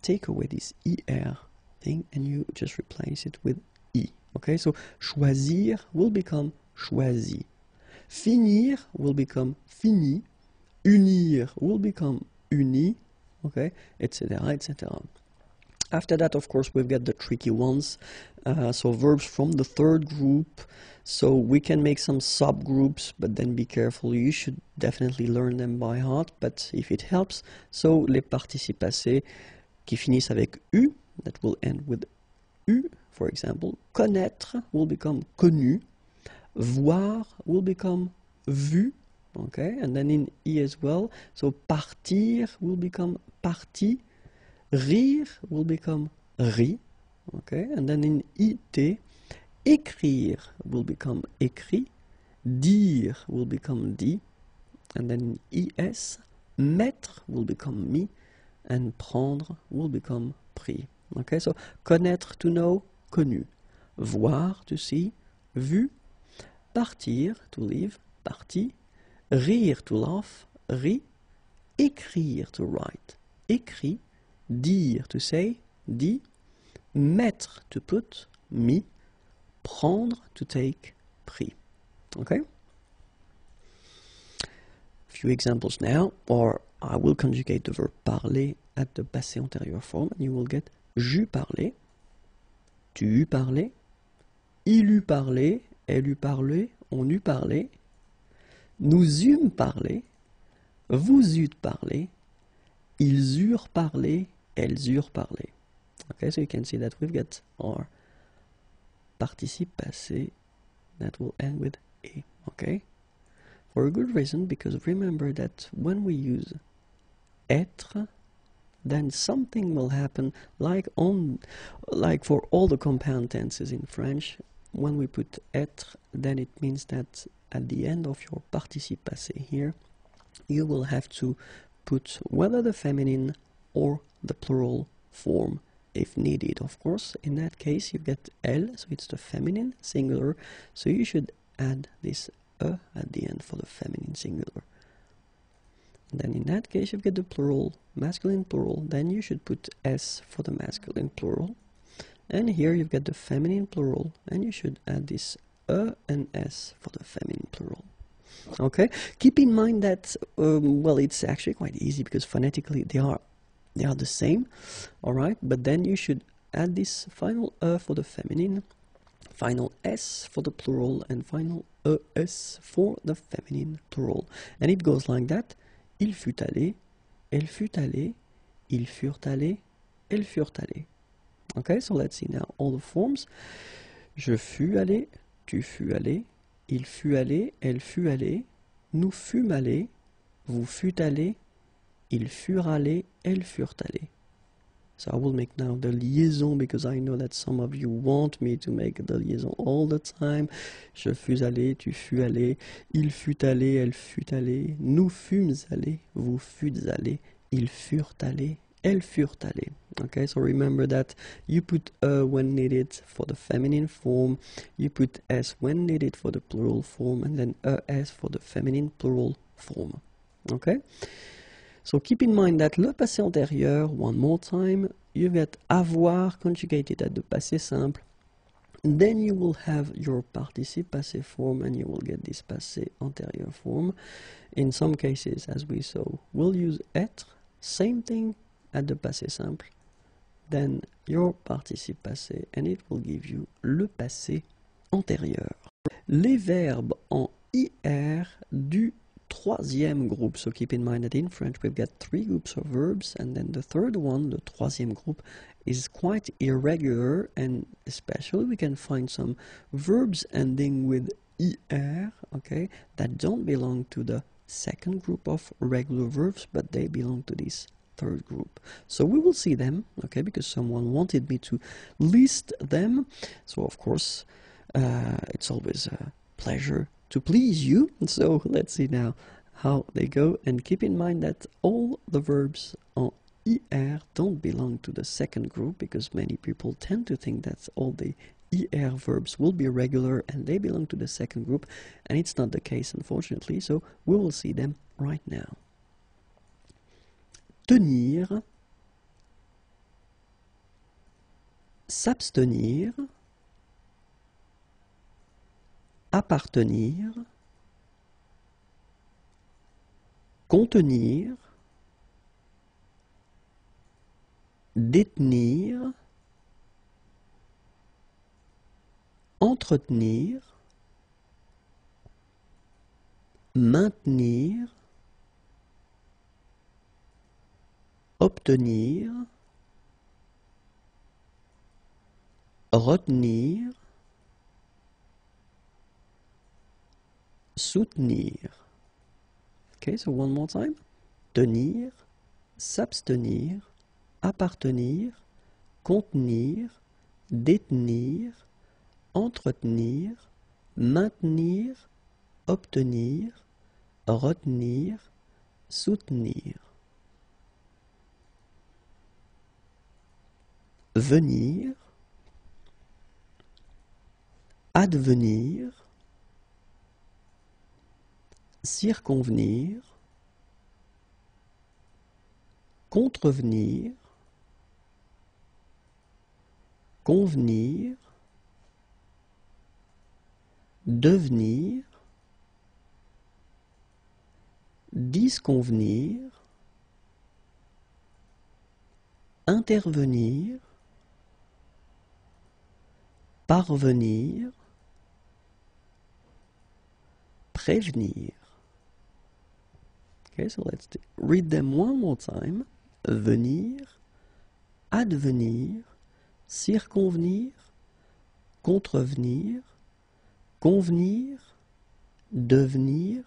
take away this er thing and you just replace it with e. Okay, so choisir will become choisi. Finir will become fini. Unir will become uni. Okay, etc., etc. After that, of course, we've got the tricky ones. So verbs from the third group. So we can make some subgroups, but then be careful. You should definitely learn them by heart, but if it helps. So les participes passés qui finissent avec U, that will end with U, for example. Connaître will become connu. Voir will become vu. Okay, and then in I as well. So partir will become parti. Rire will become ri. Okay, and then in IT, écrire will become écrit. Dire will become dit. And then in IS, mettre will become mis. And prendre will become prix. Okay, so connaître, to know, connu. Voir, to see, vu. Partir, to leave, parti. Rire, to laugh, ri. Écrire, to write, écrit. Dire, to say, dit. Mettre, to put, mis. Prendre, to take, pris. Okay? A few examples now, or I will conjugate the verb parler at the passé antérieur form, and you will get j'eus parlé, tu eus parlé, il eut parlé, elle eut parlé, on eut parlé, nous eûmes parlé, vous eûtes parlé, ils eurent parlé, elles eurent parlé. Okay, so you can see that we've got our participe passé that will end with a. Okay, for a good reason, because remember that when we use être, then something will happen like for all the compound tenses in French. When we put être, then it means that at the end of your participe passé here, you will have to put whether the feminine or the plural form if needed. Of course, in that case you get elle, so it's the feminine singular, so you should add this e at the end for the feminine singular. And then in that case you get the plural, masculine plural, then you should put s for the masculine plural. And here you've got the feminine plural, and you should add this e and s for the feminine plural. Okay, keep in mind that well, it's actually quite easy because phonetically they are the same. All right, but then you should add this final e for the feminine, final s for the plural, and final es for the feminine plural. And it goes like that: il fut allé, elle fut allée, ils furent allés, elles furent allées. Okay, so let's see now all the forms. Je fus allé, tu fus allé, il fut allé, elle fut allée, nous fûmes allés, vous fûtes allés, ils furent allés, elles furent allées. So I will make now the liaison because I know that some of you want me to make the liaison all the time. Je fus allé, tu fus allé, il fut allé, elle fut allée, nous fûmes allés, vous fûtes allés, ils furent allés, elles furent allées. Okay, so remember that you put when needed for the feminine form, you put s when needed for the plural form, and then es for the feminine plural form. Okay, so keep in mind that le passé antérieur, one more time, you get avoir conjugated at the passé simple, then you will have your participe passé form, and you will get this passé antérieur form. In some cases, as we saw, we'll use être, same thing at the passé simple, then your participe passé, and it will give you le passé antérieur. Les verbes en IR du troisième groupe. So keep in mind that in French we've got three groups of verbs, and then the third one, the troisième groupe, is quite irregular, and especially we can find some verbs ending with IR, okay, that don't belong to the second group of regular verbs, but they belong to this third group. So we will see them, okay, because someone wanted me to list them. So of course, it's always a pleasure to please you. So let's see now how they go, and keep in mind that all the verbs en IR don't belong to the second group, because many people tend to think that all the IR verbs will be regular and they belong to the second group, and it's not the case, unfortunately. So we will see them right now. Tenir, s'abstenir, appartenir, contenir, détenir, entretenir, maintenir, obtenir, retenir, soutenir. Okay, so one more time. Tenir, s'abstenir, appartenir, contenir, détenir, entretenir, maintenir, obtenir, retenir, soutenir. Venir, advenir, circonvenir, contrevenir, convenir, devenir, disconvenir, intervenir, parvenir, prévenir. Okay, so let's read them one more time. Venir, advenir, circonvenir, contrevenir, convenir, devenir,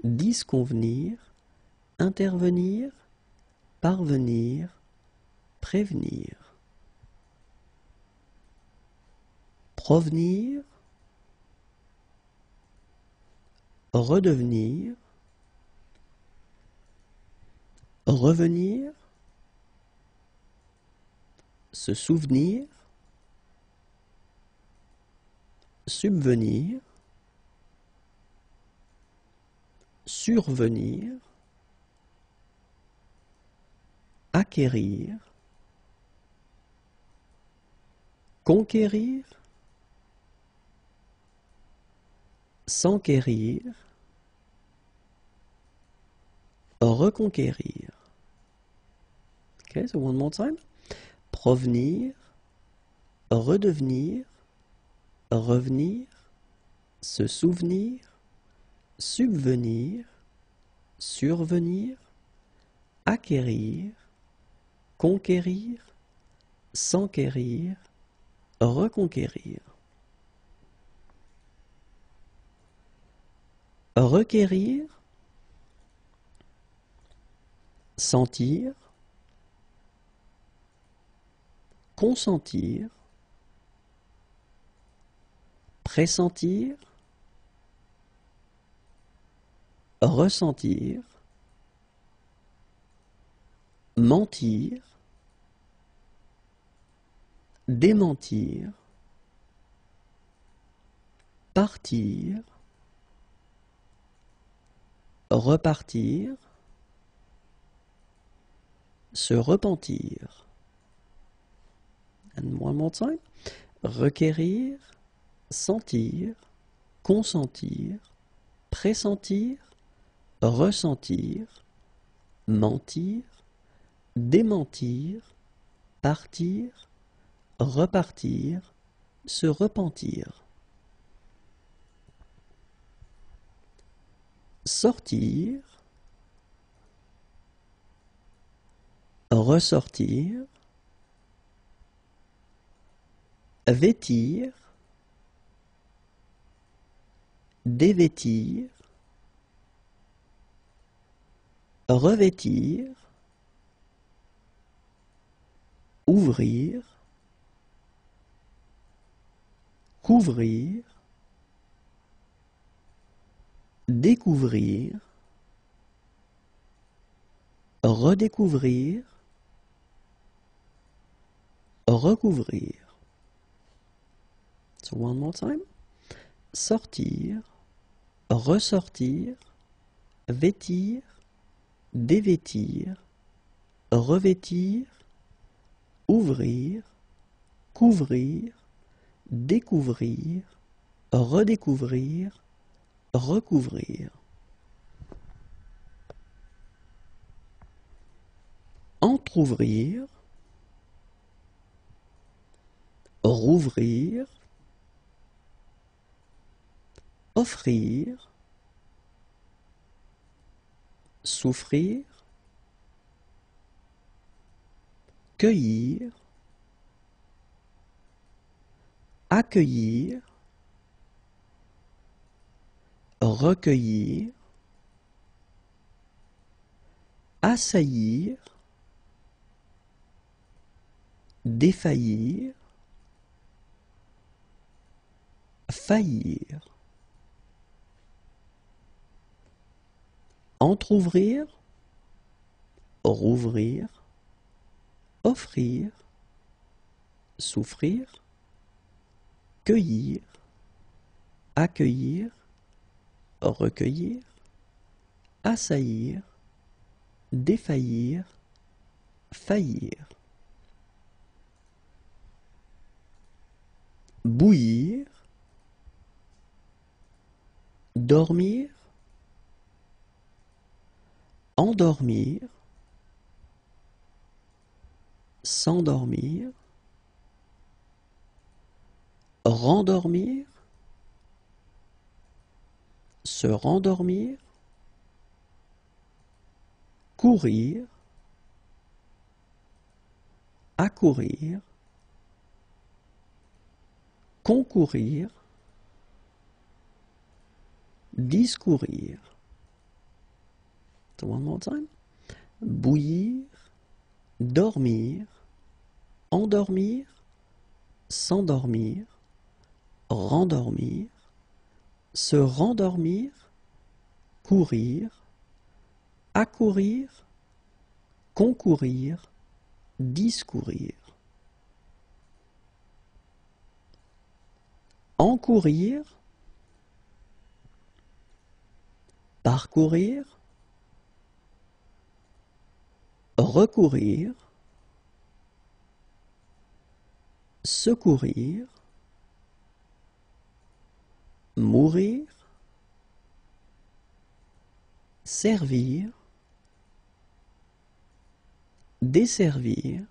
disconvenir, intervenir, parvenir, prévenir. Provenir, redevenir, revenir, se souvenir, subvenir, survenir, acquérir, conquérir, s'enquérir, reconquérir. Okay, so one more time. Provenir, redevenir, revenir, se souvenir, subvenir, survenir, acquérir, conquérir, s'enquérir, reconquérir. Requérir, sentir, consentir, pressentir, ressentir, mentir, démentir, partir, repartir, se repentir. And one more time. Requérir, sentir, consentir, pressentir, ressentir, mentir, démentir, partir, repartir, se repentir. Sortir, ressortir, vêtir, dévêtir, revêtir, ouvrir, couvrir, découvrir, redécouvrir, recouvrir. So one more time. Sortir, ressortir, vêtir, dévêtir, revêtir, ouvrir, couvrir, découvrir, redécouvrir, recouvrir. Entrouvrir, rouvrir, offrir, souffrir, cueillir, accueillir, recueillir, assaillir, défaillir, faillir. Entrouvrir, rouvrir, offrir, souffrir, cueillir, accueillir, recueillir, assaillir, défaillir, faillir. Bouillir, dormir, endormir, s'endormir, rendormir, se rendormir, courir, accourir, concourir, discourir. So one more time. Bouillir, dormir, endormir, s'endormir, rendormir, se rendormir, courir, accourir, concourir, discourir. Encourir, parcourir, recourir, secourir, mourir, servir, desservir,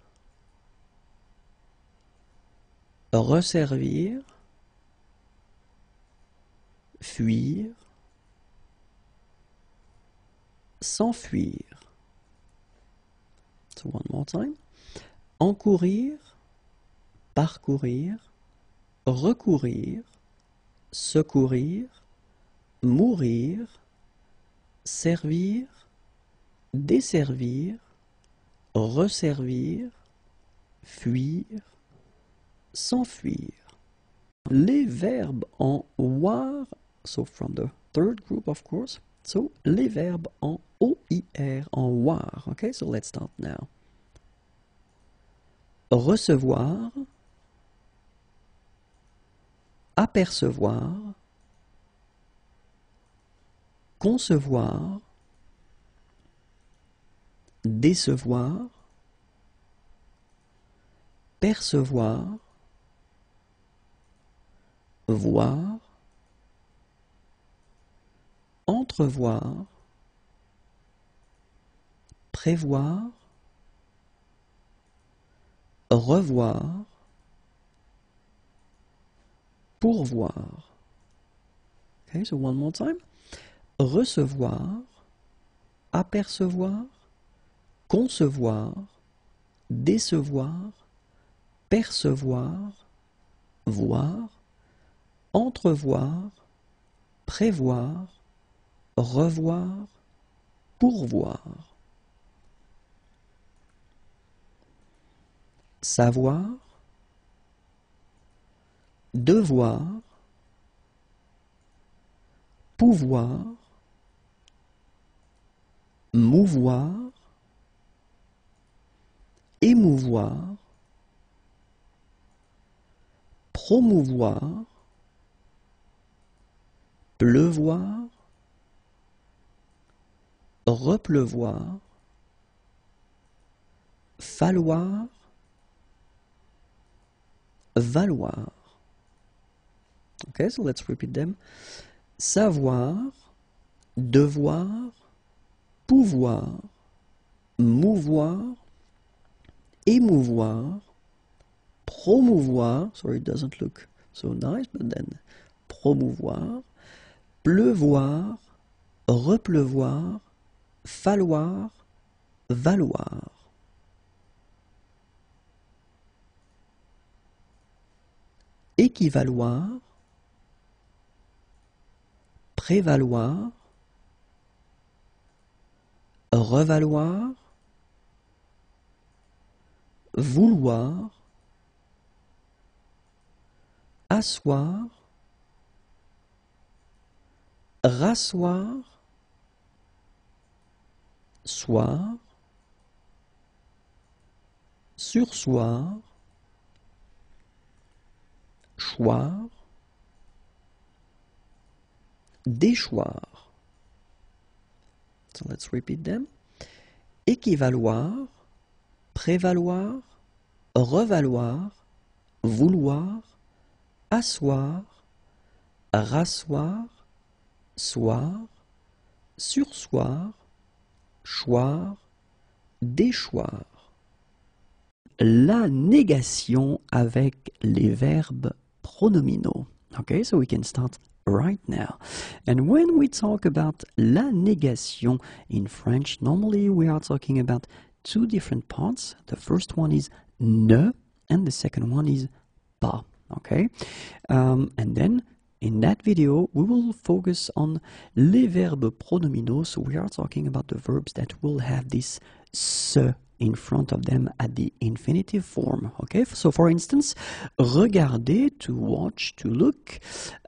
resservir, fuir, s'enfuir. So one more time. Encourir, parcourir, recourir, secourir, mourir, servir, desservir, resservir, fuir, s'enfuir. Les verbes en voir, so from the third group of course, so les verbes en OIR, en voir, okay, so let's start now. Recevoir, apercevoir, concevoir, décevoir, percevoir, voir, entrevoir, prévoir, revoir, pourvoir. Okay, so one more time. Recevoir, apercevoir, concevoir, décevoir, percevoir, voir, entrevoir, prévoir, revoir, pourvoir. Savoir, devoir, pouvoir, mouvoir, émouvoir, promouvoir, pleuvoir, repleuvoir, falloir, valoir. Okay, so let's repeat them. Savoir, devoir, pouvoir, mouvoir, émouvoir, promouvoir, sorry it doesn't look so nice, but then promouvoir, pleuvoir, repleuvoir, falloir, valoir. Équivaloir, prévaloir, revaloir, vouloir, asseoir, rasseoir, soir, sursoir, choir, déchoir. So let's repeat them. Équivaloir, prévaloir, revaloir, vouloir, asseoir, rasseoir, soir, sursoir, choir, déchoir. La négation avec les verbes pronominaux. Okay, so we can start right now. And when we talk about la négation in French, normally we are talking about two different parts. The first one is ne, and the second one is pas. Okay, and then in that video we will focus on les verbes pronominaux. So we are talking about the verbs that will have this se in front of them at the infinitive form. Okay, so for instance, regarder, to watch, to look,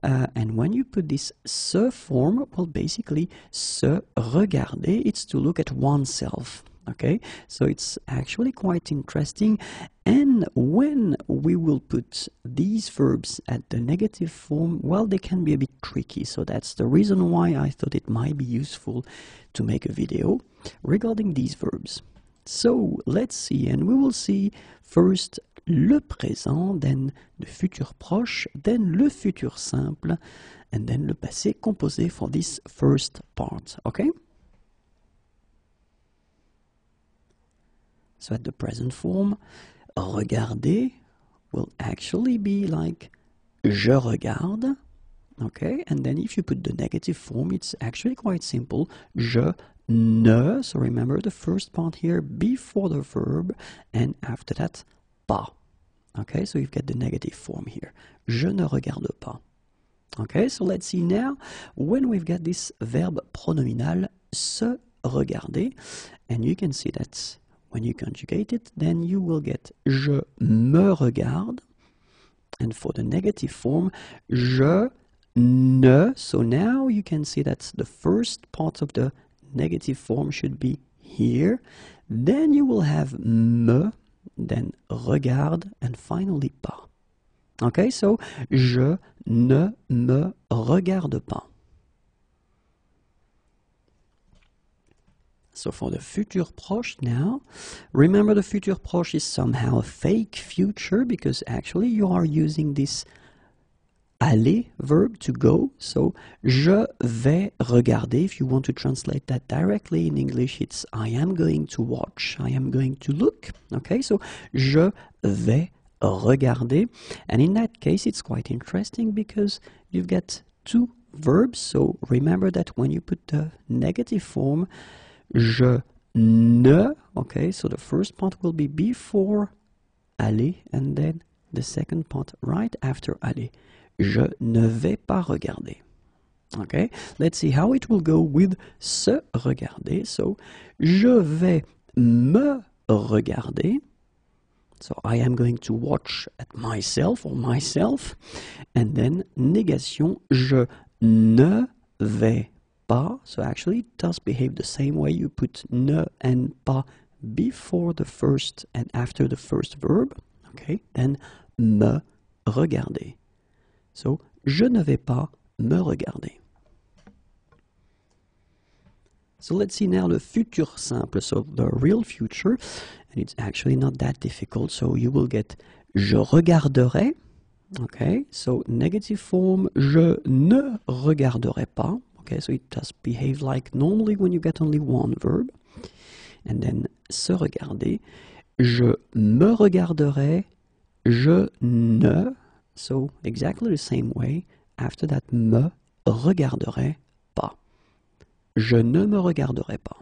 and when you put this se form, well, basically se regarder, it's to look at oneself. Okay, so it's actually quite interesting. And when we will put these verbs at the negative form, well, they can be a bit tricky. So that's the reason why I thought it might be useful to make a video regarding these verbs. So let's see, and we will see first le présent, then le futur proche, then le futur simple, and then le passé composé for this first part. Okay? So at the present form, regarder will actually be like je regarde. Okay, and then if you put the negative form, it's actually quite simple. Je ne, so remember the first part here before the verb, and after that, pas. Okay, so you've got the negative form here. Je ne regarde pas. Okay, so let's see now when we've got this verb pronominal, se regarder, and you can see that when you conjugate it, then you will get je me regarde, and for the negative form, je ne. So now you can see that the first part of the negative form should be here. Then you will have me, then regarde, and finally pas. Okay, so je ne me regarde pas. So for the futur proche now, remember the futur proche is somehow a fake future because actually you are using this aller verb to go. So je vais regarder. If you want to translate that directly in English, it's I am going to watch, I am going to look. Okay, so je vais regarder. And in that case, it's quite interesting because you've got two verbs. So remember that when you put the negative form, je ne, okay, so the first part will be before aller, and then the second part right after aller. Je ne vais pas regarder. Okay, let's see how it will go with se regarder. So, je vais me regarder. So, I am going to watch at myself or myself. And then, négation, je ne vais pas. So, actually, it does behave the same way. You put ne and pas before the first and after the first verb. Okay, then, me regarder. So, je ne vais pas me regarder. So let's see now the futur simple, so the real future, and it's actually not that difficult. So you will get je regarderai, Okay, so negative form, je ne regarderai pas. Okay, so it does behave like normally when you get only one verb. And then se regarder, je me regarderai, je ne. So exactly the same way. After that, me regarderai pas. Je ne me regarderai pas.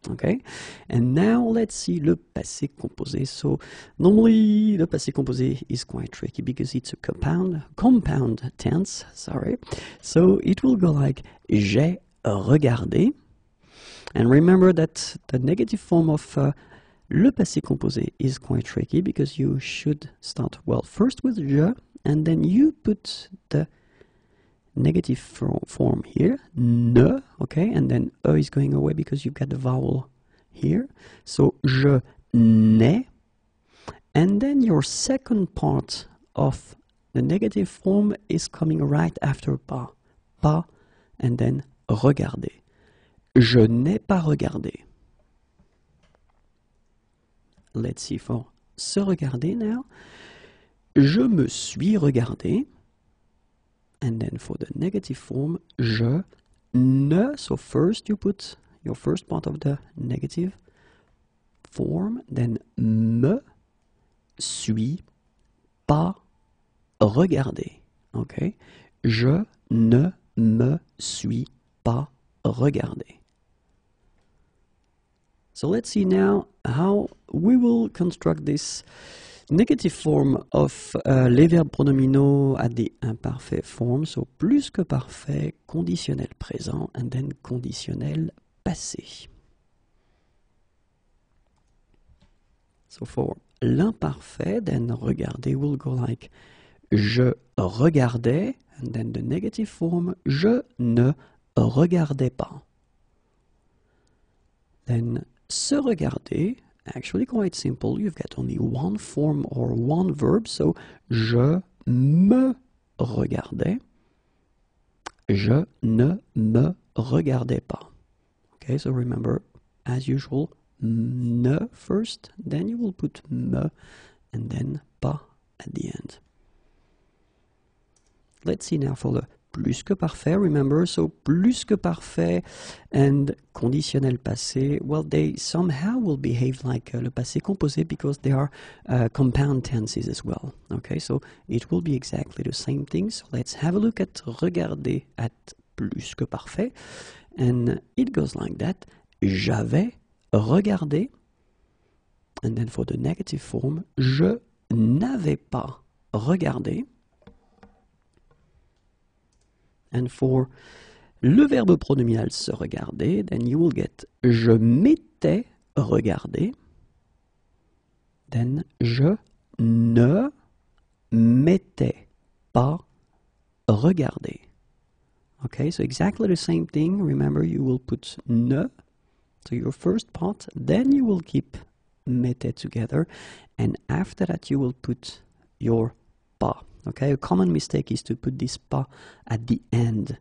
Okay, and now let's see le passé composé. So normally the passé composé is quite tricky because it's a compound tense, sorry. So it will go like j'ai regardé. And remember that the negative form of le passé composé is quite tricky because you should start, well, first with je, and then you put the negative form here, ne, okay, and then e is going away because you've got the vowel here. So je n'ai, and then your second part of the negative form is coming right after pas, and then regarder. Je n'ai pas regardé. Let's see for se regarder now. Je me suis regardé. And then for the negative form, je ne. So first you put your first part of the negative form, then me suis pas regardé. Okay? Je ne me suis pas regardé. So let's see now how we will construct this negative form of les verbes pronominaux à des imparfaits forms, so plus que parfait, conditionnel présent, and then conditionnel passé. So for l'imparfait, then regarder will go like je regardais, and then the negative form, je ne regardais pas. Then se regarder, actually quite simple. You've got only one form or one verb. So, je me regardais. Je ne me regardais pas. Okay, so remember, as usual, ne first, then you will put me, and then pas at the end. Let's see now for the plus que parfait, remember, so plus que parfait and conditionnel passé, well, they somehow will behave like le passé composé because they are compound tenses as well. Okay, so it will be exactly the same thing. So let's have a look at regarder at plus que parfait. And it goes like that. J'avais regardé. And then for the negative form, je n'avais pas regardé. And for le verbe pronominal se regarder, then you will get je m'étais regardé. Then je ne m'étais pas regardé. Okay, so exactly the same thing. Remember, you will put ne to your first part, then you will keep m'étais together, and after that you will put your pas. Okay, a common mistake is to put this pas at the end,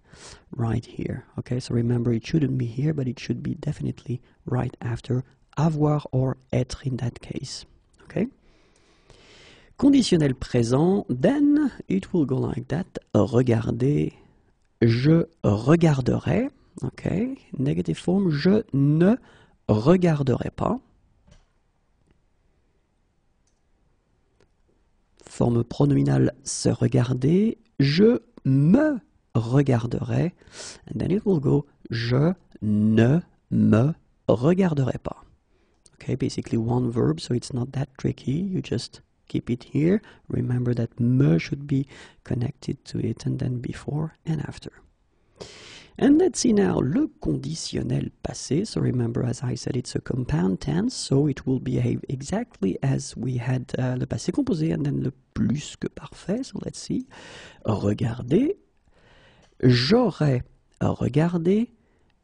right here. Okay, so remember it shouldn't be here, but it should be definitely right after avoir or être in that case. Okay. Conditionnel présent, then it will go like that. Regarder, je regarderai. Okay, negative form, je ne regarderai pas. Forme pronominale se regarder, je me regarderai. And then it will go, je ne me regarderai pas. Okay, basically one verb, so it's not that tricky. You just keep it here. Remember that me should be connected to it, and then before and after. And let's see now le conditionnel passé. So remember, as I said, it's a compound tense, so it will behave exactly as we had le passé composé and then le plus que parfait. So let's see. Regarder, j'aurais regardé,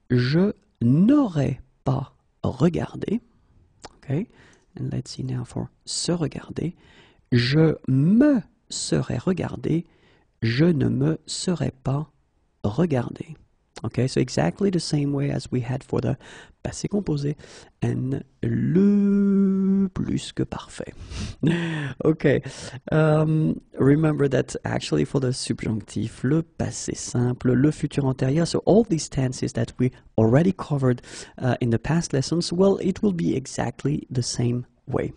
je n'aurais pas regardé. Okay, and let's see now for se regarder. Je me serais regardé, je ne me serais pas regardé. Okay, so exactly the same way as we had for the passé composé and le plus que parfait. Okay, remember that actually for the subjonctif, le passé simple, le futur antérieur, so all these tenses that we already covered in the past lessons, well, it will be exactly the same way.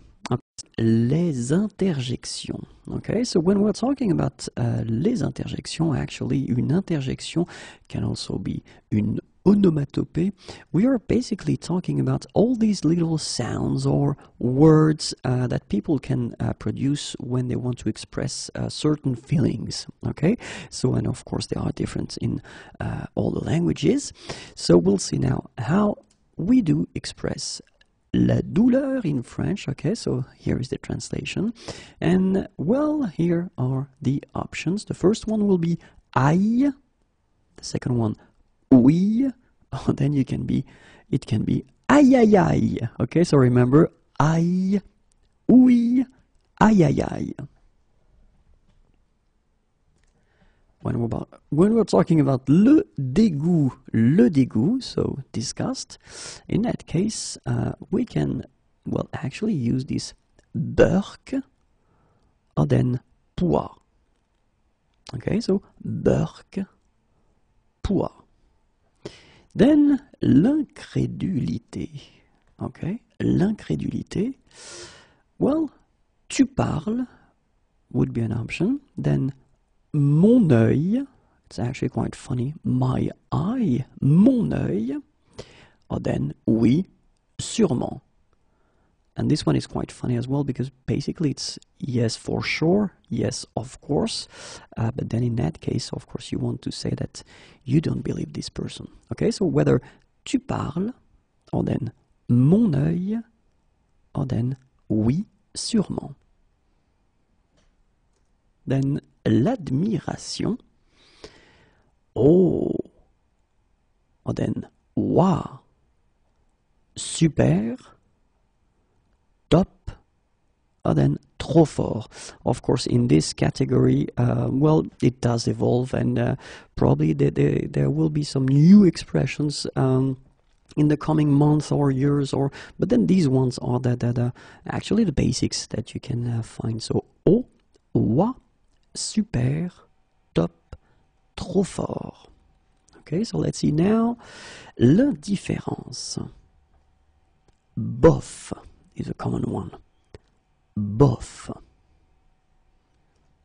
Les interjections. Okay, so when we're talking about les interjections, actually, une interjection can also be une onomatopée. We are basically talking about all these little sounds or words that people can produce when they want to express certain feelings. Okay, so and of course they are different in all the languages. So we'll see now how we do express la douleur in French. Okay, so here is the translation. And well, here are the options. The first one will be aïe. The second one, oui. Oh, then it can be aïe aïe aïe. Okay, so remember, aïe, oui, aïe aïe aïe. When we're talking about le dégoût, so disgust, in that case, we can, well, actually use this burk or then pois. Okay, so burk, pois. Then l'incrédulité. Okay, l'incrédulité. Well, tu parles would be an option. Then mon œil, it's actually quite funny, my eye, mon œil, or then oui, sûrement. And this one is quite funny as well because basically it's yes for sure, yes of course, but then in that case, of course, you want to say that you don't believe this person. Okay, so whether tu parles, or then mon œil, or then oui, sûrement. Then l'admiration, oh, or then wow, super, top, or then trop fort. Of course, in this category, well, it does evolve, and probably there will be some new expressions in the coming months or years, but then these ones are actually the basics that you can find. So, oh, wow, super, top, trop fort. Okay, so let's see now. L'indifférence. Bof is a common one. Bof.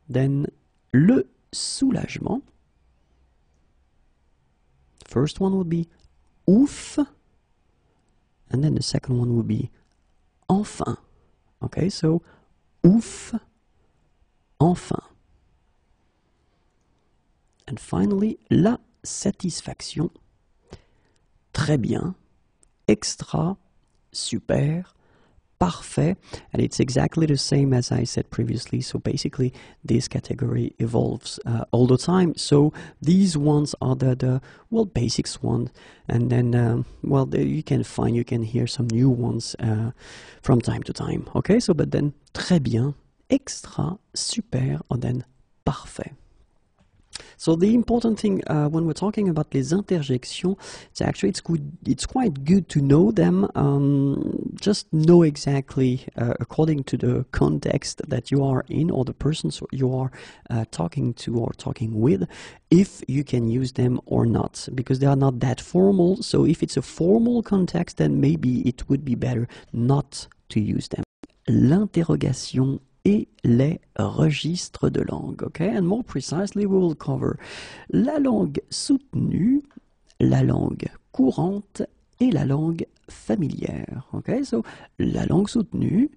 Then le soulagement. First one would be ouf. And then the second one would be enfin. Okay, so ouf, enfin. And finally, la satisfaction. Très bien, extra, super, parfait. And it's exactly the same as I said previously. So basically, this category evolves all the time. So these ones are the basics one. And then, you can hear some new ones from time to time. Okay, so but then, très bien, extra, super, or then parfait. So the important thing when we're talking about les interjections, it's quite good to know them. Just know exactly according to the context that you are in or the persons you are talking to or talking with, if you can use them or not, because they are not that formal. So if it's a formal context, then maybe it would be better not to use them. L'interrogation et les registres de langue. Okay, and more precisely, we will cover la langue soutenue, la langue courante et la langue familière. Okay, so la langue soutenue,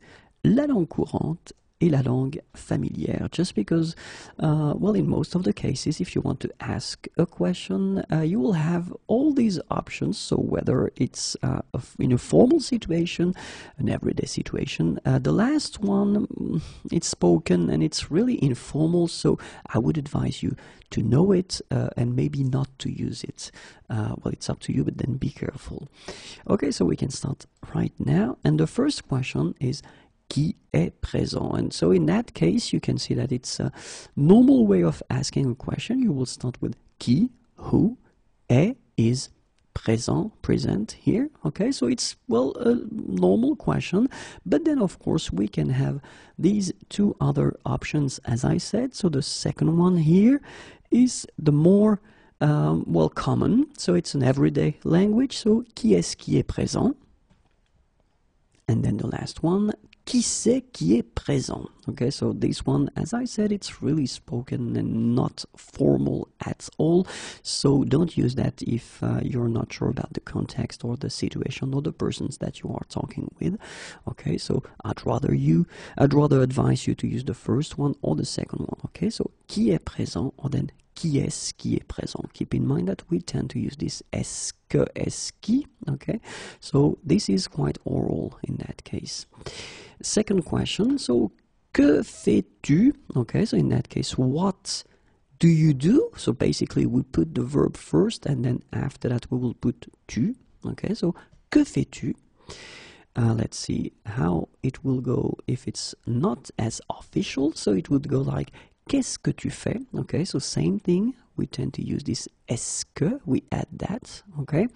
la langue courante et la langue familière. Just because, in most of the cases, if you want to ask a question, you will have all these options. So whether it's in a formal situation, an everyday situation, the last one, it's spoken and it's really informal. So I would advise you to know it and maybe not to use it. It's up to you, but then be careful. Okay, so we can start right now. And the first question is, qui est présent? And so in that case, you can see that it's a normal way of asking a question. You will start with qui, who, est, is present here. Okay, so it's, well, a normal question, but then of course we can have these two other options, as I said. So the second one here is the more well, common, so it's an everyday language. So qui est-ce qui est présent? And then the last one, qui c'est qui est présent? Okay, so this one, as I said, it's really spoken and not formal at all. So don't use that if you're not sure about the context or the situation or the persons that you are talking with. Okay, so I'd rather advise you to use the first one or the second one. Okay, so qui est présent, or then qui est-ce qui est présent? Keep in mind that we tend to use this est-ce que, est-ce qui, okay? So this is quite oral in that case. Second question, so que fais-tu? Okay, so in that case, what do you do? So basically we put the verb first and then after that we will put tu. Okay, so que fais-tu? Let's see how it will go if it's not as official. So it would go like qu'est-ce que tu fais? Okay, so same thing. We tend to use this est-ce que. We add that. Okay,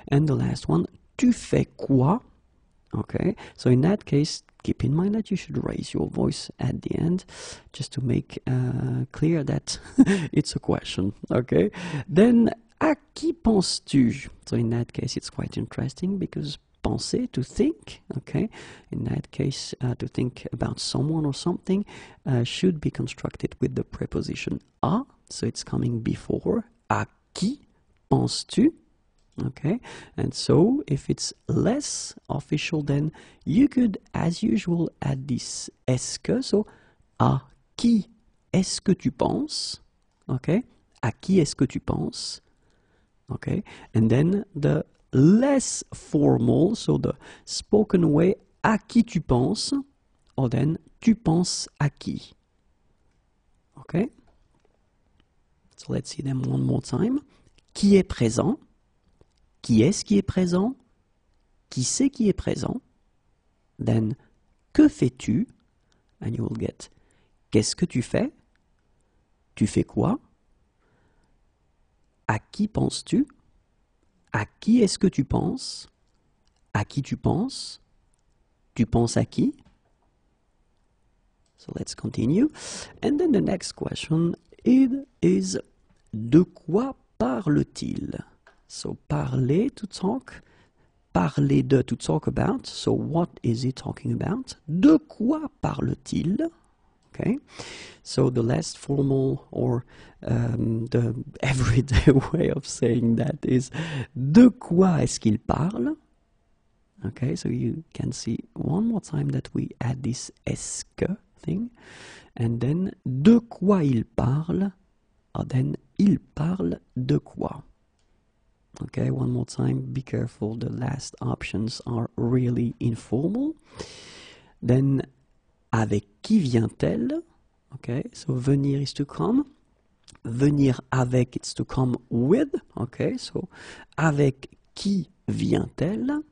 and the last one, tu fais quoi? Okay, so in that case, keep in mind that you should raise your voice at the end, just to make clear that it's a question. Okay, then à qui penses-tu? So in that case, it's quite interesting because penser, to think, okay, in that case, to think about someone or something, should be constructed with the preposition à, so it's coming before. À qui penses-tu? Okay, and so if it's less official, then you could, as usual, add this est-ce que, so à qui est-ce que tu penses? Okay, à qui est-ce que tu penses? Okay, and then the less formal, so the spoken way, à qui tu penses, or then tu penses à qui. Okay, so let's see them one more time. Qui est présent? Qui est-ce qui est présent? Qui c'est qui est présent? Then, que fais-tu? And you will get, qu'est-ce que tu fais? Tu fais quoi? À qui penses-tu? À qui est-ce que tu penses? À qui tu penses? Tu penses à qui? So let's continue. And then the next question, it is, de quoi parle-t-il? So parler, to talk. Parler de, to talk about. So what is he talking about? De quoi parle-t-il? Okay, so the less formal or the everyday way of saying that is, de quoi est-ce qu'il parle? Okay, so you can see one more time that we add this est-ce que thing, and then de quoi il parle, or then il parle de quoi. Okay, one more time, be careful, the last options are really informal. Then, avec qui vient-elle? Okay, so venir is to come. Venir avec, it's to come with. Okay, so avec qui vient-elle?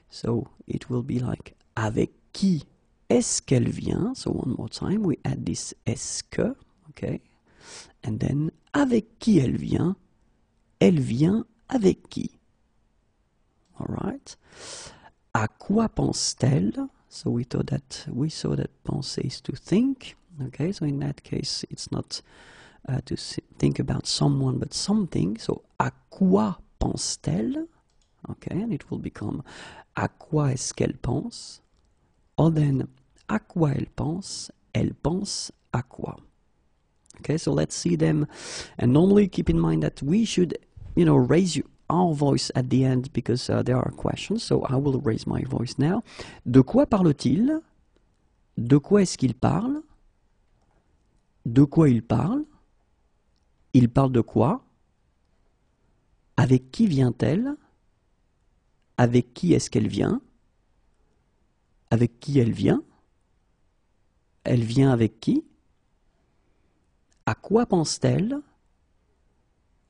So it will be like, avec qui est-ce qu'elle vient? So one more time, we add this est-ce que. Okay, and then, avec qui elle vient? Elle vient avec qui? All right. À quoi pense-t-elle? So we saw that penser is to think. Okay, so in that case, it's not to think about someone, but something. So à quoi pense-t-elle? Okay, and it will become à quoi est-ce qu'elle pense? Or then, à quoi elle pense à quoi? Okay, so let's see them. And normally keep in mind that we should, raise our voice at the end because there are questions. So I will raise my voice now. De quoi parle-t-il? De quoi est-ce qu'il parle? De quoi il parle? Il parle de quoi? Avec qui vient-elle? Avec qui est-ce qu'elle vient? Avec qui elle vient? Elle vient avec qui? À quoi pense-t-elle?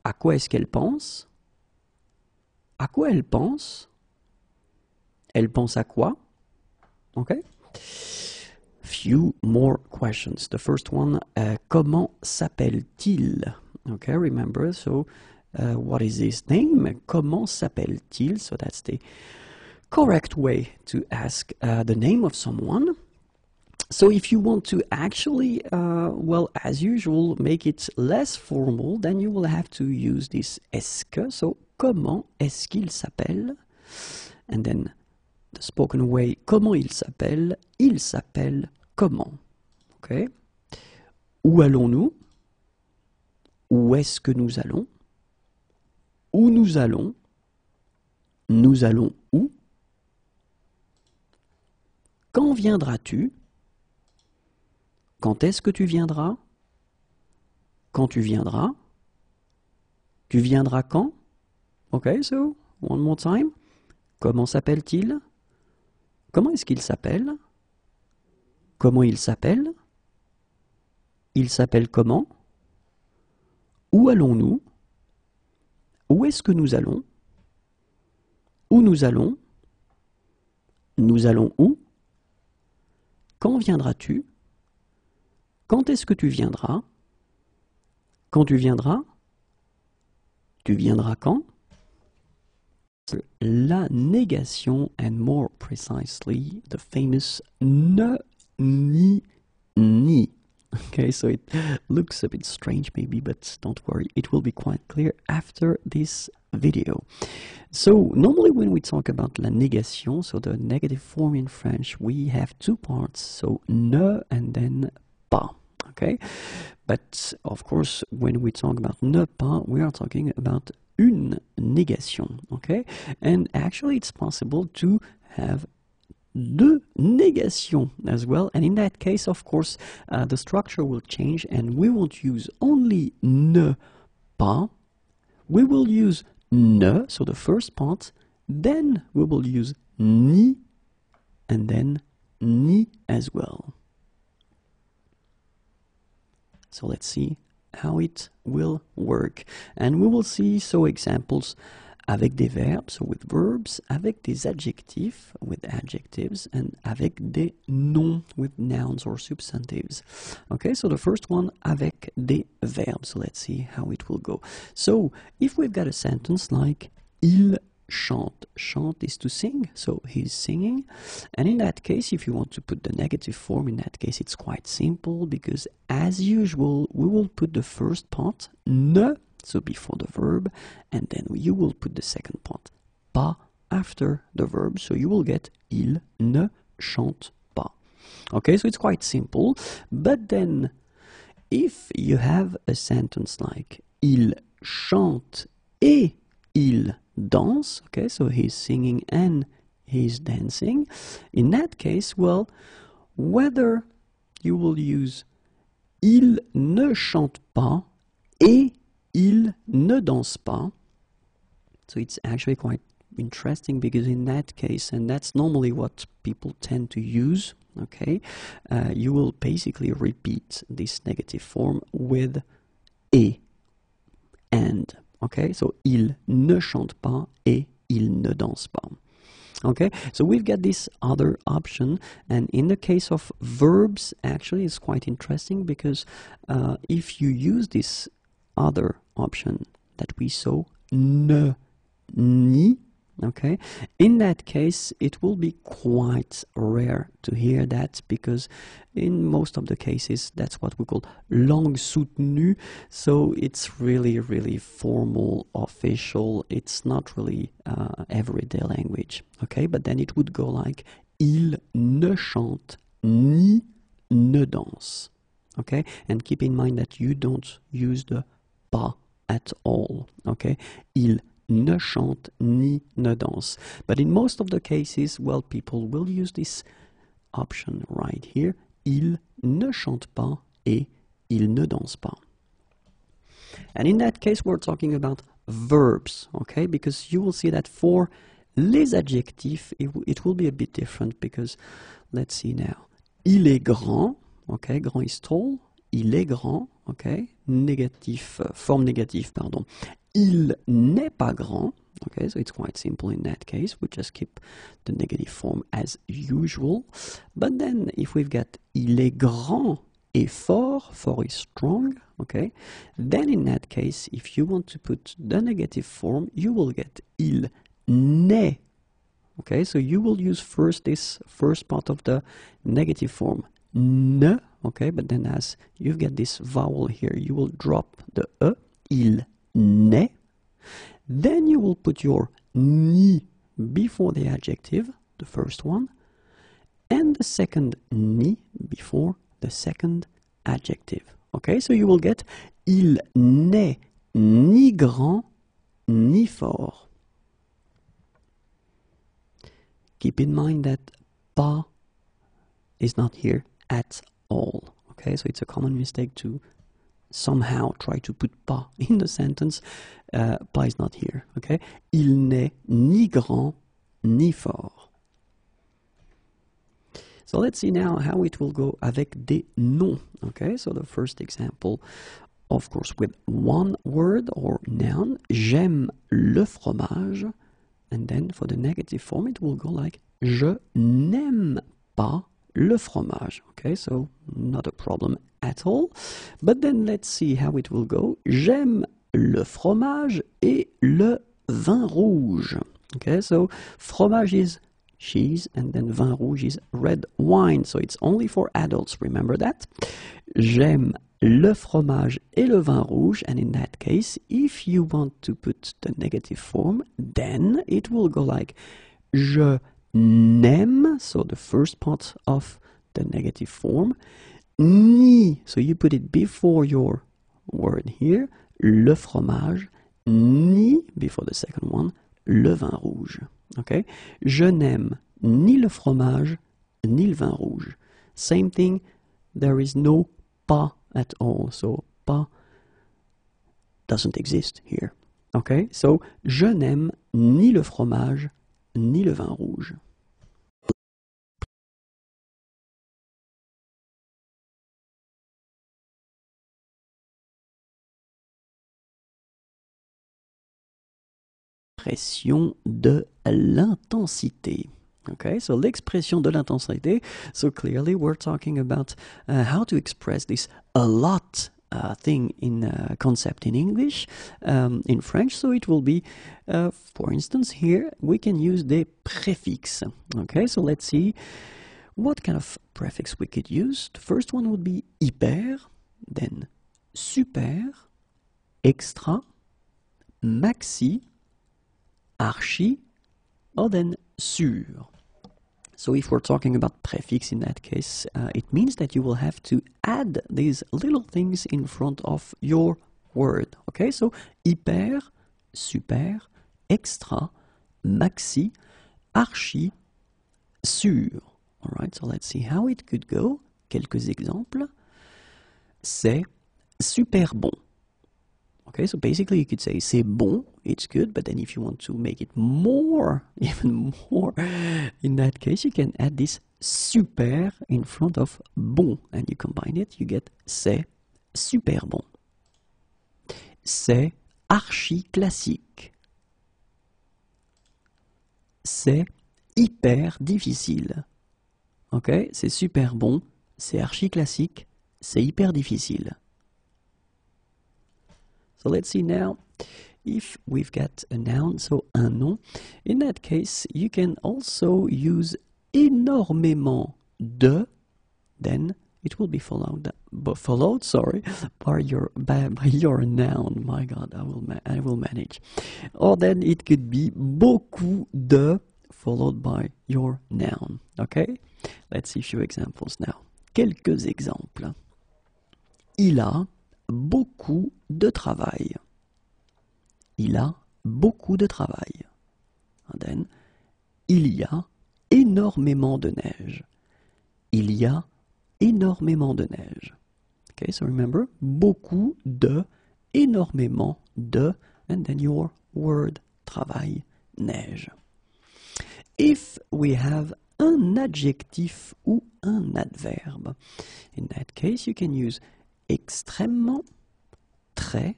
À quoi est-ce qu'elle pense? À quoi elle pense? Elle pense à quoi? Okay. Few more questions. The first one, comment s'appelle-t-il? Okay, remember, so what is his name? Comment s'appelle-t-il? So that's the correct way to ask the name of someone. So if you want to actually, well, as usual, make it less formal, then you will have to use this est-ce que. So, comment est-ce qu'il s'appelle? And then the spoken way, comment il s'appelle? Il s'appelle comment? Okay? Où allons-nous? Où est-ce que nous allons? Où nous allons? Nous allons où? Quand viendras-tu? Quand est-ce que tu viendras? Quand tu viendras? Tu viendras quand? Okay, so, one more time. Comment s'appelle-t-il? Comment est-ce qu'il s'appelle? Comment il s'appelle? Il s'appelle comment? Où allons-nous? Où est-ce que nous allons? Où nous allons? Nous allons où? Quand viendras-tu? Quand est-ce que tu viendras? Quand tu viendras? Tu viendras quand? La négation, and more precisely, the famous ne, ni, ni. Okay, so it looks a bit strange maybe, but don't worry, it will be quite clear after this video. So normally when we talk about la négation, so the negative form in French, we have two parts, so ne and then pas. Okay, but of course when we talk about ne pas, we are talking about une négation. Okay, and actually it's possible to have deux négations as well, and in that case of course the structure will change and we won't use only ne pas, we will use ne, so the first part, then we will use ni, and then ni as well. So let's see how it will work. And we will see so examples avec des verbes, so with verbs, avec des adjectifs, with adjectives, and avec des noms, with nouns or substantives. Okay, so the first one, avec des verbes. So let's see how it will go. So if we've got a sentence like il chante. Chante is to sing, so he's singing. And in that case, if you want to put the negative form, in that case it's quite simple, because as usual, we will put the first part, ne, so before the verb, and then you will put the second part, pas, after the verb, so you will get il ne chante pas. Okay, so it's quite simple, but then if you have a sentence like il chante et il danse, okay, so he's singing and he's dancing, in that case, well, whether you will use il ne chante pas et il ne danse pas, so it's actually quite interesting, because in that case, and that's normally what people tend to use, okay, you will basically repeat this negative form with et, and. Okay, so il ne chante pas et il ne danse pas. Okay, so we've got this other option, and in the case of verbs, actually it's quite interesting, because if you use this other option that we saw, ne, ni, okay, in that case it will be quite rare to hear that, because in most of the cases that's what we call langue soutenue, so it's really, really formal, official, it's not really everyday language, okay, but then it would go like il ne chante ni ne danse, okay, and keep in mind that you don't use the pas at all, okay, il ne chante ni ne danse. But in most of the cases, well, people will use this option right here. Il ne chante pas et il ne danse pas. And in that case, we're talking about verbs, okay? Because you will see that for les adjectifs, it will be a bit different, because let's see now. Il est grand, okay? Grand is tall. Il est grand, okay? Négatif, forme négative, pardon. Il n'est pas grand, okay, so it's quite simple in that case, we just keep the negative form as usual, but then if we've got il est grand et fort, fort is strong, okay? Then in that case, if you want to put the negative form, you will get il n'est. Okay, so you will use first this first part of the negative form, ne, okay, but then as you get this vowel here, you will drop the e, il n'est. Then you will put your ni before the adjective, the first one, and the second ni before the second adjective. Okay, so you will get il n'est ni grand ni fort. Keep in mind that pas is not here at all. Okay, so it's a common mistake to somehow try to put pas in the sentence. Pas is not here. Okay, il n'est ni grand ni fort. So let's see now how it will go avec des noms. Okay, so the first example, of course, with one word or noun. J'aime le fromage. And then for the negative form, it will go like je n'aime pas le fromage. Okay, so not a problem at all. But then let's see how it will go. J'aime le fromage et le vin rouge. Okay, so fromage is cheese and then vin rouge is red wine. So it's only for adults, remember that? J'aime le fromage et le vin rouge, and in that case, if you want to put the negative form, then it will go like je n'aime, so the first part of the negative form, ni, so you put it before your word here, le fromage, ni, before the second one, le vin rouge. Okay? Je n'aime ni le fromage, ni le vin rouge. Same thing, there is no pas at all, so pas doesn't exist here. Okay, so je n'aime ni le fromage ni le vin rouge. L'expression de l'intensité. Okay, so l'expression de l'intensité. So clearly we're talking about how to express this a lot thing in concept in English, in French. So it will be, for instance, here we can use the préfixes. Okay, so let's see what kind of prefix we could use. The first one would be hyper, then super, extra, maxi, archi, or then sur. So if we're talking about prefix in that case, it means that you will have to add these little things in front of your word. Okay, so hyper, super, extra, maxi, archi, sur. All right, so let's see how it could go. Quelques exemples. C'est super bon. Okay, so basically you could say c'est bon, it's good, but then if you want to make it more, even more, in that case you can add this super in front of bon, and you combine it, you get c'est super bon. C'est archi classique. C'est hyper difficile. Ok, c'est super bon, c'est archi classique, c'est hyper difficile. So let's see now if we've got a noun, so un nom. In that case, you can also use énormément de, then it will be followed by your noun. My God, I will manage. Or then it could be beaucoup de followed by your noun. Okay, let's see a few examples now. Quelques exemples. Il a beaucoup de travail. Il a beaucoup de travail. And then, il y a énormément de neige. Il y a énormément de neige. Okay, so remember, beaucoup de, énormément de, and then your word, travail, neige. If we have un adjectif ou un adverbe, in that case you can use extrêmement, très,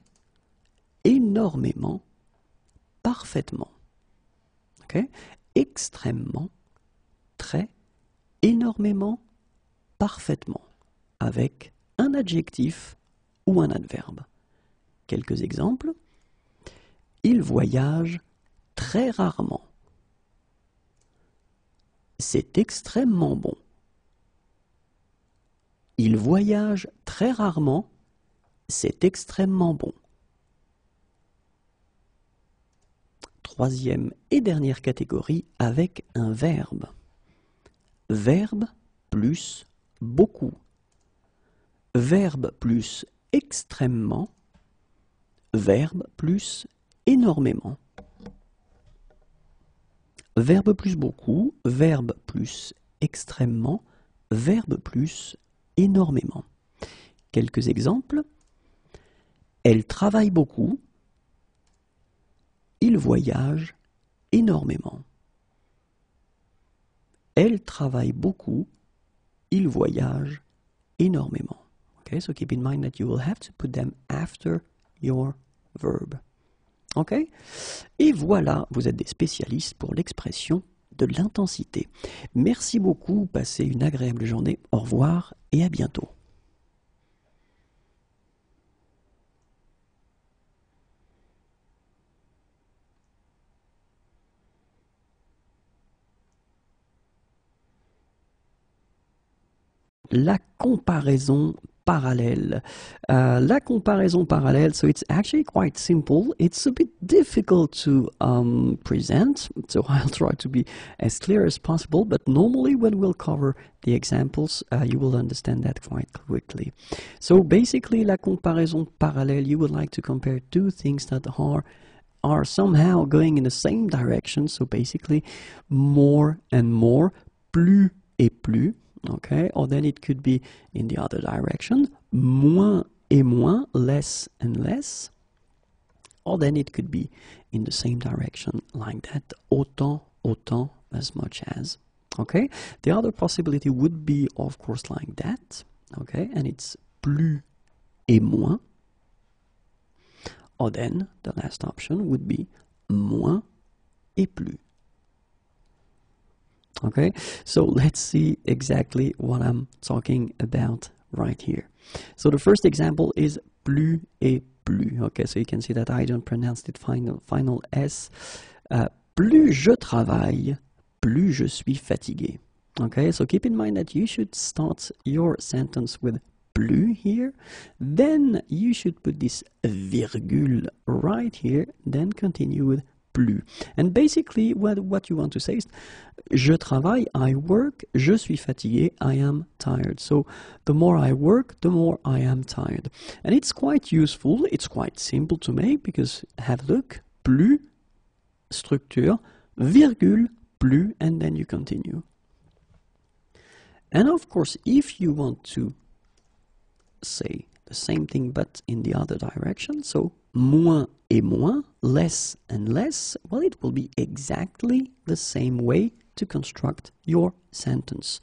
énormément, parfaitement. Okay? Extrêmement, très, énormément, parfaitement. Avec un adjectif ou un adverbe. Quelques exemples. Il voyage très rarement. C'est extrêmement bon. Il voyage très rarement. C'est extrêmement bon. Troisième et dernière catégorie avec un verbe. Verbe plus beaucoup. Verbe plus extrêmement. Verbe plus énormément. Verbe plus beaucoup, verbe plus extrêmement, verbe plus énormément. Quelques exemples. Elle travaille beaucoup. Il voyage énormément. Elle travaille beaucoup. Il voyage énormément. Okay, so keep in mind that you will have to put them after your verb. Ok? Et voilà, vous êtes des spécialistes pour l'expression de l'intensité. Merci beaucoup, passez une agréable journée. Au revoir et à bientôt. La comparaison parallèle. La comparaison parallèle, so it's actually quite simple. It's a bit difficult to present, so I'll try to be as clear as possible, but normally when we'll cover the examples, you will understand that quite quickly. So basically, la comparaison parallèle, you would like to compare two things that are somehow going in the same direction, so basically more and more, plus et plus. Okay, or then it could be in the other direction, moins et moins, less and less, or then it could be in the same direction like that, autant, autant, as much as. Okay, the other possibility would be, of course, like that. Okay, and it's plus et moins, or then the last option would be moins et plus. Okay, so let's see exactly what I'm talking about right here. So the first example is plus et plus. Okay, so you can see that I don't pronounce it final S. Plus je travaille, plus je suis fatigué. Okay, so keep in mind that you should start your sentence with plus here, then you should put this virgule right here, then continue with plus. And basically what you want to say is je travaille, I work, je suis fatigué, I am tired. So the more I work, the more I am tired. And it's quite useful, it's quite simple to make because have a look, plus, structure, virgule, plus, and then you continue. And of course, if you want to say the same thing but in the other direction, so moins et moins, less and less, well, it will be exactly the same way to construct your sentence.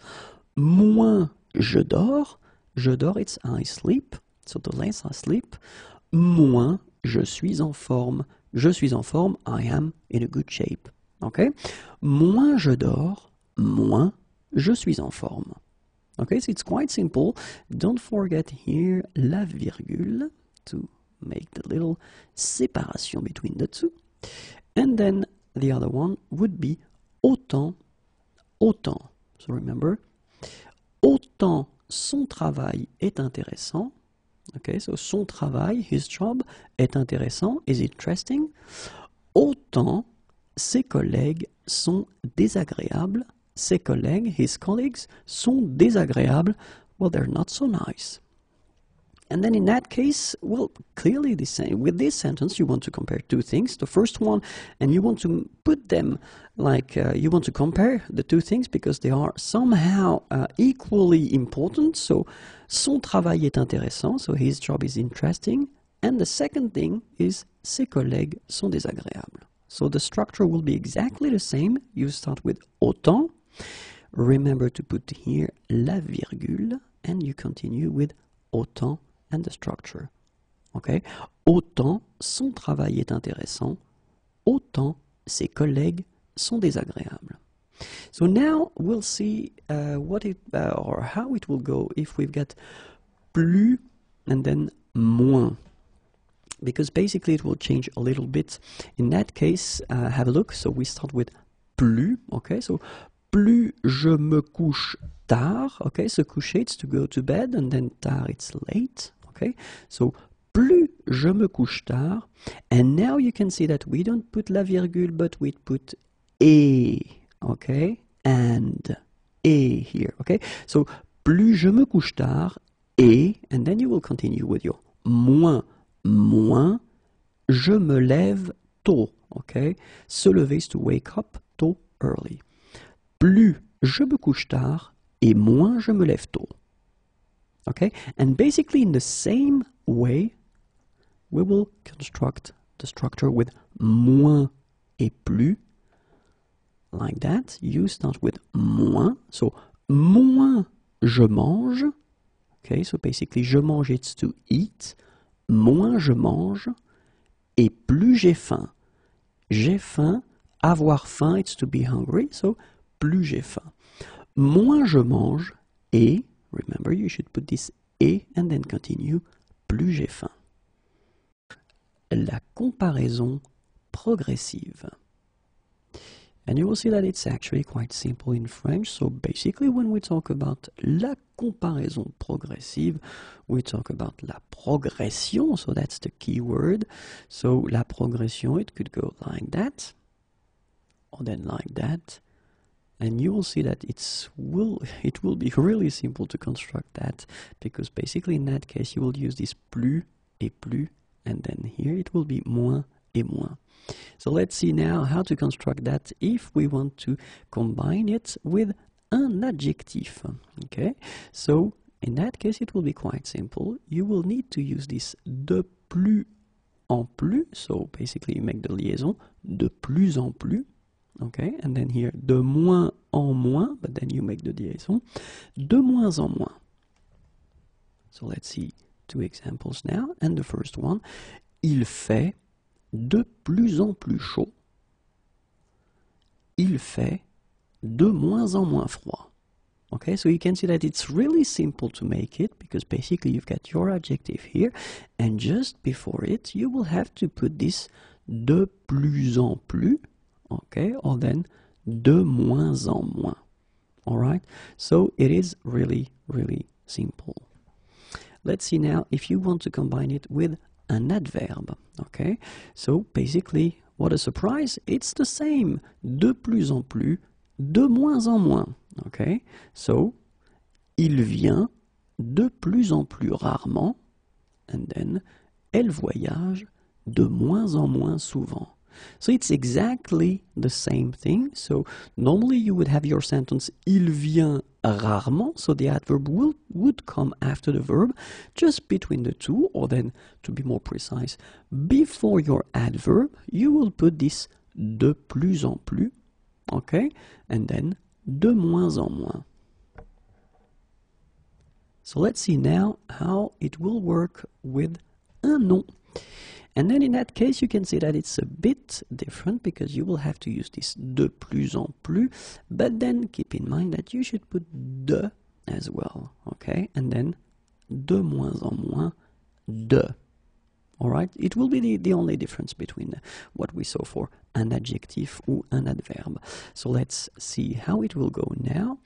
Moins je dors, it's I sleep, so the less I sleep. Moins je suis en forme, I am in a good shape. Okay? Moins je dors, moins je suis en forme. Okay, so it's quite simple. Don't forget here la virgule to make the little separation between the two. And then the other one would be autant, autant. So remember, autant son travail est intéressant. Okay, so son travail, his job, est intéressant, is interesting. Autant ses collègues sont désagréables. Ses collègues, his colleagues, sont désagréables. Well, they're not so nice. And then in that case, well, clearly the same. With this sentence, you want to compare two things. The first one, and you want to put them like, you want to compare the two things because they are somehow equally important. So, son travail est intéressant, so his job is interesting. And the second thing is, ses collègues sont désagréables. So the structure will be exactly the same. You start with autant. Remember to put here la virgule, and you continue with autant and the structure. Okay? Autant son travail est intéressant, autant ses collègues sont désagréables. So now we'll see what it or how it will go if we've got plus and then moins. Because basically it will change a little bit. In that case, have a look. So we start with plus, okay? So plus je me couche tard, okay? So coucher, it's to go to bed, and then tard, it's late, okay? So plus je me couche tard, and now you can see that we don't put la virgule, but we put et, okay? And et here, okay? So plus je me couche tard, et, and then you will continue with your moins, moins, je me lève tôt, okay? Se lever is to wake up tôt, early. Plus je me couche tard, et moins je me lève tôt. Okay? And basically in the same way, we will construct the structure with moins et plus. Like that. You start with moins. So, moins je mange. Okay, so basically, je mange, it's to eat. Moins je mange. Et plus j'ai faim. J'ai faim. Avoir faim, it's to be hungry. So, plus j'ai faim. Moins je mange. Et, remember, you should put this et and then continue. Plus j'ai faim. La comparaison progressive. And you will see that it's actually quite simple in French. So basically when we talk about la comparaison progressive, we talk about la progression. So that's the key word. So la progression, it could go like that, or then like that. And you will see that it will be really simple to construct that, because basically in that case you will use this plus et plus, and then here it will be moins et moins. So let's see now how to construct that if we want to combine it with un adjectif. Okay, so in that case it will be quite simple. You will need to use this de plus en plus. So basically you make the liaison de plus en plus. Okay, and then here de moins en moins, but then you make the liaison de moins en moins. So let's see two examples now. And the first one, il fait de plus en plus chaud. Il fait de moins en moins froid. Okay, so you can see that it's really simple to make it, because basically you've got your adjective here, and just before it you will have to put this de plus en plus, okay, or then de moins en moins. Alright, so it is really, really simple. Let's see now if you want to combine it with an adverb. Okay, so basically, what a surprise, it's the same. De plus en plus, de moins en moins. Okay, so il vient de plus en plus rarement, and then elle voyage de moins en moins souvent. So it's exactly the same thing. So normally you would have your sentence il vient rarement, so the adverb would come after the verb, just between the two, or then to be more precise, before your adverb you will put this de plus en plus, okay, and then de moins en moins. So let's see now how it will work with un nom. And then in that case, you can see that it's a bit different, because you will have to use this de plus en plus, but then keep in mind that you should put de as well, okay? And then de moins en moins, de. Alright? It will be the only difference between what we saw for an adjectif ou un adverbe. So let's see how it will go now.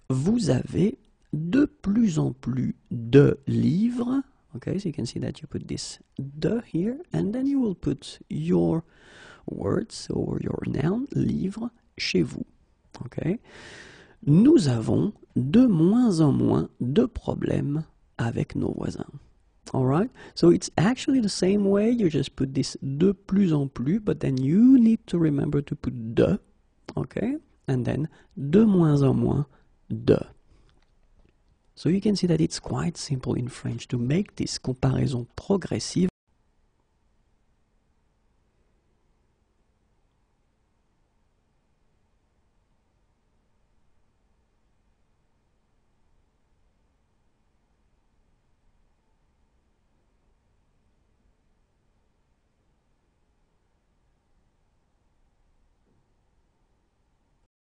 Vous avez de plus en plus de livres. Okay, so you can see that you put this de here, and then you will put your words or your noun, livre, chez vous. Okay. Nous avons de moins en moins de problèmes avec nos voisins. Alright, so it's actually the same way, you just put this de plus en plus, but then you need to remember to put de, okay, and then de moins en moins, de. So you can see that it's quite simple in French to make this comparaison progressive